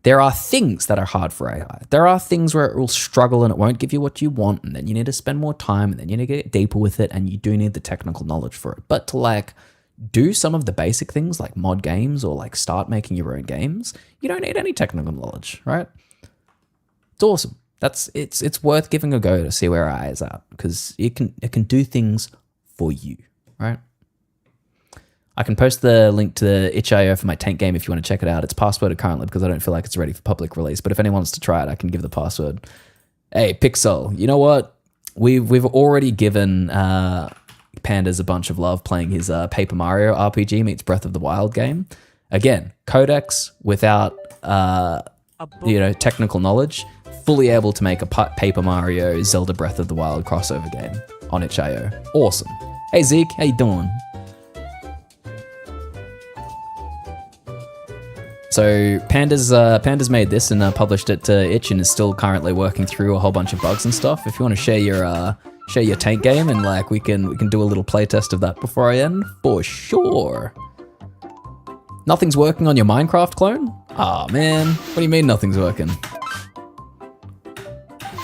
There are things that are hard for AI. There are things where it will struggle and it won't give you what you want. And then you need to spend more time and then you need to get deeper with it. And you do need the technical knowledge for it. But to like do some of the basic things like mod games or like start making your own games, you don't need any technical knowledge, right? It's awesome. It's worth giving a go to see where AI is at because it can do things for you, right? I can post the link to the itch.io for my tank game if you want to check it out. It's passworded currently because I don't feel like it's ready for public release. But if anyone wants to try it, I can give the password. Hey, Pixel, you know what? We've already given Pandas a bunch of love playing his Paper Mario RPG meets Breath of the Wild game. Again, Codex without technical knowledge, fully able to make a Paper Mario Zelda Breath of the Wild crossover game on itch.io. Awesome. Hey Zeke, how you doing? So Panda's made this and published it to itch and is still currently working through a whole bunch of bugs and stuff. If you want to share your tank game and like we can do a little playtest of that before I end, for sure. Nothing's working on your Minecraft clone? Aw, man. What do you mean nothing's working?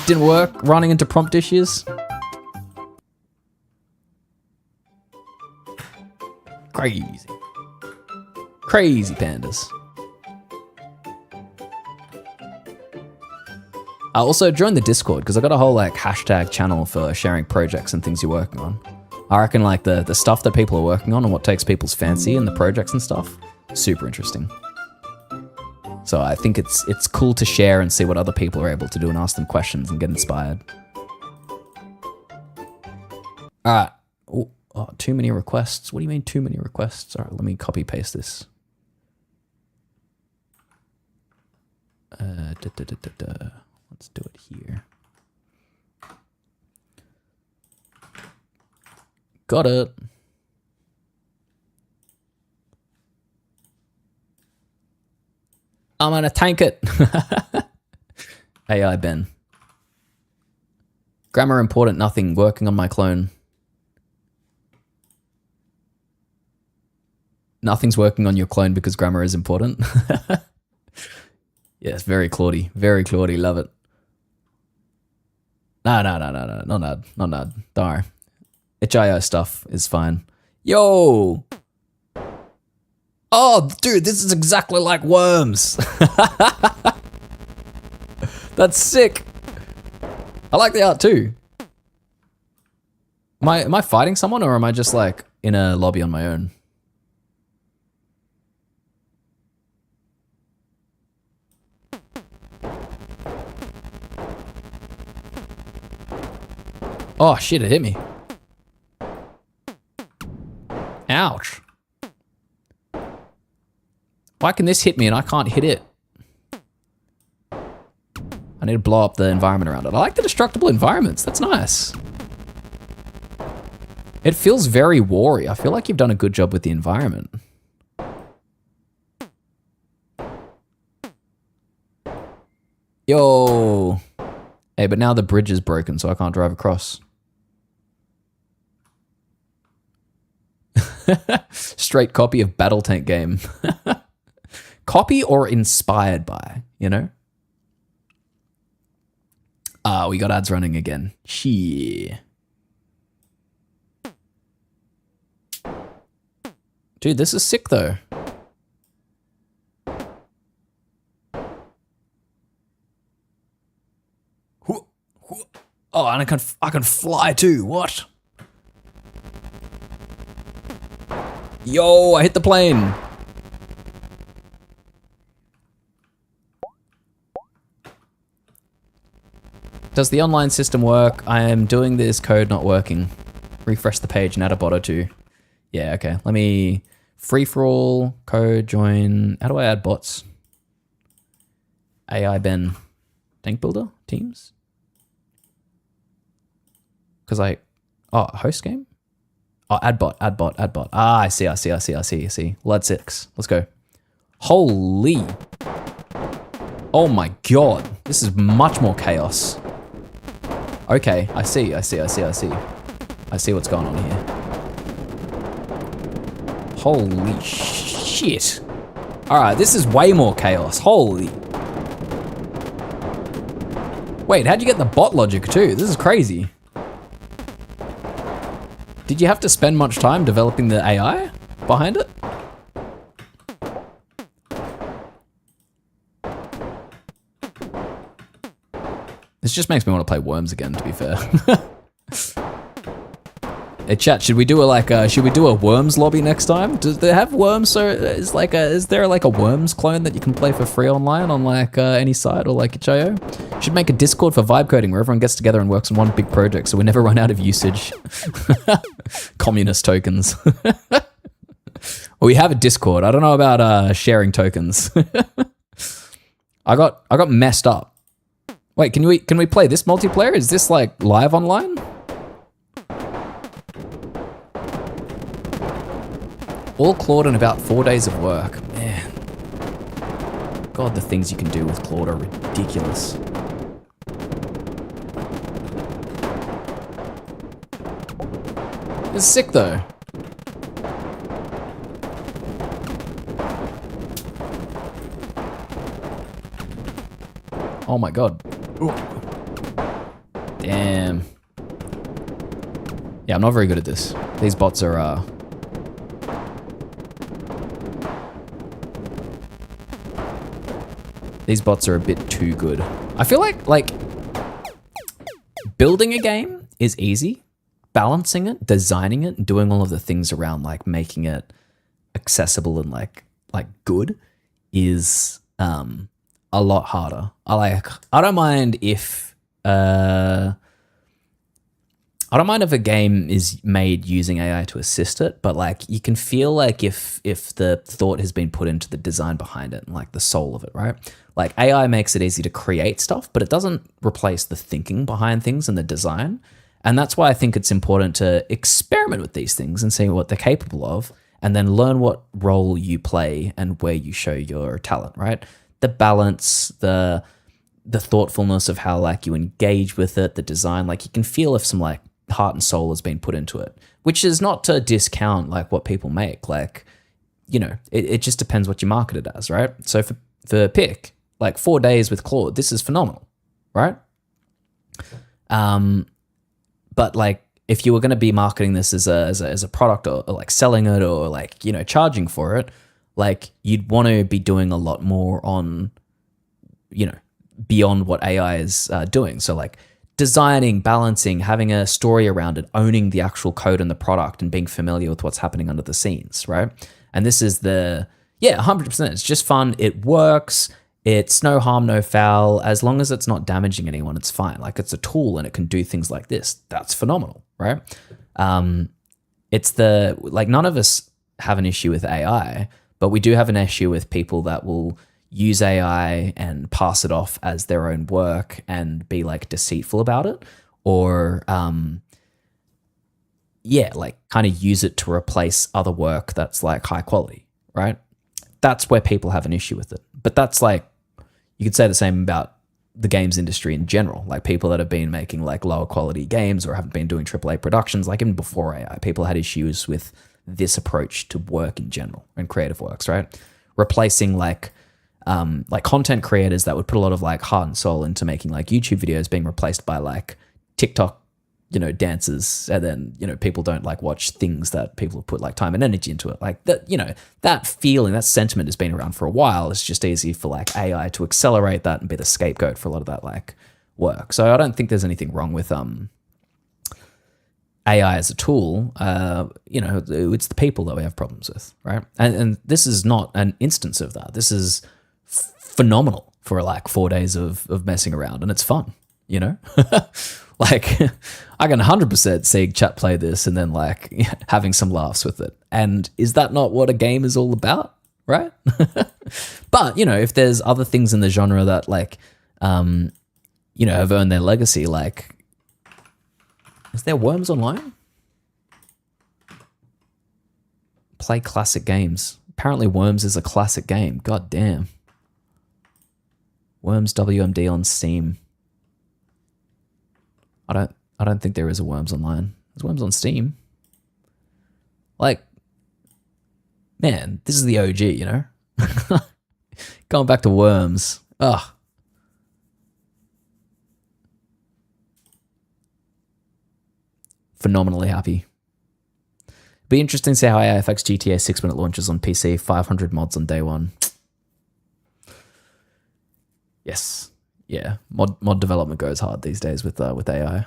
Didn't work running into prompt issues? Crazy. Crazy pandas. Also, join the Discord, because I got a whole like hashtag channel for sharing projects and things you're working on. I reckon like the stuff that people are working on and what takes people's fancy and the projects and stuff, super interesting. So I think it's cool to share and see what other people are able to do and ask them questions and get inspired. All right. Oh, too many requests. What do you mean too many requests? All right, let me copy paste this. Let's do it here. Got it. I'm gonna tank it. AI Ben. Grammar important, nothing. Working on my clone. Nothing's working on your clone because grammar is important. Yes, very Claudy. Very Claudy, love it. No, not nad. Don't worry. HIO stuff is fine. Yo! Oh, dude, this is exactly like Worms. That's sick. I like the art too. Am I fighting someone or am I just like in a lobby on my own? Oh shit, it hit me. Ouch. Why can this hit me and I can't hit it? I need to blow up the environment around it. I like the destructible environments. That's nice. It feels very war-y. I feel like you've done a good job with the environment. Yo. Hey, but now the bridge is broken, so I can't drive across. Straight copy of Battle Tank game. Copy or inspired by, you know? We got ads running again. Shit. Dude, this is sick though. Oh, and I can fly too. What? Yo, I hit the plane. Does the online system work? I am doing this code not working. Refresh the page and add a bot or two. Yeah, okay. Let me free for all code join. How do I add bots? AI Ben. Tank builder? Teams? Because host game? Oh, add bot. Ah, I see. Well, that's 6. Let's go. Holy. Oh my god. This is much more chaos. Okay, I see. I see what's going on here. Holy shit. Alright, this is way more chaos. Holy. Wait, how'd you get the bot logic too? This is crazy. Did you have to spend much time developing the AI behind it? This just makes me want to play Worms again, to be fair. Hey chat, should we do a Worms lobby next time? Does they have Worms? So is there like a Worms clone that you can play for free online on like any site or like itch.io? Should make a Discord for vibecoding where everyone gets together and works on one big project so we never run out of usage. Communist tokens. Well, we have a Discord. I don't know about sharing tokens. I got messed up. Wait, can we play this multiplayer? Is this like live online? All clawed in about 4 days of work. Man. God, the things you can do with Claude are ridiculous. It's sick though. Oh my God. Ooh. Damn. Yeah, I'm not very good at this. These bots are, these bots are a bit too good. I feel like building a game is easy. Balancing it, designing it, and doing all of the things around like making it accessible and like good is a lot harder. I don't mind if a game is made using AI to assist it, but like you can feel like if the thought has been put into the design behind it and like the soul of it, right? Like AI makes it easy to create stuff, but it doesn't replace the thinking behind things and the design. And that's why I think it's important to experiment with these things and see what they're capable of, and then learn what role you play and where you show your talent, right? The balance, the thoughtfulness of how like you engage with it, the design, like you can feel if some like heart and soul has been put into it, which is not to discount like what people make. Like, you know, it just depends what you market it as, right? So for Pick, like 4 days with Claude, this is phenomenal, right? But like, if you were going to be marketing this as a product or like selling it or like, you know, charging for it, like you'd want to be doing a lot more on, you know, beyond what AI is doing. So like designing, balancing, having a story around it, owning the actual code and the product and being familiar with what's happening under the scenes, right? And this is 100%. It's just fun. It works. It's no harm, no foul. As long as it's not damaging anyone, it's fine. Like it's a tool and it can do things like this. That's phenomenal, right? It's like none of us have an issue with AI, but we do have an issue with people that will use AI and pass it off as their own work and be like deceitful about it, or like kind of use it to replace other work that's like high quality, right? That's where people have an issue with it. But that's like, you could say the same about the games industry in general. Like people that have been making like lower quality games or haven't been doing AAA productions, like even before AI, people had issues with this approach to work in general and creative works, right? Replacing like content creators that would put a lot of like heart and soul into making like YouTube videos being replaced by like TikTok, you know, dances, and then, you know, people don't like watch things that people have put like time and energy into it. Like that, you know, that feeling, that sentiment has been around for a while. It's just easy for like AI to accelerate that and be the scapegoat for a lot of that like work. So I don't think there's anything wrong with AI as a tool. You know, it's the people that we have problems with, right? And this is not an instance of that. This is phenomenal for like 4 days of messing around, and it's fun, you know? Like, I can 100% see chat play this and then like having some laughs with it. And is that not what a game is all about, right? But, you know, if there's other things in the genre that like, you know, have earned their legacy, like, is there Worms Online? Play classic games. Apparently Worms is a classic game. God damn. Worms WMD on Steam. I don't think there is a Worms Online. There's Worms on Steam. Like, man, this is the OG, you know? Going back to Worms. Ugh. Phenomenally happy. Be interesting to see how AI affects GTA 6 when it launches on PC. 500 mods on day one. Yes. Yeah, mod development goes hard these days with AI.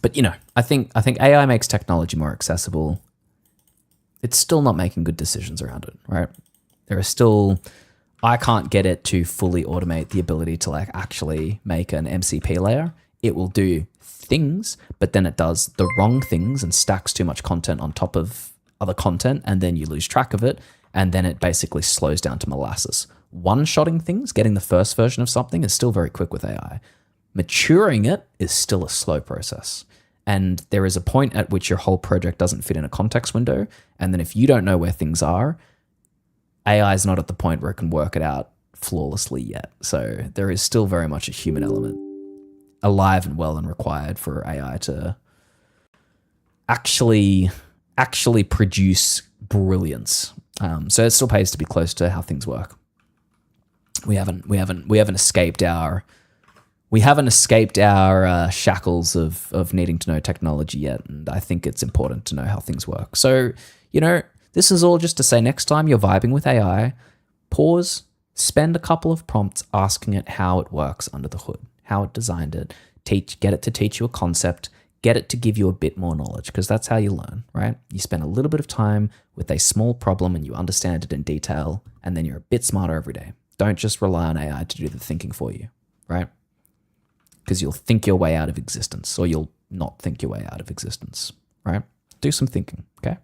But you know, I think AI makes technology more accessible. It's still not making good decisions around it, right? There are still, I can't get it to fully automate the ability to like actually make an MCP layer. It will do things, but then it does the wrong things and stacks too much content on top of other content, and then you lose track of it, and then it basically slows down to molasses. One-shotting things, getting the first version of something is still very quick with AI. Maturing it is still a slow process. And there is a point at which your whole project doesn't fit in a context window. And then if you don't know where things are, AI is not at the point where it can work it out flawlessly yet. So there is still very much a human element alive and well and required for AI to actually produce brilliance. So it still pays to be close to how things work. We haven't escaped our shackles of needing to know technology yet, and I think it's important to know how things work. So, this is all just to say, next time you're vibing with AI, pause, spend a couple of prompts asking it how it works under the hood, how it designed it, get it to teach you a concept, get it to give you a bit more knowledge, because that's how you learn, right? You spend a little bit of time with a small problem and you understand it in detail, and then you're a bit smarter every day. Don't just rely on AI to do the thinking for you, right? Because you'll think your way out of existence, or you'll not think your way out of existence, right? Do some thinking, okay?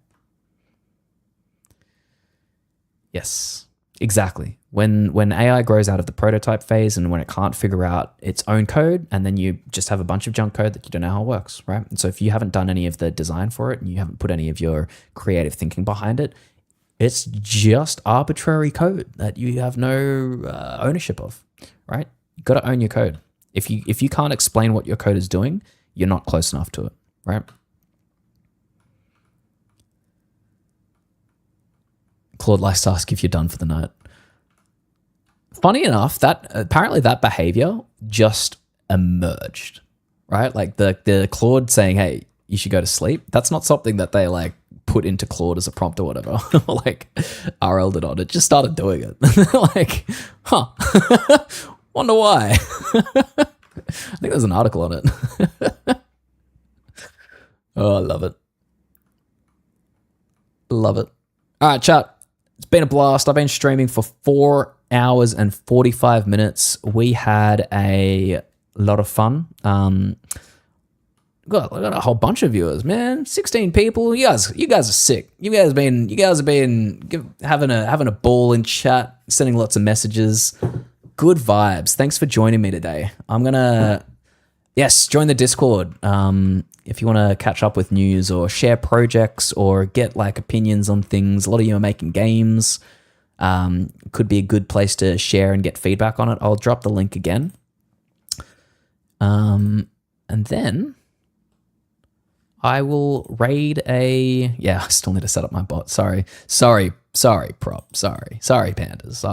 Yes, exactly. When AI grows out of the prototype phase and when it can't figure out its own code, and then you just have a bunch of junk code that you don't know how it works, right? And so if you haven't done any of the design for it and you haven't put any of your creative thinking behind it, it's just arbitrary code that you have no ownership of, right? You got to own your code. If you can't explain what your code is doing, you're not close enough to it, right? Claude likes to ask if you're done for the night. Funny enough, that apparently that behavior just emerged, right? Like the Claude saying, "Hey, you should go to sleep." That's not something that they like put into Claude as a prompt or whatever. Like RL'd it on. It just started doing it. Like, wonder why. I think there's an article on it. Oh, I love it. Love it. All right, chat. It's been a blast. I've been streaming for 4 hours and 45 minutes. We had a lot of fun. I got a whole bunch of viewers, man. 16 people. You guys are sick. You guys have been having a ball in chat, sending lots of messages. Good vibes. Thanks for joining me today. I'm gonna join the Discord. If you want to catch up with news or share projects or get like opinions on things, a lot of you are making games. Could be a good place to share and get feedback on it. I'll drop the link again. And then I will raid I still need to set up my bot. Sorry, prop. Sorry, pandas.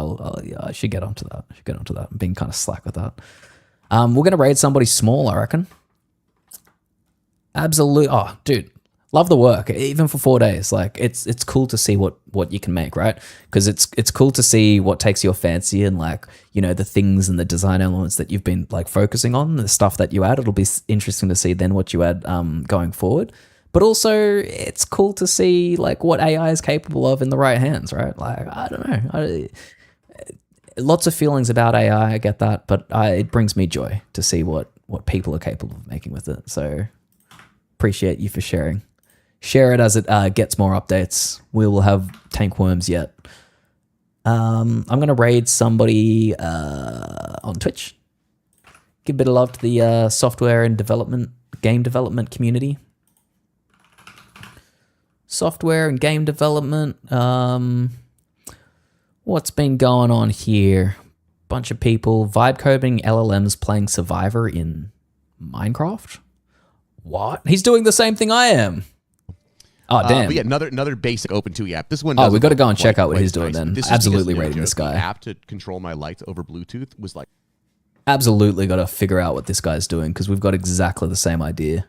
I should get onto that. I'm being kind of slack with that. We're going to raid somebody small, I reckon. Absolutely. Oh, dude, love the work. Even for 4 days, like it's cool to see what you can make, right? Because it's cool to see what takes your fancy and like, the things and the design elements that you've been like focusing on, the stuff that you add. It'll be interesting to see then what you add going forward. But also it's cool to see like what AI is capable of in the right hands, right? Like, I don't know. Lots of feelings about AI, I get that, but it brings me joy to see what people are capable of making with it. So appreciate you for sharing. Share it as it gets more updates. We will have tankworms yet. I'm going to raid somebody on Twitch. Give a bit of love to the software and game development community. Software and game development. What's been going on here? Bunch of people vibecoding LLMs playing Survivor in Minecraft. What? He's doing the same thing I am. Oh, damn. But yeah, another basic OpenTUI app. This one. Oh, we got to go and check out what he's doing then. Absolutely rating this guy. The app to control my lights over Bluetooth was like. Absolutely got to figure out what this guy's doing because we've got exactly the same idea.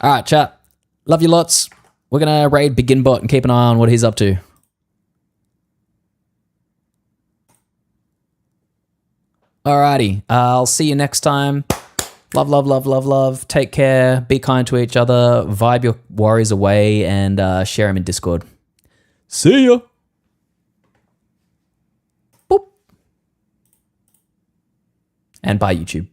All right, chat. Love you lots. We're going to raid BeginBot and keep an eye on what he's up to. Alrighty. I'll see you next time. Love, love, love, love, love. Take care. Be kind to each other. Vibe your worries away and share them in Discord. See ya. Boop. And bye, YouTube.